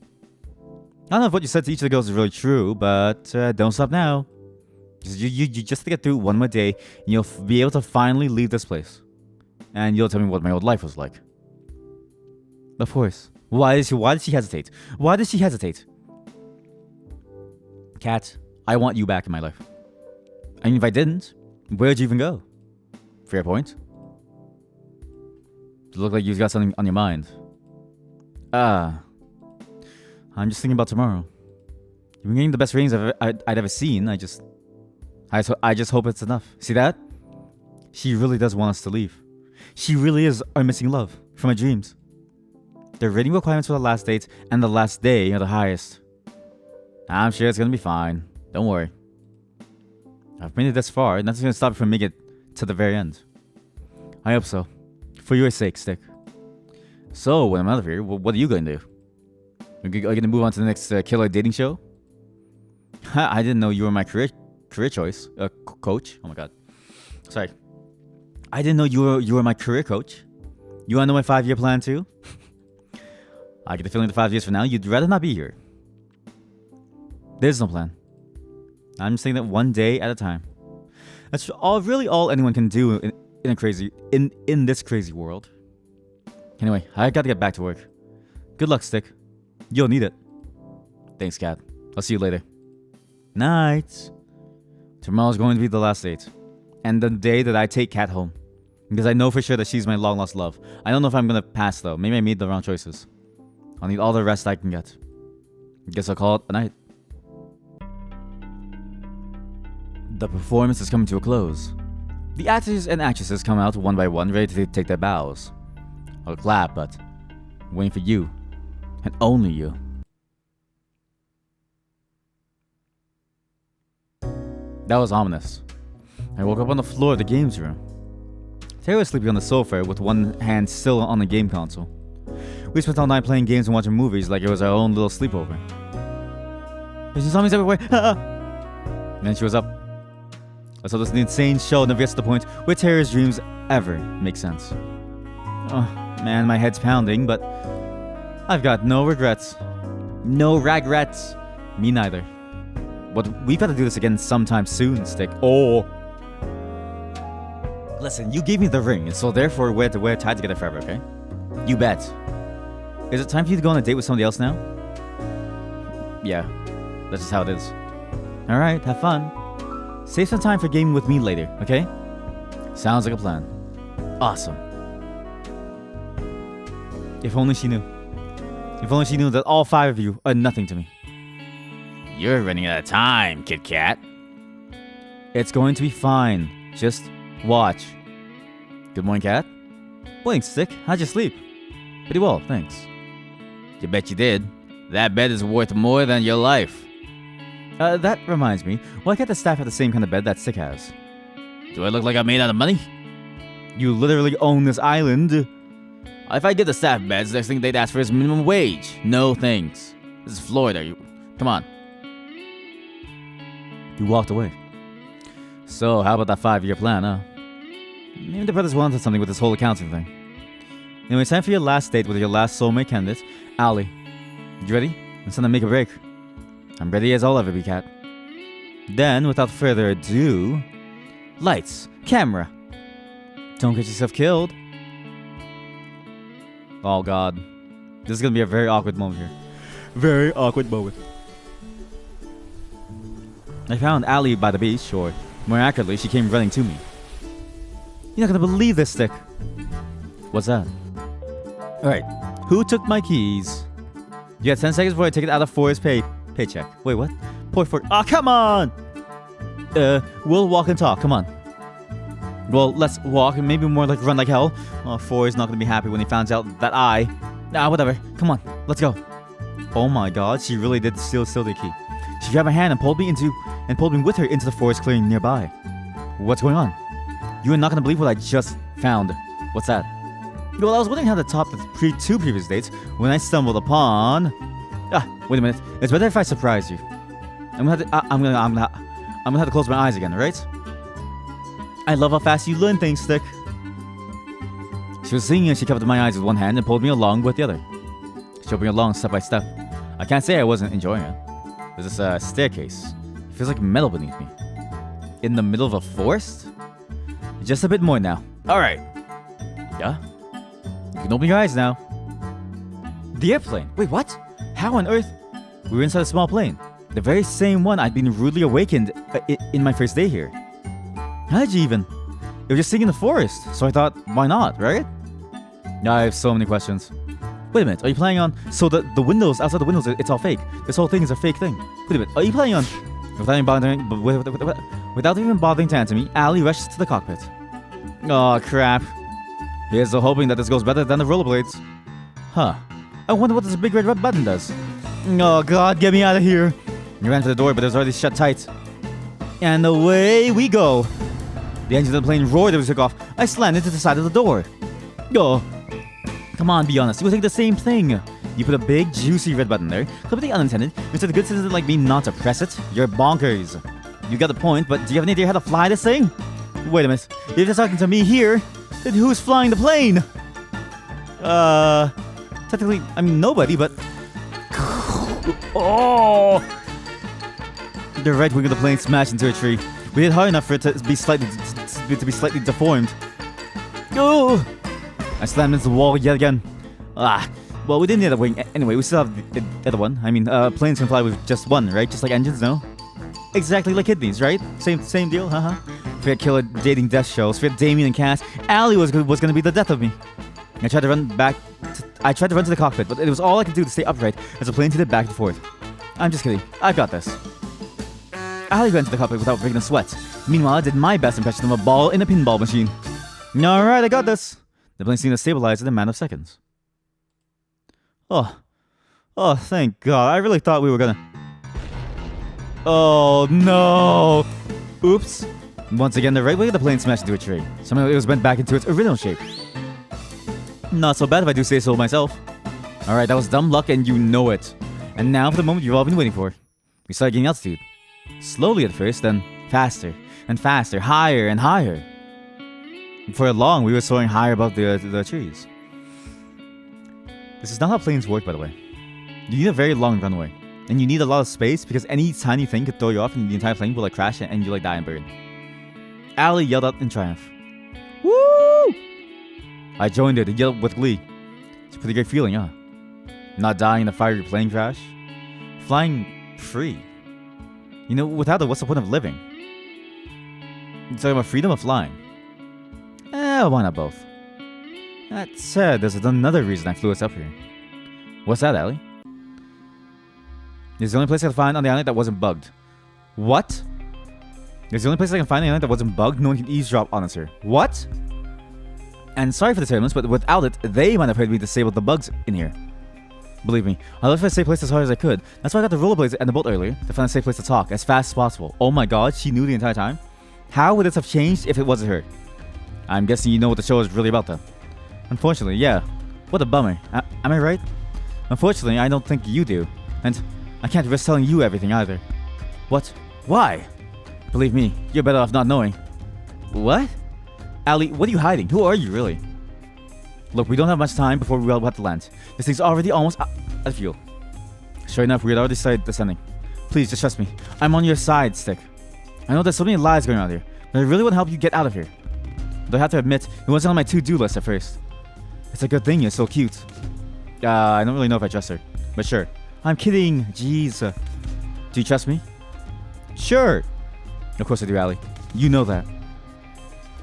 I don't know if what you said to each of the girls is really true, but don't stop now. You just have to get through one more day, and you'll be able to finally leave this place. And you'll tell me what my old life was like. Of course. Why did she hesitate? Why did she hesitate? Kat, I want you back in my life. I mean, if I didn't, where'd you even go? Fair point. You look like you've got something on your mind. I'm just thinking about tomorrow. You've been getting the best ratings I'd ever seen. I just hope it's enough. See that? She really does want us to leave. She really is our missing love from my dreams. The rating requirements for the last date and the last day are the highest. I'm sure it's gonna be fine. Don't worry. I've made it this far, nothing's gonna stop me from making it to the very end. I hope so. For your sake, Stick. So, when I'm out of here, what are you gonna do? Are you gonna move on to the next killer dating show? I didn't know you were my career choice. Coach? Oh my god. Sorry. I didn't know you were my career coach. You wanna know my 5-year plan too? I get the feeling that 5 years from now, you'd rather not be here. There's no plan. I'm just saying that one day at a time. That's really all anyone can do in this crazy world. Anyway, I gotta get back to work. Good luck, Stick. You'll need it. Thanks, Kat. I'll see you later. Night. Tomorrow's going to be the last date. And the day that I take Kat home. Because I know for sure that she's my long-lost love. I don't know if I'm gonna pass, though. Maybe I made the wrong choices. I'll need all the rest I can get. Guess I'll call it a night. The performance is coming to a close. The actors and actresses come out one by one, ready to take their bows. I'll clap, but waiting for you, and only you. That was ominous. I woke up on the floor of the games room. Terra was sleeping on the sofa with one hand still on the game console. We spent all night playing games and watching movies like it was our own little sleepover. There's zombies everywhere! And then she was up. I saw this insane show never gets to the point where Terra's dreams ever make sense. Oh man, my head's pounding, but I've got no regrets. No regrets. Me neither. But we've got to do this again sometime soon, Stick. Oh. Listen, you gave me the ring, and so therefore we're tied together forever, okay? You bet. Is it time for you to go on a date with somebody else now? Yeah, that's just how it is. Alright, have fun. Save some time for gaming with me later, okay? Sounds like a plan. Awesome. If only she knew. If only she knew that all 5 of you are nothing to me. You're running out of time, Kit Kat. It's going to be fine. Just watch. Good morning, Cat. Morning, Stick. How'd you sleep? Pretty well, thanks. You bet you did. That bed is worth more than your life. That reminds me. Why can't the staff have the same kind of bed that Stick has? Do I look like I'm made out of money? You literally own this island. If I give the staff beds, next thing they'd ask for is minimum wage. No thanks. This is Florida. Come on. You walked away. So, how about that 5-year plan, huh? Maybe the brothers wanted something with this whole accounting thing. Anyway, time for your last date with your last soulmate candidate, Allie. You ready? It's time to make a break. I'm ready as I'll ever be, Cat. Then, without further ado... Lights. Camera. Don't get yourself killed. Oh, God. This is gonna be a very awkward moment here. Very awkward moment. I found Allie by the beach, or more accurately, she came running to me. You're not gonna believe this, Stick. What's that? Alright, who took my keys? You got 10 seconds before I take it out of Forrest's paycheck. Wait, what? Poor Ford. Oh, come on! We'll walk and talk, come on. Well, let's walk, and maybe more like run like hell. Oh, Forrest's not gonna be happy when he finds out that whatever. Come on, let's go. Oh my God, she really did steal the key. She grabbed my hand and pulled me with her into the forest clearing nearby. What's going on? You are not gonna believe what I just found. What's that? Well, I was wondering how to top the 2 previous dates when I stumbled upon. Wait a minute. It's better if I surprise you. I'm gonna have to close my eyes again, right? I love how fast you learn things, Stick. She was singing and she covered my eyes with one hand and pulled me along with the other. She pulled me along step by step. I can't say I wasn't enjoying it. There's this staircase. It feels like metal beneath me. In the middle of a forest? Just a bit more now. Alright. Yeah? You can open your eyes now. The airplane. Wait, what? How on earth? We were inside a small plane. The very same one I'd been rudely awakened in my first day here. How did you even? It was just sitting in the forest, so I thought, why not, right? I have so many questions. Wait a minute, are you planning on... So the windows, outside the windows, it's all fake. This whole thing is a fake thing. Wait a minute, are you planning on... Without even bothering to answer me, Allie rushes to the cockpit. Oh, crap. Here's the hoping that this goes better than the rollerblades. Huh. I wonder what this big red button does. Oh, God, get me out of here. You ran to the door, but it was already shut tight. And away we go. The engine of the plane roared as we took off. I slammed into the side of the door. Oh. Come on, be honest. You would think the same thing. You put a big, juicy red button there, completely unintended. Instead of good citizen like me not to press it, you're bonkers. You got the point, but do you have any idea how to fly this thing? Wait a minute. If you're talking to me here, then who's flying the plane? Technically, I mean nobody, but... Oh! The right wing of the plane smashed into a tree. We hit hard enough for it to be slightly deformed. Oh! I slammed into the wall yet again. Well, we didn't need a wing. Anyway, we still have the other one. I mean, planes can fly with just one, right? Just like engines, no? Exactly like kidneys, right? Same deal, haha. Forget killer dating death shows. Forget Damien and Cass. Allie was gonna be the death of me. I tried to run to the cockpit, but it was all I could do to stay upright as the plane headed back and forth. I'm just kidding. I've got this. Allie ran to the cockpit without breaking a sweat. Meanwhile, I did my best impression of a ball in a pinball machine. Alright, I got this. The plane seemed to stabilize in a matter of seconds. Oh, thank God. I really thought we were gonna... Oh, no. Oops. Once again, the right way of the plane smashed into a tree. Somehow it was bent back into its original shape. Not so bad if I do say so myself. Alright, that was dumb luck and you know it. And now for the moment you've all been waiting for. We started getting altitude. Slowly at first, then faster and faster, higher and higher. For long, we were soaring higher above the trees. This is not how planes work, by the way. You need a very long runway. And you need a lot of space because any tiny thing could throw you off and the entire plane will like crash and you like die and burn. Allie yelled out in triumph. Woo! I joined her to yell with glee. It's a pretty great feeling, huh? Not dying in a fiery plane crash. Flying free. You know, without it, what's the point of living? You're talking about freedom of flying. Why not both? That said, there's another reason I flew us up here. What's that, Allie? It's the only place I can find on the island that wasn't bugged. What? It's the only place I can find on the island that wasn't bugged. No one can eavesdrop on us here. What? And sorry for the turbulence, but without it, they might have heard me disable the bugs in here. Believe me, I left for a safe place as hard as I could. That's why I got the rollerblades and the boat earlier, to find a safe place to talk as fast as possible. Oh my god, she knew the entire time? How would this have changed if it wasn't her? I'm guessing you know what the show is really about then. Unfortunately, yeah. What a bummer. Am I right? Unfortunately, I don't think you do. And I can't risk telling you everything either. What? Why? Believe me, you're better off not knowing. What? Allie, what are you hiding? Who are you, really? Look, we don't have much time before we all have to land. This thing's already almost out of fuel. Sure enough, we had already started descending. Please, just trust me. I'm on your side, Stick. I know there's so many lies going on here, but I really want to help you get out of here. Though I have to admit, it wasn't on my to-do list at first. It's a good thing you're so cute. I don't really know if I trust her, but sure. I'm kidding, jeez. Do you trust me? Sure. Of course I do, Allie. You know that.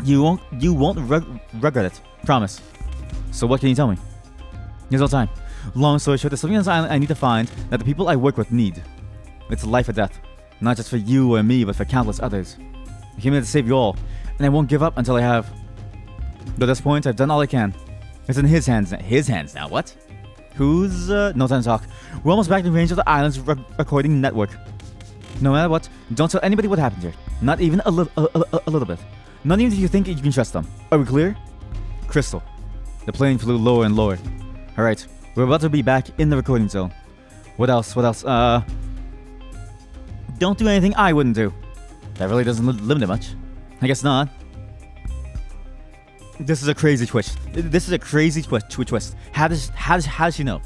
You won't regret it. Promise. So what can you tell me? There's no time. Long story short, there's something on this island I need to find that the people I work with need. It's life or death. Not just for you or me, but for countless others. I came here to save you all, and I won't give up until I have. Though at this point, I've done all I can. It's in his hands. His hands now, what? Who's, no time to talk. We're almost back in range of the island's recording network. No matter what, don't tell anybody what happened here. Not even a little bit. Not even if you think you can trust them. Are we clear? Crystal. The plane flew lower and lower. Alright, we're about to be back in the recording zone. What else? Don't do anything I wouldn't do. That really doesn't limit it much. I guess not. This is a crazy twist. Twist. How does she know?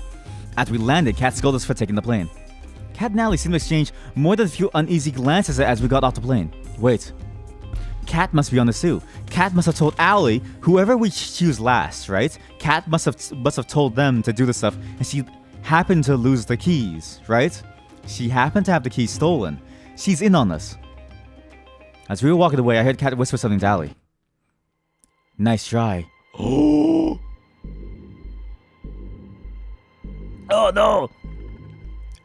After we landed, Kat scolded us for taking the plane. Kat and Allie seemed to exchange more than a few uneasy glances as we got off the plane. Wait. Kat must be on this too. Kat must have told Allie, whoever we choose last, right? Kat must have told them to do the stuff, and she happened to lose the keys, right? She happened to have the keys stolen. She's in on this. As we were walking away, I heard Kat whisper something to Allie. Nice try. Oh no!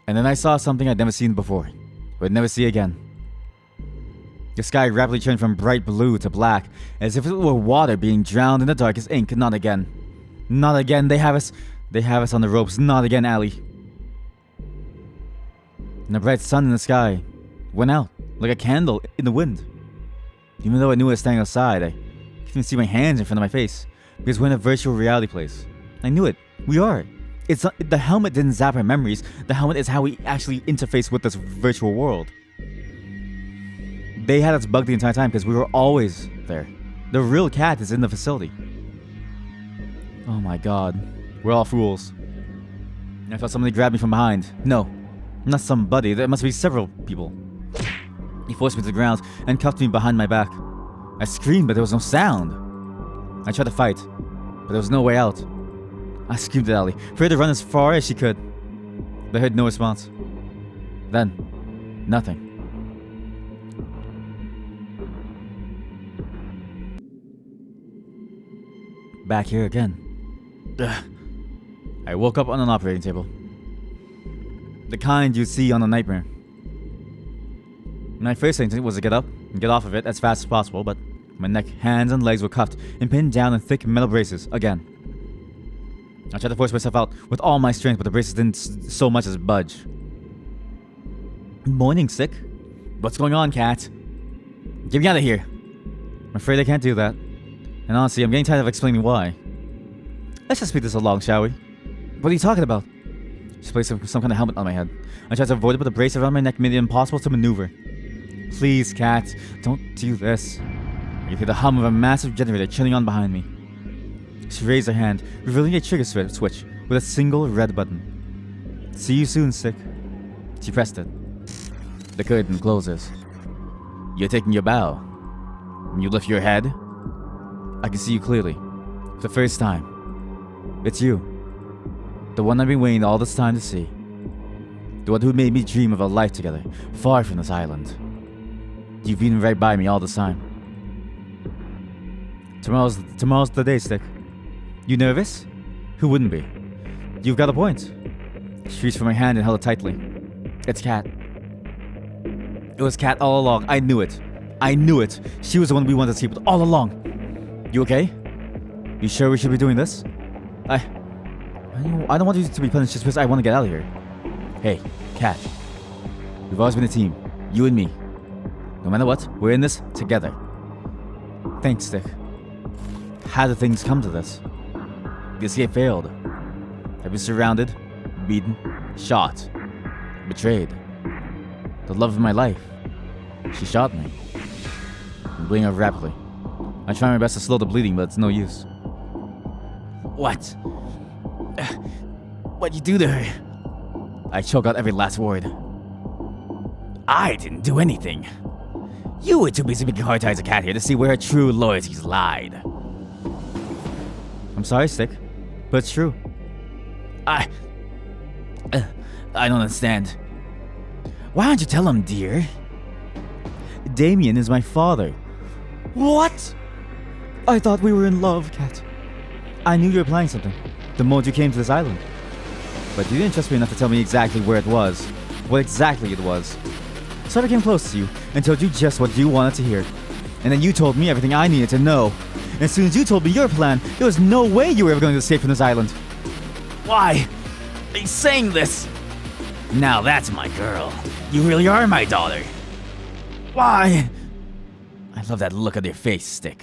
And then I saw something I'd never seen before. Would never see again. The sky rapidly turned from bright blue to black, as if it were water being drowned in the darkest ink. Not again. Not again. They have us on the ropes. Not again, Allie. And the bright sun in the sky went out like a candle in the wind. Even though I knew I was standing outside, I couldn't even see my hands in front of my face because we're in a virtual reality place. I knew it. We are. It's not, the helmet didn't zap our memories. The helmet is how we actually interface with this virtual world. They had us bugged the entire time because we were always there. The real Kat is in the facility. Oh my god. We're all fools. I felt somebody grab me from behind. No, not somebody. There must be several people. He forced me to the ground and cuffed me behind my back. I screamed, but there was no sound. I tried to fight, but there was no way out. I screamed at Allie, for her to run as far as she could. But I heard no response. Then, nothing. Back here again. Ugh. I woke up on an operating table. The kind you see on a nightmare. My first instinct was to get up and get off of it as fast as possible, but my neck, hands, and legs were cuffed and pinned down in thick metal braces again. I tried to force myself out with all my strength, but the braces didn't so much as budge. Morning, Sick. What's going on, Kat? Get me out of here. I'm afraid I can't do that. And honestly, I'm getting tired of explaining why. Let's just speed this along, shall we? What are you talking about? Just place some kind of helmet on my head. I tried to avoid it, but the brace around my neck made it impossible to maneuver. Please, Kat, don't do this. I could hear the hum of a massive generator churning on behind me. She raised her hand, revealing a trigger switch with a single red button. See you soon, Sick. She pressed it. The curtain closes. You're taking your bow. When you lift your head, I can see you clearly. For the first time. It's you. The one I've been waiting all this time to see. The one who made me dream of a life together, far from this island. You've been right by me all this time. Tomorrow's the day, Stick. You nervous? Who wouldn't be? You've got a point. She reached for my hand and held it tightly. It's Kat. It was Kat all along. I knew it. I knew it. She was the one we wanted to sleep with all along. You okay? You sure we should be doing this? I don't want you to be punished just because I want to get out of here. Hey, Kat. We've always been a team. You and me. No matter what, we're in this together. Thanks, Stick. How did things come to this? The escape failed. I've been surrounded, beaten, shot, betrayed. The love of my life. She shot me. I'm bleeding out rapidly. I try my best to slow the bleeding, but it's no use. What? What'd you do to her? I choke out every last word. I didn't do anything. You were too busy making hard ties a cat here to see where her true loyalties lied. I'm sorry, Stick, but it's true. I don't understand. Why don't you tell him, dear? Damien is my father. What? I thought we were in love, Kat. I knew you were planning something the moment you came to this island. But you didn't trust me enough to tell me exactly where it was. What exactly it was. So I came close to you and told you just what you wanted to hear. And then you told me everything I needed to know. And as soon as you told me your plan, there was no way you were ever going to escape from this island. Why are you saying this? Now that's my girl. You really are my daughter. Why? I love that look on your face, Stick.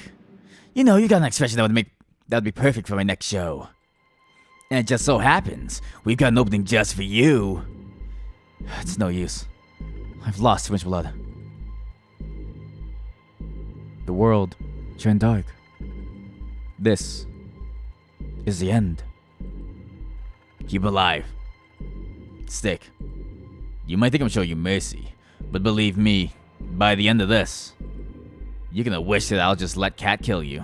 You know, you got an expression that would be perfect for my next show. And it just so happens, we've got an opening just for you. It's no use. I've lost too much blood. The world turned dark. This is the end. Keep alive. Stick. You might think I'm showing you mercy, but believe me, by the end of this, you're gonna wish that I'll just let Kat kill you.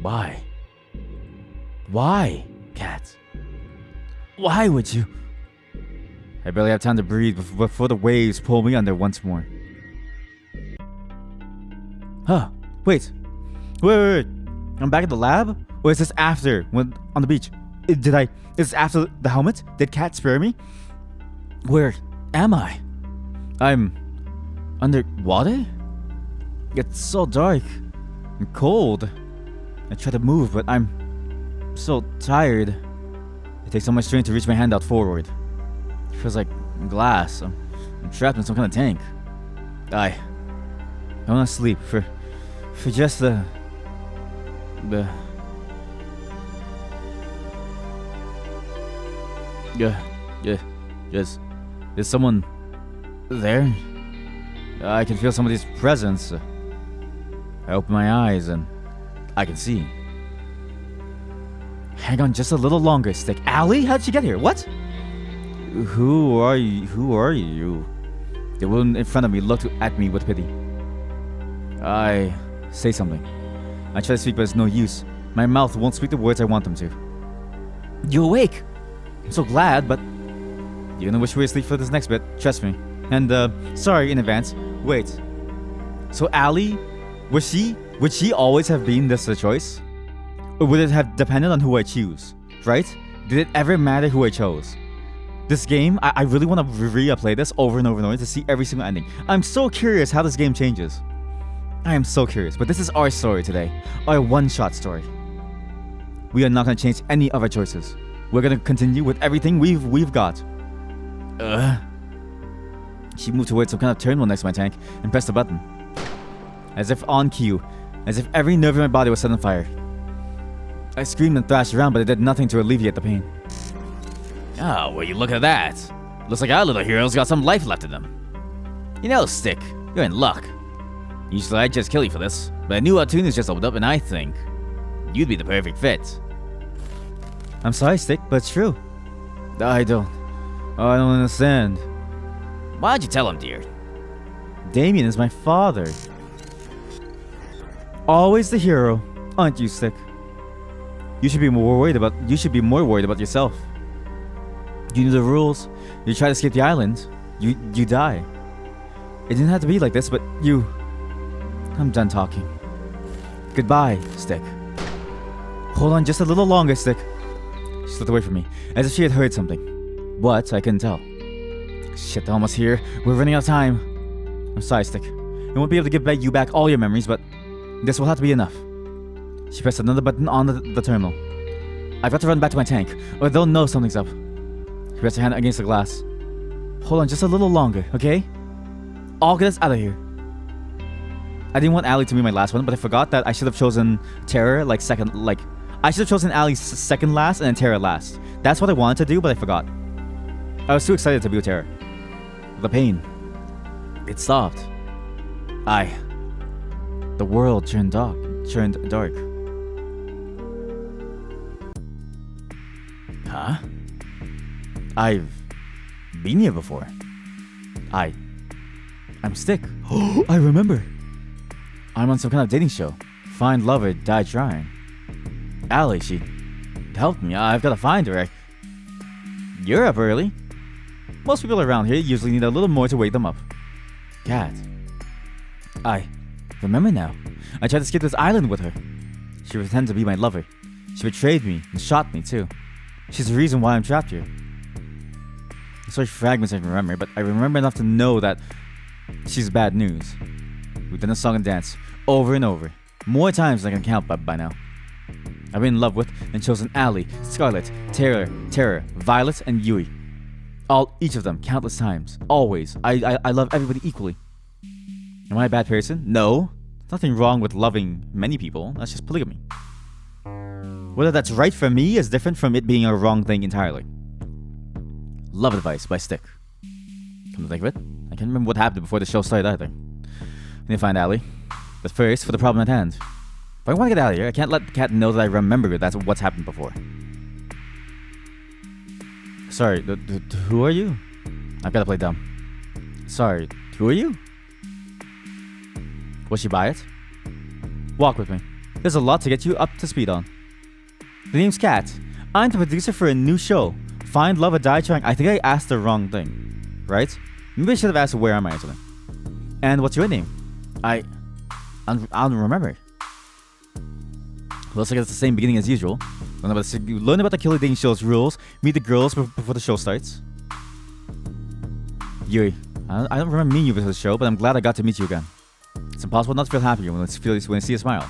Why? Why, Kat? Why would you? I barely have time to breathe before the waves pull me under once more. Huh, wait. Wait. I'm back at the lab? Or is this after, when on the beach? Is this after the helmet? Did Kat spare me? Where am I? I'm underwater? It's so dark and cold. I try to move, but I'm so tired. It takes so much strength to reach my hand out forward. It feels like glass. I'm trapped in some kind of tank. I want to sleep for just the Is someone there? I can feel somebody's presence. I open my eyes and I can see. Hang on just a little longer, Stick. Allie? How'd she get here? What? Who are you? The woman in front of me looked at me with pity. I say something. I try to speak, but it's no use. My mouth won't speak the words I want them to. You awake? I'm so glad, but you're gonna wish we were asleep for this next bit. Trust me. And sorry in advance. Wait. So Allie, would she always have been this the choice? Or would it have depended on who I choose? Right? Did it ever matter who I chose? This game, I really want to replay this over and over and over to see every single ending. I'm so curious how this game changes. I am so curious, but this is our story today. Our one-shot story. We are not going to change any of our choices. We're going to continue with everything we've got. She moved towards some kind of terminal next to my tank and pressed a button. As if on cue. As if every nerve in my body was set on fire. I screamed and thrashed around, but it did nothing to alleviate the pain. Oh, will you look at that? Looks like our little hero's got some life left in them. You know, Stick, you're in luck. Usually I'd just kill you for this, but a new opportunity's just opened up and I think you'd be the perfect fit. I'm sorry, Stick, but it's true. I don't understand. Why'd you tell him, dear? Damien is my father. Always the hero, aren't you, Stick? You should be more worried about yourself. You knew the rules. You try to escape the island. You die. It didn't have to be like this, but I'm done talking. Goodbye, Stick. Hold on just a little longer, Stick. She slipped away from me, as if she had heard something. What? I couldn't tell. Shit, almost here. We're running out of time. I'm sorry, Stick. I won't be able to give you back all your memories, but this will have to be enough. She pressed another button on the terminal. I've got to run back to my tank, or they'll know something's up. She pressed her hand against the glass. Hold on just a little longer, okay? I'll get us out of here. I didn't want Allie to be my last one, but I forgot that I should have chosen Terror I should have chosen Allie second last and then Terror last. That's what I wanted to do, but I forgot. I was too excited to be with Terror. The pain. It stopped. The world turned dark. Huh? I've been here before. I'm Stick. I remember. I'm on some kind of dating show. Find love or die trying. Allie, she helped me. I've got to find her. You're up early. Most people around here usually need a little more to wake them up. Cat. I remember now. I tried to escape this island with her. She pretended to be my lover. She betrayed me and shot me too. She's the reason why I'm trapped here. There's such fragments I remember, but I remember enough to know that she's bad news. We've done a song and dance over and over, more times than I can count by now. I've been in love with and chosen Allie, Scarlet, Terror, Violet, and Yui. Each of them, countless times, always. I love everybody equally. Am I a bad person? No. There's nothing wrong with loving many people. That's just polygamy. Whether that's right for me is different from it being a wrong thing entirely. Love Advice by Stick. Come to think of it, I can't remember what happened before the show started either. I need to find Allie. But first, for the problem at hand. If I want to get out of here, I can't let the cat know that I remember that's what's happened before. Sorry, who are you? I've got to play dumb. Sorry, who are you? Will she buy it? Walk with me. There's a lot to get you up to speed on. The name's Kat. I'm the producer for a new show. Find Love or Die Trying. I think I asked the wrong thing. Right? Maybe I should have asked where am I or something. And what's your name? I don't remember. Looks like it's the same beginning as usual. Learn about the Killer Dating Show's rules. Meet the girls before the show starts. Yui, I don't remember meeting you before the show, but I'm glad I got to meet you again. It's impossible not to feel happy when I see a smile.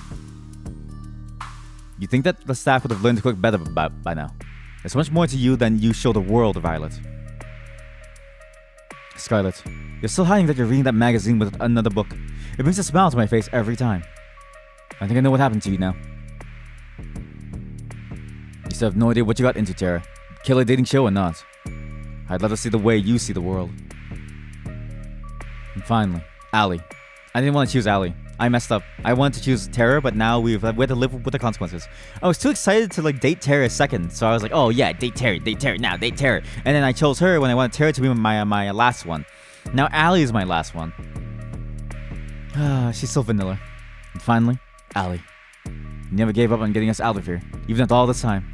You think that the staff would have learned to cook better by now. There's so much more to you than you show the world, Violet. Scarlet, you're still hiding that you're reading that magazine with another book. It brings a smile to my face every time. I think I know what happened to you now. You still have no idea what you got into, Terra. Killer Dating Show or not. I'd love to see the way you see the world. And finally, Allie. I didn't want to choose Allie. I messed up. I wanted to choose Terra, but now we had to live with the consequences. I was too excited to date Terra second, so I was like, oh yeah, date Terra, now, date Terra. And then I chose her when I wanted Terra to be my last one. Now Allie is my last one. She's so vanilla. And finally, Allie. You never gave up on getting us out of here, even after all this time.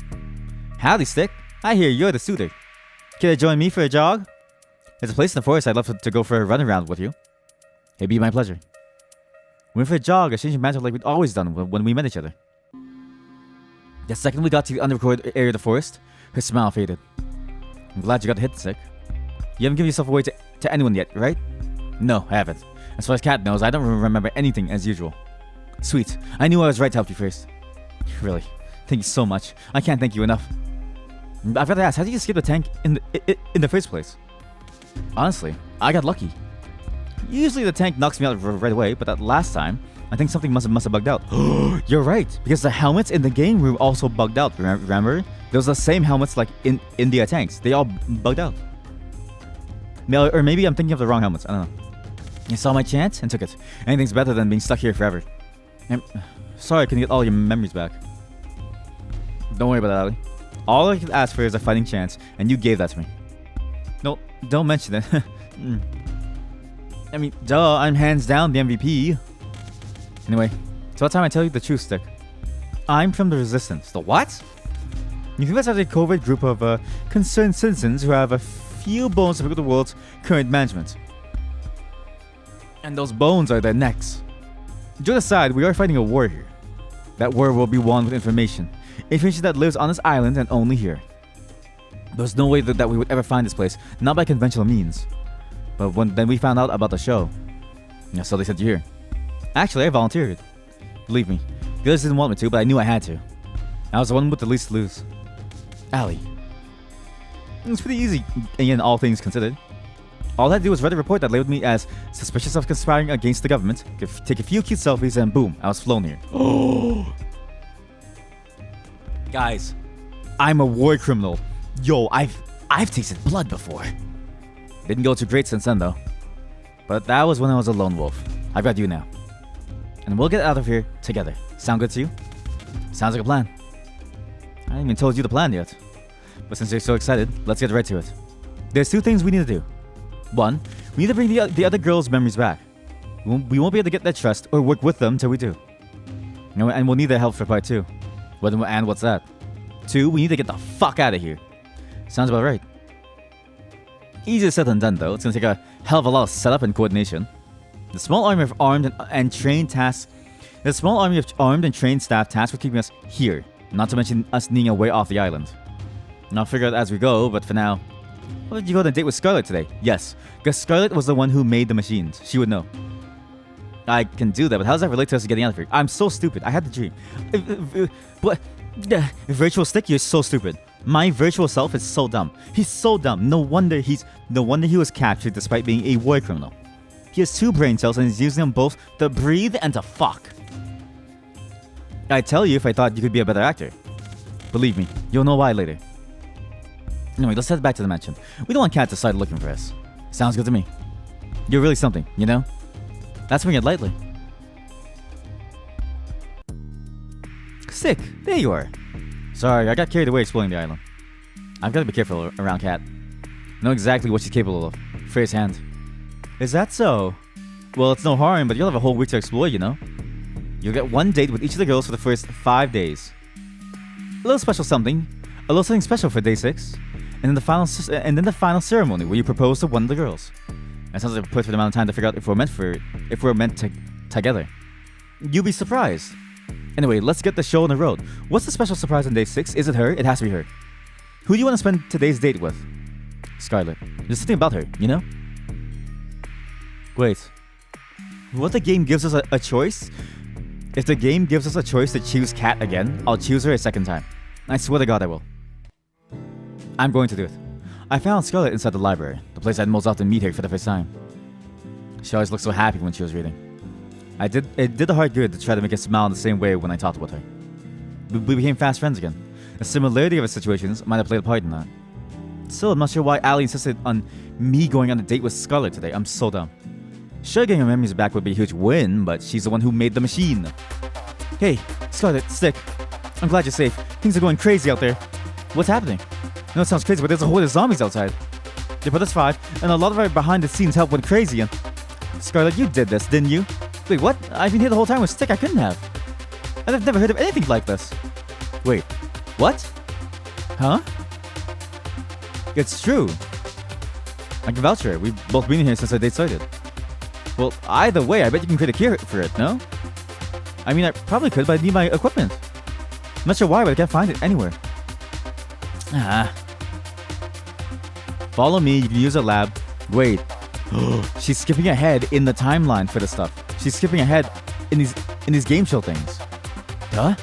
Howdy, Stick. I hear you're the suitor. Can I join me for a jog? There's a place in the forest I'd love to go for a run around with you. It'd be my pleasure. We went for a jog, exchanging banter like we'd always done when we met each other. The second we got to the unrecorded area of the forest, her smile faded. I'm glad you got hit, Stick. You haven't given yourself away to anyone yet, right? No, I haven't. As far as Kat knows, I don't remember anything as usual. Sweet. I knew I was right to help you first. Really. Thank you so much. I can't thank you enough. I've got to ask, how did you escape the tank in the first place? Honestly, I got lucky. Usually the tank knocks me out right away, but that last time, I think something must have bugged out. You're right, because the helmets in the game were also bugged out, remember? Those are the same helmets like in India tanks. They all bugged out. Or maybe I'm thinking of the wrong helmets, I don't know. I saw my chance and took it. Anything's better than being stuck here forever. I'm sorry I couldn't get all your memories back. Don't worry about that, Allie. All I could ask for is a fighting chance, and you gave that to me. No, don't mention it. I mean, duh, I'm hands down the MVP. Anyway, it's about time I tell you the truth, Stick. I'm from the Resistance. The what? You think that's a covert group of concerned citizens who have a few bones to pick up the world's current management. And those bones are their necks. Joke aside, we are fighting a war here. That war will be won with information. Information that lives on this island and only here. There's no way that we would ever find this place, not by conventional means. But then we found out about the show. Yeah, so they sent you here. Actually, I volunteered. Believe me, the others didn't want me to, but I knew I had to. I was the one with the least to lose. Allie. It's pretty easy, again, all things considered. All I had to do was write a report that labeled me as suspicious of conspiring against the government, take a few cute selfies, and boom, I was flown here. Oh! Guys, I'm a war criminal. Yo, I've tasted blood before. Didn't go too great since then, though. But that was when I was a lone wolf. I've got you now. And we'll get out of here together. Sound good to you? Sounds like a plan. I haven't even told you the plan yet. But since you're so excited, let's get right to it. There's two things we need to do. One, we need to bring the other girls' memories back. We won't be able to get their trust or work with them till we do. And we'll need their help for part 2. And what's that? 2, we need to get the fuck out of here. Sounds about right. Easier said than done, though. It's gonna take a hell of a lot of setup and coordination. The small army of armed and trained staff tasked with keeping us here, not to mention us needing a way off the island. And I'll figure it out as we go, but for now, why did you go on a date with Scarlet today? Yes, because Scarlet was the one who made the machines. She would know. I can do that, but how does that relate to us getting out of here? I'm so stupid. I had the dream. But virtual stick, you're so stupid. My virtual self is so dumb. He's so dumb. No wonder he was captured despite being a war criminal. He has 2 brain cells and he's using them both to breathe and to fuck. I'd tell you if I thought you could be a better actor. Believe me, you'll know why later. Anyway, let's head back to the mansion. We don't want Kat to start looking for us. Sounds good to me. You're really something, you know? That's putting it lightly. Sick, there you are. Sorry, I got carried away exploring the island. I've got to be careful around Kat. I know exactly what she's capable of. First hand. Is that so? Well, it's no harm, but you'll have a whole week to explore, you know? You'll get 1 date with each of the girls for the first 5 days. A little something special for day 6. And then the final ceremony where you propose to one of the girls. That sounds like a perfect amount of time to figure out if we're meant together. You'll be surprised. Anyway, let's get the show on the road. What's the special surprise on day 6? Is it her? It has to be her. Who do you want to spend today's date with? Scarlet. There's something about her, you know? Wait. What the game gives us a choice? If the game gives us a choice to choose Kat again, I'll choose her a second time. I swear to God I will. I'm going to do it. I found Scarlet inside the library, the place I'd most often meet her for the first time. She always looked so happy when she was reading. It did the heart good to try to make her smile in the same way when I talked with her. We became fast friends again. The similarity of our situations might have played a part in that. Still, I'm not sure why Allie insisted on me going on a date with Scarlet today. I'm so dumb. Sure, getting her memories back would be a huge win, but she's the one who made the machine. Hey, Scarlet, Stick. I'm glad you're safe. Things are going crazy out there. What's happening? I know it sounds crazy, but there's a horde of zombies outside. They put us 5, and a lot of our behind-the-scenes help went crazy. And Scarlet, you did this, didn't you? Wait, what? I've been here the whole time with Stick. I couldn't have. And I've never heard of anything like this. Wait, what? Huh? It's true. I can vouch for it. We've both been here since our date started. Well, either way, I bet you can create a cure for it, no? I mean, I probably could, but I need my equipment. I'm not sure why, but I can't find it anywhere. Follow me, you can use a lab. Wait. She's skipping ahead in the timeline for this stuff. She's skipping ahead in these game show things. Huh?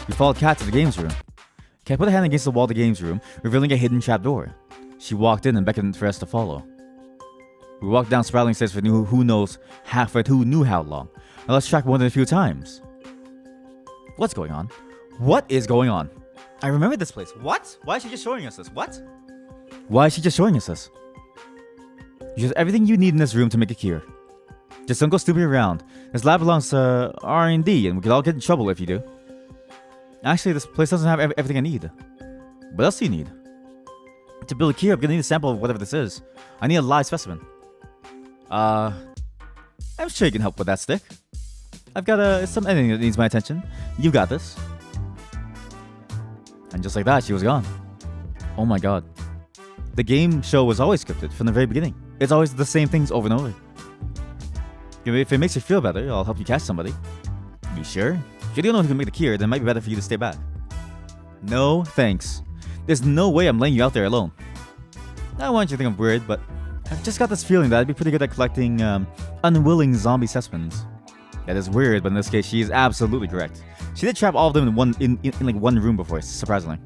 We followed Kat to the games room. Kat put a hand against the wall of the games room, revealing a hidden trapdoor. She walked in and beckoned for us to follow. We walked down spiraling stairs for who knew how long. I lost track more than a few times. What's going on? What is going on? I remember this place. What? Why is she just showing us this? What? Why is she just showing us this? You have everything you need in this room to make a cure. Just don't go stupid around. This lab belongs to R&D, and we could all get in trouble if you do. Actually, this place doesn't have everything I need. What else do you need? To build a cure, I'm gonna need a sample of whatever this is. I need a live specimen. I'm sure you can help with that, Stick. I've got some editing that needs my attention. You got this. And just like that, she was gone. Oh my god. The game show was always scripted from the very beginning. It's always the same things over and over. If it makes you feel better, I'll help you catch somebody. You sure? If you don't know who can make the cure, then it might be better for you to stay back. No, thanks. There's no way I'm laying you out there alone. I want you to think I'm weird, but I've just got this feeling that I'd be pretty good at collecting unwilling zombie specimens. That is weird, but in this case, she is absolutely correct. She did trap all of them in like one room before, surprisingly.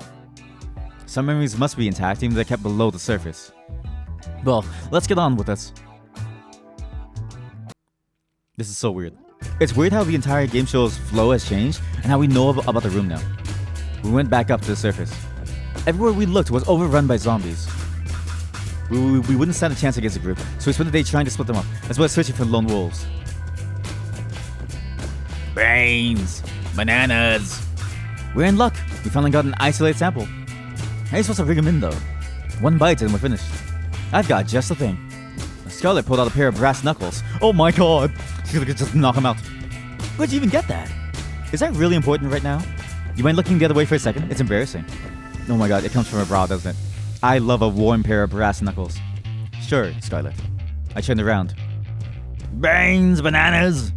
Some memories must be intact, even though they're kept below the surface. Well, let's get on with this. This is so weird. It's weird how the entire game show's flow has changed and how we know about the room now. We went back up to the surface. Everywhere we looked was overrun by zombies. We wouldn't stand a chance against the group, so we spent the day trying to split them up, as well as searching for lone wolves. Brains. Bananas. We're in luck. We finally got an isolated sample. How are you supposed to bring them in, though? One bite and we're finished. I've got just the thing. Scarlet pulled out a pair of brass knuckles. Oh my god! She's gonna just knock him out. Where'd you even get that? Is that really important right now? You mind looking the other way for a second? It's embarrassing. Oh my god, it comes from her bra, doesn't it? I love a warm pair of brass knuckles. Sure, Scarlet. I turned around. Brains. Bananas.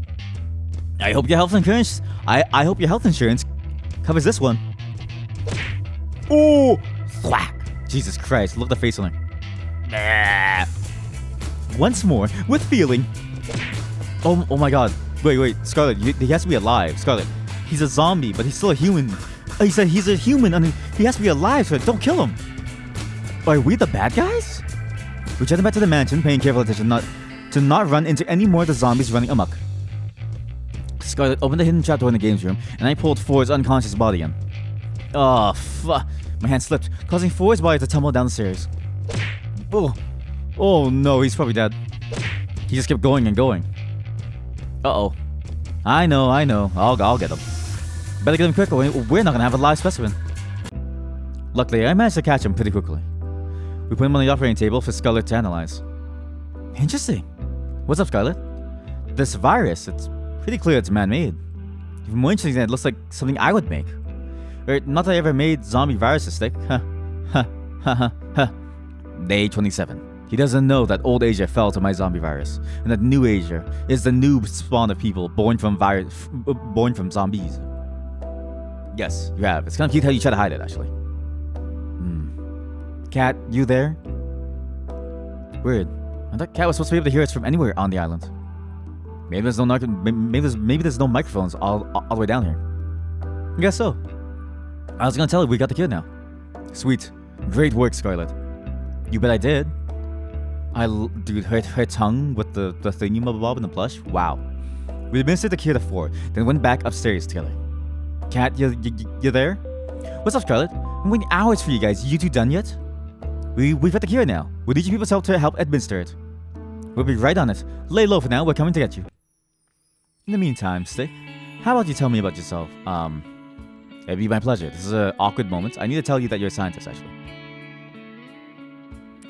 I hope your health insurance. I hope your health insurance covers this one. Ooh. Thwack! Jesus Christ! Look at the face on her. Nah. Once more, with feeling. Oh my god. Wait, Scarlet, he has to be alive. Scarlet, he's a zombie, but he's still a human. He said he's a human and he has to be alive, so don't kill him. Are we the bad guys? We jetted back to the mansion, paying careful attention to not run into any more of the zombies running amok. Scarlet opened the hidden trapdoor in the games room, and I pulled Ford's unconscious body in. Oh, fuck. My hand slipped, causing Ford's body to tumble down the stairs. Oh no, he's probably dead. He just kept going and going. Uh-oh. I know. I'll get him. Better get him quick or we're not gonna have a live specimen. Luckily, I managed to catch him pretty quickly. We put him on the operating table for Scarlet to analyze. Interesting. What's up, Scarlet? This virus, it's pretty clear it's man-made. Even more interesting that it looks like something I would make. Or not that I ever made zombie viruses stick. Day 27. He doesn't know that old Asia fell to my zombie virus, and that new Asia is the new spawn of people born from zombies. Yes, you have. It's kind of cute how you try to hide it, actually. Cat, you there? Weird. I thought Cat was supposed to be able to hear us from anywhere on the island. Maybe there's no microphones all the way down here. I guess so. I was gonna tell her we got the kid now. Sweet. Great work, Scarlet. You bet I did. Dude, her tongue with the thingy-mabob in the plush? Wow. We administered the cure to 4, then went back upstairs together. Cat, you there? What's up, Scarlet? I'm waiting hours for you guys. You two done yet? We've got the cure now. We need you people's help to help administer it. We'll be right on it. Lay low for now. We're coming to get you. In the meantime, Stick, how about you tell me about yourself? It'd be my pleasure. This is an awkward moment. I need to tell you that you're a scientist, actually.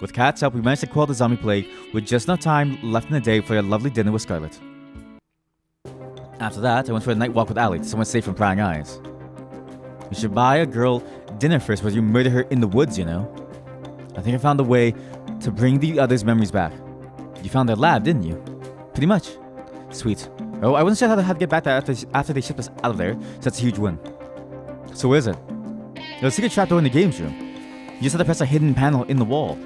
With Cat's help, we managed to quell the zombie plague with just enough time left in the day for a lovely dinner with Scarlet. After that, I went for a night walk with Allie, somewhere safe from prying eyes. You should buy a girl dinner first before you murder her in the woods, you know? I think I found a way to bring the others' memories back. You found their lab, didn't you? Pretty much. Sweet. Oh, I wasn't sure how to get back there after they shipped us out of there, so that's a huge win. So where is it? There's a secret trapdoor in the games room. You just had to press a hidden panel in the wall.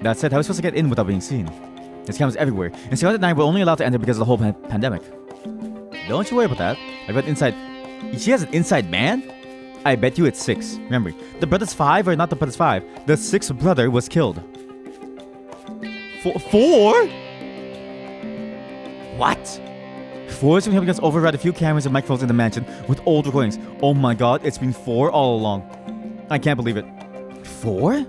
That said, how are we supposed to get in without being seen? There's cameras everywhere, and Scarlet and I were only allowed to enter because of the whole pandemic. Don't you worry about that. I bet inside... She has an inside man? I bet you it's 6. Remember, the brother's 5 or not the brother's 5. The 6th brother was killed. 4? What? 4 is helping us override a few cameras and microphones in the mansion with old recordings. Oh my god, it's been 4 all along. I can't believe it. 4?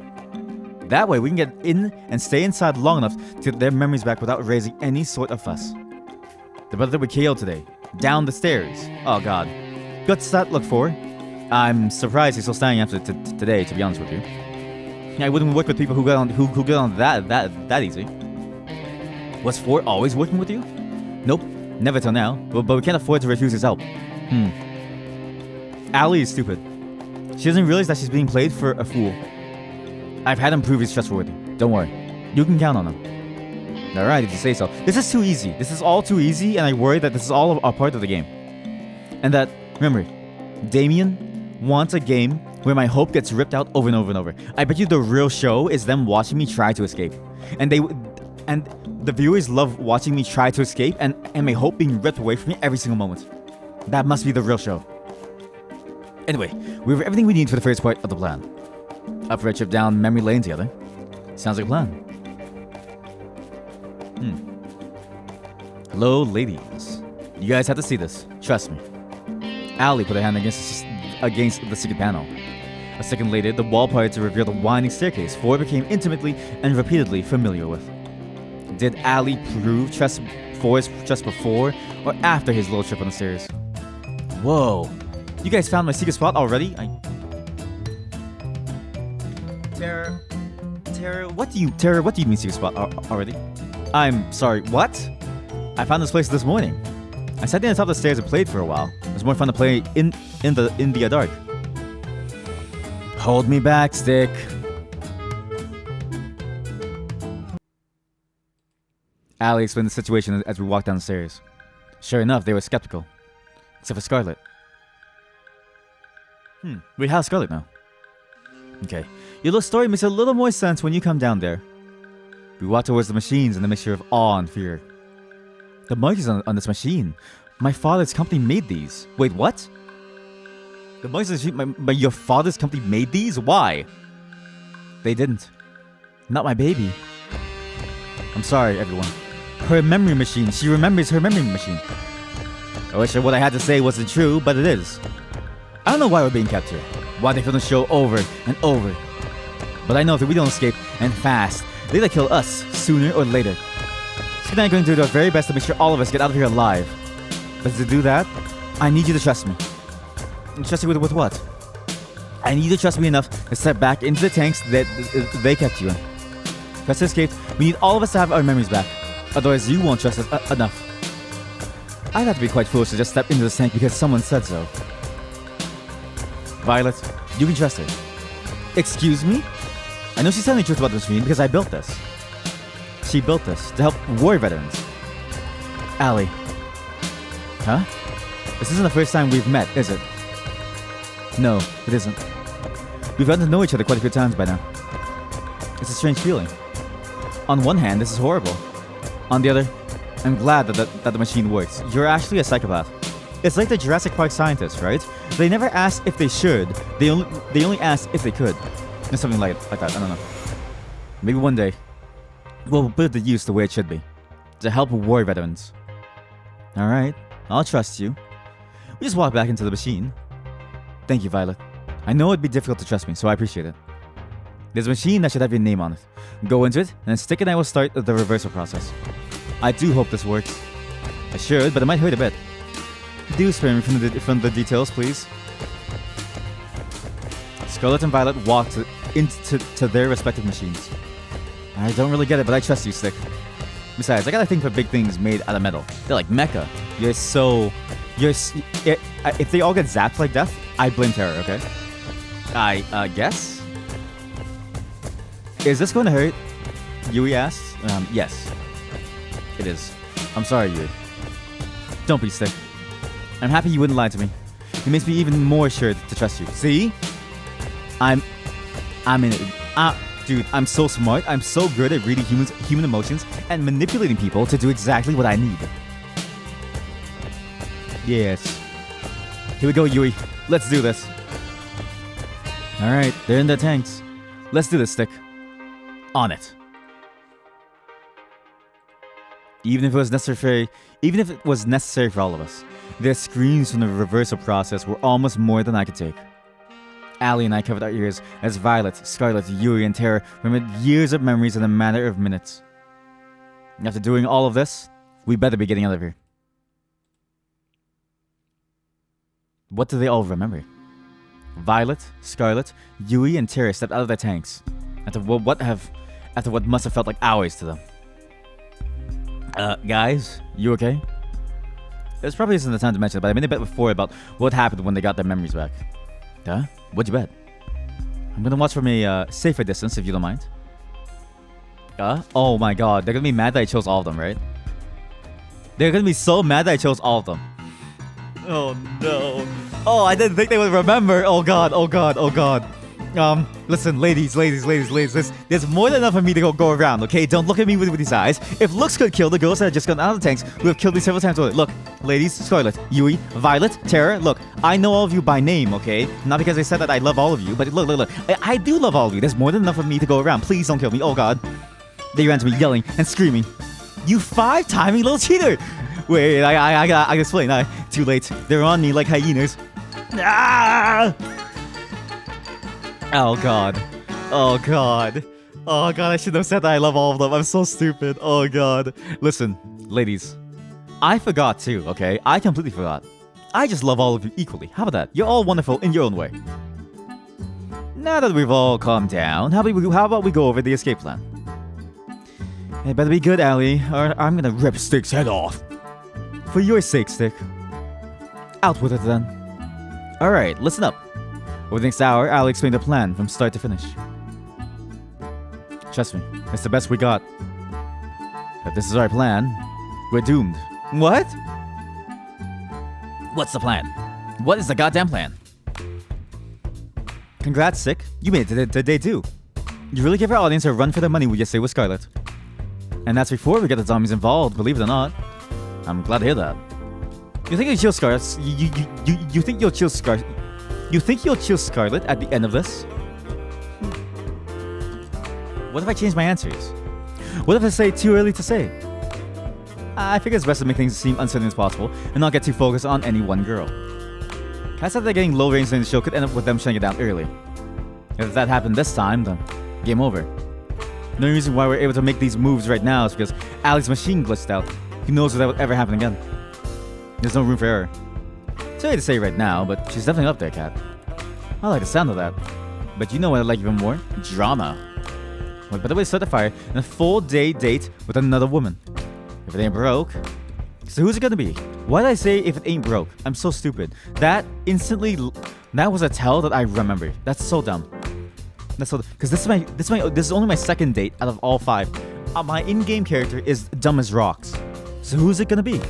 That way we can get in and stay inside long enough to get their memories back without raising any sort of fuss. The brother that we killed today. Down the stairs. Oh god. What's that look for? I'm surprised he's still standing after today, to be honest with you. I wouldn't work with people who get on that easy. Was 4 always working with you? Nope, never till now. But we can't afford to refuse his help. Allie is stupid. She doesn't realize that she's being played for a fool. I've had him prove he's trustworthy. Don't worry. You can count on him. Alright, if you say so. This is too easy. This is all too easy, and I worry that this is all a part of the game. And that, remember, Damien wants a game where my hope gets ripped out over and over and over. I bet you the real show is them watching me try to escape. And the viewers love watching me try to escape and my hope being ripped away from me every single moment. That must be the real show. Anyway, we have everything we need for the first part of the plan. Up for a trip down memory lane together. Sounds like a plan. Hello, ladies. You guys have to see this. Trust me. Allie put her hand against the secret panel. A second later, the wall parted to reveal the winding staircase Foy became intimately and repeatedly familiar with. Did Allie prove Foy's trust before or after his little trip on the stairs? Whoa. You guys found my secret spot already? Tara, what do you mean secret spot already? I'm sorry, what? I found this place this morning. I sat down on top of the stairs and played for a while. It was more fun to play in the dark. Hold me back, Stick. Allie explained the situation as we walked down the stairs. Sure enough, they were skeptical. Except for Scarlet. Wait, how's Scarlet now? Okay. Your little story makes a little more sense when you come down there. We walked towards the machines in a mixture of awe and fear. The monkeys on this machine. My father's company made these. Wait, what? The monkeys on the machine? Your father's company made these? Why? They didn't. Not my baby. I'm sorry, everyone. Her memory machine. She remembers her memory machine. I wish what I had to say wasn't true, but it is. I don't know why we're being kept here. Why they film the show over and over. But I know if we don't escape, and fast, they're gonna kill us sooner or later. So I'm going to do our very best to make sure all of us get out of here alive. But to do that, I need you to trust me. And trust me with what? I need you to trust me enough to step back into the tanks that they kept you in. Because to escape, we need all of us to have our memories back. Otherwise, you won't trust us enough. I'd have to be quite foolish to just step into this tank because someone said so. Violet, you can trust her. Excuse me? I know she's telling the truth about this machine because I built this. She built this to help war veterans. Allie. Huh? This isn't the first time we've met, is it? No, it isn't. We've gotten to know each other quite a few times by now. It's a strange feeling. On one hand, this is horrible. On the other, I'm glad that the machine works. You're actually a psychopath. It's like the Jurassic Park scientists, right? They never ask if they should. They only ask if they could. Or something like that. I don't know. Maybe one day, we'll put it to use the way it should be. To help war veterans. Alright, I'll trust you. We just walk back into the machine. Thank you, Violet. I know it'd be difficult to trust me, so I appreciate it. There's a machine that should have your name on it. Go into it, and then Stick and I will start the reversal process. I do hope this works. I should, but it might hurt a bit. Do spare me from the details, please. Scarlet and Violet walk into their respective machines. I don't really get it, but I trust you, Stick. Besides, I got a thing for big things made out of metal. They're like mecha. If they all get zapped like death, I blame Terror, okay? I guess? Is this going to hurt? Yui asks. Yes. It is. I'm sorry, Yui. Don't be, Stick. I'm happy you wouldn't lie to me. It makes me even more sure to trust you. See? I'm in it. Dude, I'm so smart. I'm so good at reading human emotions and manipulating people to do exactly what I need. Yes. Here we go, Yui. Let's do this. Alright, they're in the tanks. Let's do this, Stick. On it. Even if it was necessary for all of us, their screams from the reversal process were almost more than I could take. Allie and I covered our ears as Violet, Scarlet, Yuri, and Terra remembered years of memories in a matter of minutes. After doing all of this, we better be getting out of here. What do they all remember? Violet, Scarlet, Yui, and Terra stepped out of their tanks after what must have felt like hours to them. Guys, you okay? This probably isn't the time to mention it, but I made a bet before about what happened when they got their memories back. Huh? What'd you bet? I'm gonna watch from a safer distance, if you don't mind. Oh my god, they're gonna be mad that I chose all of them, right? They're gonna be so mad that I chose all of them. Oh no. Oh, I didn't think they would remember. Oh god, oh god, oh god. Listen, ladies. There's more than enough for me to go around, okay? Don't look at me with these eyes. If looks could kill the girls that have just gone out of the tanks, we have killed me several times already. Look, ladies, Scarlet, Yui, Violet, Terra, look, I know all of you by name, okay? Not because I said that I love all of you, but look. I do love all of you. There's more than enough for me to go around. Please don't kill me. Oh god. They ran to me yelling and screaming. You 5-timing little cheater! Wait, I gotta explain. Too late. They're on me like hyenas. Ah! Oh god. Oh god. Oh god, I shouldn't have said that I love all of them. I'm so stupid. Oh god. Listen, ladies. I forgot too, okay? I completely forgot. I just love all of you equally. How about that? You're all wonderful in your own way. Now that we've all calmed down, how about we go over the escape plan? It better be good, Allie, or I'm gonna rip Stick's head off. For your sake, Stick. Out with it then. Alright, listen up. Over the next hour, I'll explain the plan from start to finish. Trust me, it's the best we got. If this is our plan, we're doomed. What? What's the plan? What is the goddamn plan? Congrats, Stick. You made it to day 2. You really give our audience a run for their money with your stay with Scarlet. And that's before we get the zombies involved, believe it or not. I'm glad to hear that. You think you'll chill Scarlet? You think you'll chill Scarlet? You think you'll chill Scarlet at the end of this? What if I change my answers? What if I say too early to say? I figure it's best to make things seem uncertain as possible and not get too focused on any one girl. I said that getting low range in the show could end up with them shutting it down early. If that happened this time, then game over. The only reason why we're able to make these moves right now is because Allie's machine glitched out. Who knows if that would ever happen again? There's no room for error. Sorry to say right now, but she's definitely up there, Kat. I like the sound of that. But you know what I like even more? Drama. What better way to start the fire than a full-day date with another woman? If it ain't broke... So who's it gonna be? Why did I say if it ain't broke? I'm so stupid. That was a tell that I remember. That's so dumb. That's so... Because this is only my second date out of all 5. My in-game character is dumb as rocks. So who's it gonna be?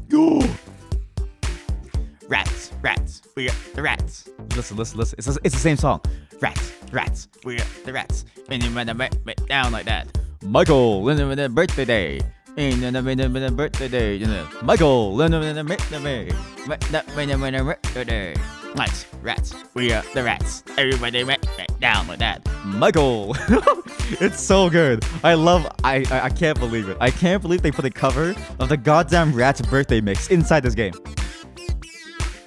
Go! Rats, we got the rats. Listen. It's the same song. Rats, we got the rats. And you run down like that. Michael, When the birthday day. And then when the birthday day, you know. Michael, When the birthday day. Rats, we are the rats. Everybody went down like that. Michael. It's so good. I can't believe it. I can't believe they put a cover of the goddamn Rats birthday mix inside this game.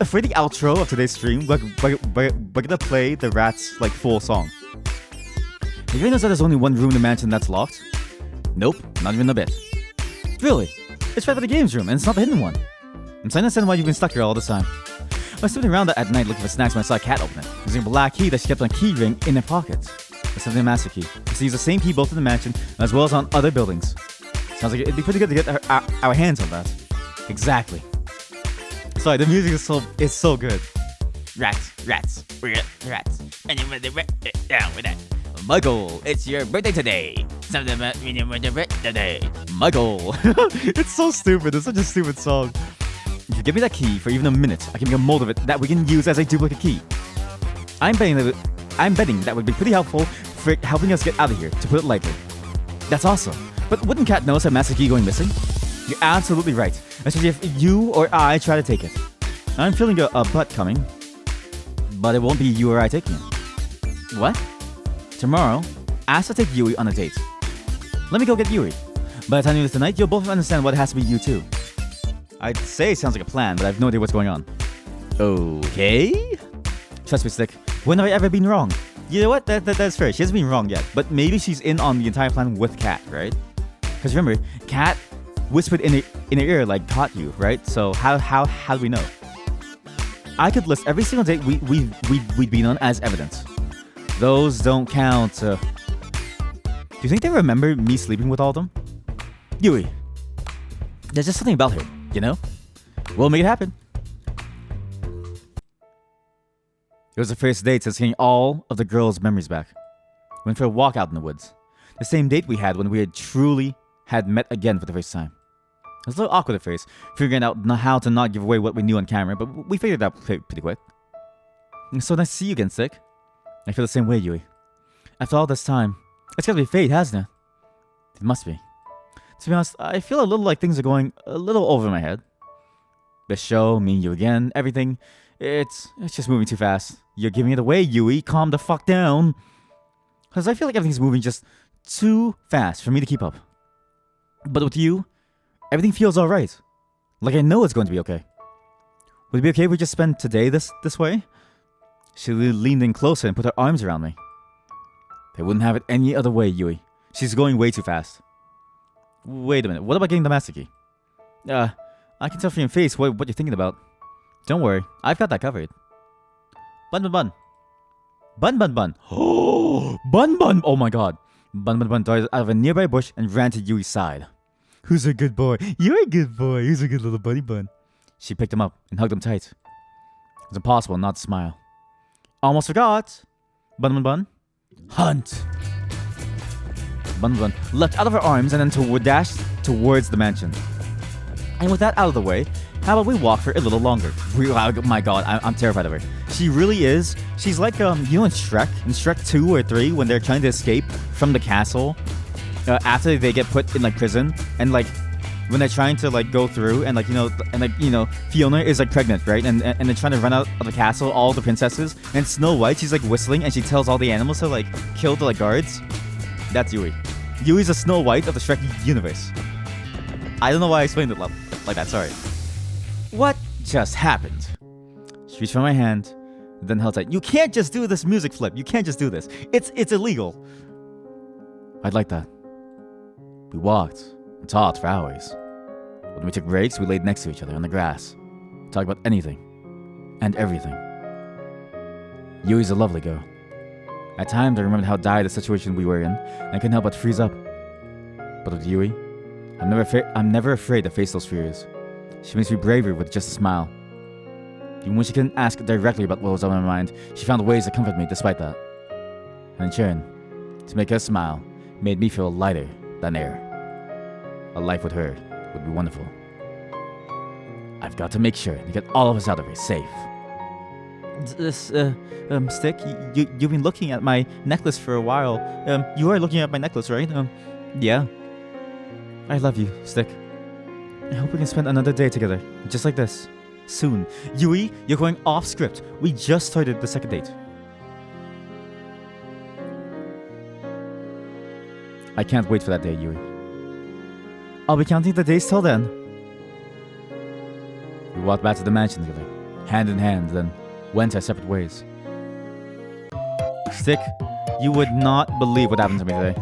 For the outro of today's stream, we're gonna play the Rats like full song. Did you notice that there's only one room in the mansion that's locked? Nope, not even a bit. Really? It's right by the games room, and it's not the hidden one. I'm starting to understand why you've been stuck here all this time. I was sitting around at night looking for snacks when I saw a cat open it, using a black key that she kept on a key ring in her pockets. It's something a master key. It's use the same key both in the mansion as well as on other buildings. Sounds like it'd be pretty good to get our hands on that. Exactly. Sorry, the music is so good. Rats, we got the rats. And you went down with that. Michael, It's your birthday today. Something about when you went to birthday today. Michael. It's so stupid. It's such a stupid song. If you give me that key for even a minute, I can make a mold of it that we can use as a duplicate key. I'm betting that would be pretty helpful for helping us get out of here, to put it lightly. That's awesome. But wouldn't Kat notice a master key going missing? You're absolutely right, especially if you or I try to take it. I'm feeling a butt coming, but it won't be you or I taking it. What? Tomorrow, ask to take Yui on a date. Let me go get Yui. By the time you leave tonight, you'll both understand what it has to be you too. I'd say it sounds like a plan, but I have no idea what's going on. Okay? Trust me, Stick. When have I ever been wrong? You know what? That's fair. She hasn't been wrong yet. But maybe she's in on the entire plan with Kat, right? Because remember, Kat whispered in her ear like caught you, right? So how do we know? I could list every single date we'd been on as evidence. Those don't count. Do you think they remember me sleeping with all of them? Yui. There's just something about her, you know? We'll make it happen. It was the first date since getting all of the girls' memories back. Went for a walk out in the woods. The same date we had when we had truly met again for the first time. It was a little awkward at first, figuring out how to not give away what we knew on camera, but we figured it out pretty quick. It's so nice to see you again, Stick. I feel the same way, Yui. After all this time, it's gotta be fate, hasn't it? It must be. To be honest, I feel a little like things are going a little over my head. The show, me and you again, everything, it's just moving too fast. You're giving it away, Yui. Calm the fuck down. Because I feel like everything's moving just too fast for me to keep up. But with you, everything feels alright. Like I know it's going to be okay. Would it be okay if we just spend today this way? She leaned in closer and put her arms around me. They wouldn't have it any other way, Yui. She's going way too fast. Wait a minute, what about getting the master key? I can tell from your face what you're thinking about. Don't worry, I've got that covered. Bun bun bun. Bun bun bun. Oh, bun bun. Oh my god. Bun bun bun darted out of a nearby bush and ran to Yui's side. Who's a good boy? You're a good boy. Who's a good little bunny bun? She picked him up and hugged him tight. It was impossible not to smile. Almost forgot. Bun bun bun. Hunt. Bun bun leapt out of her arms and then dashed towards the mansion. And with that out of the way, how about we walk for a little longer? Oh my god, I'm terrified of her. She really is. She's like, you know in Shrek 2 or 3, when they're trying to escape from the castle, after they get put in, like, prison, and, like, when they're trying to, like, go through, and, like, Fiona is, like, pregnant, right? And they're trying to run out of the castle, all the princesses, and Snow White, she's, like, whistling, and she tells all the animals to, like, kill the, like, guards. That's Yui. Yui's a Snow White of the Shrek universe. I don't know why I explained it like that, sorry. What just happened? She reached for my hand, then held tight. You can't just do this music flip. You can't just do this. It's illegal. I'd like that. We walked and talked for hours. When we took breaks, we laid next to each other on the grass. Talked about anything and everything. Yui's a lovely girl. At times, I remembered how dire the situation we were in, and I couldn't help but freeze up. But with Yui, I'm never afraid to face those fears. She makes me braver with just a smile. Even when she couldn't ask directly about what was on my mind, she found ways to comfort me despite that. And in turn, to make her smile, made me feel lighter than air. A life with her would be wonderful. I've got to make sure to get all of us out of here safe. This, Stick, you've been looking at my necklace for a while. You are looking at my necklace, right? Yeah. I love you, Stick. I hope we can spend another day together, just like this. Soon. Yui, you're going off script. We just started the second date. I can't wait for that day, Yui. I'll be counting the days till then. We walked back to the mansion together, hand in hand, then went our separate ways. Stick, you would not believe what happened to me today.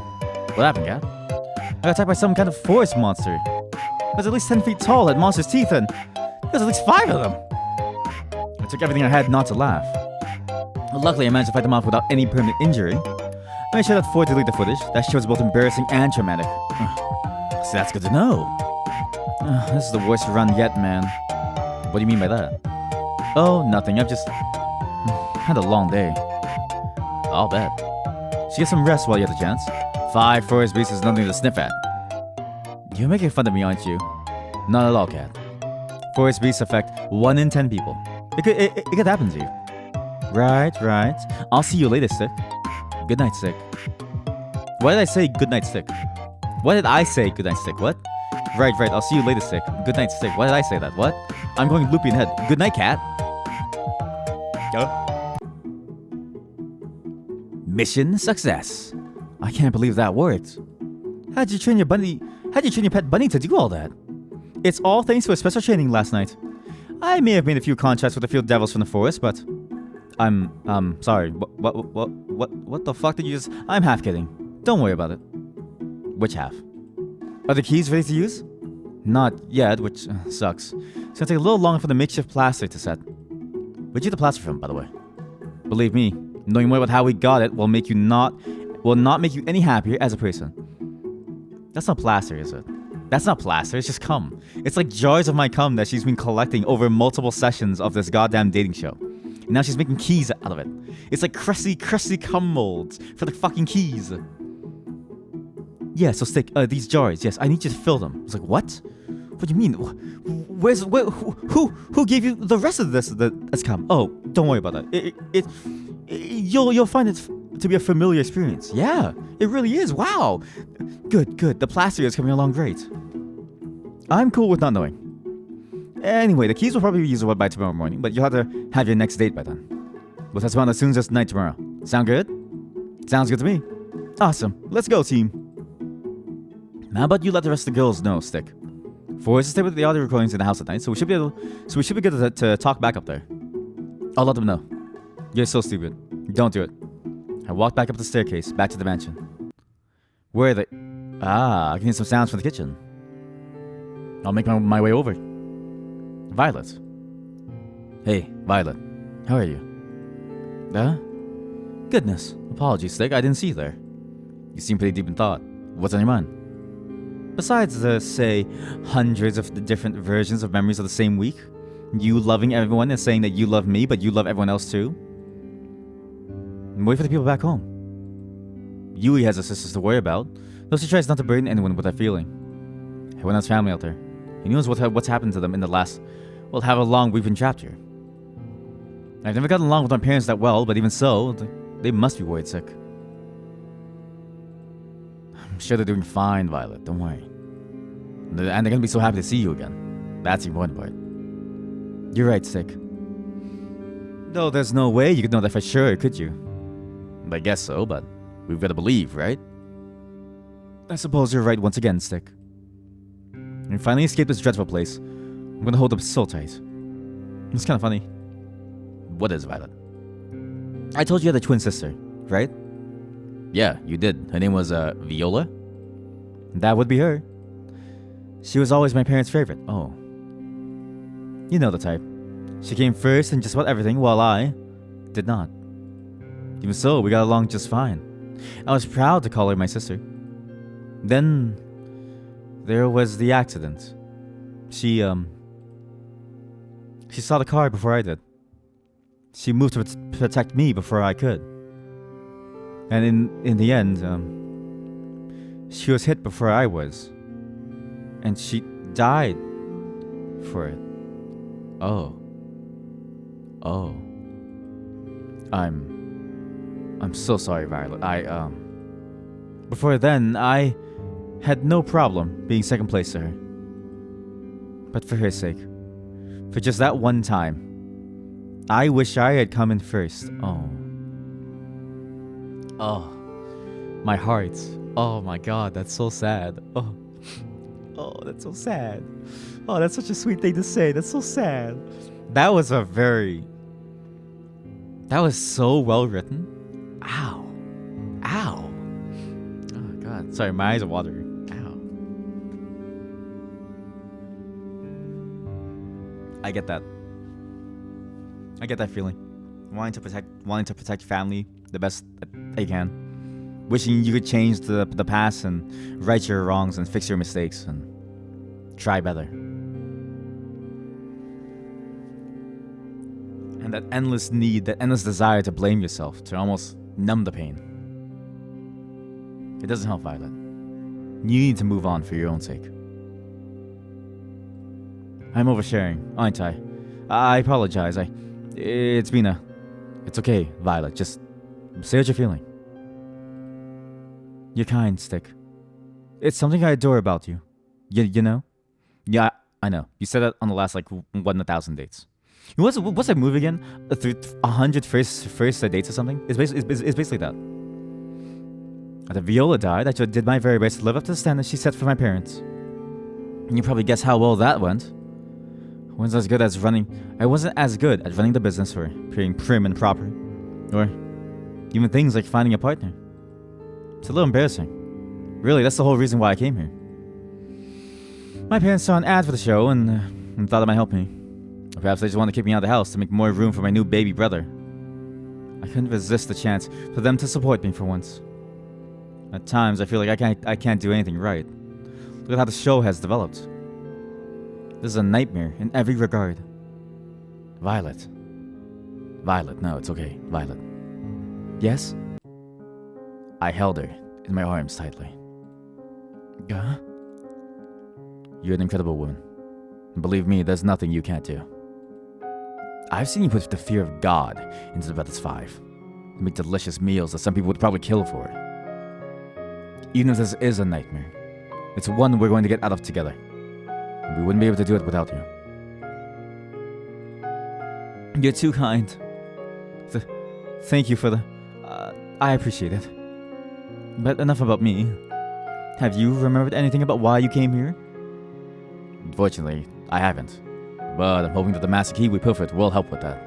What happened, Cat? I got attacked by some kind of forest monster. It was at least 10 feet tall, had monster's teeth, and there's at least 5 of them. I took everything I had not to laugh. Luckily, I managed to fight them off without any permanent injury. I made sure that Ford delete the footage. That shit was both embarrassing and traumatic. See, that's good to know. This is the worst run yet, man. What do you mean by that? Oh, nothing. I've just had a long day. I'll bet. So get some rest while you have the chance. 5 forest beasts is nothing to sniff at. You're making fun of me, aren't you? Not at all, Cat. Forest beasts affect 1 in 10 people. It could happen to you. Right. I'll see you later, Stick. Good night, Stick. Why did I say good night, Stick? Why did I say good night, Stick? What? Right. I'll see you later, Stick. Good night, Stick. Why did I say that? What? I'm going loopy in the head. Good night, Cat. Mission success. I can't believe that worked. How'd you train your pet bunny to do all that? It's all thanks to a special training last night. I may have made a few contracts with a few devils from the forest, but I'm sorry. What the fuck did you just? I'm half kidding. Don't worry about it. Which half? Are the keys ready to use? Not yet, which sucks. It's gonna take a little longer for the makeshift plaster to set. Where'd you get the plaster from, by the way? Believe me, knowing more about how we got it will not make you any happier as a person. That's not plaster, is it? That's not plaster, it's just cum. It's like jars of my cum that she's been collecting over multiple sessions of this goddamn dating show. And now she's making keys out of it. It's like crusty cum molds for the fucking keys. Yeah, so Stick, these jars, yes, I need you to fill them. I was like, what? What do you mean? Who gave you the rest of this? That's come. Oh, don't worry about that. You'll find it to be a familiar experience. Yeah, it really is. Wow. Good. The plaster is coming along great. I'm cool with not knowing. Anyway, the keys will probably be usable by tomorrow morning, but you'll have to have your next date by then. We'll touch on as soon as tonight tomorrow. Sound good? Sounds good to me. Awesome. Let's go, team. How about you let the rest of the girls know, Stick? For us to stay with the audio recordings in the house at night, so we should be good to talk back up there. I'll let them know. You're so stupid. Don't do it. I walked back up the staircase, back to the mansion. Where are they? I can hear some sounds from the kitchen. I'll make my way over. Violet. Hey, Violet. How are you? Goodness. Apologies, Stick. I didn't see you there. You seem pretty deep in thought. What's on your mind? Besides the, say, hundreds of the different versions of memories of the same week, you loving everyone and saying that you love me, but you love everyone else too. And wait for the people back home. Yui has her sisters to worry about, though she tries not to burden anyone with that feeling. Everyone has family out there. He knows what's happened to them in the last, well, however long we've been trapped here. I've never gotten along with my parents that well, but even so, they must be worried sick. I'm sure they're doing fine, Violet. Don't worry. And they're gonna be so happy to see you again. That's the important part. You're right, Stick. Though there's no way you could know that for sure, could you? I guess so, but we've got to believe, right? I suppose you're right once again, Stick. And finally escape this dreadful place. I'm gonna hold up so tight. It's kind of funny. What is, Violet? I told you you had a twin sister, right? Yeah, you did. Her name was, Viola? That would be her. She was always my parents' favorite. Oh. You know the type. She came first in just about everything, while I did not. Even so, we got along just fine. I was proud to call her my sister. Then, there was the accident. She saw the car before I did. She moved to protect me before I could. And in the end, she was hit before I was. And she died for it. Oh. I'm so sorry, Violet. Before then, I had no problem being second place to her. But for her sake, for just that one time, I wish I had come in first. Oh, my heart. Oh my God, that's so sad. Oh, that's so sad. Oh, that's such a sweet thing to say. That's so sad. That was so well written. Ow. Oh God, sorry, my eyes are watering. Ow. I get that feeling. Wanting to protect family the best that you can. Wishing you could change the past and right your wrongs and fix your mistakes and try better. And that endless need, that endless desire to blame yourself, to almost numb the pain. It doesn't help, Violet. You need to move on for your own sake. I'm oversharing, aren't I? I apologize. It's okay, Violet. Just say what you're feeling. You're kind, Stick. It's something I adore about you. You know? Yeah, I know. You said that on the last, 1,000 dates. What's that movie again? 100 first dates or something? It's basically that. After Viola died, I did my very best to live up to the standards she set for my parents. And you probably guess how well that went. I wasn't as good at running the business or appearing prim and proper. Or even things like finding a partner. It's a little embarrassing. Really, that's the whole reason why I came here. My parents saw an ad for the show and thought it might help me. Or perhaps they just wanted to kick me out of the house to make more room for my new baby brother. I couldn't resist the chance for them to support me for once. At times, I feel like I can't do anything right. Look at how the show has developed. This is a nightmare in every regard. Violet, no, it's okay. Violet. Yes? I held her in my arms tightly. You're an incredible woman. Believe me, there's nothing you can't do. I've seen you put the fear of God into the Brothers 5. Make delicious meals that some people would probably kill for. Even if this is a nightmare, it's one we're going to get out of together. We wouldn't be able to do it without you. You're too kind. Thank you for the... I appreciate it. But enough about me. Have you remembered anything about why you came here? Unfortunately, I haven't. But I'm hoping that the master key we pilfered will help with that.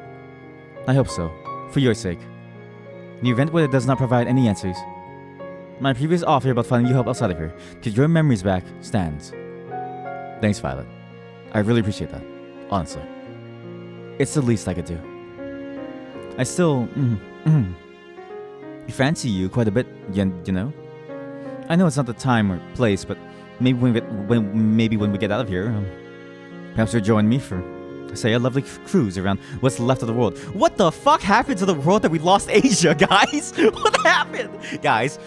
I hope so, for your sake. In the event where it does not provide any answers, my previous offer about finding you help outside of here, to get your memories back, stands. Thanks, Violet. I really appreciate that, honestly. It's the least I could do. I still, fancy you quite a bit, you know? I know it's not the time or place, but maybe when we get out of here, perhaps you'll join me for, say, a lovely cruise around what's left of the world. What the fuck happened to the world that we lost Asia, guys? What happened? Guys,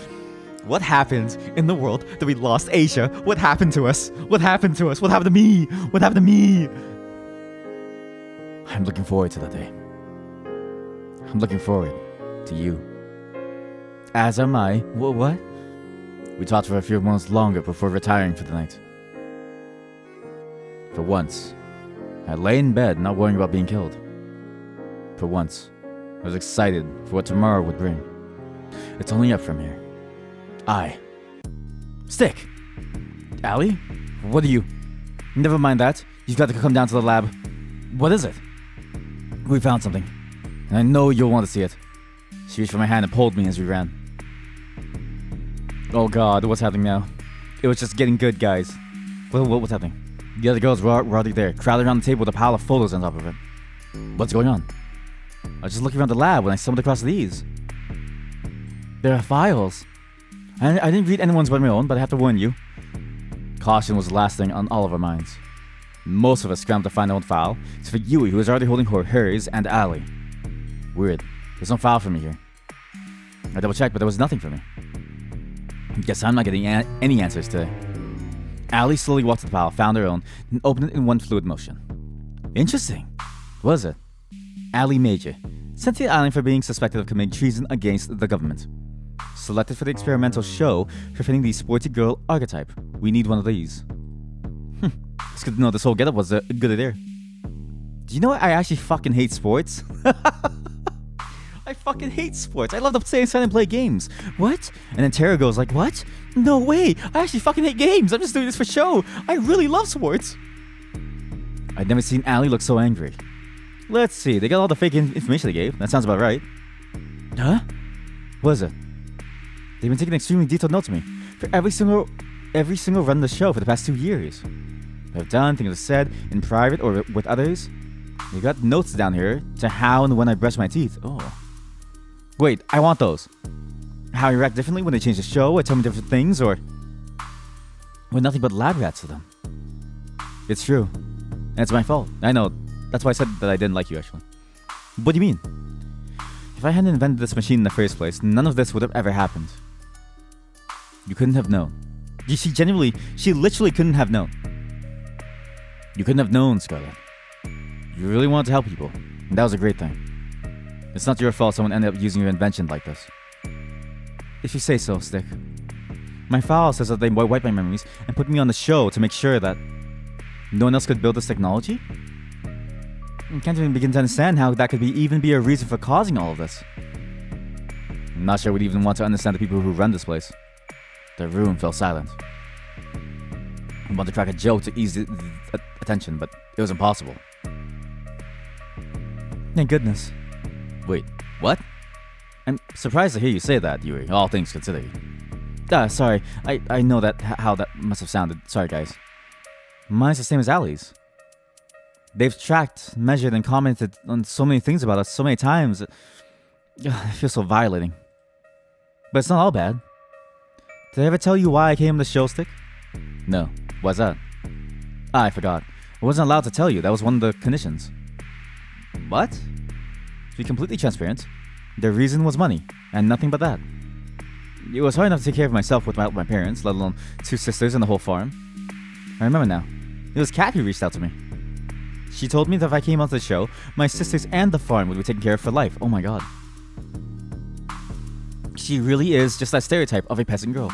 what happened in the world that we lost Asia? What happened to us? What happened to us? What happened to me? What happened to me? I'm looking forward to that day. I'm looking forward to you. As am I. What? We talked for a few months longer before retiring for the night. For once, I lay in bed not worrying about being killed. For once, I was excited for what tomorrow would bring. It's only up from here. Stick! Allie? What are you? Never mind that. You've got to come down to the lab. What is it? We found something. And I know you'll want to see it. She reached for my hand and pulled me as we ran. Oh god, what's happening now? It was just getting good, guys. What's happening? The other girls were already there, crowded around the table with a pile of photos on top of it. What's going on? I was just looking around the lab when I stumbled across these. There are files. I didn't read anyone's but my own, but I have to warn you. Caution was the last thing on all of our minds. Most of us scrambled to find our own file, except for Yui, who was already holding hers, and Allie. Weird. There's no file for me here. I double-checked, but there was nothing for me. Guess I'm not getting any answers today. Allie slowly walked to the file, found her own, and opened it in one fluid motion. Interesting. What was it? Allie Major. Sent to the island for being suspected of committing treason against the government. Selected for the experimental show for fitting the sporty girl archetype. We need one of these. It's good to know this whole getup was a good idea. Do you know I actually fucking hate sports? I fucking hate sports. I love to stay inside and play games. What? And then Tara goes like, what? No way. I actually fucking hate games. I'm just doing this for show. I really love sports. I'd never seen Allie look so angry. Let's see. They got all the fake information they gave. That sounds about right. Huh? What is it? They've been taking extremely detailed notes of me for every single run of the show for the past 2 years. I've done, things I've said, in private or with others. They got notes down here to how and when I brush my teeth. Oh. Wait, I want those. How I react differently when they change the show or tell me different things or... with nothing but lab rats to them. It's true. And it's my fault. I know. That's why I said that I didn't like you, actually. What do you mean? If I hadn't invented this machine in the first place, none of this would have ever happened. You couldn't have known. She literally couldn't have known. You couldn't have known, Scarlet. You really wanted to help people, and that was a great thing. It's not your fault someone ended up using your invention like this. If you say so, Stick. My file says that they wiped my memories and put me on the show to make sure that no one else could build this technology? I can't even begin to understand how that could even be a reason for causing all of this. I'm not sure we'd even want to understand the people who run this place. The room fell silent. I wanted to crack a joke to ease the attention, but it was impossible. Thank goodness. Wait, what? I'm surprised to hear you say that, Yuri, all things considered. Sorry. I know how that must have sounded. Sorry, guys. Mine's the same as Allie's. They've tracked, measured, and commented on so many things about us so many times. It feels so violating. But it's not all bad. Did I ever tell you why I came to the show, Stick? No. Why's that? I forgot. I wasn't allowed to tell you. That was one of the conditions. What? To be completely transparent, the reason was money, and nothing but that. It was hard enough to take care of myself without my parents, let alone 2 sisters and the whole farm. I remember now. It was Kat who reached out to me. She told me that if I came out to the show, my sisters and the farm would be taken care of for life. Oh my god. She really is just that stereotype of a peasant girl.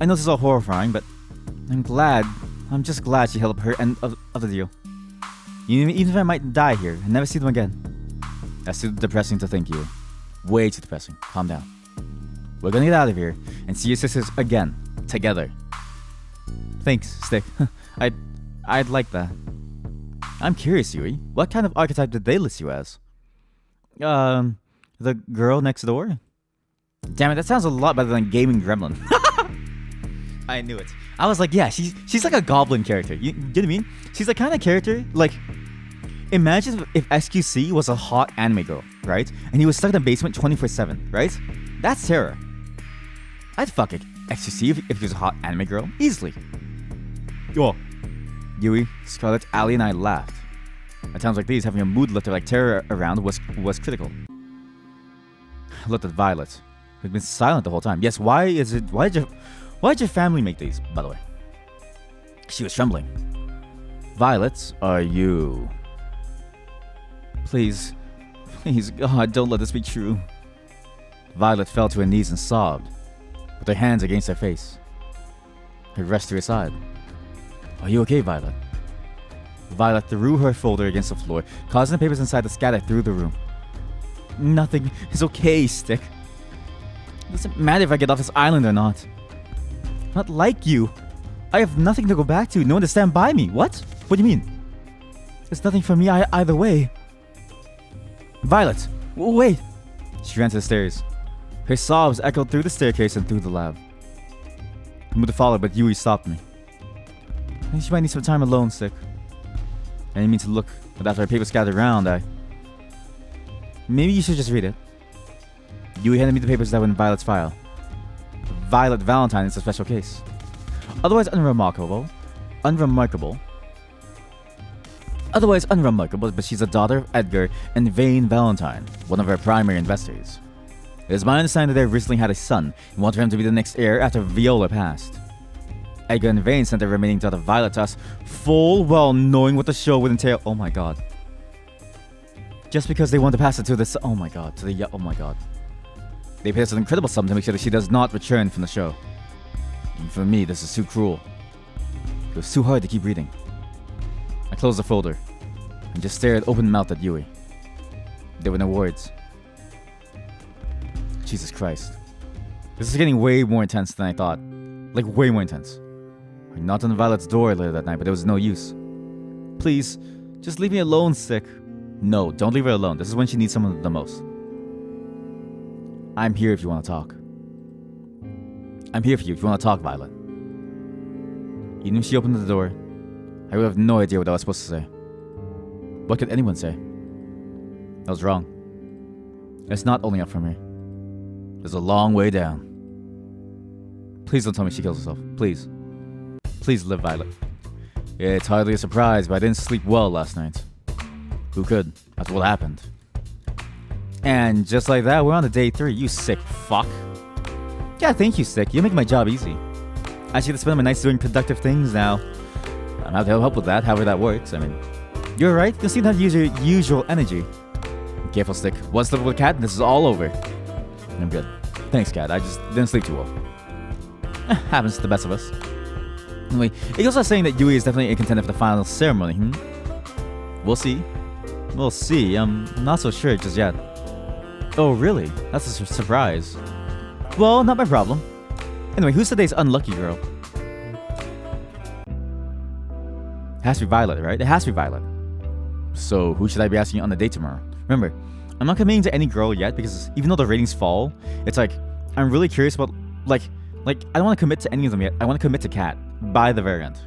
I know this is all horrifying, but I'm just glad she held up her end of the deal. Even if I might die here and never see them again. That's too depressing to think, you. Way too depressing. Calm down. We're gonna get out of here and see your sisters again. Together. Thanks, Stick. I'd like that. I'm curious, Yui. What kind of archetype did they list you as? The girl next door? Damn it, that sounds a lot better than Gaming Gremlin. I knew it. I was like, yeah, she's like a goblin character. You get what I mean? She's the kind of character, like, imagine if SQC was a hot anime girl, right? And he was stuck in the basement 24/7, right? That's Terra. I'd fuck it. XQC if he was a hot anime girl. Easily. Oh. Yui, Scarlet, Ali, and I laughed. At times like these, having a mood lifter like Terra around was critical. I looked at Violet, who'd been silent the whole time. Yes, why did your family make these, by the way? She was trembling. Violet, are you... Please, God, don't let this be true. Violet fell to her knees and sobbed, with her hands against her face. Her rushed to her side. Are you okay, Violet? Violet threw her folder against the floor, causing the papers inside to scatter through the room. Nothing is okay, Stick. It doesn't matter if I get off this island or not. Not like you. I have nothing to go back to, no one to stand by me. What? What do you mean? There's nothing for me either way. Violet, wait. She ran to the stairs. Her sobs echoed through the staircase and through the lab. I moved to follow, but Yui stopped me. I think she might need some time alone, Stick. I didn't mean to look, but after her papers scattered around, Maybe you should just read it. Yui handed me the papers that were in Violet's file. Violet Valentine is a special case. Otherwise unremarkable, but she's the daughter of Edgar and Vane Valentine, one of her primary investors. It is my understanding that they recently had a son and wanted him to be the next heir after Viola passed. Edgar and Vane sent their remaining daughter Violet to us, full well knowing what the show would entail. Oh my god. Just because they want to pass it to this. Oh my god. Oh my god. They paid us an incredible sum to make sure that she does not return from the show. And for me, this is too cruel. It was too hard to keep reading. I closed the folder and just stared open-mouthed at Yui. There were no words. Jesus Christ. This is getting way more intense than I thought. Like, way more intense. I knocked on Violet's door later that night, but there was no use. Please, just leave me alone, Stick. No, don't leave her alone. This is when she needs someone the most. I'm here if you want to talk. I'm here for you if you want to talk, Violet. Even if she opened the door, I would have no idea what I was supposed to say. What could anyone say? I was wrong. It's not only up from here. There's a long way down. Please don't tell me she kills herself. Please. Please live, Violet. It's hardly a surprise, but I didn't sleep well last night. Who could? That's what happened. And just like that, we're on to day 3. You sick fuck. Yeah, thank you, Stick. You make my job easy. I should spend my nights doing productive things now. I'm have to help with that, however that works. I mean, you're right. You seem to have to use your usual energy. Careful, Stick. One slip with a cat, and this is all over. I'm good. Thanks, Cat. I just didn't sleep too well. Happens to the best of us. Anyway, it goes without saying that Yui is definitely a contender for the final ceremony, We'll see. We'll see. I'm not so sure just yet. Oh, really? That's a surprise. Well, not my problem. Anyway, who's today's unlucky girl? It has to be Violet, right? It has to be Violet. So, who should I be asking on the date tomorrow? Remember, I'm not committing to any girl yet because even though the ratings fall, it's like, I'm really curious about, like, I don't want to commit to any of them yet. I want to commit to Kat by the very end.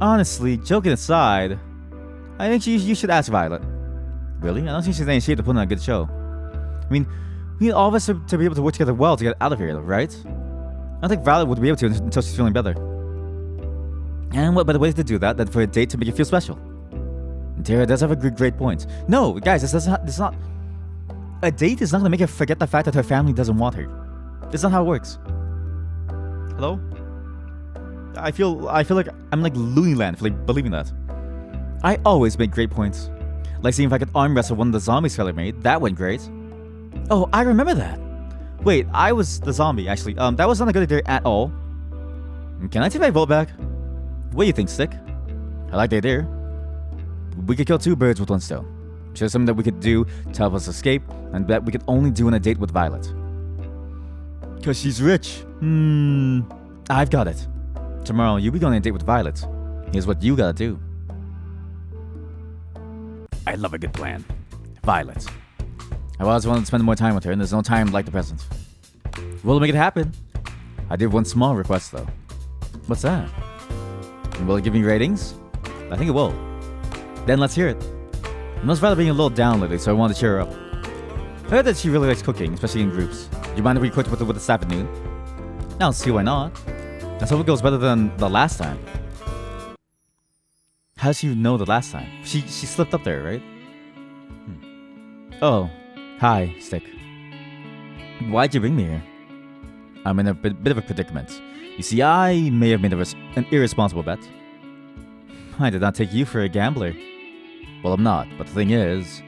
Honestly, joking aside, I think you should ask Violet. Really? I don't think she's in any shape to put on a good show. I mean, we need all of us to be able to work together well to get out of here, right? I don't think Violet would be able to until she's feeling better. And what better way to do that than for a date to make you feel special? And Tara does have a great point. No, guys, this is not... A date is not going to make her forget the fact that her family doesn't want her. That's not how it works. Hello? I feel like I'm like Looney Land for like believing that. I always make great points. Like seeing if I could arm wrestle one of the zombies Skylar made. That went great. Oh, I remember that. Wait, I was the zombie, actually. That was not a good idea at all. Can I take my vote back? What do you think, Stick? I like the idea. We could kill two birds with one stone. Show something that we could do to help us escape, and that we could only do on a date with Violet. Cause she's rich. I've got it. Tomorrow, you'll be going on a date with Violet. Here's what you gotta do. I love a good plan. Violet. I've always wanted to spend more time with her, and there's no time like the present. Will it make it happen? I did one small request, though. What's that? Will it give me ratings? I think it will. Then let's hear it. I must rather being a little down lately, so I wanted to cheer her up. I heard that she really likes cooking, especially in groups. Do you mind if we cook with the staff at noon? I'll see why not. Let's hope it goes better than the last time. How does she know the last time? She slipped up there, right? Oh, hi, Stick. Why'd you bring me here? I'm in a bit of a predicament. You see, I may have made an irresponsible bet. I did not take you for a gambler. Well, I'm not, but the thing is,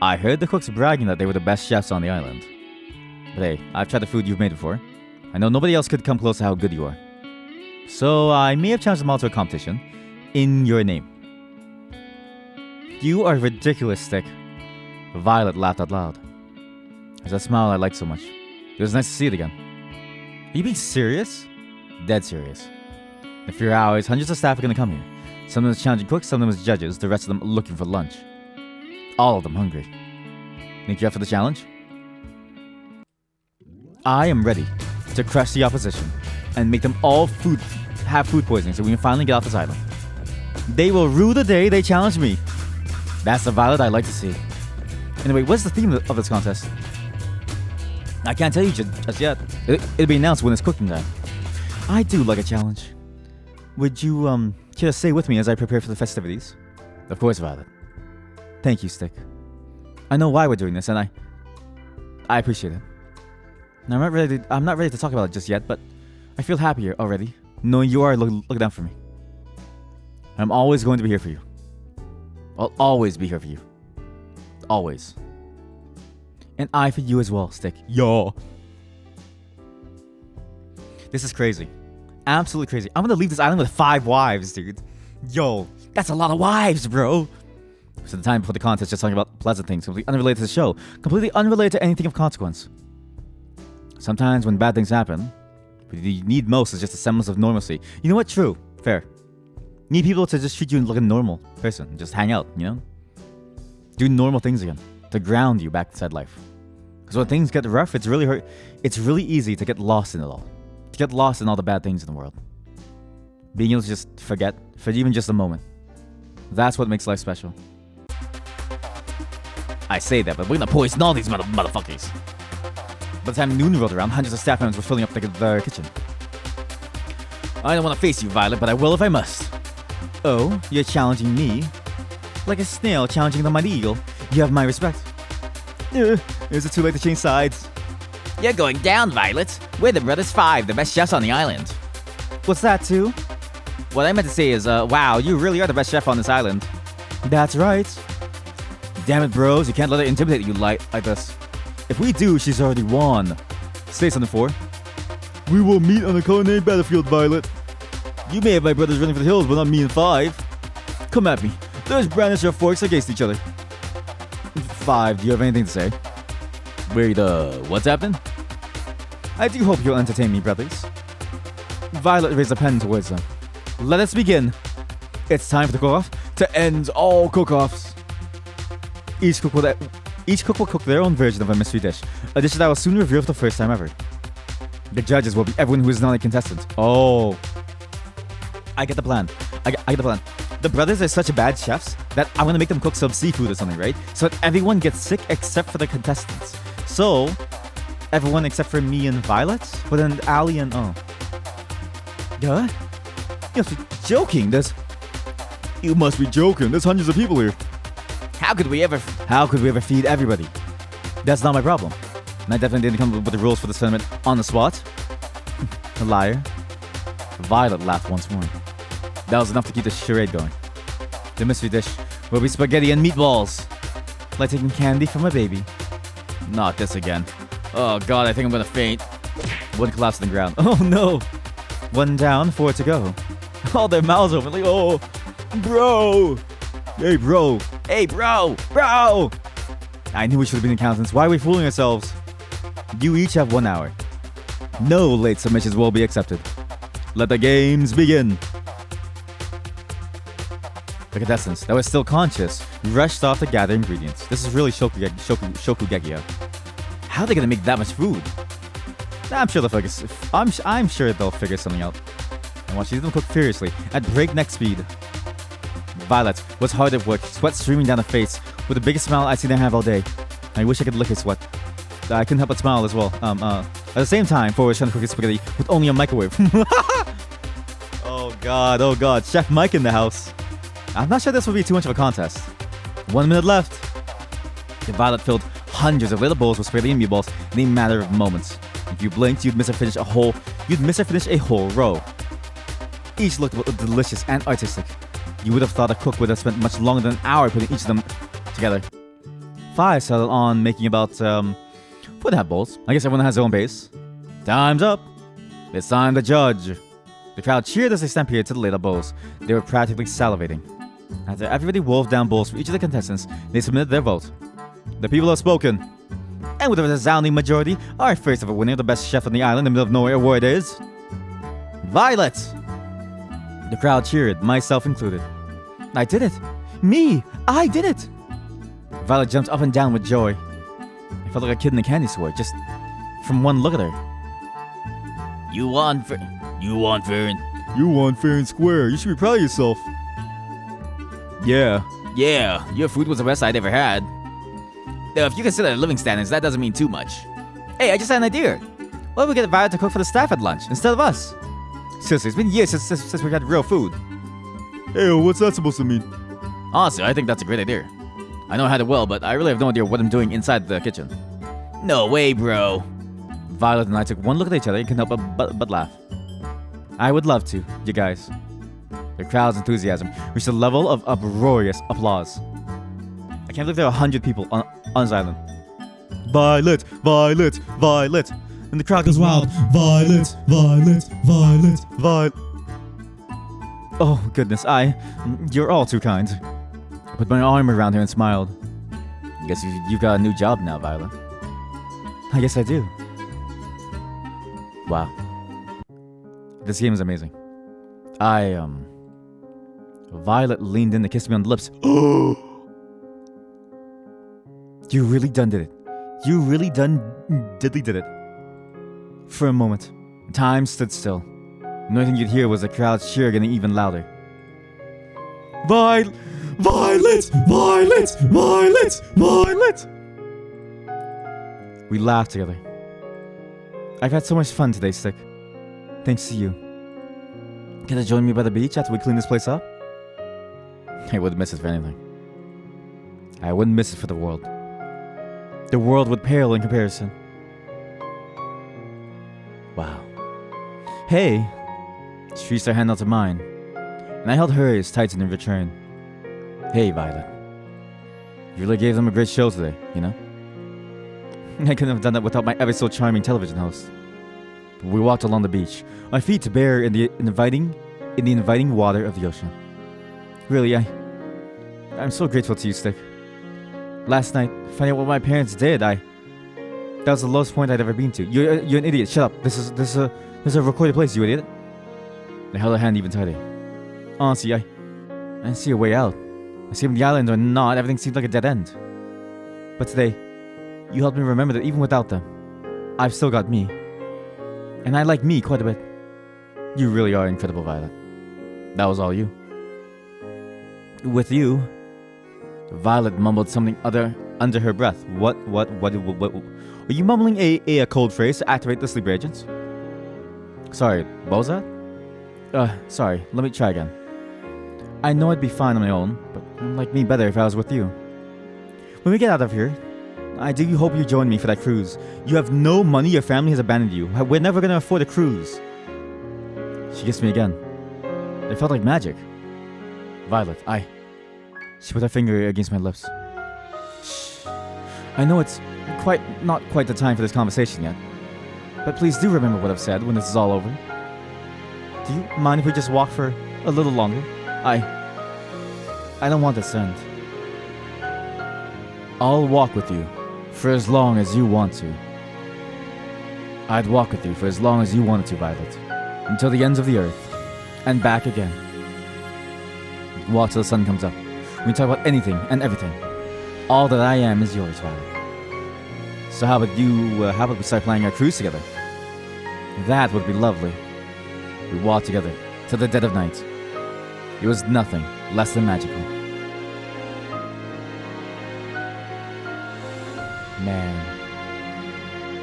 I heard the cooks bragging that they were the best chefs on the island. But hey, I've tried the food you've made before. I know nobody else could come close to how good you are. So I may have challenged them all to a competition in your name. You are ridiculous, Stick. Violet laughed out loud. There's that smile I liked so much. It was nice to see it again. Are you being serious? Dead serious. In a few hours, hundreds of staff are gonna come here. Some of them as challenging cooks, some of them as judges, the rest of them looking for lunch. All of them hungry. Think you're up for the challenge? I am ready to crush the opposition and make them all have food poisoning so we can finally get off this island. They will rue the day they challenge me. That's the Violet I like to see. Anyway, what's the theme of this contest? I can't tell you just yet. It'll be announced when it's cooking time. I do like a challenge. Would you care to stay with me as I prepare for the festivities? Of course, Violet. Thank you, Stick. I know why we're doing this, and I appreciate it. Now, I'm not ready to talk about it just yet, but I feel happier already, knowing you are looking out for me. I'm always going to be here for you. I'll always be here for you. Always. And I for you as well, Stick. Yo. This is crazy. Absolutely crazy. I'm gonna leave this island with 5 wives, dude. Yo, that's a lot of wives, bro. So the time before the contest, just talking about pleasant things, completely unrelated to the show, completely unrelated to anything of consequence. Sometimes when bad things happen, what you need most is just a semblance of normalcy. You know what? True. Fair. You need people to just treat you like a normal person. Just hang out, you know? Do normal things again. To ground you back inside life. Because when things get rough, it's really hard. It's really easy to get lost in it all. To get lost in all the bad things in the world. Being able to just forget for even just a moment. That's what makes life special. I say that, but we're gonna poison all these motherfuckers. By the time noon rolled around, hundreds of staff members were filling up the kitchen. I don't want to face you, Violet, but I will if I must. Oh, you're challenging me? Like a snail challenging the mighty eagle. You have my respect. Is it too late to change sides? You're going down, Violet. We're the Brothers 5, the best chefs on the island. What's that, too? What I meant to say is, wow, you really are the best chef on this island. That's right. Damn it, bros. You can't let her intimidate you like this. If we do, she's already won. Say something for. We will meet on the culinary battlefield, Violet. You may have my brothers running for the hills, but not me and 5. Come at me. Let's brandish our forks against each other. 5, do you have anything to say? Wait, what's happening? I do hope you'll entertain me, brothers. Violet raised a pen towards them. Let us begin. It's time for the cook-off to end all cook-offs. Each cook will cook their own version of a mystery dish, a dish that will soon reveal for the first time ever. The judges will be everyone who is not a contestant. Oh. I get the plan. I get the plan. The brothers are such bad chefs that I'm gonna make them cook some seafood or something, right? So that everyone gets sick except for the contestants. So, everyone except for me and Violet? But then Ali and... oh. What? You must be joking. You must be joking. There's hundreds of people here. How could we ever feed everybody? That's not my problem. And I definitely didn't come up with the rules for the tournament on the spot. A liar. Violet laughed once more. That was enough to keep the charade going. The mystery dish will be spaghetti and meatballs. Like taking candy from a baby. Not this again. Oh god, I think I'm gonna faint. One collapsed on the ground. Oh no! One down, 4 to go. All their mouths open like, oh, bro! Hey bro! Hey bro! Bro! I knew we should have been accountants. Why are we fooling ourselves? You each have 1 hour. No late submissions will be accepted. Let the games begin. The contestants that were still conscious rushed off to gather ingredients. This is really Shokugeki. How are they gonna make that much food? I'm sure they'll figure. I'm sure they'll figure something out. And watch them cook furiously at breakneck speed. Violet was hard at work, sweat streaming down her face, with the biggest smile I'd seen her have all day. I wish I could lick her sweat. I couldn't help but smile as well. At the same time, Forrest was trying to cook his spaghetti with only a microwave. Oh god, Chef Mike in the house. I'm not sure this will be too much of a contest. 1 minute left. The Violet filled hundreds of little bowls with spaghetti and meatballs in a matter of moments. If you blinked, you'd miss her finish a whole row. Each looked delicious and artistic. You would have thought a cook would have spent much longer than an hour putting each of them together. 5 settled on making about 4.5 bowls. I guess everyone has their own base. Time's up. It's time to judge. The crowd cheered as they stampeded to the later bowls. They were practically salivating. After everybody wolfed down bowls for each of the contestants, they submitted their vote. The people have spoken. And with a resounding majority, our first ever winner of the best chef on the island in the middle of nowhere award is... Violet! The crowd cheered, myself included. I did it! Me! I did it! Violet jumped up and down with joy. I felt like a kid in a candy store, just from one look at her. You won fair and square. You should be proud of yourself. Yeah. Yeah, your food was the best I'd ever had. Now, if you consider it living standards, that doesn't mean too much. Hey, I just had an idea. Why don't we get Violet to cook for the staff at lunch instead of us? Seriously, it's been years since we had real food. Hey, what's that supposed to mean? Honestly, I think that's a great idea. I know I had it well, but I really have no idea what I'm doing inside the kitchen. No way, bro. Violet and I took one look at each other and couldn't help but laugh. I would love to, you guys. The crowd's enthusiasm reached a level of uproarious applause. I can't believe there are 100 people on this island. Violet, Violet, Violet. And the crowd goes wild. Violet, Violet, Violet, Violet. Oh, goodness, you're all too kind. I put my arm around her and smiled. I guess you've got a new job now, Violet. I guess I do. Wow. This game is amazing. Violet leaned in to kiss me on the lips. You really did it. You really did it. For a moment, time stood still. The only thing you'd hear was the crowd's cheer getting even louder. Violet! Violet! Violet! Violet! We laughed together. I've had so much fun today, Stick. Thanks to you. Can you join me by the beach after we clean this place up? I wouldn't miss it for anything. I wouldn't miss it for the world. The world would pale in comparison. Wow. Hey! She reached her hand out to mine, and I held hers tight in return. Hey, Violet. You really gave them a great show today, you know? I couldn't have done that without my ever so charming television host. We walked along the beach, our feet bare in the inviting water of the ocean. Really, I'm so grateful to you, Stick. Last night, finding out what my parents did, that was the lowest point I'd ever been to. You're an idiot. Shut up. This is a recorded place, you idiot. I held her hand even tighter. Honestly, I didn't see a way out. I see the island or not, everything seemed like a dead end. But today, you helped me remember that even without them, I've still got me. And I like me quite a bit. You really are incredible, Violet. That was all you. With you, Violet mumbled something under her breath. What? Were you mumbling a code phrase to activate the sleeper agents? Sorry, what was that? Sorry, let me try again. I know I'd be fine on my own, but I'd like me better if I was with you. When we get out of here, I do hope you join me for that cruise. You have no money, your family has abandoned you. We're never gonna afford a cruise. She kissed me again. It felt like magic. Violet, She put her finger against my lips. Shh. I know it's not quite the time for this conversation yet. But please do remember what I've said when this is all over. Do you mind if we just walk for a little longer? I don't want this to end. I'll walk with you for as long as you want to. I'd walk with you for as long as you wanted to, Violet. Until the ends of the earth. And back again. Walk till the sun comes up. We can talk about anything and everything. All that I am is yours, Violet. So how about we start planning our cruise together? That would be lovely. We walked together till the dead of night. It was nothing less than magical. Man.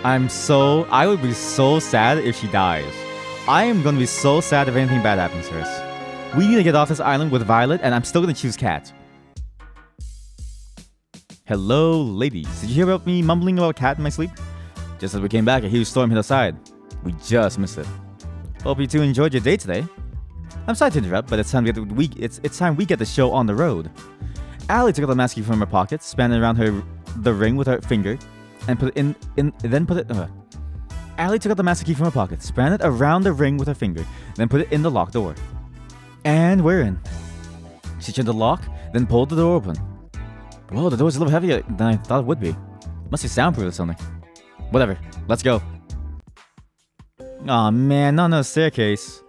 I would be so sad if she dies. I am gonna be so sad if anything bad happens to us. We need to get off this island with Violet, and I'm still gonna choose Cat. Hello, ladies. Did you hear about me mumbling about Cat in my sleep? Just as we came back, a huge storm hit our side. We just missed it. Hope you two enjoyed your day today. I'm sorry to interrupt, but it's time we get the show on the road. Allie took out the mask key from her pocket, spun it around the ring with her finger, and put it Allie took out the master key from her pocket, span it around the ring with her finger, then put it in the locked door. And we're in. She turned the lock, then pulled the door open. Whoa, the door's a little heavier than I thought it would be. Must be soundproof or something. Whatever, let's go. Aw man, not on a staircase.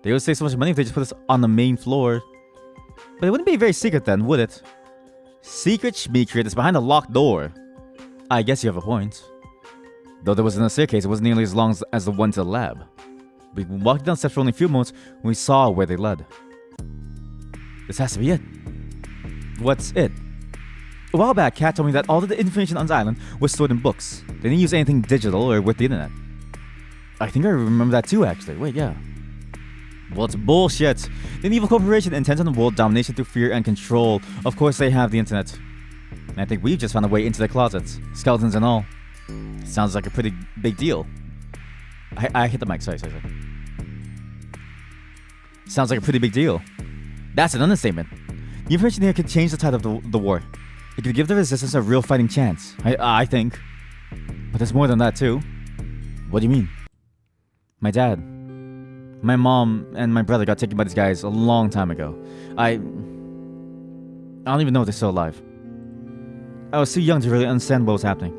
They would save so much money if they just put us on the main floor. But it wouldn't be very secret then, would it? Secret Schmeecret is behind a locked door. I guess you have a point. Though there wasn't a staircase, it wasn't nearly as long as the one to the lab. We walked down steps for only a few moments when we saw where they led. This has to be it. What's it? A while back, Kat told me that all of the information on this island was stored in books. They didn't use anything digital or with the internet. I think I remember that too, actually. Wait, yeah. Well, it's bullshit. The evil corporation intends on world domination through fear and control. Of course they have the internet. And I think we've just found a way into the closets. Skeletons and all. Sounds like a pretty big deal. I hit the mic, sorry. Sounds like a pretty big deal. That's an understatement. The information here could change the tide of the war. It could give the resistance a real fighting chance. I think. But there's more than that too. What do you mean? My dad, my mom, and my brother got taken by these guys a long time ago. I don't even know if they're still alive. I was too young to really understand what was happening.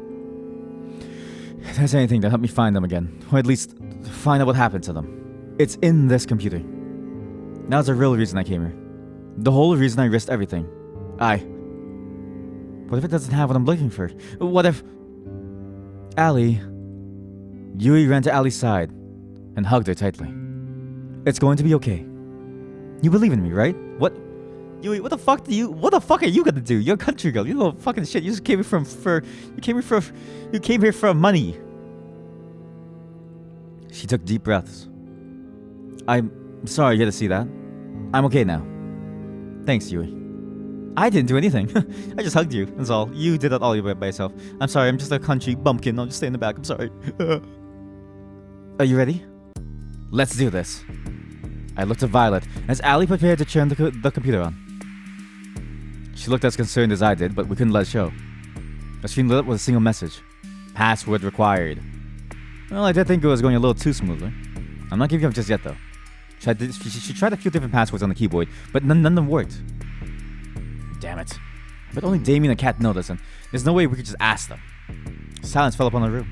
If there's anything that helped me find them again, or at least find out what happened to them, it's in this computer. That was the real reason I came here. The whole reason I risked everything. What if it doesn't have what I'm looking for? What if... Allie... Yui ran to Allie's side and hugged her tightly. It's going to be okay. You believe in me, right? What? Yui, what the fuck are you gonna do? You're a country girl. You know fucking shit. You just came here you came here for money. She took deep breaths. I'm sorry you had to see that. I'm okay now. Thanks, Yui. I didn't do anything. I just hugged you, that's all. You did that all by yourself. I'm sorry, I'm just a country bumpkin. I'll just stay in the back, I'm sorry. Are you ready? Let's do this. I looked at Violet as Allie prepared to turn the computer on. She looked as concerned as I did, but we couldn't let it show. The screen lit up with a single message. Password required. Well, I did think it was going a little too smoothly. I'm not giving up just yet, though. She tried a few different passwords on the keyboard, but none of them worked. Damn it. But only Damien and Kat know this, and there's no way we could just ask them. Silence fell upon the room.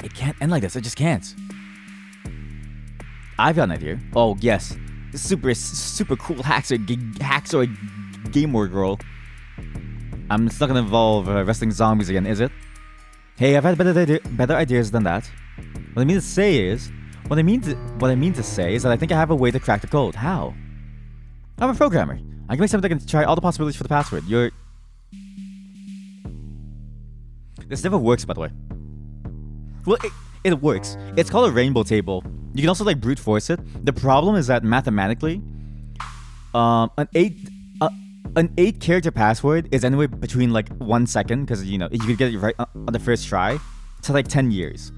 It can't end like this, it just can't. I've got an idea. Oh, yes. The super cool hacksaw gamer girl. It's not gonna involve wrestling zombies again, is it? Hey, I've had better ideas than that. What I mean to say is that I think I have a way to crack the code. How? I'm a programmer. I can make something that can try all the possibilities for the password. This never works, by the way. Well, it works. It's called a rainbow table. You can also like brute force it. The problem is that mathematically, an 8 character password is anywhere between like 1 second, because you could get it right on the first try, to like 10 years.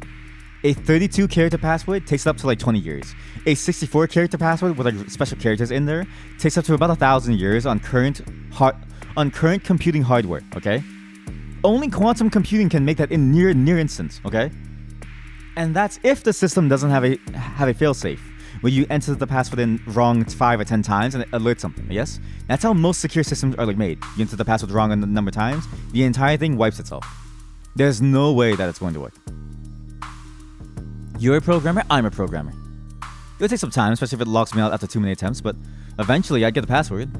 A 32-character password takes up to like 20 years. A 64-character password with like special characters in there takes up to about 1,000 years on current computing hardware. Okay, only quantum computing can make that in near instant. Okay, and that's if the system doesn't have a failsafe where you enter the password in wrong 5 or 10 times and it alerts something. Yes, that's how most secure systems are like made. You enter the password wrong a number of times, the entire thing wipes itself. There's no way that it's going to work. You're a programmer, I'm a programmer. It'll take some time, especially if it locks me out after too many attempts, but eventually I'd get the password.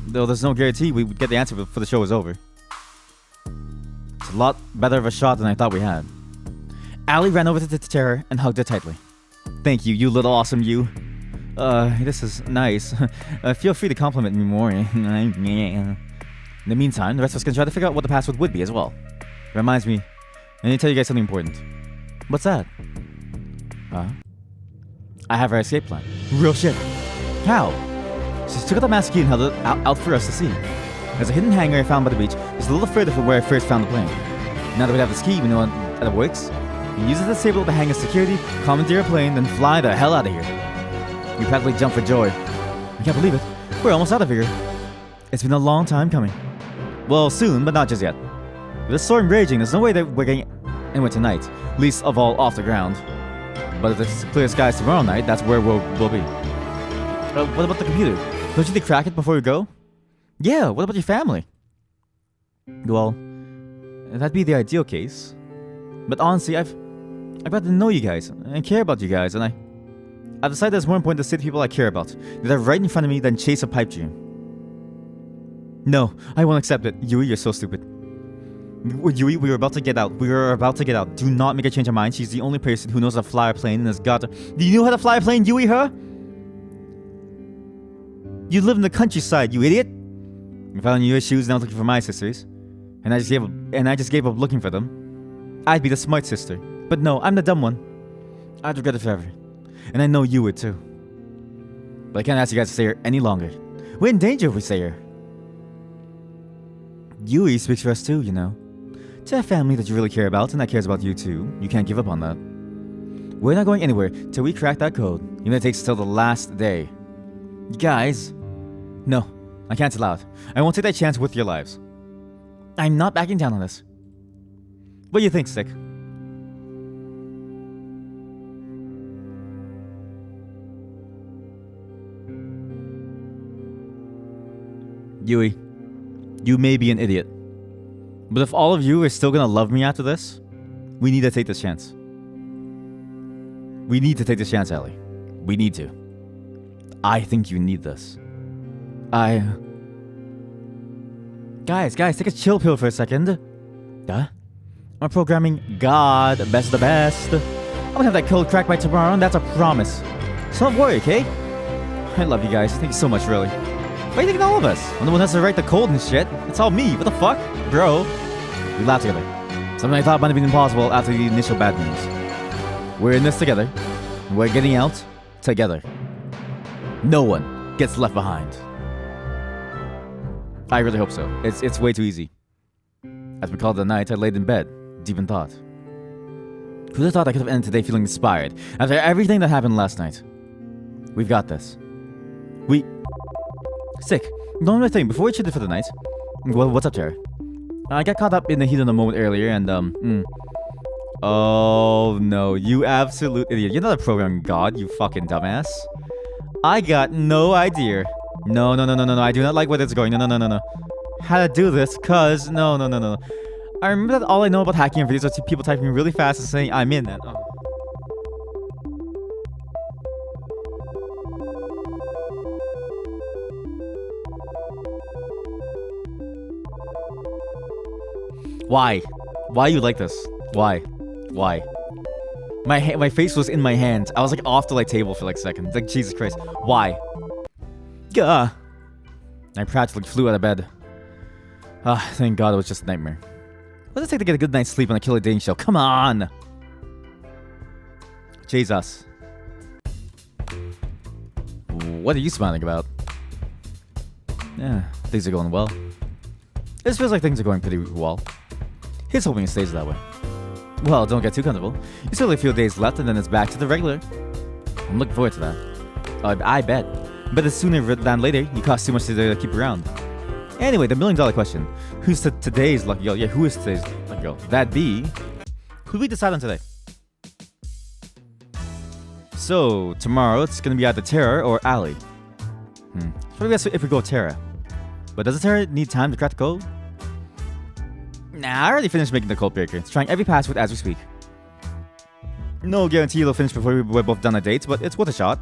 Though there's no guarantee we would get the answer before the show was over. It's a lot better of a shot than I thought we had. Allie ran over to Tara and hugged her tightly. Thank you, you little awesome you. This is nice. Feel free to compliment me more. In the meantime, the rest of us can try to figure out what the password would be as well. Reminds me, I need to tell you guys something important. What's that? I have our escape plan. Real shit. How? She took out the master key and held it out for us to see. There's a hidden hangar I found by the beach, just a little further from where I first found the plane. Now that we have this key, we know that it works. We use it to disable the hangar's security, commandeer a plane, then fly the hell out of here. We practically jump for joy. I can't believe it. We're almost out of here. It's been a long time coming. Well, soon, but not just yet. With the storm raging, there's no way that we're getting anywhere tonight, least of all off the ground. But if it's clear skies tomorrow night, that's where we'll be. What about the computer? Don't you think crack it before we go? Yeah, what about your family? Well, that'd be the ideal case. But honestly, I've got to know you guys and care about you guys, and I've decided it's more important to save the people I care about that are right in front of me than chase a pipe dream. No, I won't accept it. Yui, you're so stupid. Yui, we were about to get out. Do not make her change her mind. She's the only person who knows how to fly a plane and has got to... Do you know how to fly a plane, Yui, huh? You live in the countryside, you idiot. If I were in your shoes and I was looking for my sisters, and I just gave up looking for them, I'd be the smart sister. But no, I'm the dumb one. I'd regret it forever. And I know you would too. But I can't ask you guys to stay here any longer. We're in danger if we stay here. Yui speaks for us too, you know. To a family that you really care about and that cares about you too. You can't give up on that. We're not going anywhere till we crack that code. Even if it takes till the last day. You guys... No, I can't allow it. I won't take that chance with your lives. I'm not backing down on this. What do you think, Stick? Yui, you may be an idiot. But if all of you are still gonna love me after this, we need to take this chance. We need to take this chance, Ellie. We need to. I think you need this. Guys, take a chill pill for a second. I'm programming God, best of the best. I'm gonna have that code cracked by tomorrow, and that's a promise. So don't worry, okay? I love you guys. Thank you so much, really. Why are you thinking all of us? I'm the one that has to write the code and shit. It's all me. What the fuck? Bro. We laughed together. Something I thought might have been impossible after the initial bad news. We're in this together. We're getting out together. No one gets left behind. I really hope so. It's way too easy. As we called it a night, I laid in bed, deep in thought. Who'd have thought I could have ended today feeling inspired after everything that happened last night? We've got this. Sick. One more thing, before we cheated for the night. What's up, Tara? I got caught up in the heat of the moment earlier, and Oh no, you absolute idiot. You're not a programming god, you fucking dumbass. I got no idea. No, I do not like where this is going. No. How to do this, cuz... No. I remember that all I know about hacking in videos are people typing really fast and saying, I'm in that. Oh. Why? Why you like this? Why? My face was in my hand. I was like off the like table for like a second. Like Jesus Christ. Why? Gah. I practically flew out of bed. Thank God it was just a nightmare. What does it take to get a good night's sleep on a Killer Dane show? Come on! Jesus. What are you smiling about? Yeah, things are going well. This feels like things are going pretty well. Here's hoping it stays that way. Well, don't get too comfortable. You still have a few days left and then it's back to the regular. I'm looking forward to that. I bet. But the sooner than later, you cost too much to keep around. Anyway, the $1,000,000 question. Who's today's lucky girl? Yeah, who is today's lucky girl? That be... Who we decide on today? So, tomorrow it's gonna be either Tara or Ali. It's probably best if we go with Tara. But doesn't Tara need time to crack the code? Nah, I already finished making the code breaker. It's trying every password as we speak. No guarantee it'll finish before we're both done our dates, but it's worth a shot.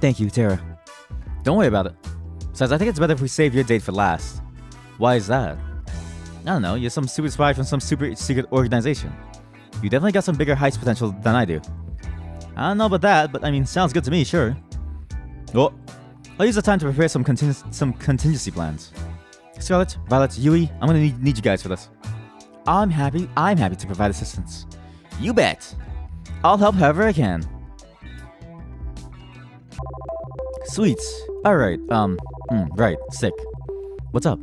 Thank you, Tara. Don't worry about it. Besides, I think it's better if we save your date for last. Why is that? I don't know, you're some super spy from some super secret organization. You definitely got some bigger heights potential than I do. I don't know about that, but I mean, sounds good to me, sure. Oh, I'll use the time to prepare some contingency plans. Scarlet, Violet, Yui, I'm gonna need you guys for this. I'm happy to provide assistance. You bet. I'll help however I can. Sweet. Alright, right, sick. What's up?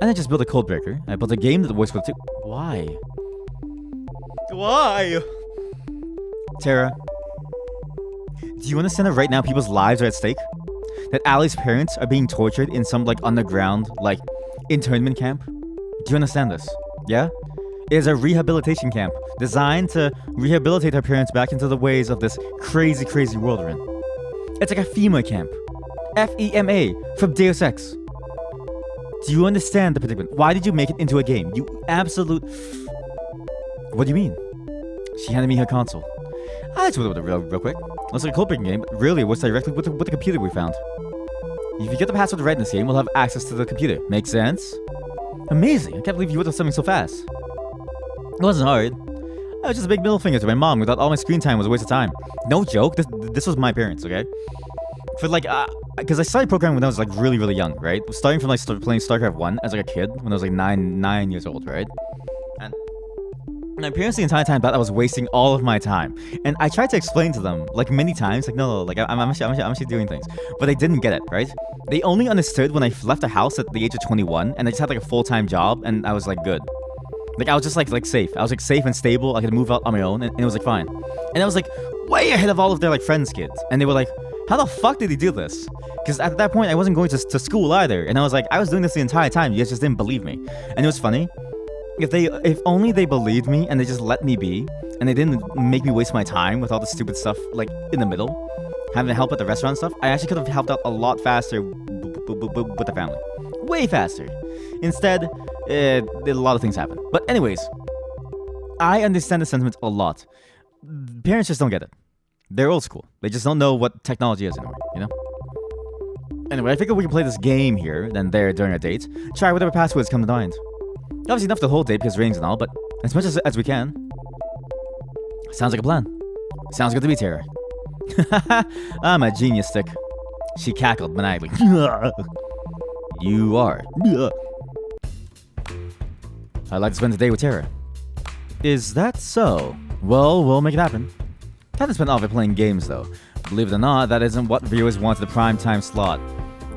I didn't just build a code breaker. I built a game that works with two. Why? Why? Tara, do you understand that right now people's lives are at stake? That Ali's parents are being tortured in some like underground, like, internment camp? Do you understand this? Yeah? It is a rehabilitation camp designed to rehabilitate her parents back into the ways of this crazy, crazy world we're in. It's like a FEMA camp. FEMA from Deus Ex. Do you understand the predicament? Why did you make it into a game? You absolute... What do you mean? She handed me her console. I just went with it real quick. Looks like a code breaking game, but really it works directly with the computer we found. If you get the password right in this game, we'll have access to the computer. Make sense? Amazing! I can't believe you went with something so fast. It wasn't hard. I was just a big middle finger to my mom. We thought all my screen time was a waste of time. No joke. This was my parents, okay? For like, because I started programming when I was like really, really young, right? Starting from like playing StarCraft 1 as like a kid when I was like 9 years old, right? And my parents the entire time thought I was wasting all of my time. And I tried to explain to them like many times, like no, like I'm actually doing things. But they didn't get it, right? They only understood when I left the house at the age of 21 and I just had like a full-time job and I was like good. Like I was just like safe. I was like safe and stable. I could move out on my own and it was like fine. And I was like way ahead of all of their like friends' kids. And they were like, how the fuck did he do this? Because at that point I wasn't going to school either. And I was like, I was doing this the entire time. You guys just didn't believe me. And it was funny. If only they believed me and they just let me be and they didn't make me waste my time with all the stupid stuff like in the middle, having to help with the restaurant stuff, I actually could have helped out a lot faster with the family. Way faster. Instead, a lot of things happen. But anyways, I understand the sentiment a lot. Parents just don't get it. They're old school. They just don't know what technology is anymore, you know? Anyway, I figure we can play this game here, then there during our date. Try whatever passwords come to mind. Obviously enough the whole date because ratings and all, but as much as we can. Sounds like a plan. Sounds good to me, Tara. I'm a genius, Stick. She cackled maniacally. You are. I'd like to spend the day with Tara. Is that so? Well, we'll make it happen. Haven't spent all of it playing games, though. Believe it or not, that isn't what viewers want to the prime time slot.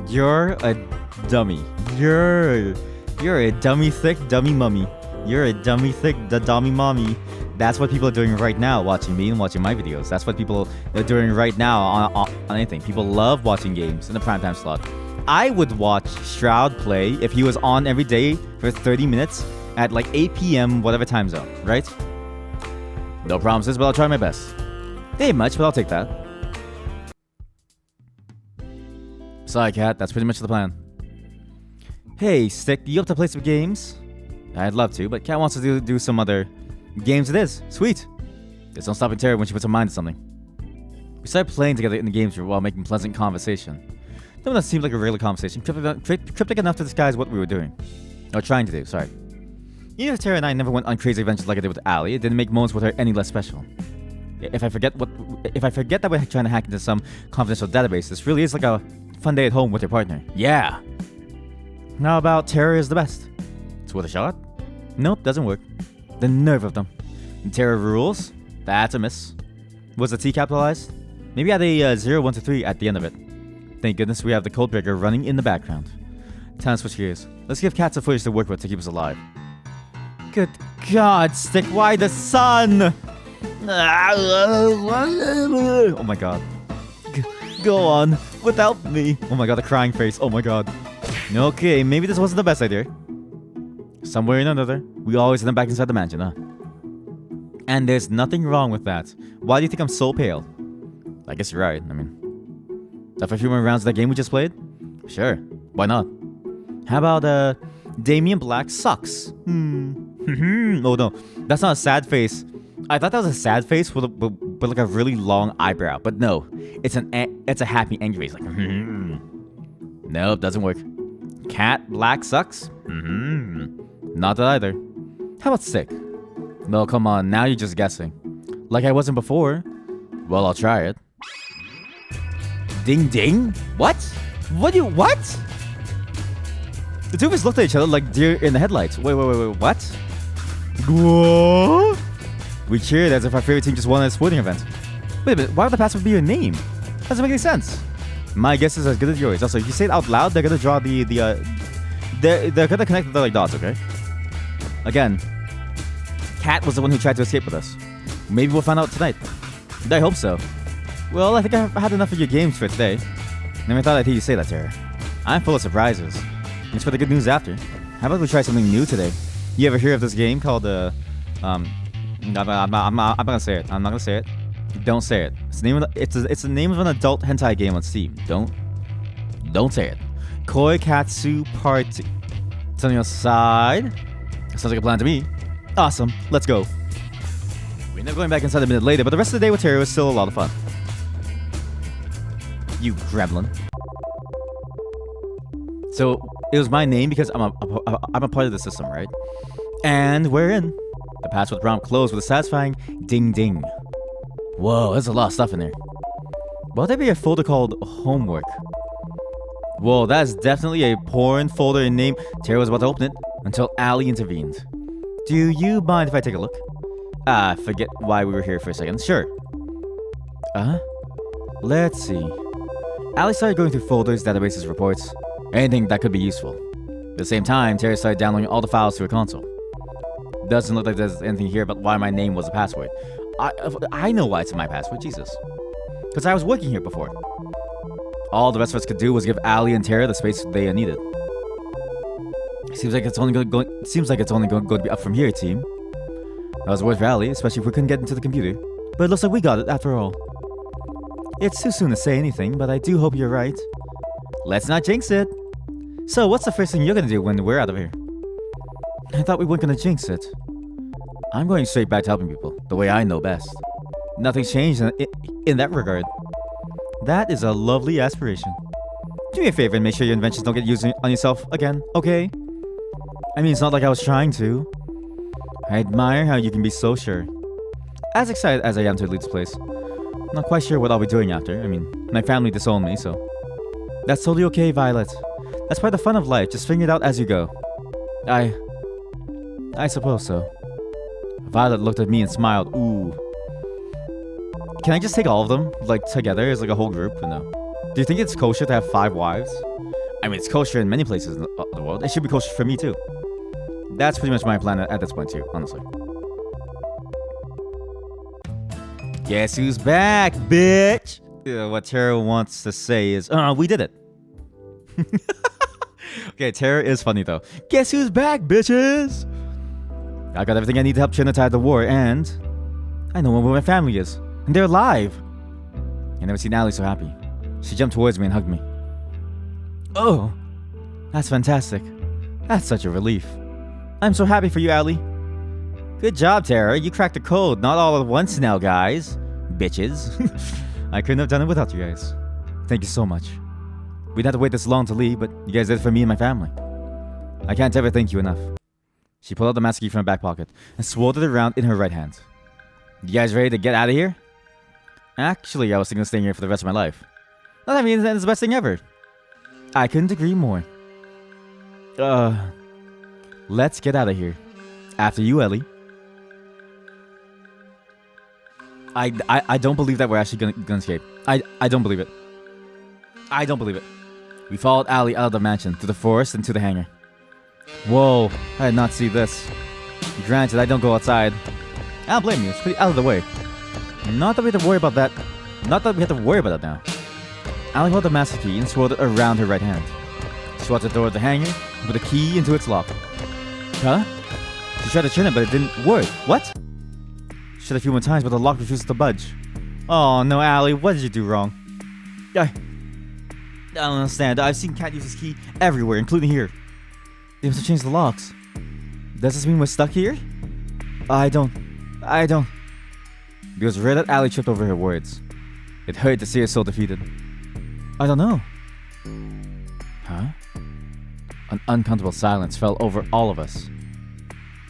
You're a dummy. You're a dummy thick dummy mummy. You're a dummy thick dummy mommy. That's what people are doing right now, watching me and watching my videos. That's what people are doing right now on anything. People love watching games in the primetime slot. I would watch Shroud play if he was on every day for 30 minutes at like 8 p.m. whatever time zone, right? No promises, but I'll try my best. They ain't much, but I'll take that. Sorry, Cat. That's pretty much the plan. Hey, Stick, you up to play some games? I'd love to, but Cat wants to do some other games it is. Sweet. There's no stopping Tara when she puts her mind to something. We started playing together in the games room while making pleasant conversation. Though that seemed like a regular conversation, cryptic enough to disguise what we were doing. Or trying to do, sorry. Even if Tara and I never went on crazy adventures like I did with Ali, it didn't make moments with her any less special. If I forget that we're trying to hack into some confidential database, this really is like a fun day at home with your partner. Yeah! How about Tara is the best? It's worth a shot? Nope, doesn't work. The nerve of them. And Tara rules? That's a miss. Was the T capitalized? Maybe add a 0, 1 to 3 at the end of it. Thank goodness we have the codebreaker running in the background. Time to switch gears. Let's give Cat some footage to work with to keep us alive. Good God, Stick, why the sun? Oh my god. Go on, without me. Oh my god, the crying face. Oh my god. Okay, maybe this wasn't the best idea. Somewhere or another, we always end up back inside the mansion, huh? And there's nothing wrong with that. Why do you think I'm so pale? I guess you're right. I mean, after a few more rounds of that game we just played? Sure, why not? How about, Damien Black sucks? Oh no, that's not a sad face. I thought that was a sad face with like a really long eyebrow, but no, it's a happy angry face. Like, nope, doesn't work. Cat Black sucks? Not that either. How about Stick? No, come on, now you're just guessing. Like I wasn't before. Well, I'll try it. Ding ding? What? What? The two of us looked at each other like deer in the headlights. Wait, what? What? We cheered as if our favorite team just won a sporting event. Wait a minute, why would the password be your name? Doesn't make any sense. My guess is as good as yours. Also, if you say it out loud, they're gonna draw they're gonna connect the like dots, okay? Again, Cat was the one who tried to escape with us. Maybe we'll find out tonight. I hope so. Well, I think I've had enough of your games for today. Never thought I'd hear you say that, Tara. I'm full of surprises. Thanks for the good news after. How about we try something new today? You ever hear of this game called I'm not gonna say it. I'm not gonna say it. Don't say it. It's the name of an adult hentai game on Steam. Don't say it. Koi Katsu Party. It's on your side. Sounds like a plan to me. Awesome. Let's go. We ended up going back inside a minute later, but the rest of the day with Terry was still a lot of fun. You gremlin. So it was my name because I'm a part of the system, right? And we're in. The password prompt closed with a satisfying ding ding. Whoa, there's a lot of stuff in there. Will there be a folder called homework? Whoa, that's definitely a porn folder in name. Terry was about to open it until Allie intervened. Do you mind if I take a look? Forget why we were here for a second. Sure. Let's see. Allie started going through folders, databases, reports, anything that could be useful. At the same time, Terry started downloading all the files to her console. Doesn't look like there's anything here about why my name was a password. I know why it's in my password, Jesus. Because I was working here before. All the rest of us could do was give Allie and Tara the space they needed. Seems like it's only going to be up from here, team. That was worth for Allie, especially if we couldn't get into the computer. But it looks like we got it after all. It's too soon to say anything, but I do hope you're right. Let's not jinx it. So, what's the first thing you're gonna do when we're out of here? I thought we weren't gonna jinx it. I'm going straight back to helping people, the way I know best. Nothing's changed in that regard. That is a lovely aspiration. Do me a favor and make sure your inventions don't get used on yourself again, okay? I mean, it's not like I was trying to. I admire how you can be so sure. As excited as I am to leave this place, I'm not quite sure what I'll be doing after. I mean, my family disowned me, so... That's totally okay, Violet. That's part of the fun of life, just figure it out as you go. I suppose so. Violet looked at me and smiled. Ooh. Can I just take all of them, like, together as like a whole group? No. Do you think it's kosher to have 5 wives? I mean, it's kosher in many places in the world. It should be kosher for me, too. That's pretty much my plan at this point, too, honestly. Guess who's back, bitch? What Tara wants to say is, we did it. Okay, Tara is funny, though. Guess who's back, bitches? I got everything I need to help China tide the war, and I know where my family is. And they're alive. I never seen Allie so happy. She jumped towards me and hugged me. Oh, that's fantastic. That's such a relief. I'm so happy for you, Allie. Good job, Tara. You cracked the code. Not all at once now, guys. Bitches. I couldn't have done it without you guys. Thank you so much. We'd have to wait this long to leave, but you guys did it for me and my family. I can't ever thank you enough. She pulled out the master key from her back pocket and swirled it around in her right hand. You guys ready to get out of here? Actually, I was thinking of staying here for the rest of my life. Well, I mean, that's the best thing ever. I couldn't agree more. Let's get out of here. After you, Ellie. I don't believe that we're actually gonna escape. I don't believe it. I don't believe it. We followed Allie out of the mansion, through the forest, and to the hangar. Whoa, I did not see this. Granted, I don't go outside. I don't blame you. It's pretty out of the way. Not that we have to worry about that. Not that we have to worry about it now. Allie held the master key and swirled it around her right hand. She walked to the door of the hangar and put the key into its lock. Huh? She tried to turn it, but it didn't work. What? She tried a few more times, but the lock refuses to budge. Oh no, Allie, what did you do wrong? I don't understand. I've seen Cat use his key everywhere, including here. They must have changed the locks. Does this mean we're stuck here? I don't. Because right as Allie tripped over her words, it hurt to see her so defeated. I don't know. Huh? An uncomfortable silence fell over all of us.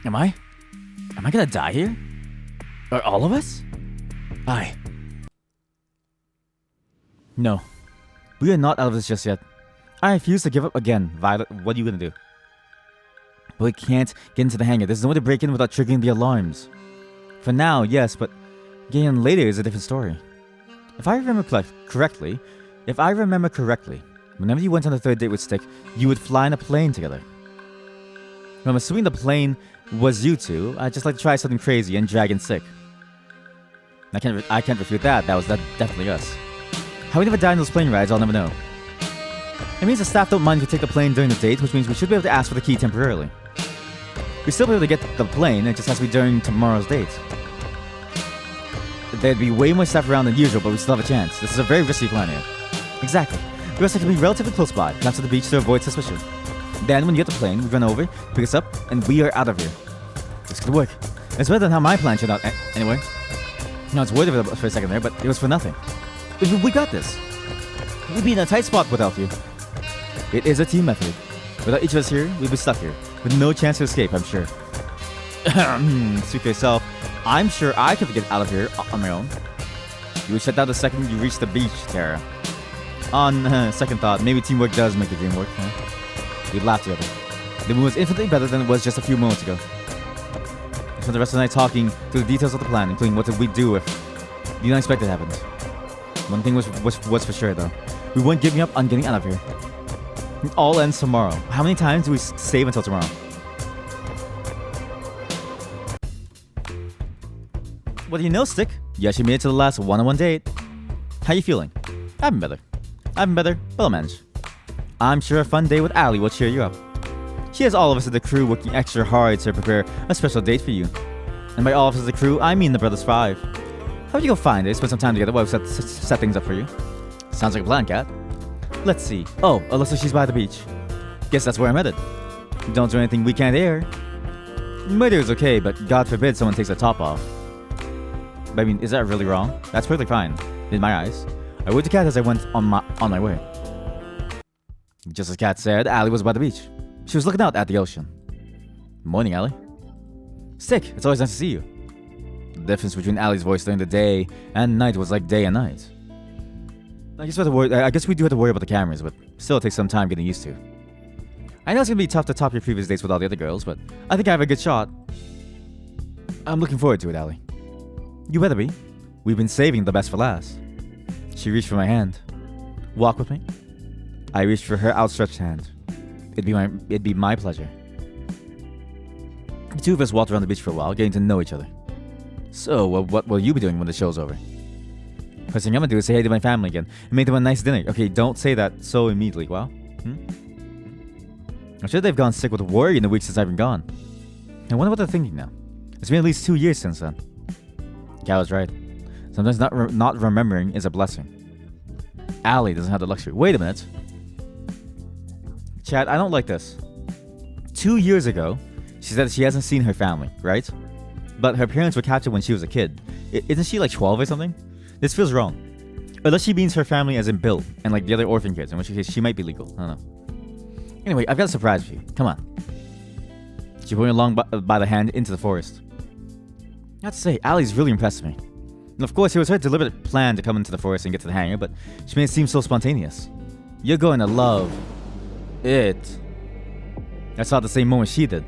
Am I gonna die here? Are all of us? No. We are not out of this just yet. I refuse to give up again, Violet. What are you gonna do? But we can't get into the hangar. There's no way to break in without triggering the alarms. For now, yes, but getting in later is a different story. If I remember correctly, whenever you went on the third date with Stick, you would fly in a plane together. I'm assuming the plane was you two. I'd just like to try something crazy and drag in Stick. I can't refute that. That was definitely us. How we never died in those plane rides, I'll never know. It means the staff don't mind if we take the plane during the date, which means we should be able to ask for the key temporarily. We still be able to get the plane, it just has to be during tomorrow's date. There'd be way more staff around than usual, but we still have a chance. This is a very risky plan here. Exactly. We also can be relatively close by, not to the beach to avoid suspicion. Then, when you get the plane, we run over, pick us up, and we are out of here. This could work. It's better than how my plan turned out anyway. I was worried about it for a second there, but it was for nothing. We got this. We'd be in a tight spot without you. It is a team effort. Without each of us here, we'd be stuck here, with no chance to escape, I'm sure. Speak for yourself. I'm sure I could get out of here on my own. You would shut down the second you reach the beach, Tara. On second thought, maybe teamwork does make the dream work. Huh? We'd laugh together. The moon was infinitely better than it was just a few moments ago. We spent the rest of the night talking through the details of the plan, including what we do if the unexpected happened. One thing was for sure, though. We weren't giving up on getting out of here. It all ends tomorrow. How many times do we save until tomorrow? What do you know, Stick? You actually made it to the last one-on-one date. How you feeling? I've been better, but I'll manage. I'm sure a fun day with Allie will cheer you up. She has all of us at the crew working extra hard to prepare a special date for you. And by all of us at the crew, I mean the Brothers 5. How would you go find her, spend some time together while we set things up for you? Sounds like a plan, Cat. Let's see. Oh, it looks like she's by the beach. Guess that's where I'm headed. Don't do anything we can't air. Murder is okay, but God forbid someone takes the top off. But I mean, is that really wrong? That's perfectly fine, in my eyes. I waved to Cat as I went on my way. Just as Cat said, Allie was by the beach. She was looking out at the ocean. Morning, Allie. Stick, it's always nice to see you. The difference between Allie's voice during the day and night was like day and night. I guess we do have to worry about the cameras, but still it takes some time getting used to. I know it's gonna be tough to top your previous dates with all the other girls, but I think I have a good shot. I'm looking forward to it, Allie. You better be. We've been saving the best for last. She reached for my hand. Walk with me. I reached for her outstretched hand. It'd be my pleasure. The two of us walked around the beach for a while, getting to know each other. So, what will you be doing when the show's over? First thing I'm gonna do is say hey to my family again and make them a nice dinner. Okay, don't say that so immediately, well? I'm sure they've gone sick with worry in the week since I've been gone. I wonder what they're thinking now. It's been at least 2 years since then. Cal was right. Sometimes not remembering is a blessing. Allie doesn't have the luxury. Wait a minute. Chad, I don't like this. 2 years ago, she said she hasn't seen her family, right? But her parents were captured when she was a kid. Isn't she like 12 or something? This feels wrong. Unless she means her family as in Bill and like the other orphan kids, in which case she might be legal. I don't know. Anyway, I've got a surprise for you. Come on. She pulled me along by the hand into the forest. I have to say, Allie's really impressed me. And of course, it was her deliberate plan to come into the forest and get to the hangar, but she made it seem so spontaneous. You're going to love it. I saw at the same moment she did.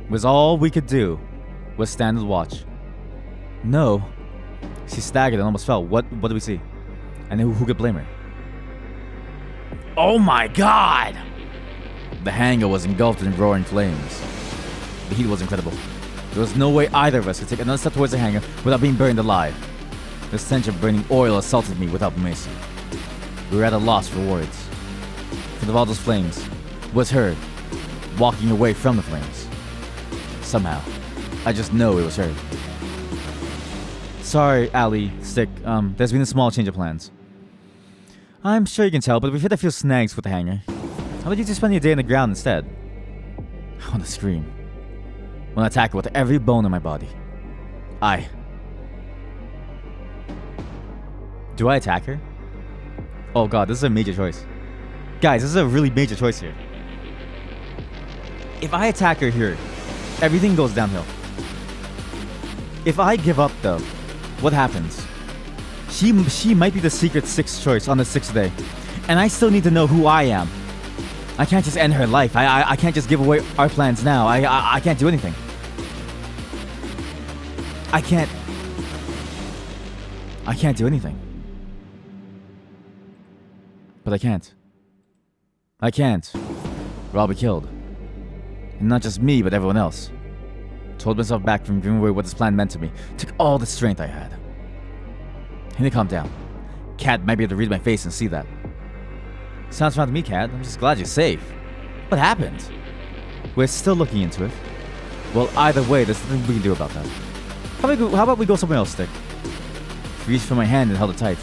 It was all we could do was stand and watch. No. She staggered and almost fell. What did we see? And who could blame her? Oh my god! The hangar was engulfed in roaring flames. The heat was incredible. There was no way either of us could take another step towards the hangar without being burned alive. The stench of burning oil assaulted me without mercy. We were at a loss for words. From all those flames was her walking away from the flames. Somehow, I just know it was her. Sorry, Allie, Stick. There's been a small change of plans. I'm sure you can tell, but we've hit a few snags with the hangar. How about you just spend your day on the ground instead? I want to scream. I want to attack her with every bone in my body. Do I attack her? Oh god, this is a major choice. Guys, this is a really major choice here. If I attack her here, everything goes downhill. If I give up though, what happens? She might be the secret sixth choice on the 6th day. And I still need to know who I am. I can't just end her life. I can't just give away our plans now. I can't do anything. I can't do anything. But I can't. Or I'll be killed. And not just me, but everyone else. Told myself back from giving away what this plan meant to me. Took all the strength I had. I need to calm down. Cat might be able to read my face and see that. Sounds fine to me, Cat. I'm just glad you're safe. What happened? We're still looking into it. Well, either way, there's nothing we can do about that. How about we go somewhere else, Stick? She reached for my hand and held it tight.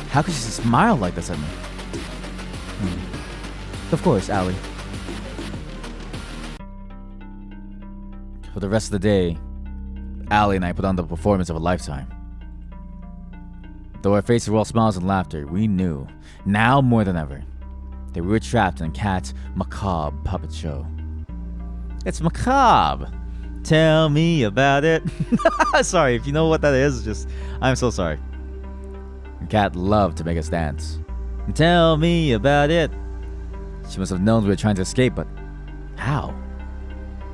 How could she smile like this at me? Of course, Allie. For the rest of the day, Allie and I put on the performance of a lifetime. Though our faces were all smiles and laughter, we knew, now more than ever, that we were trapped in Cat's macabre puppet show. It's macabre! Tell me about it. Sorry, if you know what that is, I'm so sorry. Cat loved to make us dance. Tell me about it. She must have known we were trying to escape, but how?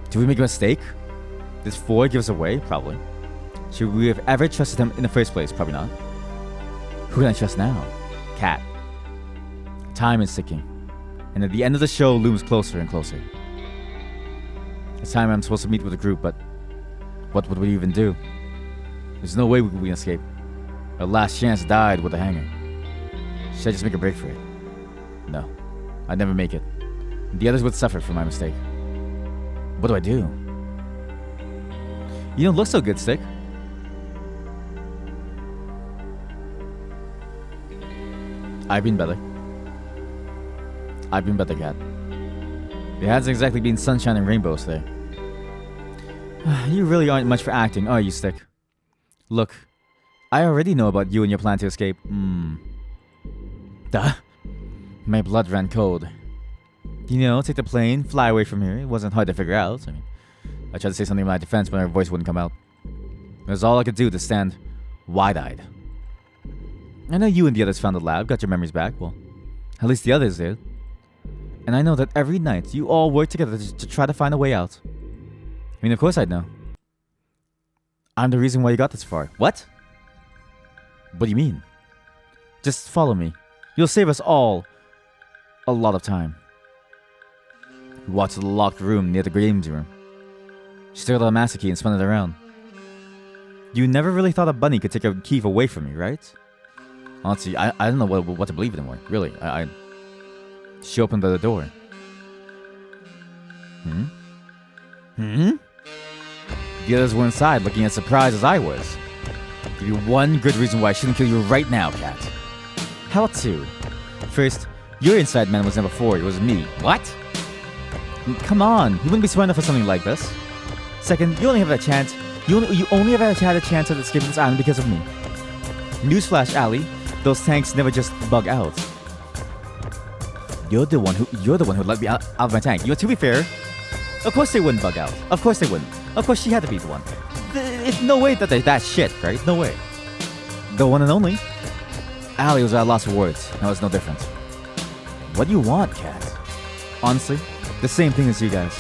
Did we make a mistake? Did Ford give us away? Probably. Should we have ever trusted him in the first place? Probably not. Who can I trust now? Cat. Time is ticking, and at the end of the show looms closer and closer. It's time I'm supposed to meet with the group, but what would we even do? There's no way we can escape. Our last chance died with the hangar. Should I just make a break for it? No, I'd never make it. The others would suffer from my mistake. What do I do? You don't look so good, Stick. I've been better, Cat. It hasn't exactly been sunshine and rainbows there. You really aren't much for acting, are you, Stick? Look, I already know about you and your plan to escape. Duh. My blood ran cold. Take the plane, fly away from here. It wasn't hard to figure out. I tried to say something in my defense, but my voice wouldn't come out. It was all I could do to stand wide-eyed. I know you and the others found the lab, got your memories back. Well, at least the others did. And I know that every night you all work together to try to find a way out. Of course I'd know. I'm the reason why you got this far. What? What do you mean? Just follow me. You'll save us all a lot of time. We walked to the locked room near the games room. She took out the master key and spun it around. You never really thought a bunny could take a key away from me, right? Honestly, I don't know what to believe anymore. Really, She opened the door. The others were inside, looking as surprised as I was. Give you one good reason why I shouldn't kill you right now, Cat. How about two? First, your inside man was never Ford, it was me. What? Come on, you wouldn't be smart enough for something like this. Second, you only have a chance. You only ever had a chance at escaping this island because of me. Newsflash, Allie. Those tanks never just bug out. You're the one who let me out of my tank. To be fair, of course they wouldn't bug out. Of course they wouldn't. Of course she had to be the one. It's no way that they're that shit, right? No way. The one and only. Allie was at a loss for words. Now it's no different. What do you want, Cat? Honestly, the same thing as you guys.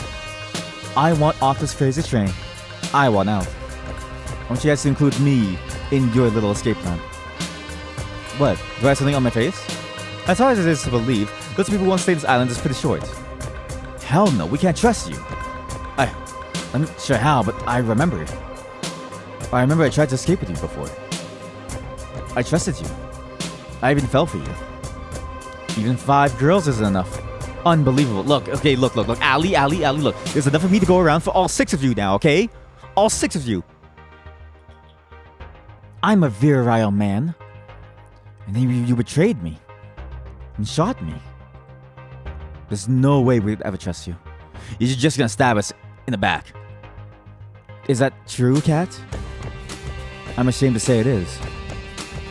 I want off this crazy train. I want out. I want you guys to include me in your little escape plan. What? Do I have something on my face? As hard as it is to believe, those people who want to stay on this island is pretty short. Hell no, we can't trust you. I'm not sure how, but I remember. I remember I tried to escape with you before. I trusted you. I even fell for you. Even 5 girls isn't enough. Unbelievable. Look, okay, look. Ali, look. There's enough of me to go around for all 6 of you now, okay? All 6 of you. I'm a virile man. And then you betrayed me. And shot me. There's no way we'd ever trust you. You're just gonna stab us in the back. Is that true, Kat? I'm ashamed to say it is.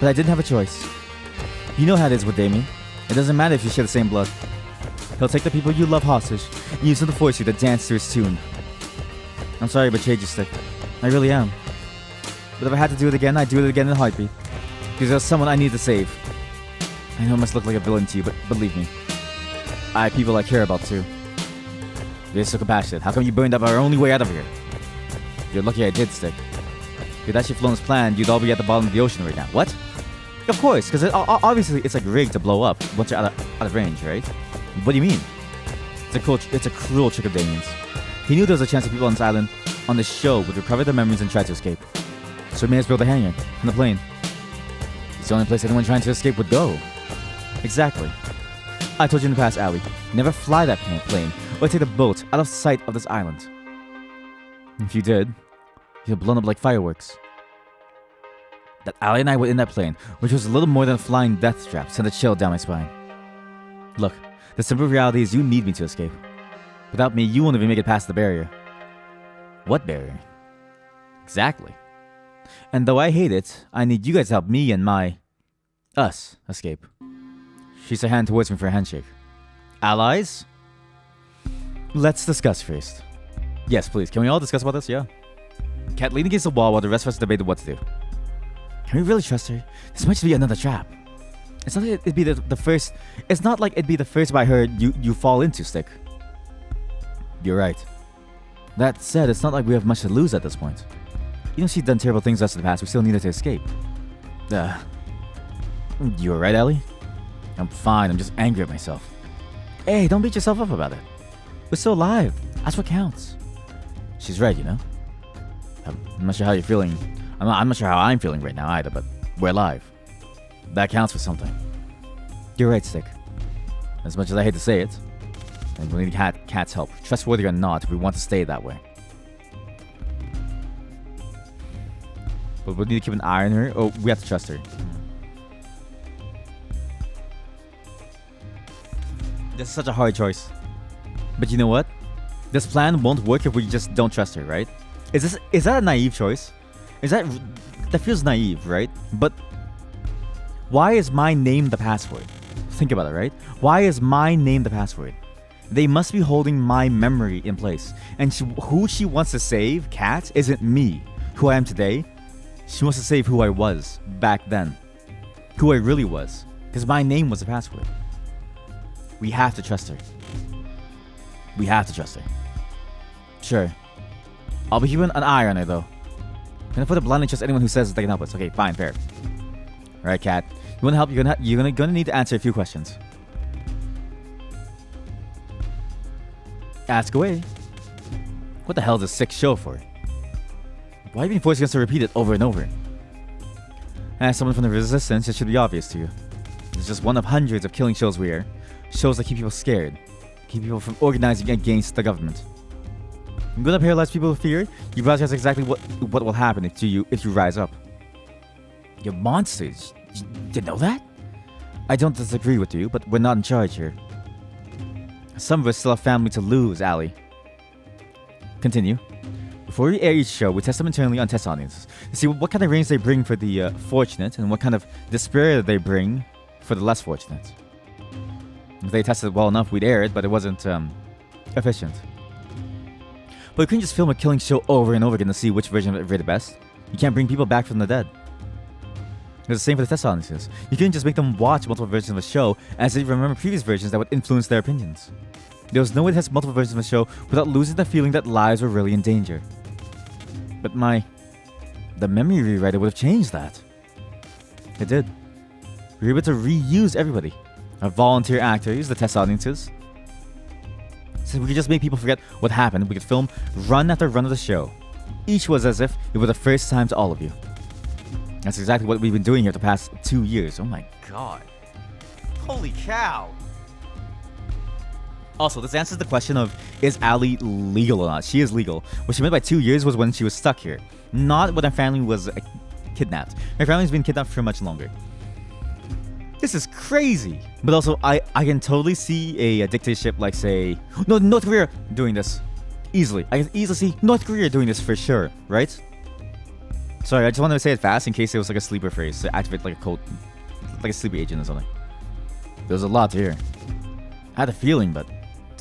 But I didn't have a choice. You know how it is with Damien. It doesn't matter if you share the same blood. He'll take the people you love hostage and use them to force you to dance to his tune. I'm sorry I betrayed you, Stick. I really am. But if I had to do it again, I'd do it again in a heartbeat. Because there's someone I need to save. I know it must look like a villain to you, but believe me. I have people I care about too. You're so compassionate. How come you burned up our only way out of here? You're lucky I did, Stick. If you'd actually flown as planned, you'd all be at the bottom of the ocean right now. What? Of course, because obviously it's like rigged to blow up once you're out of range, right? What do you mean? It's a cruel trick of Damien's. He knew there was a chance that people on this island, on this show, would recover their memories and try to escape. So he made us build a hangar on the plane. It's the only place anyone trying to escape would go. Exactly. I told you in the past, Ali, never fly that plane or take the boat out of sight of this island. If you did, you'd have blown up like fireworks. That Ali and I were in that plane, which was a little more than a flying death trap, sent a chill down my spine. Look, the simple reality is you need me to escape. Without me, you won't even make it past the barrier. What barrier? Exactly. And though I hate it, I need you guys to help me and us escape. She set her hand towards me for a handshake. Allies? Let's discuss first. Yes, please. Can we all discuss about this? Yeah. Kat leaned against the wall while the rest of us debated what to do. Can we really trust her? This might just be another trap. It's not like it'd be the first. It's not like it'd be the first by her you fall into, Stick. You're right. That said, it's not like we have much to lose at this point. You know she's done terrible things to us in the past. We still need her to escape. You're right, Ellie? I'm fine. I'm just angry at myself. Hey, don't beat yourself up about it. We're still alive. That's what counts. She's right, you know? I'm not sure how you're feeling. I'm not sure how I'm feeling right now either, but we're alive. That counts for something. You're right, Stick. As much as I hate to say it, and we need Kat's help, trustworthy or not, if we want to stay that way. But we need to keep an eye on her. Oh, we have to trust her. This is such a hard choice. But you know what? This plan won't work if we just don't trust her, right? Is that a naive choice? That feels naive, right? But why is my name the password? Think about it, right? Why is my name the password? They must be holding my memory in place. And who she wants to save, Kat, isn't me, who I am today. She wants to save who I was back then. Who I really was. Because my name was the password. We have to trust her. We have to trust her. Sure. I'll be keeping an eye on her, though. I'm gonna put a blindly trust anyone who says they can help us. Okay, fine, fair. Alright, Kat. You wanna help? You're gonna need to answer a few questions. Ask away. What the hell is this sick show for? Why are you being forcing us to repeat it over and over? As someone from the Resistance, it should be obvious to you. It's just one of hundreds of killing shows we air. Shows that keep people scared. Keep people from organizing against the government. I'm gonna paralyze people with fear. You broadcast exactly what will happen if you rise up. You're monsters. You know that? I don't disagree with you, but we're not in charge here. Some of us still have family to lose, Ali. Continue. Before we air each show, we test them internally on test audiences to see what kind of range they bring for the fortunate and what kind of despair they bring for the less fortunate. If they tested well enough, we'd air it, but it wasn't efficient. But you couldn't just film a killing show over and over again to see which version of it rated best. You can't bring people back from the dead. It's the same for the test audiences. You couldn't just make them watch multiple versions of a show as they remember previous versions that would influence their opinions. There was no way to test multiple versions of a show without losing the feeling that lives were really in danger. But the memory rewriter would have changed that. It did. We were able to reuse everybody. Our volunteer actors, the test audiences. So we could just make people forget what happened. We could film run after run of the show. Each was as if it were the first time to all of you. That's exactly what we've been doing here the past 2 years. Oh my god. Holy cow. Also, this answers the question of, is Allie legal or not? She is legal. What she meant by 2 years was when she was stuck here. Not when her family was kidnapped. Her family's been kidnapped for much longer. This is crazy. But also, I can totally see a dictatorship like, say, no, North Korea doing this. Easily. I can easily see North Korea doing this for sure, right? Sorry, I just wanted to say it fast in case it was like a sleeper phrase to activate like a code, like a sleeper agent or something. There was a lot here. I had a feeling, but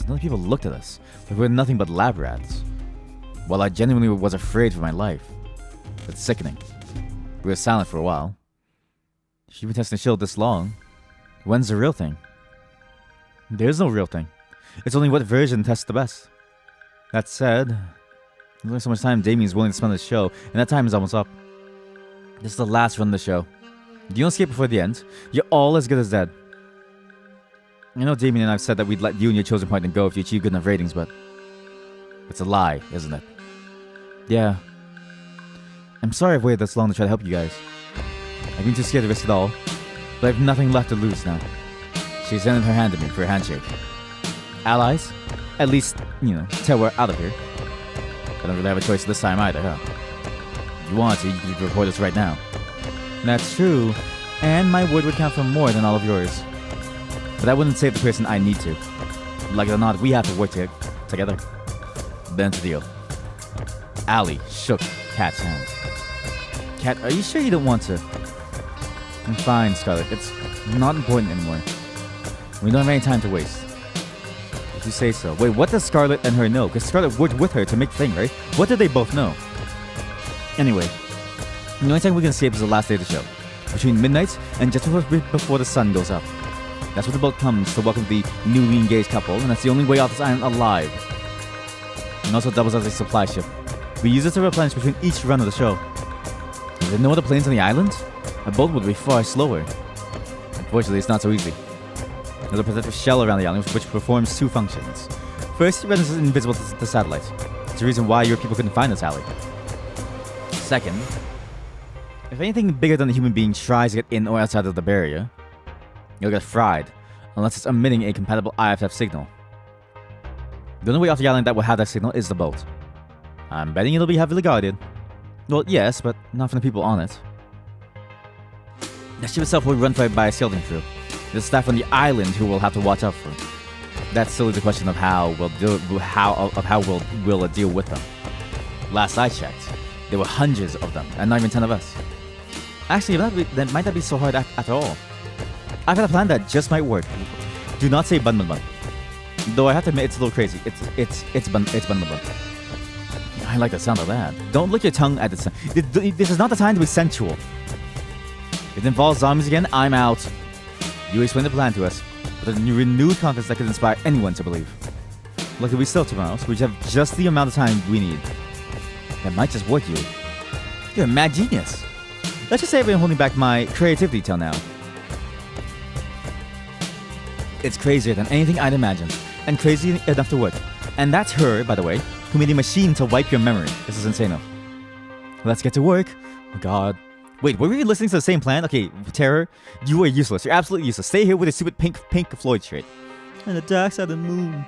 none of people looked at us. Like we were nothing but lab rats. Well, I genuinely was afraid for my life. It's sickening. We were silent for a while. She's been testing the shield this long. When's the real thing? There's no real thing. It's only what version tests the best. That said, there's only so much time Damien's willing to spend on the show, and that time is almost up. This is the last run of the show. If you don't escape before the end, you're all as good as dead. I know Damien and I've said that we'd let you and your chosen partner go if you achieve good enough ratings, but it's a lie, isn't it? Yeah. I'm sorry I've waited this long to try to help you guys. I've been too scared to risk it all, but I have nothing left to lose now. She extended her hand to me for a handshake. Allies? At least, till we're out of here. I don't really have a choice this time either, huh? If you want to, you can report us right now. That's true, and my word would count for more than all of yours. But that wouldn't save the person I need to. Like it or not, we have to work together. Then the deal. Allie shook Kat's hand. Kat, are you sure you don't want to? I'm fine, Scarlet. It's not important anymore. We don't have any time to waste. If you say so. Wait, what does Scarlet and her know? Because Scarlet worked with her to make the thing, right? What did they both know? Anyway, the only time we can escape is the last day of the show. Between midnight and just before the sun goes up. That's when the boat comes to welcome the newly engaged couple, and that's the only way off this island alive. And also doubles as a supply ship. We use it to replenish between each run of the show. If there are no other planes on the island, a boat would be far slower. Unfortunately, it's not so easy. There's a protective shell around the island which performs two functions. First, it renders it invisible to satellites. It's the reason why your people couldn't find us, Allie. Second, if anything bigger than a human being tries to get in or outside of the barrier, you'll get fried, unless it's emitting a compatible IFF signal. The only way off the island that will have that signal is the boat. I'm betting it'll be heavily guarded. Well, yes, but not from the people on it. The ship itself will be run by a skeleton crew. There's staff on the island who will have to watch out for. That's still the question of how we'll deal with them. Last I checked, there were hundreds of them, and not even 10 of us. Actually, that might not be so hard after all. I've got a plan that just might work. Do not say bun bun bun. Though I have to admit it's a little crazy. It's bun bun bun. I like the sound of that. Don't lick your tongue at the sound. This is not the time to be sensual. If it involves zombies again, I'm out. You explain the plan to us, with a renewed confidence that could inspire anyone to believe. Luckily, we still have tomorrow, so we have just the amount of time we need. That might just work, you. You're a mad genius. Let's just say I've been holding back my creativity till now. It's crazier than anything I'd imagined, and crazy enough to work. And that's her, by the way, who made a machine to wipe your memory. This is insane enough. Let's get to work. Oh god. Wait, were we listening to the same plan? Okay, Terror, you are useless. You're absolutely useless. Stay here with a stupid pink Floyd shirt. And the dark side of the moon.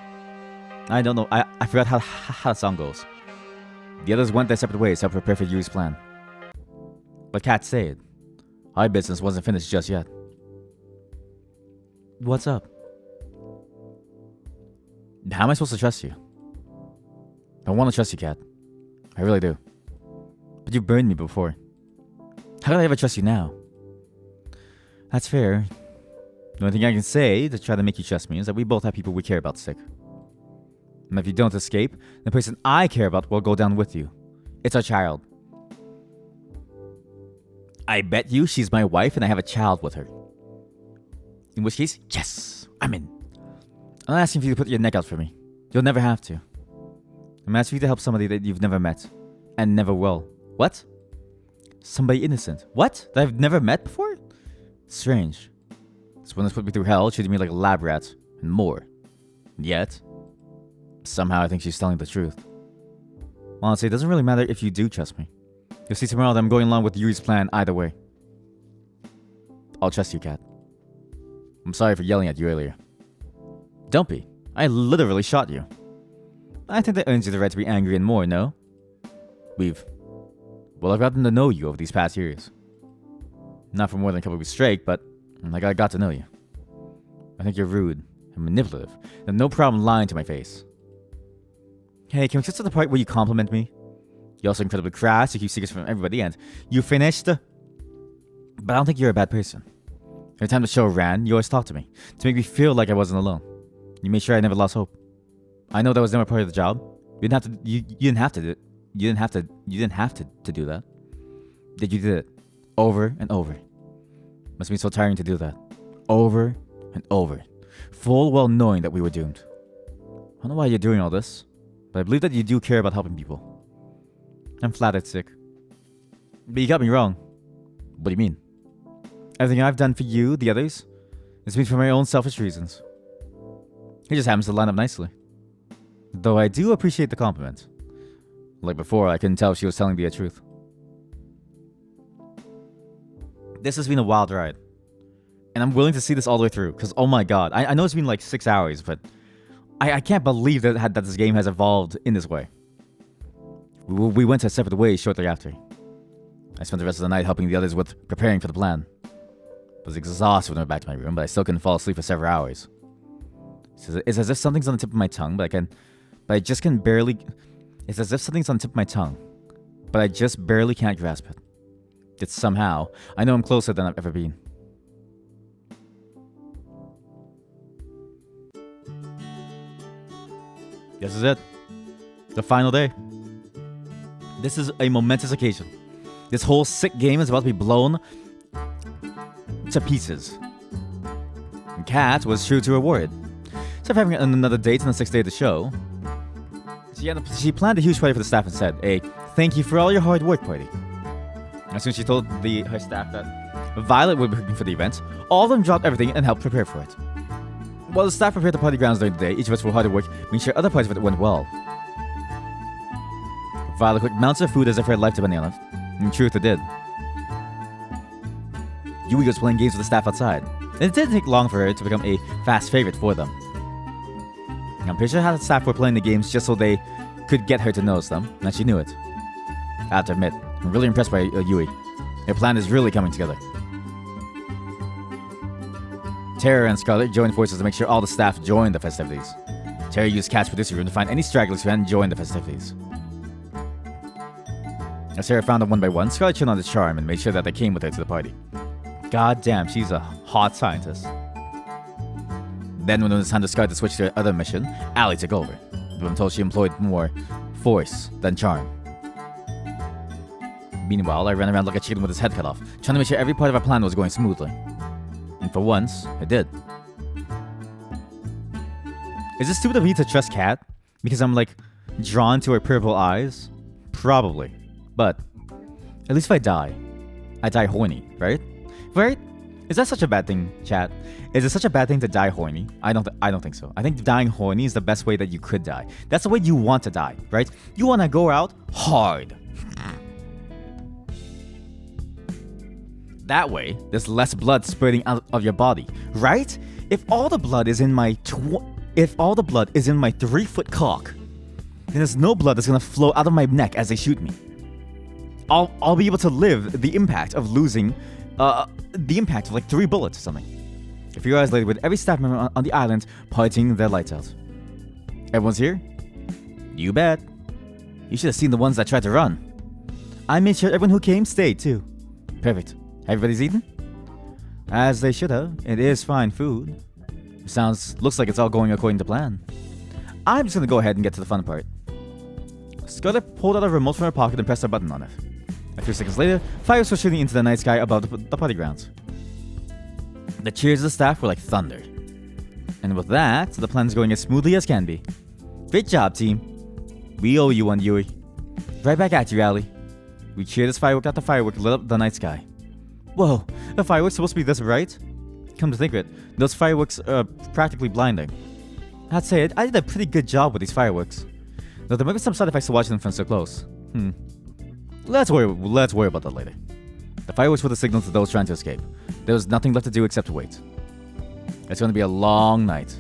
I don't know. I forgot how the song goes. The others went their separate ways to prepare for Yuri's plan. But Kat said, our business wasn't finished just yet. What's up? How am I supposed to trust you? I want to trust you, Kat. I really do. But you burned me before. How could I ever trust you now? That's fair. The only thing I can say to try to make you trust me is that we both have people we care about sick. And if you don't escape, the person I care about will go down with you. It's our child. I bet you she's my wife and I have a child with her. In which case, yes, I'm in. I'm not asking for you to put your neck out for me. You'll never have to. I'm asking you to help somebody that you've never met. And never will. What? Somebody innocent. What? That I've never met before? Strange. This one has put me through hell, treating me like a lab rat. And more. And yet, Somehow I think she's telling the truth. Honestly, it doesn't really matter if you do trust me. You'll see tomorrow that I'm going along with Yuri's plan either way. I'll trust you, Kat. I'm sorry for yelling at you earlier. Don't be. I literally shot you. I think that earns you the right to be angry and more, no? Well, I've gotten to know you over these past years. Not for more than a couple weeks straight, but like I got to know you. I think you're rude and manipulative, and have no problem lying to my face. Hey, can we get to the part where you compliment me? You're also incredibly crass, you keep secrets from everybody, and you finished. But I don't think you're a bad person. Every time the show ran, you always talked to me, to make me feel like I wasn't alone. You made sure I never lost hope. I know that was never part of the job. You didn't have to. You didn't have to do it. You didn't have to do that. That you did it over and over. Must be so tiring to do that, over and over, full well knowing that we were doomed. I don't know why you're doing all this, but I believe that you do care about helping people. I'm flattered, Sick. But you got me wrong. What do you mean? Everything I've done for you, the others, has been for my own selfish reasons. It just happens to line up nicely. Though I do appreciate the compliment. Like before, I couldn't tell if she was telling me the truth. This has been a wild ride. And I'm willing to see this all the way through, because oh my god, I know it's been like 6 hours, but I can't believe that this game has evolved in this way. We went our separate ways shortly after. I spent the rest of the night helping the others with preparing for the plan. I was exhausted when I went back to my room, but I still couldn't fall asleep for several hours. It's as if something's on the tip of my tongue, but I just can barely... It's as if something's on the tip of my tongue, but I just barely can't grasp it. Yet somehow, I know I'm closer than I've ever been. This is it. The final day. This is a momentous occasion. This whole sick game is about to be blown to pieces. And Kat was true to her word. Instead of having another date on the 6th day of the show, she planned a huge party for the staff and said, a thank you for all your hard work party. As soon as she told her staff that Violet would be working for the event, all of them dropped everything and helped prepare for it. While the staff prepared the party grounds during the day, each of us were hard at work, making sure other parts of it went well. Violet cooked mountains of food as if her life depended on it. In truth, it did. Yui was playing games with the staff outside, and it didn't take long for her to become a fast favorite for them. I'm pretty sure how the staff were playing the games just so they could get her to notice them, and she knew it. I have to admit, I'm really impressed by Yui. Her plan is really coming together. Tara and Scarlet joined forces to make sure all the staff joined the festivities. Tara used Kat's producer room to find any stragglers who hadn't joined the festivities. As Tara found them one by one, Scarlet turned on the charm and made sure that they came with her to the party. God damn, she's a hot scientist. Then when it was time to Scarlet to switch to her other mission, Allie took over. But I'm told she employed more force than charm. Meanwhile, I ran around like a chicken with his head cut off, trying to make sure every part of our plan was going smoothly. And for once, it did. Is it stupid of me to trust Kat? Because I'm like, drawn to her purple eyes? Probably. But, at least if I die horny, right? Right? Is that such a bad thing, chat? Is it such a bad thing to die horny? I don't think so. I think dying horny is the best way that you could die. That's the way you want to die, right? You want to go out hard. That way, there's less blood spurting out of your body, right? If all the blood is in my 3-foot cock, then there's no blood that's gonna flow out of my neck as they shoot me. I'll be able to live the impact of losing, the impact of like 3 bullets or something. A few hours later, with every staff member on the island partying their lights out. Everyone's here? You bet. You should have seen the ones that tried to run. I made sure everyone who came stayed too. Perfect. Everybody's eaten? As they should have. It is fine food. Looks like it's all going according to plan. I'm just gonna go ahead and get to the fun part. Scarlet pulled out a remote from her pocket and pressed a button on it. A few seconds later, fireworks were shooting into the night sky above the party grounds. The cheers of the staff were like thunder. And with that, the plan's going as smoothly as can be. Great job, team. We owe you one, Yui. Right back at you, Allie. We cheered as firework after firework lit up the night sky. Whoa, a firework's supposed to be this bright? Come to think of it, those fireworks are practically blinding. I'd say I did a pretty good job with these fireworks. Though there might be some side effects to watching them from so close. Let's worry about that later. The fireworks were the signal to those trying to escape. There was nothing left to do except to wait. It's going to be a long night.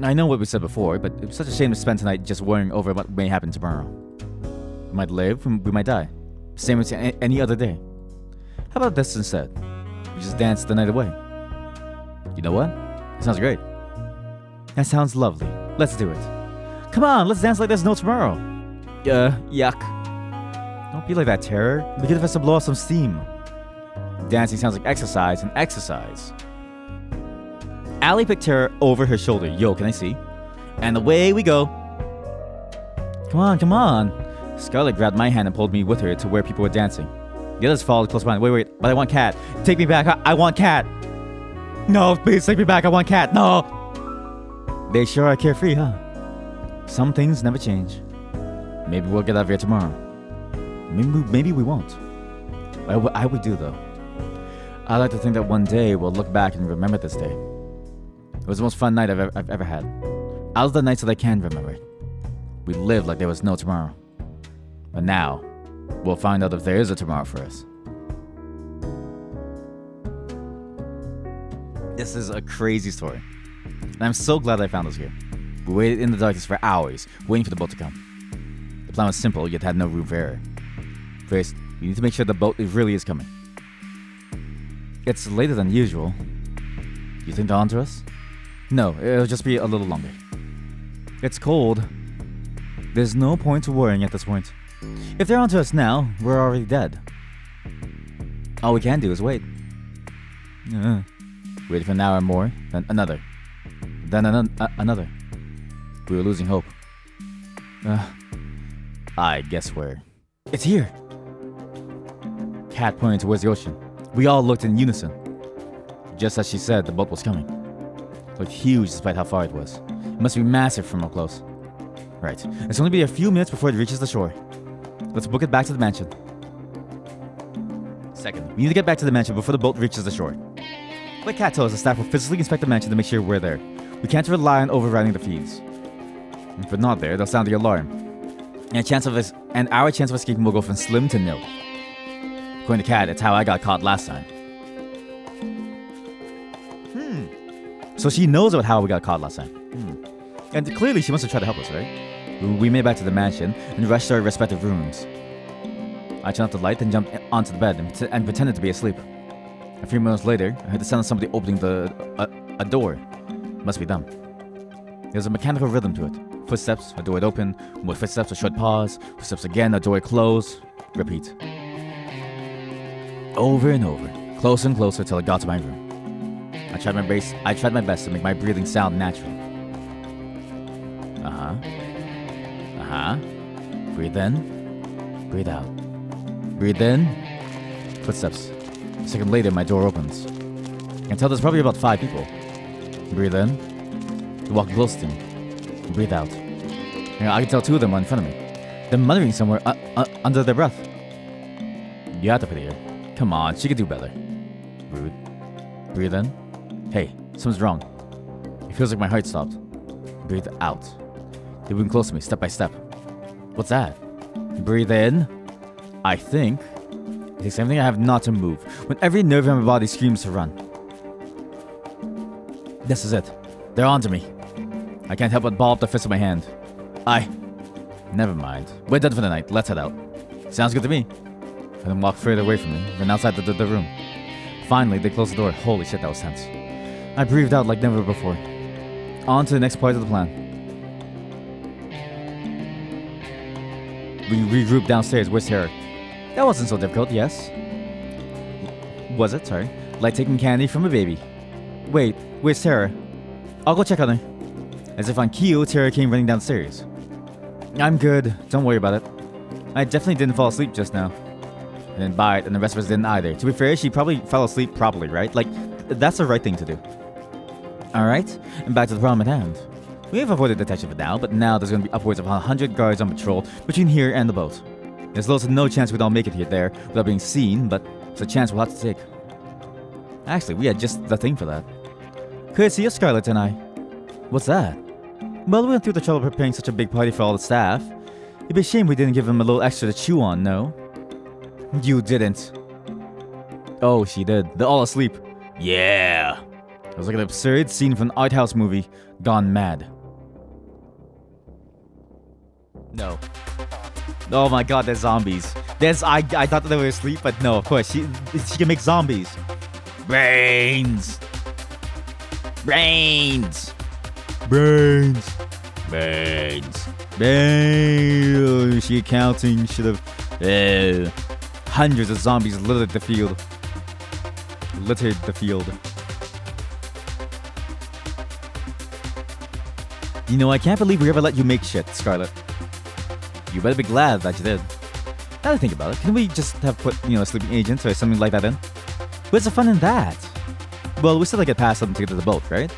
I know what we said before, but it's such a shame to spend tonight just worrying over what may happen tomorrow. We might live, we might die. Same as any other day. How about this instead? We just dance the night away. You know what? That sounds great. That sounds lovely. Let's do it. Come on, let's dance like there's no tomorrow. Yuck. Don't be like that, Terror. We could have to blow off some steam. Dancing sounds like exercise, and exercise. Allie picked Terror over her shoulder. Yo, can I see? And away we go. Come on, come on. Scarlet grabbed my hand and pulled me with her to where people were dancing. The others followed close behind. Wait, but I want Cat. Take me back. I want Cat. No, please take me back. I want Cat. No. They sure are carefree, huh? Some things never change. Maybe we'll get out of here tomorrow. Maybe we won't. I would do, though. I like to think that one day we'll look back and remember this day. It was the most fun night I've ever had. Out of the nights that I can remember. We lived like there was no tomorrow. But now, we'll find out if there is a tomorrow for us. This is a crazy story. And I'm so glad I found this here. We waited in the darkness for hours, waiting for the boat to come. The plan was simple, yet had no room for error. First, we need to make sure the boat really is coming. It's later than usual. You think they're onto us? No, it'll just be a little longer. It's cold. There's no point to worrying at this point. If they're onto us now, we're already dead. All we can do is wait. Wait for an hour more, then another. Then another. We were losing hope. I guess we're... It's here! Cat pointed towards the ocean. We all looked in unison. Just as she said, the boat was coming. It looked huge despite how far it was. It must be massive from up close. Right. It's only be a few minutes before it reaches the shore. Let's book it back to the mansion. Second, we need to get back to the mansion before the boat reaches the shore. Let Cat tell us the staff will physically inspect the mansion to make sure we're there. We can't rely on overriding the feeds. If we're not there, they'll sound the alarm. And our chance of escaping will go from slim to nil. According to Cat, it's how I got caught last time. So she knows about how we got caught last time. And clearly she wants to try to help us, right? We made it back to the mansion and rushed to our respective rooms. I turned off the light and jumped onto the bed and pretended to be asleep. A few minutes later, I heard the sound of somebody opening a door. Must be them. There's a mechanical rhythm to it. Footsteps, a door would open. More footsteps, a short pause. Footsteps again, a door would close. Repeat. Over and over. Closer and closer till I got to my room. I tried my best to make my breathing sound natural. Breathe in. Breathe out. Breathe in. Footsteps. A second later, my door opens. I can tell there's probably about 5 people. Breathe in. They walk close to me. Breathe out. I can tell 2 of them are in front of me. They're muttering somewhere under their breath. You have to put it here. Come on, she could do better. Rude. Breathe in. Hey, something's wrong. It feels like my heart stopped. Breathe out. They're moving close to me, step by step. What's that? Breathe in. I think it takes everything I have not to move. When every nerve in my body screams to run. This is it. They're onto me. I can't help but ball up the fist of my hand. Never mind. We're done for the night. Let's head out. Sounds good to me. I then walk further away from them, then outside the room. Finally, they closed the door. Holy shit, that was tense. I breathed out like never before. On to the next part of the plan. We regrouped downstairs. Where's Terror? That wasn't so difficult, yes? Was it? Sorry. Like taking candy from a baby. Wait, where's Terror? I'll go check on her. As if on cue, Terror came running downstairs. I'm good. Don't worry about it. I definitely didn't fall asleep just now. I didn't bite, and the rest of us didn't either. To be fair, she probably fell asleep properly, right? Like, that's the right thing to do. Alright, and back to the problem at hand. We have avoided detection for now, but now there's going to be upwards of 100 guards on patrol between here and the boat. There's little to no chance we'd all make it there without being seen, but it's a chance we'll have to take. Actually, we had just the thing for that. Courtesy of Scarlet and I. What's that? Well, we went through the trouble of preparing such a big party for all the staff. It'd be a shame we didn't give them a little extra to chew on, no? You didn't. Oh, she did. They're all asleep. Yeah. It was like an absurd scene from an art house movie gone mad. No. Oh my god, there's zombies. I thought they were asleep, but no, of course. She can make zombies. Brains. Brains. Brains. Brains. Brains. She counting should have. Hundreds of zombies littered the field. You know, I can't believe we ever let you make shit, Scarlet. You better be glad that you did. Now that I think about it, can we just have put, a sleeping agent or something like that in? What's the fun in that? Well, we still gotta get past them to get to the boat, right?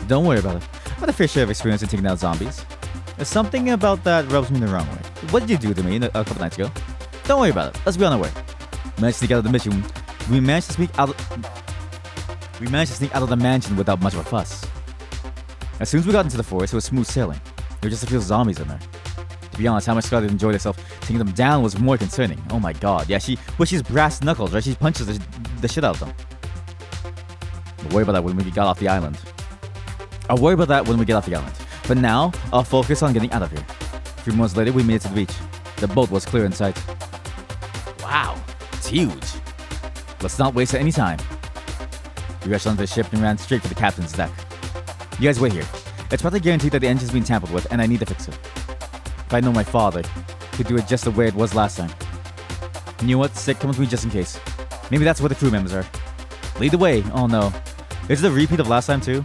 Don't worry about it. I've had a fair share of experience in taking out zombies. There's something about that rubs me the wrong way. What did you do to me a couple nights ago? Don't worry about it. Let's be on our way. We managed to sneak out of the mission. We managed to sneak out of the mansion without much of a fuss. As soon as we got into the forest, it was smooth sailing. There were just a few zombies in there. To be honest, how much Scarlet enjoyed herself taking them down was more concerning. Oh my god. Yeah, she's brass knuckles, right? She punches the shit out of them. I'll worry about that when we get off the island. But now, I'll focus on getting out of here. A few months later, we made it to the beach. The boat was clear in sight. Wow. It's huge. Let's not waste any time. We rushed onto the ship and ran straight for the captain's deck. You guys wait here. It's probably guaranteed that the engine's been tampered with, and I need to fix it. If I know my father, he'd do it just the way it was last time. You know what? Sick, come with me just in case. Maybe that's where the crew members are. Lead the way. Oh no. Is it a repeat of last time too?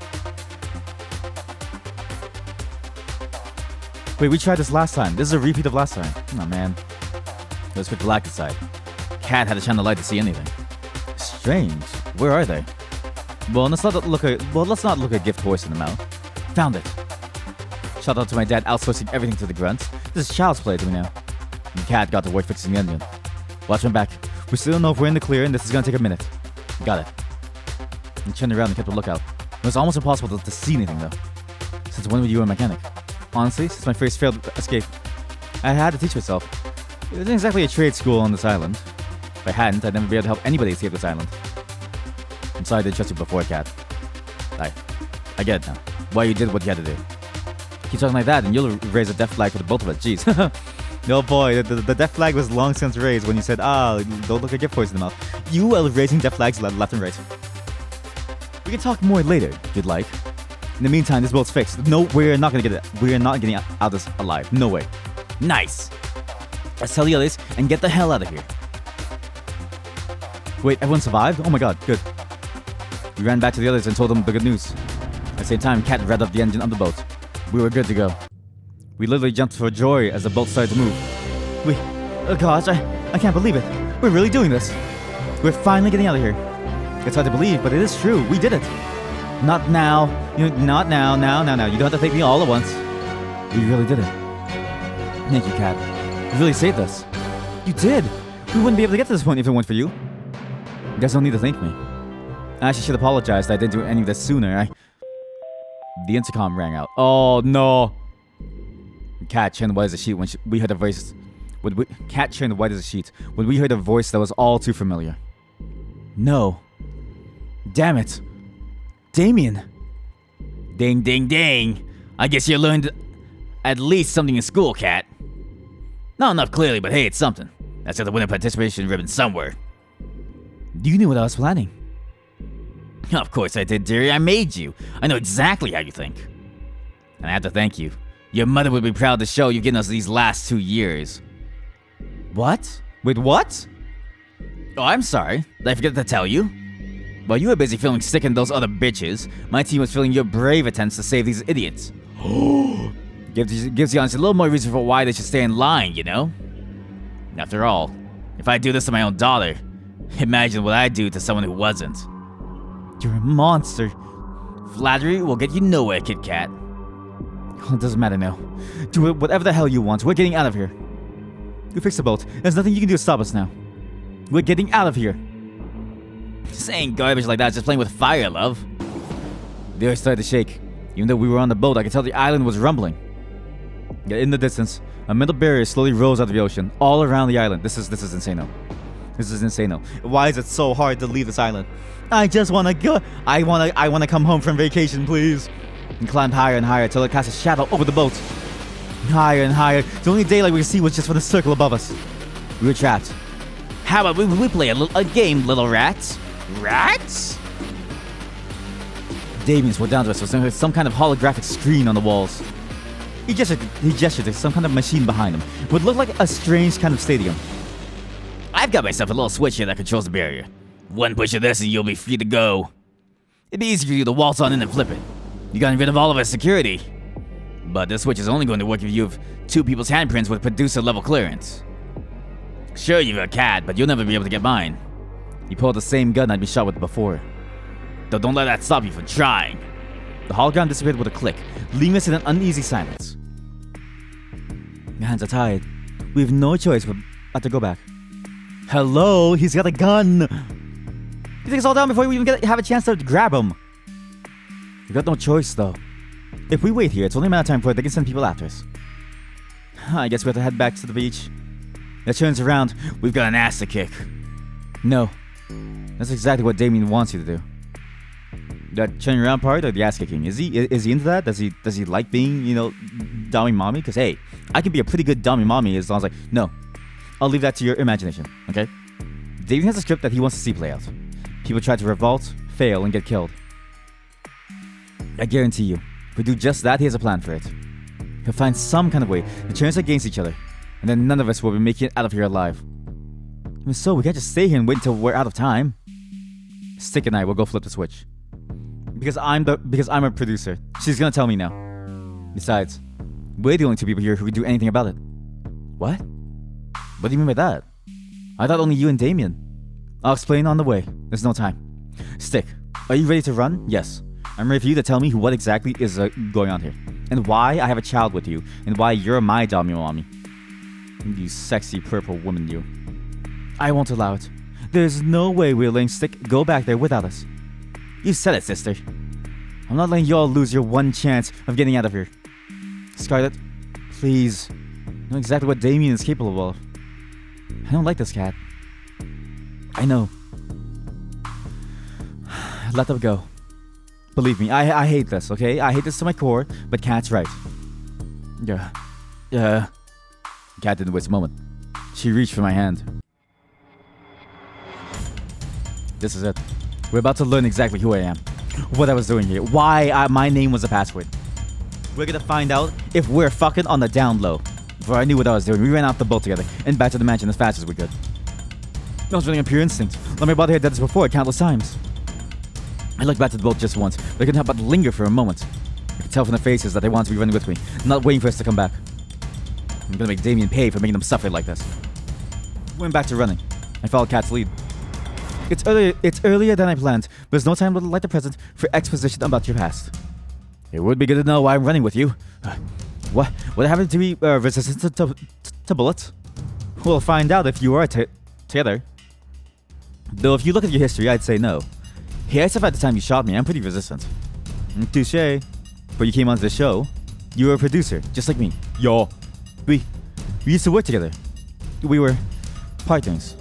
Wait, we tried this last time. This is a repeat of last time. Oh man. Let's pick the Galactic side. Cat had to shine the light to see anything. Strange. Where are they? Well, let's not look a gift horse in the mouth. Found it. Shout out to my dad outsourcing everything to the grunts. This is child's play to me now. The cat got to work fixing the engine. Watch my back. We still don't know if we're in the clear, and this is gonna take a minute. Got it. He turned around and kept a lookout. It was almost impossible to see anything though. Since when were you a mechanic? Honestly, since my first failed escape, I had to teach myself. It wasn't exactly a trade school on this island. If I hadn't, I'd never be able to help anybody escape this island. I'm sorry I didn't trust you before, Cat. I get it now. Why you did what you had to do. Keep talking like that and you'll raise a death flag for the both of us. Jeez. No boy, the death flag was long since raised when you said, don't look a gift horse in the mouth. You were raising death flags left and right. We can talk more later, if you'd like. In the meantime, this boat's fixed. No, we're not getting out of this alive. No way. Nice. Let's tell the others and get the hell out of here. Wait, everyone survived? Oh my god, good. We ran back to the others and told them the good news. At the same time, Cat revved up the engine of the boat. We were good to go. We literally jumped for joy as the boat started to move. Oh gosh, I can't believe it. We're really doing this. We're finally getting out of here. It's hard to believe, but it is true. We did it. Not now. Not now. Now. You don't have to thank me all at once. We really did it. Thank you, Cat. You really saved us. You did. We wouldn't be able to get to this point if it weren't for you. You guys don't need to thank me. I actually should apologize that I didn't do any of this sooner. The intercom rang out. Oh no. Cat turned white as a sheet when we heard a voice. Cat turned white as a sheet when we heard a voice that was all too familiar. No. Damn it. Damien. Ding, ding, ding. I guess you learned at least something in school, Cat. Not enough clearly, but hey, it's something. That's got the winner participation ribbon somewhere. You knew what I was planning. Of course I did, dearie. I made you. I know exactly how you think. And I have to thank you. Your mother would be proud to show you've given us these last 2 years. What? Wait, what? Oh, I'm sorry. Did I forget to tell you? While you were busy feeling sick and those other bitches, my team was feeling your brave attempts to save these idiots. Gives the audience a little more reason for why they should stay in line, you know? After all, if I do this to my own daughter, imagine what I'd do to someone who wasn't. You're a monster. Flattery will get you nowhere, Kit Kat. It doesn't matter now. Do it whatever the hell you want. We're getting out of here. You fixed the boat. There's nothing you can do to stop us now. We're getting out of here. Saying garbage like that is just playing with fire, love. The earth started to shake. Even though we were on the boat, I could tell the island was rumbling. Yet in the distance, a metal barrier slowly rose out of the ocean, all around the island. This is insano. This is insano. Why is it so hard to leave this island? I just wanna go. I wanna come home from vacation, please. And climbed higher and higher till it cast a shadow over the boat. Higher and higher. The only daylight we could see was just for the circle above us. We were trapped. How about we play a game, little rats? Rats? Damien swore down to us with some kind of holographic screen on the walls. He gestured to some kind of machine behind him. It would look like a strange kind of stadium. I've got myself a little switch here that controls the barrier. One push of this and you'll be free to go. It'd be easy for you to waltz on in and flip it. You got rid of all of our security. But this switch is only going to work if you have 2 people's handprints with producer level clearance. Sure, you're a cat, but you'll never be able to get mine. He pulled the same gun I'd been shot with before. Though don't let that stop you from trying. The hologram disappeared with a click, leaving us in an uneasy silence. Your hands are tied. We have no choice but to go back. Hello, he's got a gun! He takes us all down before we even have a chance to grab him. We've got no choice, though. If we wait here, it's only a matter of time before they can send people after us. I guess we have to head back to the beach. It turns around. We've got an ass to kick. No. That's exactly what Damien wants you to do. That turning around part or the ass kicking? Is he into that? Does he like being, dummy mommy? Because hey, I can be a pretty good dummy mommy as long as no. I'll leave that to your imagination, okay? Damien has a script that he wants to see play out. People try to revolt, fail, and get killed. I guarantee you, if we do just that, he has a plan for it. He'll find some kind of way to turn us against each other, and then none of us will be making it out of here alive. Even so, we can't just stay here and wait until we're out of time. Stick and I will go flip the switch. Because I'm a producer. She's gonna tell me now. Besides, we're the only 2 people here who can do anything about it. What? What do you mean by that? I thought only you and Damien. I'll explain on the way. There's no time. Stick, are you ready to run? Yes. I'm ready for you to tell me what exactly is going on here. And why I have a child with you. And why you're my dummy mommy. You sexy purple woman, you. I won't allow it. There's no way we're letting Stick go back there without us. You said it, sister. I'm not letting y'all lose your one chance of getting out of here. Scarlet, please. You know exactly what Damien is capable of. I don't like this cat. I know. Let them go. Believe me, I hate this, okay? I hate this to my core, but Kat's right. Yeah. Kat didn't waste a moment. She reached for my hand. This is it. We're about to learn exactly who I am. What I was doing here. Why my name was a password. We're gonna find out if we're fucking on the down low. Before I knew what I was doing, we ran off the boat together and back to the mansion as fast as we could. I was running on pure instinct. Let my body had done this before countless times. I looked back to the boat just once, but I couldn't help but linger for a moment. I could tell from their faces that they wanted to be running with me, not waiting for us to come back. I'm gonna make Damien pay for making them suffer like this. Went back to running. I followed Kat's lead. It's earlier than I planned, but there's no time to light the present for exposition about your past. It would be good to know why I'm running with you. What happened to be resistant to bullets? We'll find out if you are together. Though if you look at your history, I'd say no. Hey, except at the time you shot me, I'm pretty resistant. Touché. But you came onto the show. You were a producer, just like me. Yo. We used to work together. We were partners.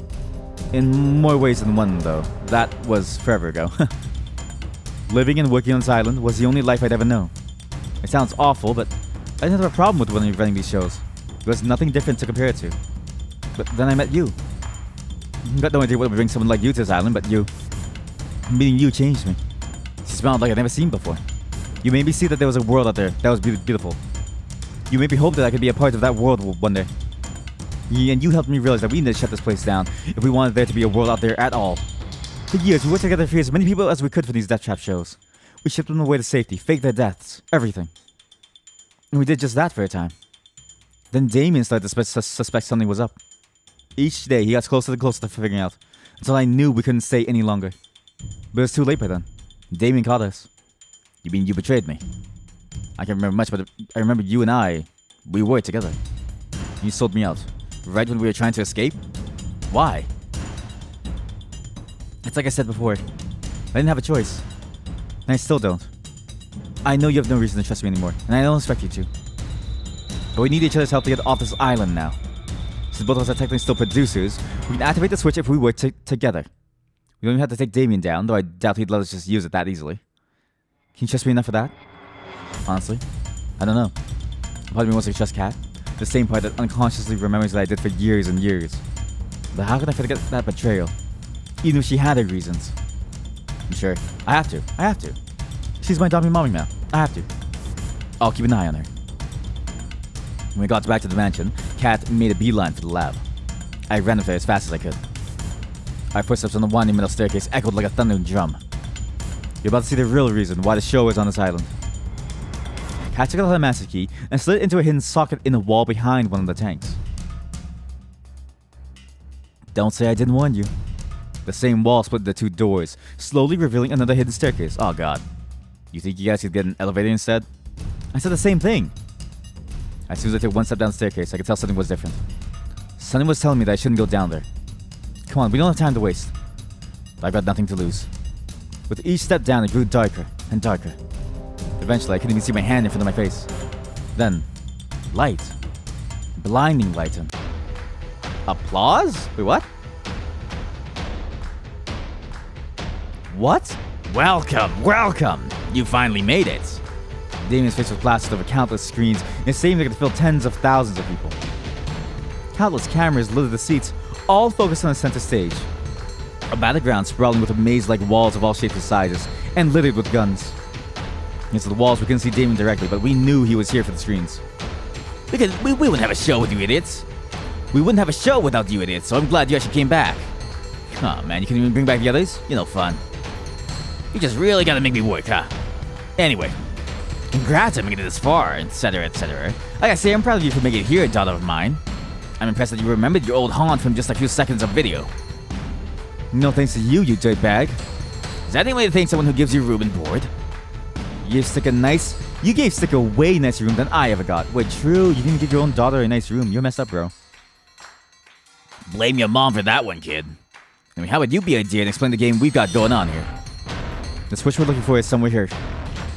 In more ways than one, though. That was forever ago. Living and working on this island was the only life I'd ever known. It sounds awful, but I didn't have a problem with running these shows. There was nothing different to compare it to. But then I met you. Got no idea what would bring someone like you to this island, but you. Meeting you changed me. You smiled like I'd never seen before. You made me see that there was a world out there that was beautiful. You made me hope that I could be a part of that world one day. And you helped me realize that we need to shut this place down if we wanted there to be a world out there at all. For years, we worked together to free as many people as we could for these death trap shows. We shipped them away to safety, faked their deaths, everything. And we did just that for a time. Then Damien started to suspect something was up. Each day, he got closer and closer to figuring out, until I knew we couldn't stay any longer. But it was too late by then. Damien caught us. You mean you betrayed me? I can't remember much, but I remember you and we were together. You sold me out. Right when we were trying to escape? Why? It's like I said before. I didn't have a choice. And I still don't. I know you have no reason to trust me anymore, and I don't expect you to. But we need each other's help to get off this island now. Since both of us are technically still producers, we can activate the switch if we work together. We don't even have to take Damien down, though I doubt he'd let us just use it that easily. Can you trust me enough for that? Honestly, I don't know. Part of me wants to trust Kat, the same part that unconsciously remembers that I did for years and years. But how can I forget that betrayal? Even if she had her reasons. I'm sure. I have to. She's my adopted mommy now. I have to. I'll keep an eye on her. When we got back to the mansion, Kat made a beeline for the lab. I ran up there as fast as I could. Our footsteps on the winding metal staircase echoed like a thundering drum. You're about to see the real reason why the show is on this island. Kat took out her master key and slid it into a hidden socket in the wall behind one of the tanks. Don't say I didn't warn you. The same wall split the two doors, slowly revealing another hidden staircase. Oh god. You think you guys could get an elevator instead? I said the same thing. As soon as I took one step down the staircase, I could tell something was different. Something was telling me that I shouldn't go down there. Come on, we don't have time to waste. But I've got nothing to lose. With each step down, it grew darker and darker. Eventually, I couldn't even see my hand in front of my face. Then, light. Blinding light and... applause? Wait, what? What? Welcome! You finally made it! Damien's face was blasted over countless screens, and it seemed like it could fill tens of thousands of people. Countless cameras littered the seats, all focused on the center stage. A battleground sprawling with maze-like walls of all shapes and sizes, and littered with guns. Against the walls, we couldn't see Damien directly, but we knew he was here for the screens. Because we wouldn't have a show with you idiots. We wouldn't have a show without you idiots, so I'm glad you actually came back. Oh man, you couldn't even bring back the others? You're no fun. You just really gotta make me work, huh? Anyway, congrats on making it this far, etc, etc. Like I say, I'm proud of you for making it here, daughter of mine. I'm impressed that you remembered your old haunt from just a few seconds of video. No thanks to you, you dirtbag. Is that any way to thank someone who gives you room and board? You gave Stick a way nicer room than I ever got. Wait, true, you didn't give your own daughter a nice room. You're messed up, bro. Blame your mom for that one, kid. I mean, how would you be a dear and explain the game we've got going on here? The switch we're looking for is somewhere here.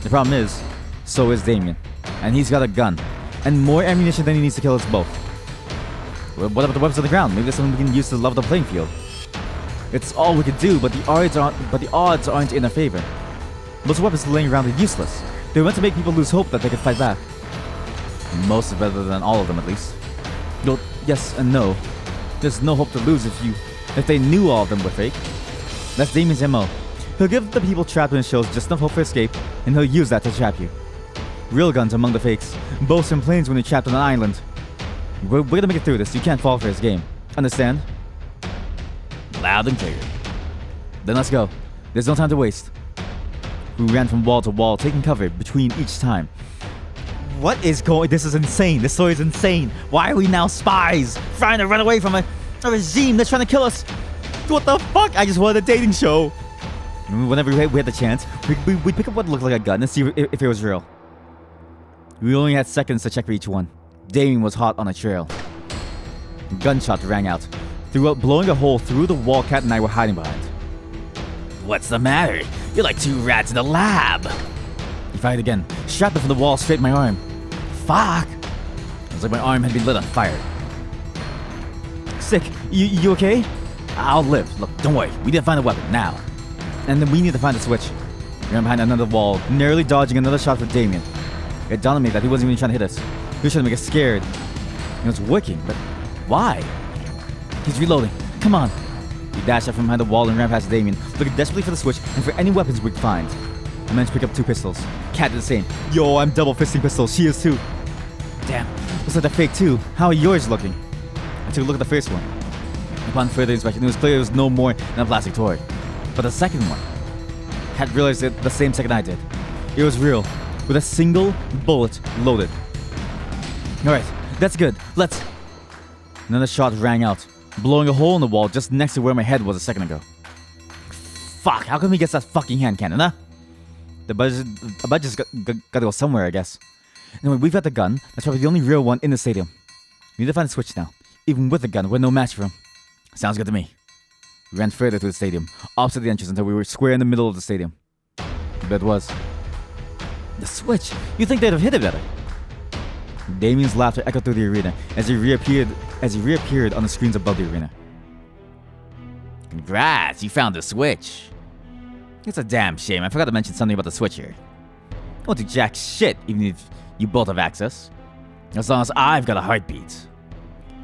The problem is, so is Damien. And he's got a gun. And more ammunition than he needs to kill us both. Well, what about the weapons on the ground? Maybe there's something we can use to level the playing field. It's all we could do, but the odds aren't in our favor. Most weapons laying around are useless. They were meant to make people lose hope that they could fight back. Most are better than all of them, at least. Well, yes and no. There's no hope to lose if they knew all of them were fake. That's Damien's MO. He'll give the people trapped in his shows just enough hope for escape, and he'll use that to trap you. Real guns among the fakes. Boats and planes when you're trapped on an island. We're gonna make it through this. You can't fall for his game. Understand? Loud and clear. Then let's go. There's no time to waste. We ran from wall to wall, taking cover between each time. What is going? This is insane. This story is insane. Why are we now spies trying to run away from a regime that's trying to kill us? What the fuck? I just wanted a dating show. Whenever we had the chance, we'd pick up what looked like a gun and see if it was real. We only had seconds to check for each one. Damien was hot on a trail. Gunshots rang out, blowing a hole through the wall Kat and I were hiding behind. What's the matter? You're like two rats in a lab. He fired again, strapped it from the wall straight in my arm. Fuck! It was like my arm had been lit on fire. Sick, you okay? I'll live. Look, don't worry. We need to find a weapon now. And then we need to find the switch. We ran behind another wall, narrowly dodging another shot for Damien. It dawned on me that he wasn't even trying to hit us. He was trying to make us scared. It was working, but why? He's reloading. Come on. We dashed out from behind the wall and ran past Damien, looking desperately for the switch and for any weapons we could find. I managed to pick up 2 pistols. Kat did the same. Yo, I'm double fisting pistols. She is too. Damn, looks like they're fake too. How are yours looking? I took a look at the first one. Upon further inspection, it was clear it was no more than a plastic toy. But the second one, Kat realized it the same second I did. It was real, with a single bullet loaded. Alright, that's good. Let's... Another shot rang out, blowing a hole in the wall just next to where my head was a second ago. Fuck, how come he gets that fucking hand cannon, huh? The budget's gotta go somewhere, I guess. Anyway, we've got the gun. That's probably the only real one in the stadium. We need to find the switch now. Even with the gun, we're no match for him. Sounds good to me. We ran further through the stadium, opposite the entrance until we were square in the middle of the stadium. But it was. The switch! You'd think they'd have hit it better. Damien's laughter echoed through the arena as he reappeared on the screens above the arena. Congrats, you found the switch. It's a damn shame. I forgot to mention something about the switch here. I won't do jack shit, even if you both have access. As long as I've got a heartbeat.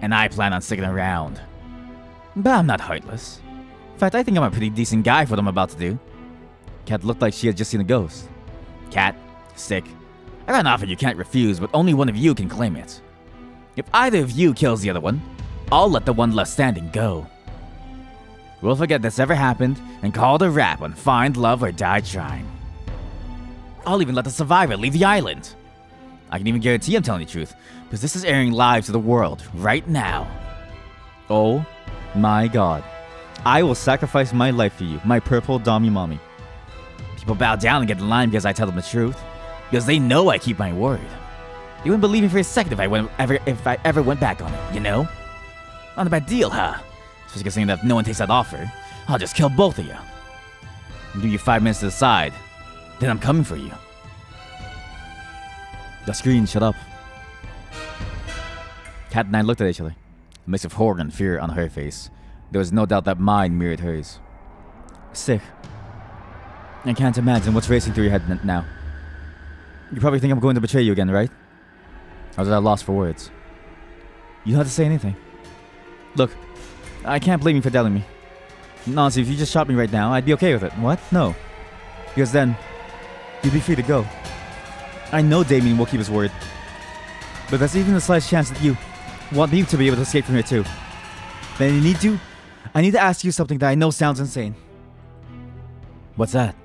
And I plan on sticking around. But I'm not heartless. In fact, I think I'm a pretty decent guy for what I'm about to do. Kat looked like she had just seen a ghost. Cat, Stick, I got an offer you can't refuse, but only one of you can claim it. If either of you kills the other one, I'll let the one left standing go. We'll forget this ever happened and call it a wrap on Find Love or Die Trying. I'll even let the survivor leave the island. I can even guarantee I'm telling the truth, because this is airing live to the world right now. Oh my god. I will sacrifice my life for you, my purple Dami mommy. People bow down and get in line because I tell them the truth. Because they know I keep my word. They wouldn't believe me for a second if I ever went back on it, you know? Not a bad deal, huh? Especially considering that if no one takes that offer, I'll just kill both of you. I'll give you 5 minutes to decide. Then I'm coming for you. The screen shut up. Kat and I looked at each other. A mix of horror and fear on her face. There was no doubt that mine mirrored hers. Sick. I can't imagine what's racing through your head now. You probably think I'm going to betray you again, right? I was at a loss for words. You don't have to say anything. Look, I can't blame you for telling me. Honestly, if you just shot me right now, I'd be okay with it. What? No. Because then, you'd be free to go. I know Damien will keep his word. But there's even the slightest chance that you want me to be able to escape from here too. Then I need to ask you something that I know sounds insane. What's that?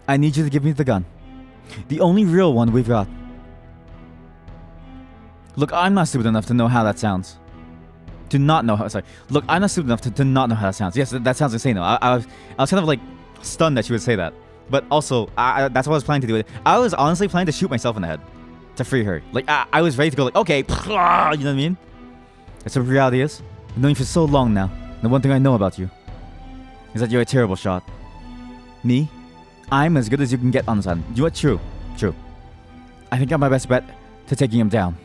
I need you to give me the gun. The only real one we've got. Look, I'm not stupid enough to know how that sounds. To not know how, sorry. Look, I'm not stupid enough to not know how that sounds. Yes, that sounds insane though. I was kind of like stunned that she would say that. But also, that's what I was planning to do. I was honestly planning to shoot myself in the head. To free her. Like, I was ready to go like, okay, you know what I mean? That's what reality is. I've known you for so long now. And the one thing I know about you is that you're a terrible shot. Me? I'm as good as you can get on this end. You know what? True. I think I'm my best bet to taking him down.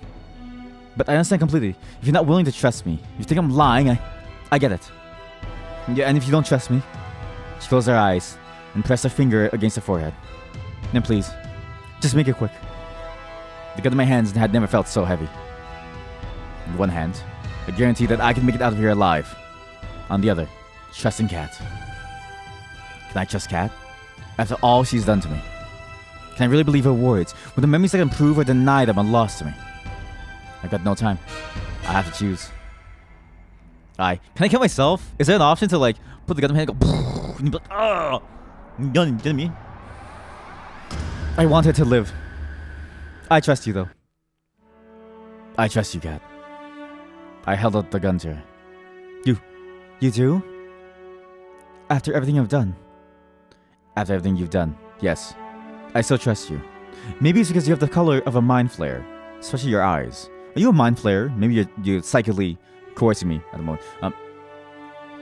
But I understand completely. If you're not willing to trust me, if you think I'm lying, I get it. Yeah, and if you don't trust me, she closed her eyes and pressed her finger against her forehead. Then please, just make it quick. The gun in my hands had never felt so heavy. On one hand, I guarantee that I can make it out of here alive. On the other, trusting Kat. Can I trust Kat? After all she's done to me? Can I really believe her words? With the memories that can prove or deny them are lost to me? I've got no time. I have to choose. Can I kill myself? Is there an option to like put the gun in my hand and go and be like, oh, you know what I mean? I want her to live. I trust you though. I trust you, Kat. I held out the gun to her. You do? After everything I've done? After everything you've done, yes. I still trust you. Maybe it's because you have the color of a mind flare, especially your eyes. Are you a mind flayer? Maybe you're psychically coercing me at the moment.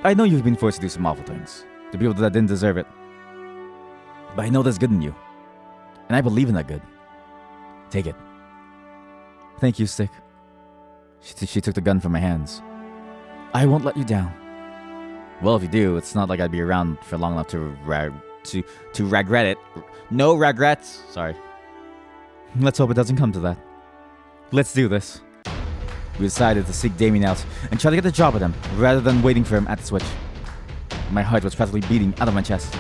I know you've been forced to do some awful things to people that didn't deserve it. But I know there's good in you. And I believe in that good. Take it. Thank you, Stick. She took the gun from my hands. I won't let you down. Well, if you do, it's not like I'd be around for long enough to regret it. No regrets. Sorry. Let's hope it doesn't come to that. Let's do this. We decided to seek Damien out and try to get the job with him rather than waiting for him at the switch. My heart was practically beating out of my chest.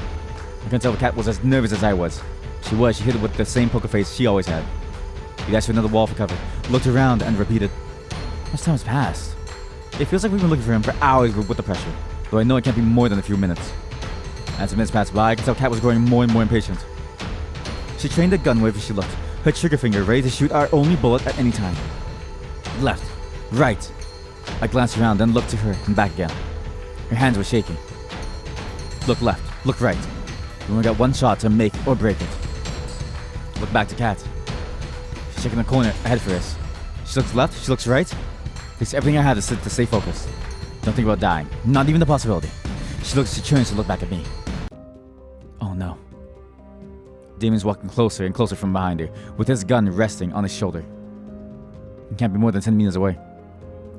I can tell the cat was as nervous as I was. She hit it with the same poker face she always had. We dashed to another wall for cover, looked around and repeated. How much time has passed? It feels like we've been looking for him for hours with the pressure, though I know it can't be more than a few minutes. As the minutes passed by, I could tell Kat was growing more and more impatient. She trained the gun wherever she looked, her trigger finger ready to shoot our only bullet at any time. Left, right. I glanced around, then looked to her and back again. Her hands were shaking. Look left, look right. We only got one shot to make or break it. Look back to Kat. She's checking the corner ahead for us. She looks left, she looks right. Takes everything I have to stay focused. Don't think about dying, not even the possibility. She turns to look back at me. Oh no. Damon's walking closer and closer from behind her, with his gun resting on his shoulder. He can't be more than 10 meters away.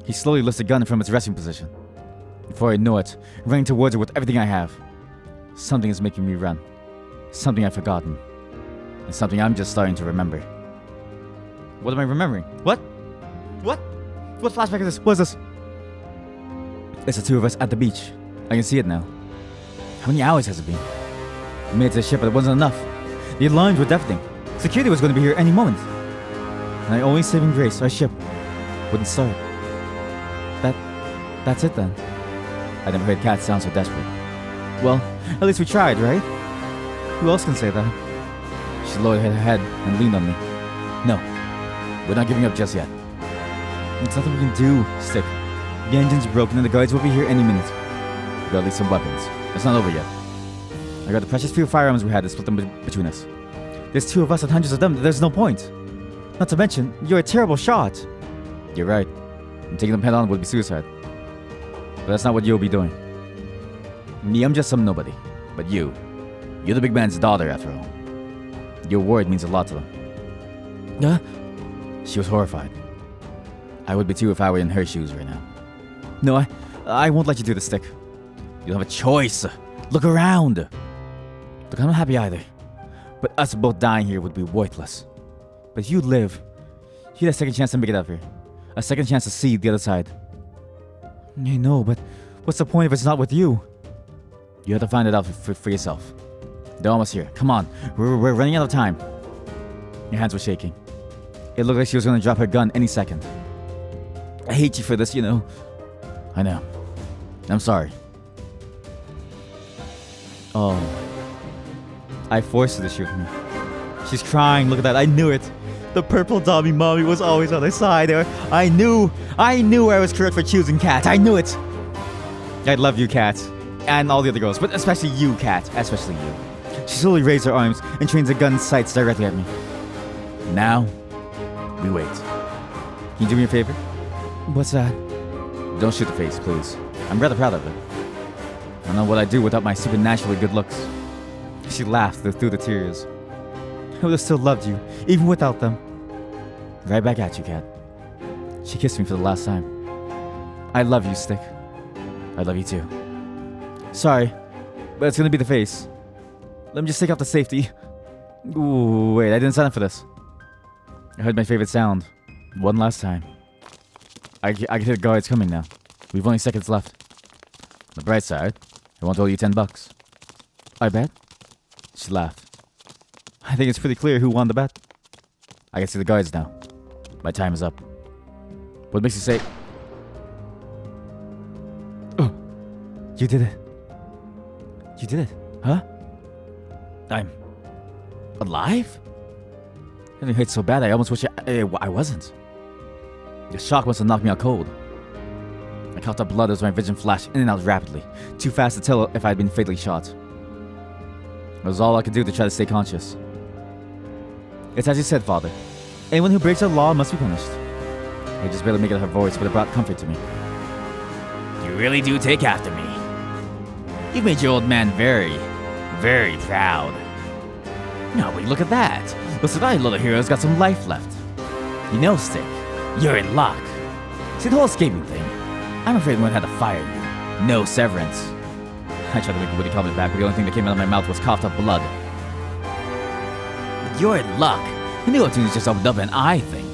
He slowly lifts the gun from its resting position. Before I know it, running towards her with everything I have. Something is making me run. Something I've forgotten. And something I'm just starting to remember. What am I remembering? What? What? What flashback is this? What is this? It's the two of us at the beach. I can see it now. How many hours has it been? We made it to the ship, but it wasn't enough. The alarms were deafening. Security was going to be here any moment. And I only saving grace, our ship wouldn't start. That's it then. I never heard Kat sound so desperate. Well, at least we tried, right? Who else can say that? She lowered her head and leaned on me. No, we're not giving up just yet. There's nothing we can do, Stick. The engine's broken and the guards will be here any minute. We got at least some weapons. It's not over yet. I got the precious few firearms we had to split them between us. There's two of us and hundreds of them. There's no point. Not to mention, you're a terrible shot. You're right. And taking them head on would be suicide. But that's not what you'll be doing. Me, I'm just some nobody. But you're the big man's daughter after all. Your word means a lot to them. She was horrified. I would be too if I were in her shoes right now. No, I won't let you do this, Stick. You don't have a choice. Look around. Look, I'm not happy either. But us both dying here would be worthless. But if you live, you get a second chance to make it out here. A second chance to see the other side. I know, but what's the point if it's not with you? You have to find it out for yourself. They're almost here. Come on, we're running out of time. Your hands were shaking. It looked like she was going to drop her gun any second. I hate you for this, you know. I know. I'm sorry. Oh. I forced her to shoot me. She's crying, look at that, I knew it. The purple dummy mommy was always on her side. I knew I was correct for choosing Kat. I knew it. I love you, Kat. And all the other girls, but especially you, Kat. Especially you. She slowly raised her arms and trains the gun's sights directly at me. Now, we wait. Can you do me a favor? What's that? Don't shoot the face, please. I'm rather proud of it. I don't know what I'd do without my supernaturally good looks. She laughed through the tears. I would have still loved you, even without them. Right back at you, Kat. She kissed me for the last time. I love you, Stick. I love you too. Sorry, but it's gonna be the face. Let me just take off the safety. Ooh, wait, I didn't sign up for this. I heard my favorite sound. One last time. I can hear the guards coming now. We've only seconds left. On the bright side, I won't owe you $10. I bet. She laughed. I think it's pretty clear who won the bet. I can see the guards now. My time is up. What makes you say... Oh, you did it. You did it, huh? I'm... alive? It hurt so bad I almost wish I wasn't. The shock must have knocked me out cold. I coughed up blood as my vision flashed in and out rapidly, too fast to tell if I had been fatally shot. It was all I could do to try to stay conscious. It's as you said, Father. Anyone who breaks the law must be punished. I just barely make out her voice, but it brought comfort to me. You really do take after me. You've made your old man very, very proud. Now, wait, look at that. Looks like our little hero's got some life left. You know, Stick, you're in luck. See, the whole escaping thing, I'm afraid I'm gonna have to fire you. No severance. I tried to make a witty comment back, but the only thing that came out of my mouth was coughed up blood. But you're in luck. The new opportunity's just opened up, and I think...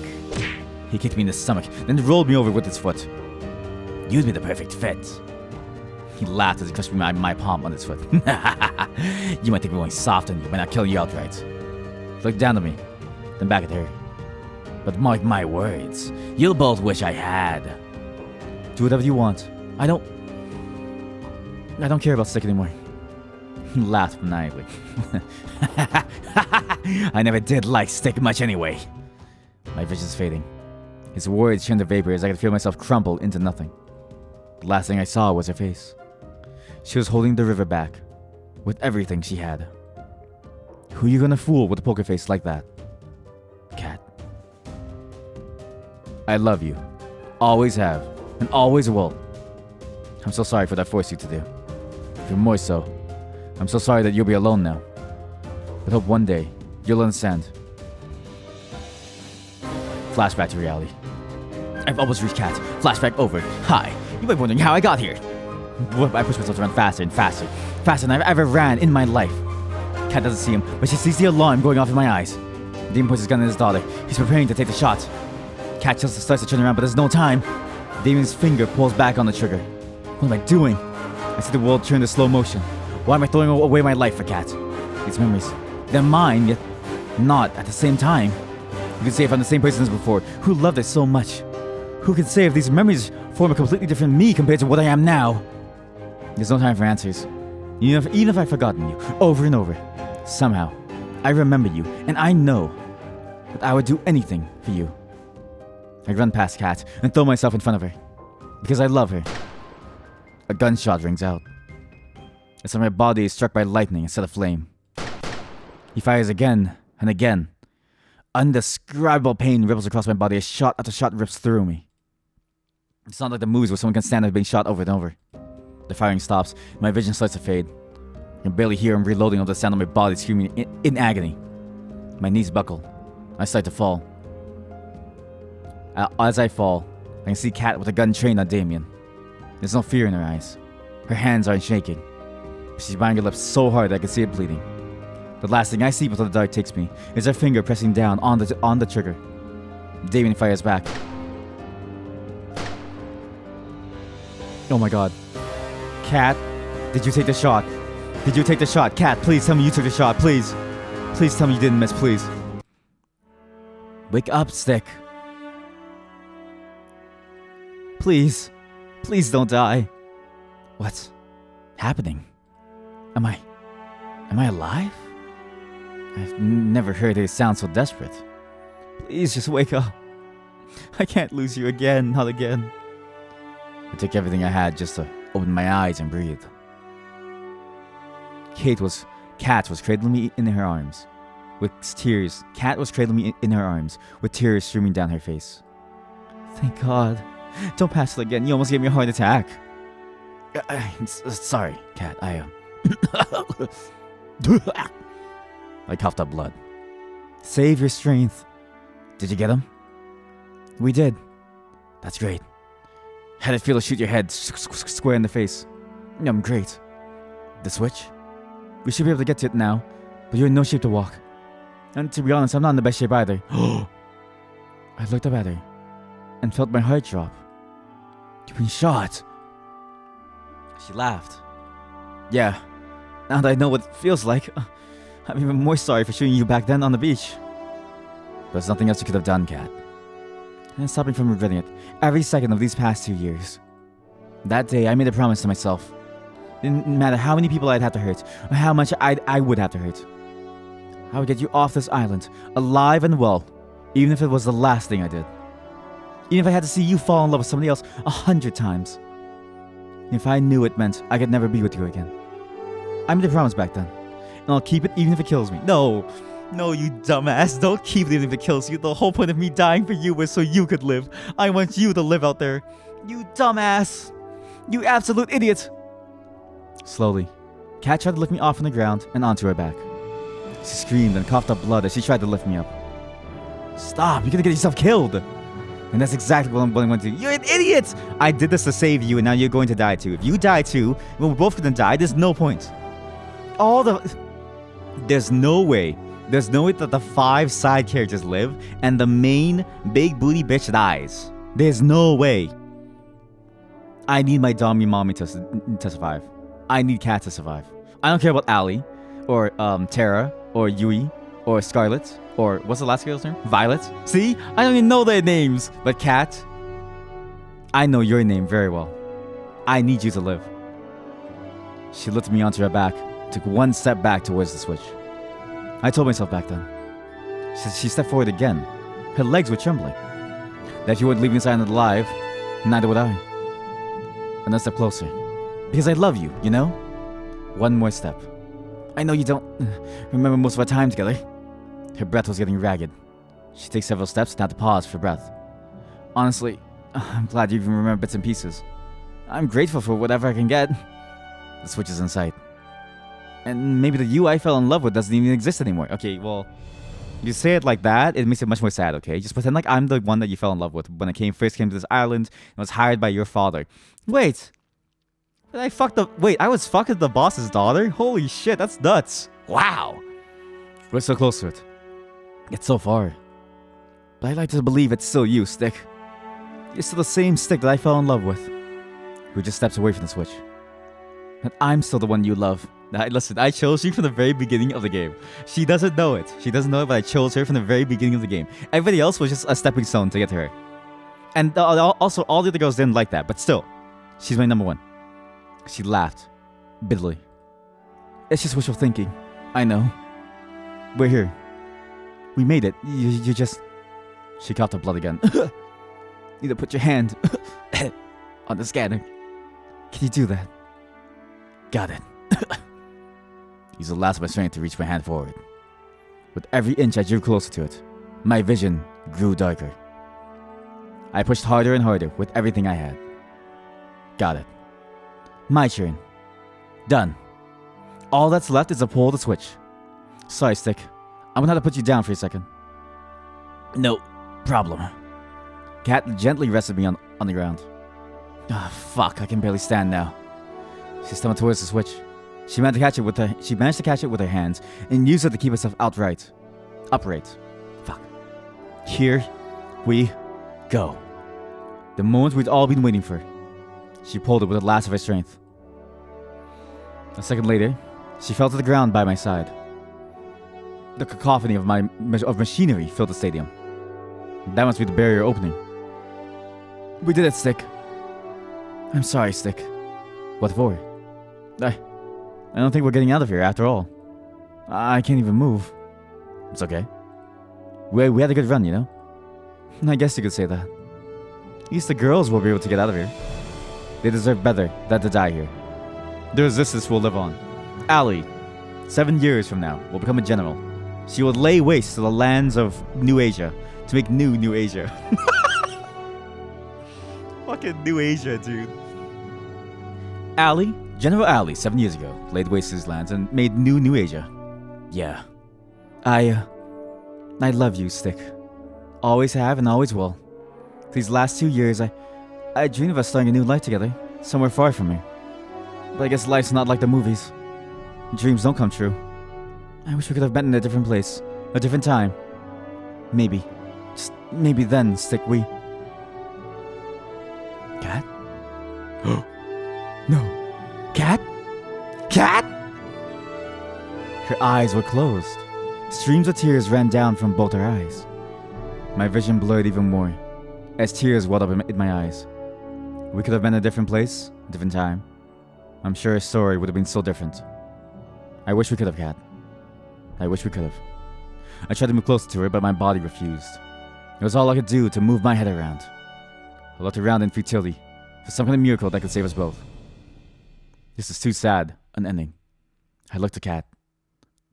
He kicked me in the stomach, then rolled me over with his foot. You'd be the perfect fit. He laughed as he crushed my palm on his foot. You might think we're going soft on you, but not kill you outright. He looked down at me, then back at her. But mark my words, you'll both wish I had. Do whatever you want. I don't care about Stick anymore. He laughed maniacally. I never did like Stick much anyway. My vision's fading. His words turned to vapor as I could feel myself crumble into nothing. The last thing I saw was her face. She was holding the river back, with everything she had. Who you gonna fool with a poker face like that? Kat. I love you. Always have, and always will. I'm so sorry for what I forced you to do. Even more so, I'm so sorry that you'll be alone now. but hope one day you'll understand. Flashback to reality. I've almost reached Cat. Flashback over. Hi. You might be wondering how I got here. I push myself to run faster and faster. Faster than I've ever ran in my life. Cat doesn't see him, but she sees the alarm going off in my eyes. Damien points his gun at his daughter. He's preparing to take the shot. Cat just starts to turn around, but there's no time. Damien's finger pulls back on the trigger. What am I doing? I see the world turn to slow motion. Why am I throwing away my life for Cat? These memories, they're mine, yet not at the same time. Who can say if I'm the same person as before? Who loved it so much? Who can say if these memories form a completely different me compared to what I am now? There's no time for answers. Even if I've forgotten you over and over, somehow, I remember you, and I know that I would do anything for you. I run past Cat and throw myself in front of her, because I love her. A gunshot rings out. It's like my body is struck by lightning instead of flame. He fires again and again. Undescribable pain ripples across my body as shot after shot rips through me. It's not like the movies where someone can stand there being shot over and over. The firing stops, my vision starts to fade. I can barely hear him reloading on the sound of my body screaming in agony. My knees buckle. I start to fall. As I fall, I can see Cat with a gun trained on Damien. There's no fear in her eyes. Her hands aren't shaking. She's biting her lips so hard that I can see it bleeding. The last thing I see before the dart takes me is her finger pressing down on the trigger. Damien fires back. Oh my god. Cat, did you take the shot? Did you take the shot? Cat, please tell me you took the shot, please. Please tell me you didn't miss, please. Wake up, Stick. Please. Please don't die. What's happening? Am I alive? I've never heard it sound so desperate. Please just wake up. I can't lose you again, not again. I took everything I had just to open my eyes and breathe. Cat was cradling me in her arms. With tears, Cat was cradling me in her arms, with tears streaming down her face. Thank God. Don't pass it again. You almost gave me a heart attack. Sorry, Cat. I coughed up blood. Save your strength. Did you get him? We did. That's great. Had it feel to shoot your head square in the face. Great. The switch? We should be able to get to it now, but you're in no shape to walk. And to be honest, I'm not in the best shape either. I looked up at her and felt my heart drop. You've been shot. She laughed. Yeah, now that I know what it feels like, I'm even more sorry for shooting you back then on the beach. There's nothing else you could have done, Cat. And stopping from regretting it every second of these past 2 years. That day, I made a promise to myself. It didn't matter how many people I'd have to hurt, or how much I would have to hurt. I would get you off this island, alive and well, even if it was the last thing I did. Even if I had to see you fall in love with somebody else 100 times. If I knew it meant I could never be with you again. I made a promise back then, and I'll keep it even if it kills me. No, you dumbass, don't keep it even if it kills you. The whole point of me dying for you was so you could live. I want you to live out there. You dumbass. You absolute idiot. Slowly, Cat tried to lift me off from the ground and onto her back. She screamed and coughed up blood as she tried to lift me up. Stop, you're gonna get yourself killed. And that's exactly what I'm going to do. You're an idiot! I did this to save you, and now you're going to die too. If you die too, we're both gonna die. There's no point. There's no way that the 5 side characters live, and the main big booty bitch dies. There's no way. I need my dummy mommy to survive. I need Cat to survive. I don't care about Allie, or Tara, or Yui, or Scarlet, or what's the last girl's name? Violet? See? I don't even know their names. But Cat, I know your name very well. I need you to live. She lifted me onto her back, took one step back towards the switch. I told myself back then. She stepped forward again. Her legs were trembling. That if you weren't leaving this island alive, neither would I. Another step closer. Because I love you, you know? One more step. I know you don't remember most of our time together. Her breath was getting ragged. She takes several steps and had to pause for breath. Honestly, I'm glad you even remember bits and pieces. I'm grateful for whatever I can get. The switch is in sight. And maybe the you I fell in love with doesn't even exist anymore. Okay, well, you say it like that, it makes it much more sad, okay? Just pretend like I'm the one that you fell in love with when I first came to this island and was hired by your father. Wait. I was fucking the boss's daughter? Holy shit, that's nuts. Wow. We're so close to it. It's so far. But I'd like to believe it's still you, Stick. You're still the same Stick that I fell in love with. Who just steps away from the switch. And I'm still the one you love. Now, listen, I chose you from the very beginning of the game. She doesn't know it. She doesn't know it, but I chose her from the very beginning of the game. Everybody else was just a stepping stone to get to her. And also, all the other girls didn't like that, but still, she's my number one. She laughed, bitterly. It's just wishful thinking. I know. We're here. We made it. You just... She coughed up blood again. Need to put your hand on the scanner. Can you do that? Got it. Used the last of my strength to reach my hand forward. With every inch I drew closer to it, my vision grew darker. I pushed harder and harder with everything I had. Got it. My turn. Done. All that's left is to pull the switch. Sorry, Stick. I'm gonna have to put you down for a second. No problem. Cat gently rested me on the ground. Ah, fuck, I can barely stand now. She stumbled towards the switch. She managed to catch it with her hands and used it to keep herself upright. Fuck. Here we go. The moment we'd all been waiting for. She pulled it with the last of her strength. A second later, she fell to the ground by my side. The cacophony of machinery filled the stadium. That must be the barrier opening. We did it, Stick. I'm sorry, Stick. What for? I don't think we're getting out of here after all. I can't even move. It's okay. We had a good run, you know? I guess you could say that. At least the girls will be able to get out of here. They deserve better than to die here. The resistance will live on. Allie, 7 years from now, will become a general. She will lay waste to the lands of New Asia to make New Asia. Fucking New Asia, dude. General Allie, 7 years ago, laid waste to his lands and made New Asia. Yeah. I love you, Stick. Always have and always will. These last 2 years, I dreamed of us starting a new life together, somewhere far from here. But I guess life's not like the movies. Dreams don't come true. I wish we could have met in a different place, a different time. Maybe. Just maybe then, Stick, we... Cat? No. Cat? Cat? Her eyes were closed. Streams of tears ran down from both her eyes. My vision blurred even more, as tears welled up in my eyes. We could have been in a different place, a different time. I'm sure her story would have been so different. I wish we could have, Cat. I wish we could have. I tried to move closer to her, but my body refused. It was all I could do to move my head around. I looked around in futility for some kind of miracle that could save us both. This is too sad an ending. I looked at Cat.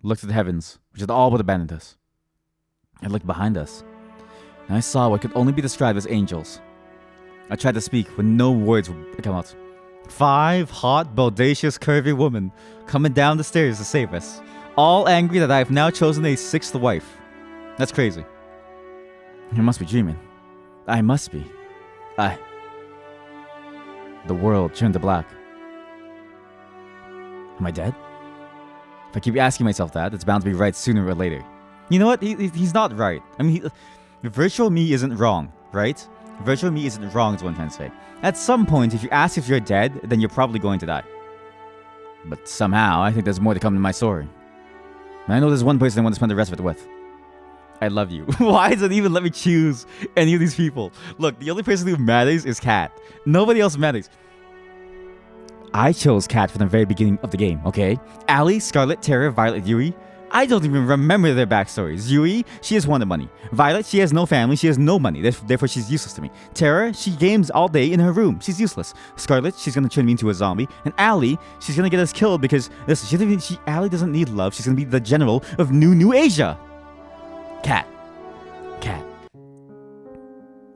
Looked at the heavens, which had all but abandoned us. I looked behind us, and I saw what could only be described as angels. I tried to speak, but no words would come out. 5 hot, bodacious, curvy women coming down the stairs to save us. All angry that I have now chosen a 6th wife. That's crazy. I must be dreaming. I must be. The world turned to black. Am I dead? If I keep asking myself that, it's bound to be right sooner or later. You know what? He's not right. I mean, virtual me isn't wrong, right? Virtual me isn't wrong is what I'm trying to say. At some point, if you ask if you're dead, then you're probably going to die. But somehow, I think there's more to come in my story. And I know there's one person I want to spend the rest of it with. I love you. Why does it even let me choose any of these people? Look, the only person who matters is Cat. Nobody else matters. I chose Cat from the very beginning of the game, okay? Allie, Scarlet, Terra, Violet, Yui. I don't even remember their backstories. Yui, she has wanted money. Violet, she has no family, she has no money, therefore she's useless to me. Terra, she games all day in her room, she's useless. Scarlet, she's gonna turn me into a zombie. And Allie, she's gonna get us killed because, listen, Allie doesn't need love, she's gonna be the general of New Asia. Cat.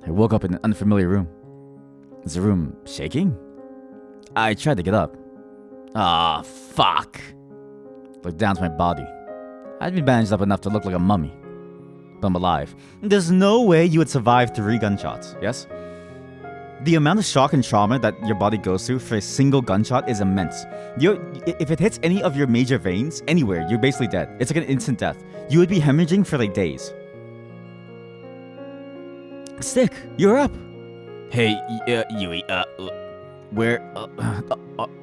I woke up in an unfamiliar room. Is the room shaking? I tried to get up. Ah, fuck. looked down to my body. I'd been bandaged up enough to look like a mummy. But I'm alive. There's no way you would survive 3 gunshots, yes? The amount of shock and trauma that your body goes through for a single gunshot is immense. If it hits any of your major veins, anywhere, you're basically dead. It's like an instant death. You would be hemorrhaging for like days. Stick, you're up. Hey, Yui, where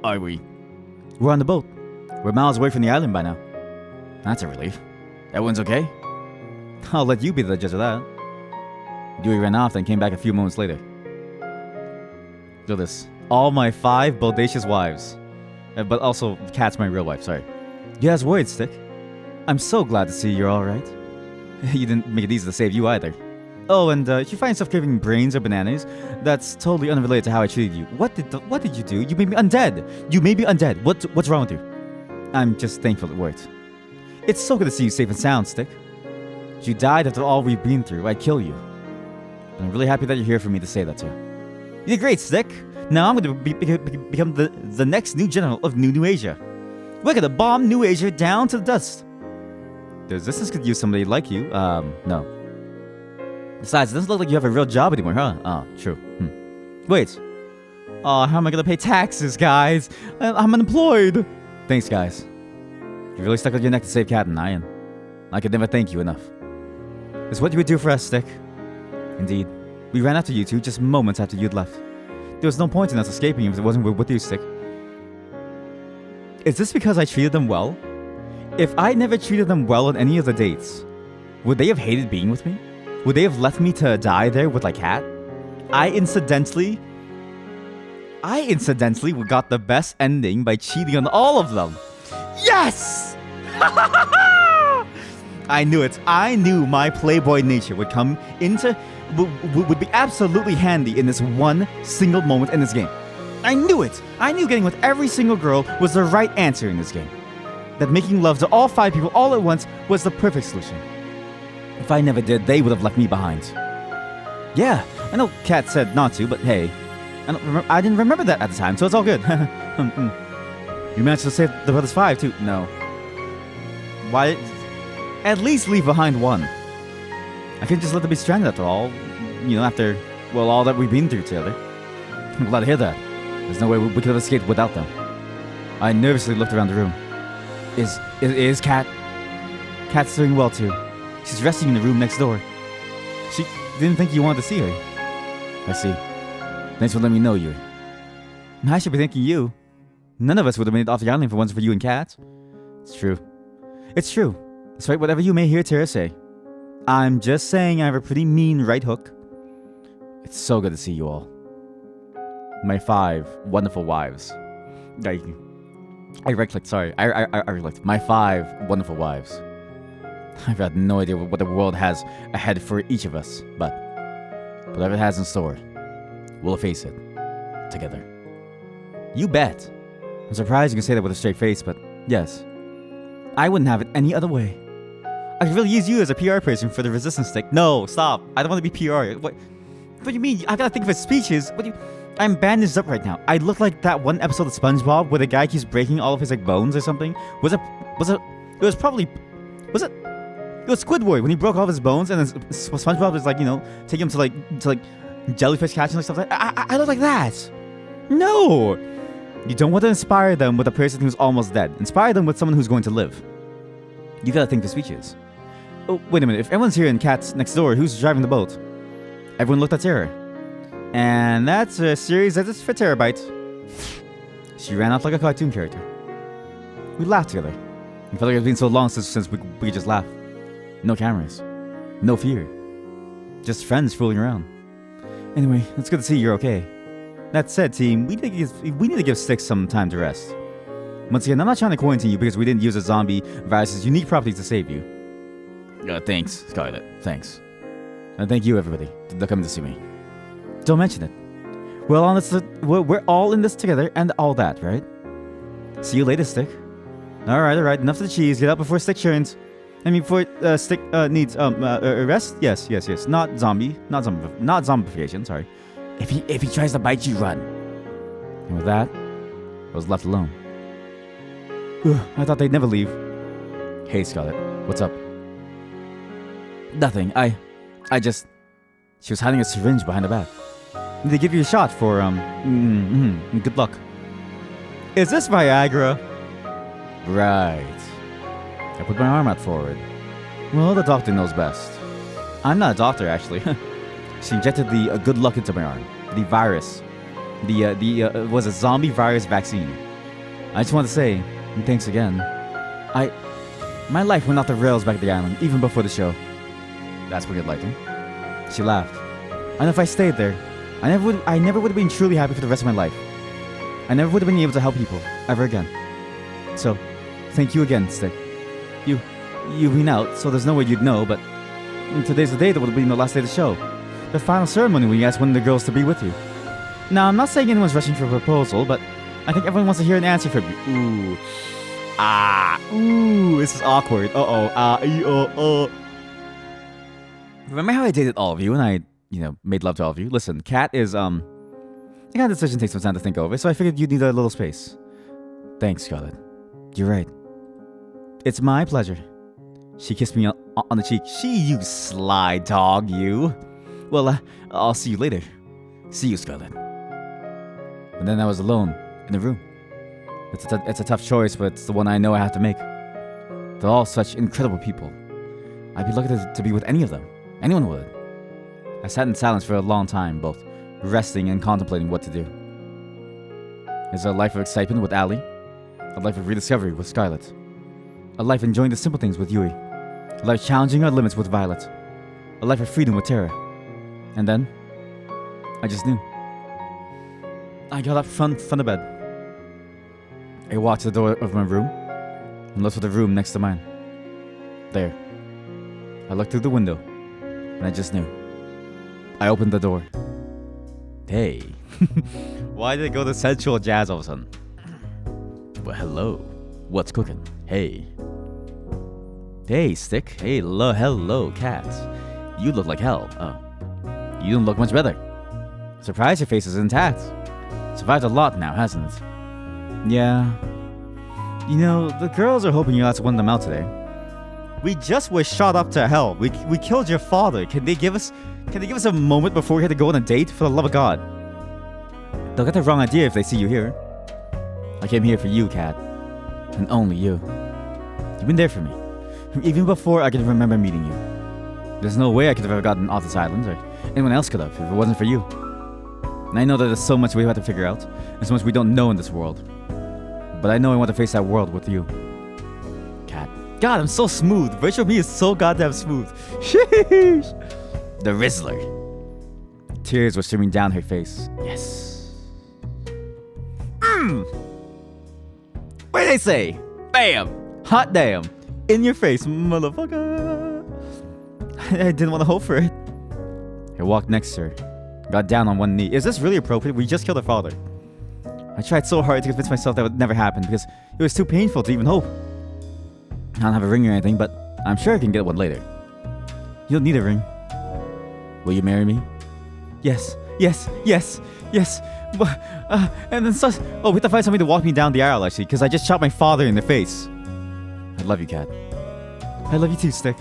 are we? We're on the boat. We're miles away from the island by now. That's a relief. Everyone's okay? I'll let you be the judge of that. Dewey ran off, then came back a few moments later. Look at this. All my 5 bodacious wives. But also, Kat's my real wife, sorry. You guys worried, Stick. I'm so glad to see you're alright. You didn't make it easy to save you either. Oh, and if you find yourself craving brains or bananas, that's totally unrelated to how I treated you. What did you do? You made me undead. You made me undead. What's wrong with you? I'm just thankful it worked. It's so good to see you safe and sound, Stick. If you died after all we've been through, I'd kill you. But I'm really happy that you're here for me to say that to. You did great, Stick. Now I'm going to become the next new general of New Asia. We're going to bomb New Asia down to the dust. The resistance could use somebody like you. No. Besides, it doesn't look like you have a real job anymore, huh? Oh, true. Wait. Oh, how am I going to pay taxes, guys? I'm unemployed. Thanks, guys. You really stuck out your neck to save Cat and I could never thank you enough. It's what you would do for us, Stick. Indeed. We ran after you two just moments after you'd left. There was no point in us escaping if it wasn't with you, Stick. Is this because I treated them well? If I never treated them well on any of the dates, would they have hated being with me? Would they have left me to die there with like Cat? I incidentally got the best ending by cheating on all of them. Yes! I knew it. I knew my playboy nature would come into... would be absolutely handy in this one single moment in this game. I knew it. I knew getting with every single girl was the right answer in this game. That making love to all 5 people all at once was the perfect solution. If I never did, they would have left me behind. Yeah, I know Kat said not to, but hey, I didn't remember that at the time, so it's all good. You managed to save the brothers 5 too? No. Why? At least leave behind 1. I can't just let them be stranded after all. You know, after, well, all that we've been through together. I'm glad to hear that. There's no way we could have escaped without them. I nervously looked around the room. Is Kat? Kat's doing well too. She's resting in the room next door. She didn't think you wanted to see her. I see. Thanks for letting me know, Yuri. I should be thanking you. None of us would have made it off the island if it wasn't for you and Kat. It's true. It's true. Despite whatever you may hear Tara say. I'm just saying I have a pretty mean right hook. It's so good to see you all. My 5 wonderful wives. I right-clicked, sorry. I right-clicked. My 5 wonderful wives. I've got no idea what the world has ahead for each of us, but whatever it has in store, we'll face it together. You bet. I'm surprised you can say that with a straight face, but yes. I wouldn't have it any other way. I could really use you as a PR person for the resistance stick. No, stop. I don't want to be PR. What do you mean? I gotta think of his speeches. I'm bandaged up right now. I look like that one episode of SpongeBob where the guy keeps breaking all of his like bones or something. It was Squidward when he broke all of his bones and then SpongeBob was like, you know, take him to like jellyfish catching and stuff like that. I look like that. No. You don't want to inspire them with a person who's almost dead. Inspire them with someone who's going to live. You gotta think of speeches. Oh, wait a minute. If everyone's here in Cat's next door, who's driving the boat? Everyone looked at Tara. And that's a series edits for Terabyte. She ran off like a cartoon character. We laughed together. It felt like it's been so long since we could just laugh. No cameras. No fear. Just friends fooling around. Anyway, it's good to see you're okay. That said, team, we need to give Styx some time to rest. Once again, I'm not trying to quarantine you because we didn't use a zombie virus's unique properties to save you. Thanks, Scarlet. Thanks. And thank you, everybody, for coming to see me. Don't mention it. We're all in this together and all that, right? See you later, Stick. Alright. Enough of the cheese. Get out before Stick churns. I mean, before Stick needs rest. Yes. Not zombification. Sorry. If he tries to bite you, run. And with that, I was left alone. I thought they'd never leave. Hey, Scarlet. What's up? Nothing. I just... She was hiding a syringe behind her back. They give you a shot for, good luck. Is this Viagra? Right. I put my arm out forward. Well, the doctor knows best. I'm not a doctor, actually. She injected the good luck into my arm. The virus. It was a zombie virus vaccine. I just want to say, thanks again. My life went off the rails back at the island, even before the show. That's pretty enlightening. She laughed. And if I stayed there, I never would have been truly happy for the rest of my life. I never would have been able to help people, ever again. So, thank you again, Stick. You've been out, so there's no way you'd know, but today's the day that would have been the last day of the show. The final ceremony when you asked one of the girls to be with you. Now, I'm not saying anyone's rushing for a proposal, but I think everyone wants to hear an answer from you. This is awkward. Remember how I dated all of you and I, made love to all of you? Listen, Kat is, the kind of decision takes some time to think over, so I figured you'd need a little space. Thanks, Scarlet. You're right. It's my pleasure. She kissed me on the cheek. You sly dog, you. Well, I'll see you later. See you, Scarlet. And then I was alone in the room. It's a tough choice, but it's the one I know I have to make. They're all such incredible people. I'd be lucky to be with any of them. Anyone would. I sat in silence for a long time, both resting and contemplating what to do. Is there a life of excitement with Allie? A life of rediscovery with Scarlet? A life enjoying the simple things with Yui? A life challenging our limits with Violet? A life of freedom with Terra? And then, I just knew. I got up from the bed. I walked to the door of my room and looked for the room next to mine. There. I looked through the window and I just knew. I opened the door. Hey. Why did it go to sensual jazz all of a sudden? Well, hello. What's cooking? Hey. Hey, Stick. Hey, hello, Cat. You look like hell. Oh. You don't look much better. Surprised your face is intact. Survived a lot now, hasn't it? Yeah. The girls are hoping you outswim them out today. We just were shot up to hell. We killed your father. Can they give us a moment before we had to go on a date? For the love of God. They'll get the wrong idea if they see you here. I came here for you, Kat. And only you. You've been there for me. Even before I could remember meeting you. There's no way I could have ever gotten off this island, or anyone else could have, if it wasn't for you. And I know that there's so much we have to figure out, and so much we don't know in this world. But I know I want to face that world with you. Kat. God, I'm so smooth. Virtual me is so goddamn smooth. Sheesh. The Rizzler. Tears were streaming down her face. Yes. What did they say? Bam! Hot damn. In your face, motherfucker. I didn't want to hope for it. I walked next to her. Got down on one knee. Is this really appropriate? We just killed her father. I tried so hard to convince myself that would never happen because it was too painful to even hope. I don't have a ring or anything, but I'm sure I can get one later. You don't need a ring. Will you marry me? Yes. And then we have to find somebody to walk me down the aisle, actually, because I just shot my father in the face. I love you, Kat. I love you too, Stick.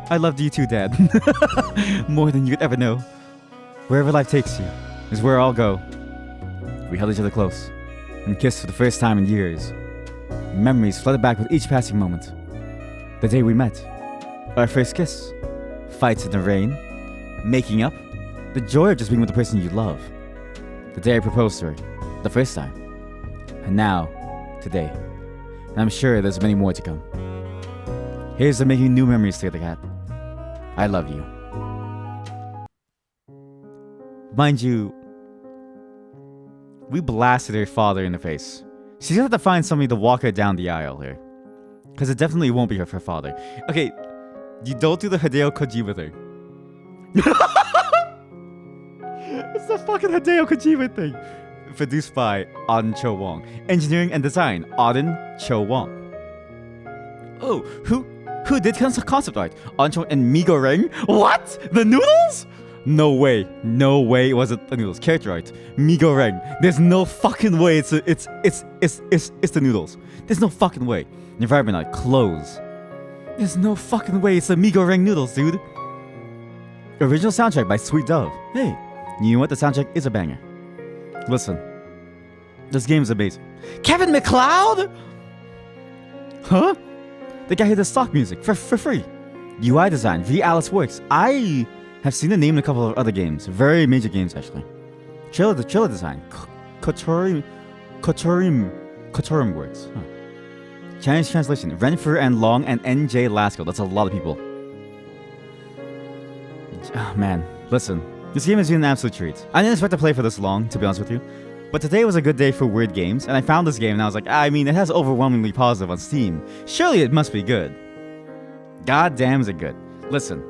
I loved you too, Dad. More than you could ever know. Wherever life takes you is where I'll go. We held each other close and kissed for the first time in years. Memories flooded back with each passing moment. The day we met. Our first kiss. Fights in the rain. Making up. The joy of just being with the person you love. The day I proposed to her. The first time. And now, today. And I'm sure there's many more to come. Here's to making new memories together, Kat. I love you. Mind you, we blasted her father in the face. She's gonna have to find somebody to walk her down the aisle here. Because it definitely won't be her father. Okay, you don't do the Hideo Kojima thing. It's the fucking Hideo Kojima thing. Produced by Auden Cho Wong. Engineering and design, Auden Cho Wong. Oh, who did concept art? Auden Cho and Migo Ring? What? The noodles? No way it wasn't the noodles. Character art, Migo Ring. There's no fucking way it's the noodles. There's no fucking way. Environment art, clothes. There's no fucking way it's the Mi Goreng noodles, dude. Original soundtrack by Sweet Dove. Hey, you know what? The soundtrack is a banger. Listen, this game is amazing. Kevin MacLeod? Huh? The guy who does stock music for free. UI design, V. Alice Works. I have seen the name in a couple of other games. Very major games, actually. Trailer design. Kotorim Works. Huh. Chinese translation. Renfer and Long and NJ Lasco. That's a lot of people. Oh, man, listen. This game has been an absolute treat. I didn't expect to play for this long, to be honest with you. But today was a good day for weird games, and I found this game and I was like, I mean, it has overwhelmingly positive on Steam. Surely it must be good. God damn is it good. Listen.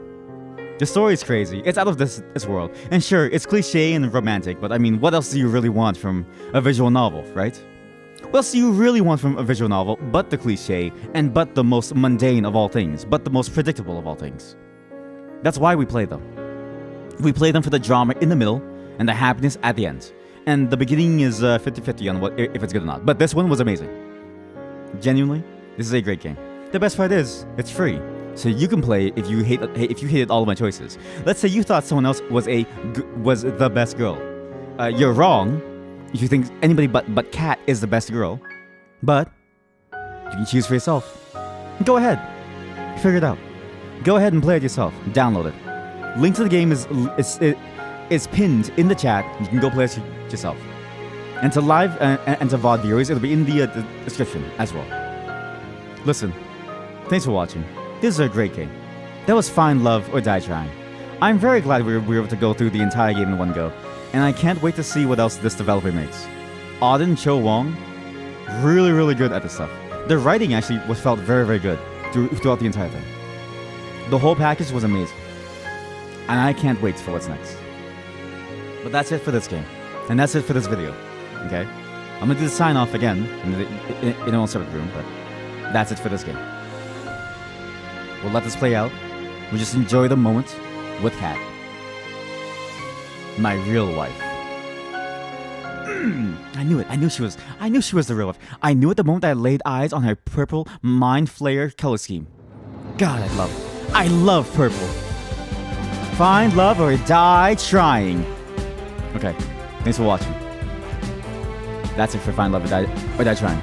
The story is crazy. It's out of this world. And sure, it's cliche and romantic, but I mean, what else do you really want from a visual novel, right? What else do you really want from a visual novel but the cliche and but the most mundane of all things, but the most predictable of all things? That's why we play them. We play them for the drama in the middle and the happiness at the end. And the beginning is 50-50 on if it's good or not. But this one was amazing. Genuinely, this is a great game. The best part is, it's free. So you can play if you hated all of my choices. Let's say you thought someone else was the best girl. You're wrong if you think anybody but Kat is the best girl. But you can choose for yourself. Go ahead. Figure it out. Go ahead and play it yourself. Download it. Link to the game is pinned in the chat. You can go play it yourself. And to live and to VOD viewers, it'll be in the description as well. Listen, thanks for watching. This is a great game. That was Find Love or Die Trying. I'm very glad we were able to go through the entire game in one go, and I can't wait to see what else this developer makes. Auden Cho Wong, really good at this stuff. The writing actually felt very good throughout the entire thing. The whole package was amazing, and I can't wait for what's next. But that's it for this game, and that's it for this video. Okay, I'm gonna do the sign off again in a separate room, but that's it for this game. We'll let this play out. We'll just enjoy the moment with Kat, my real wife. I knew it. I knew she was the real wife. I knew it the moment I laid eyes on her purple mind flayer color scheme. God, I love purple. Find love or die trying. Okay, thanks for watching. That's it for Find Love or Die Trying.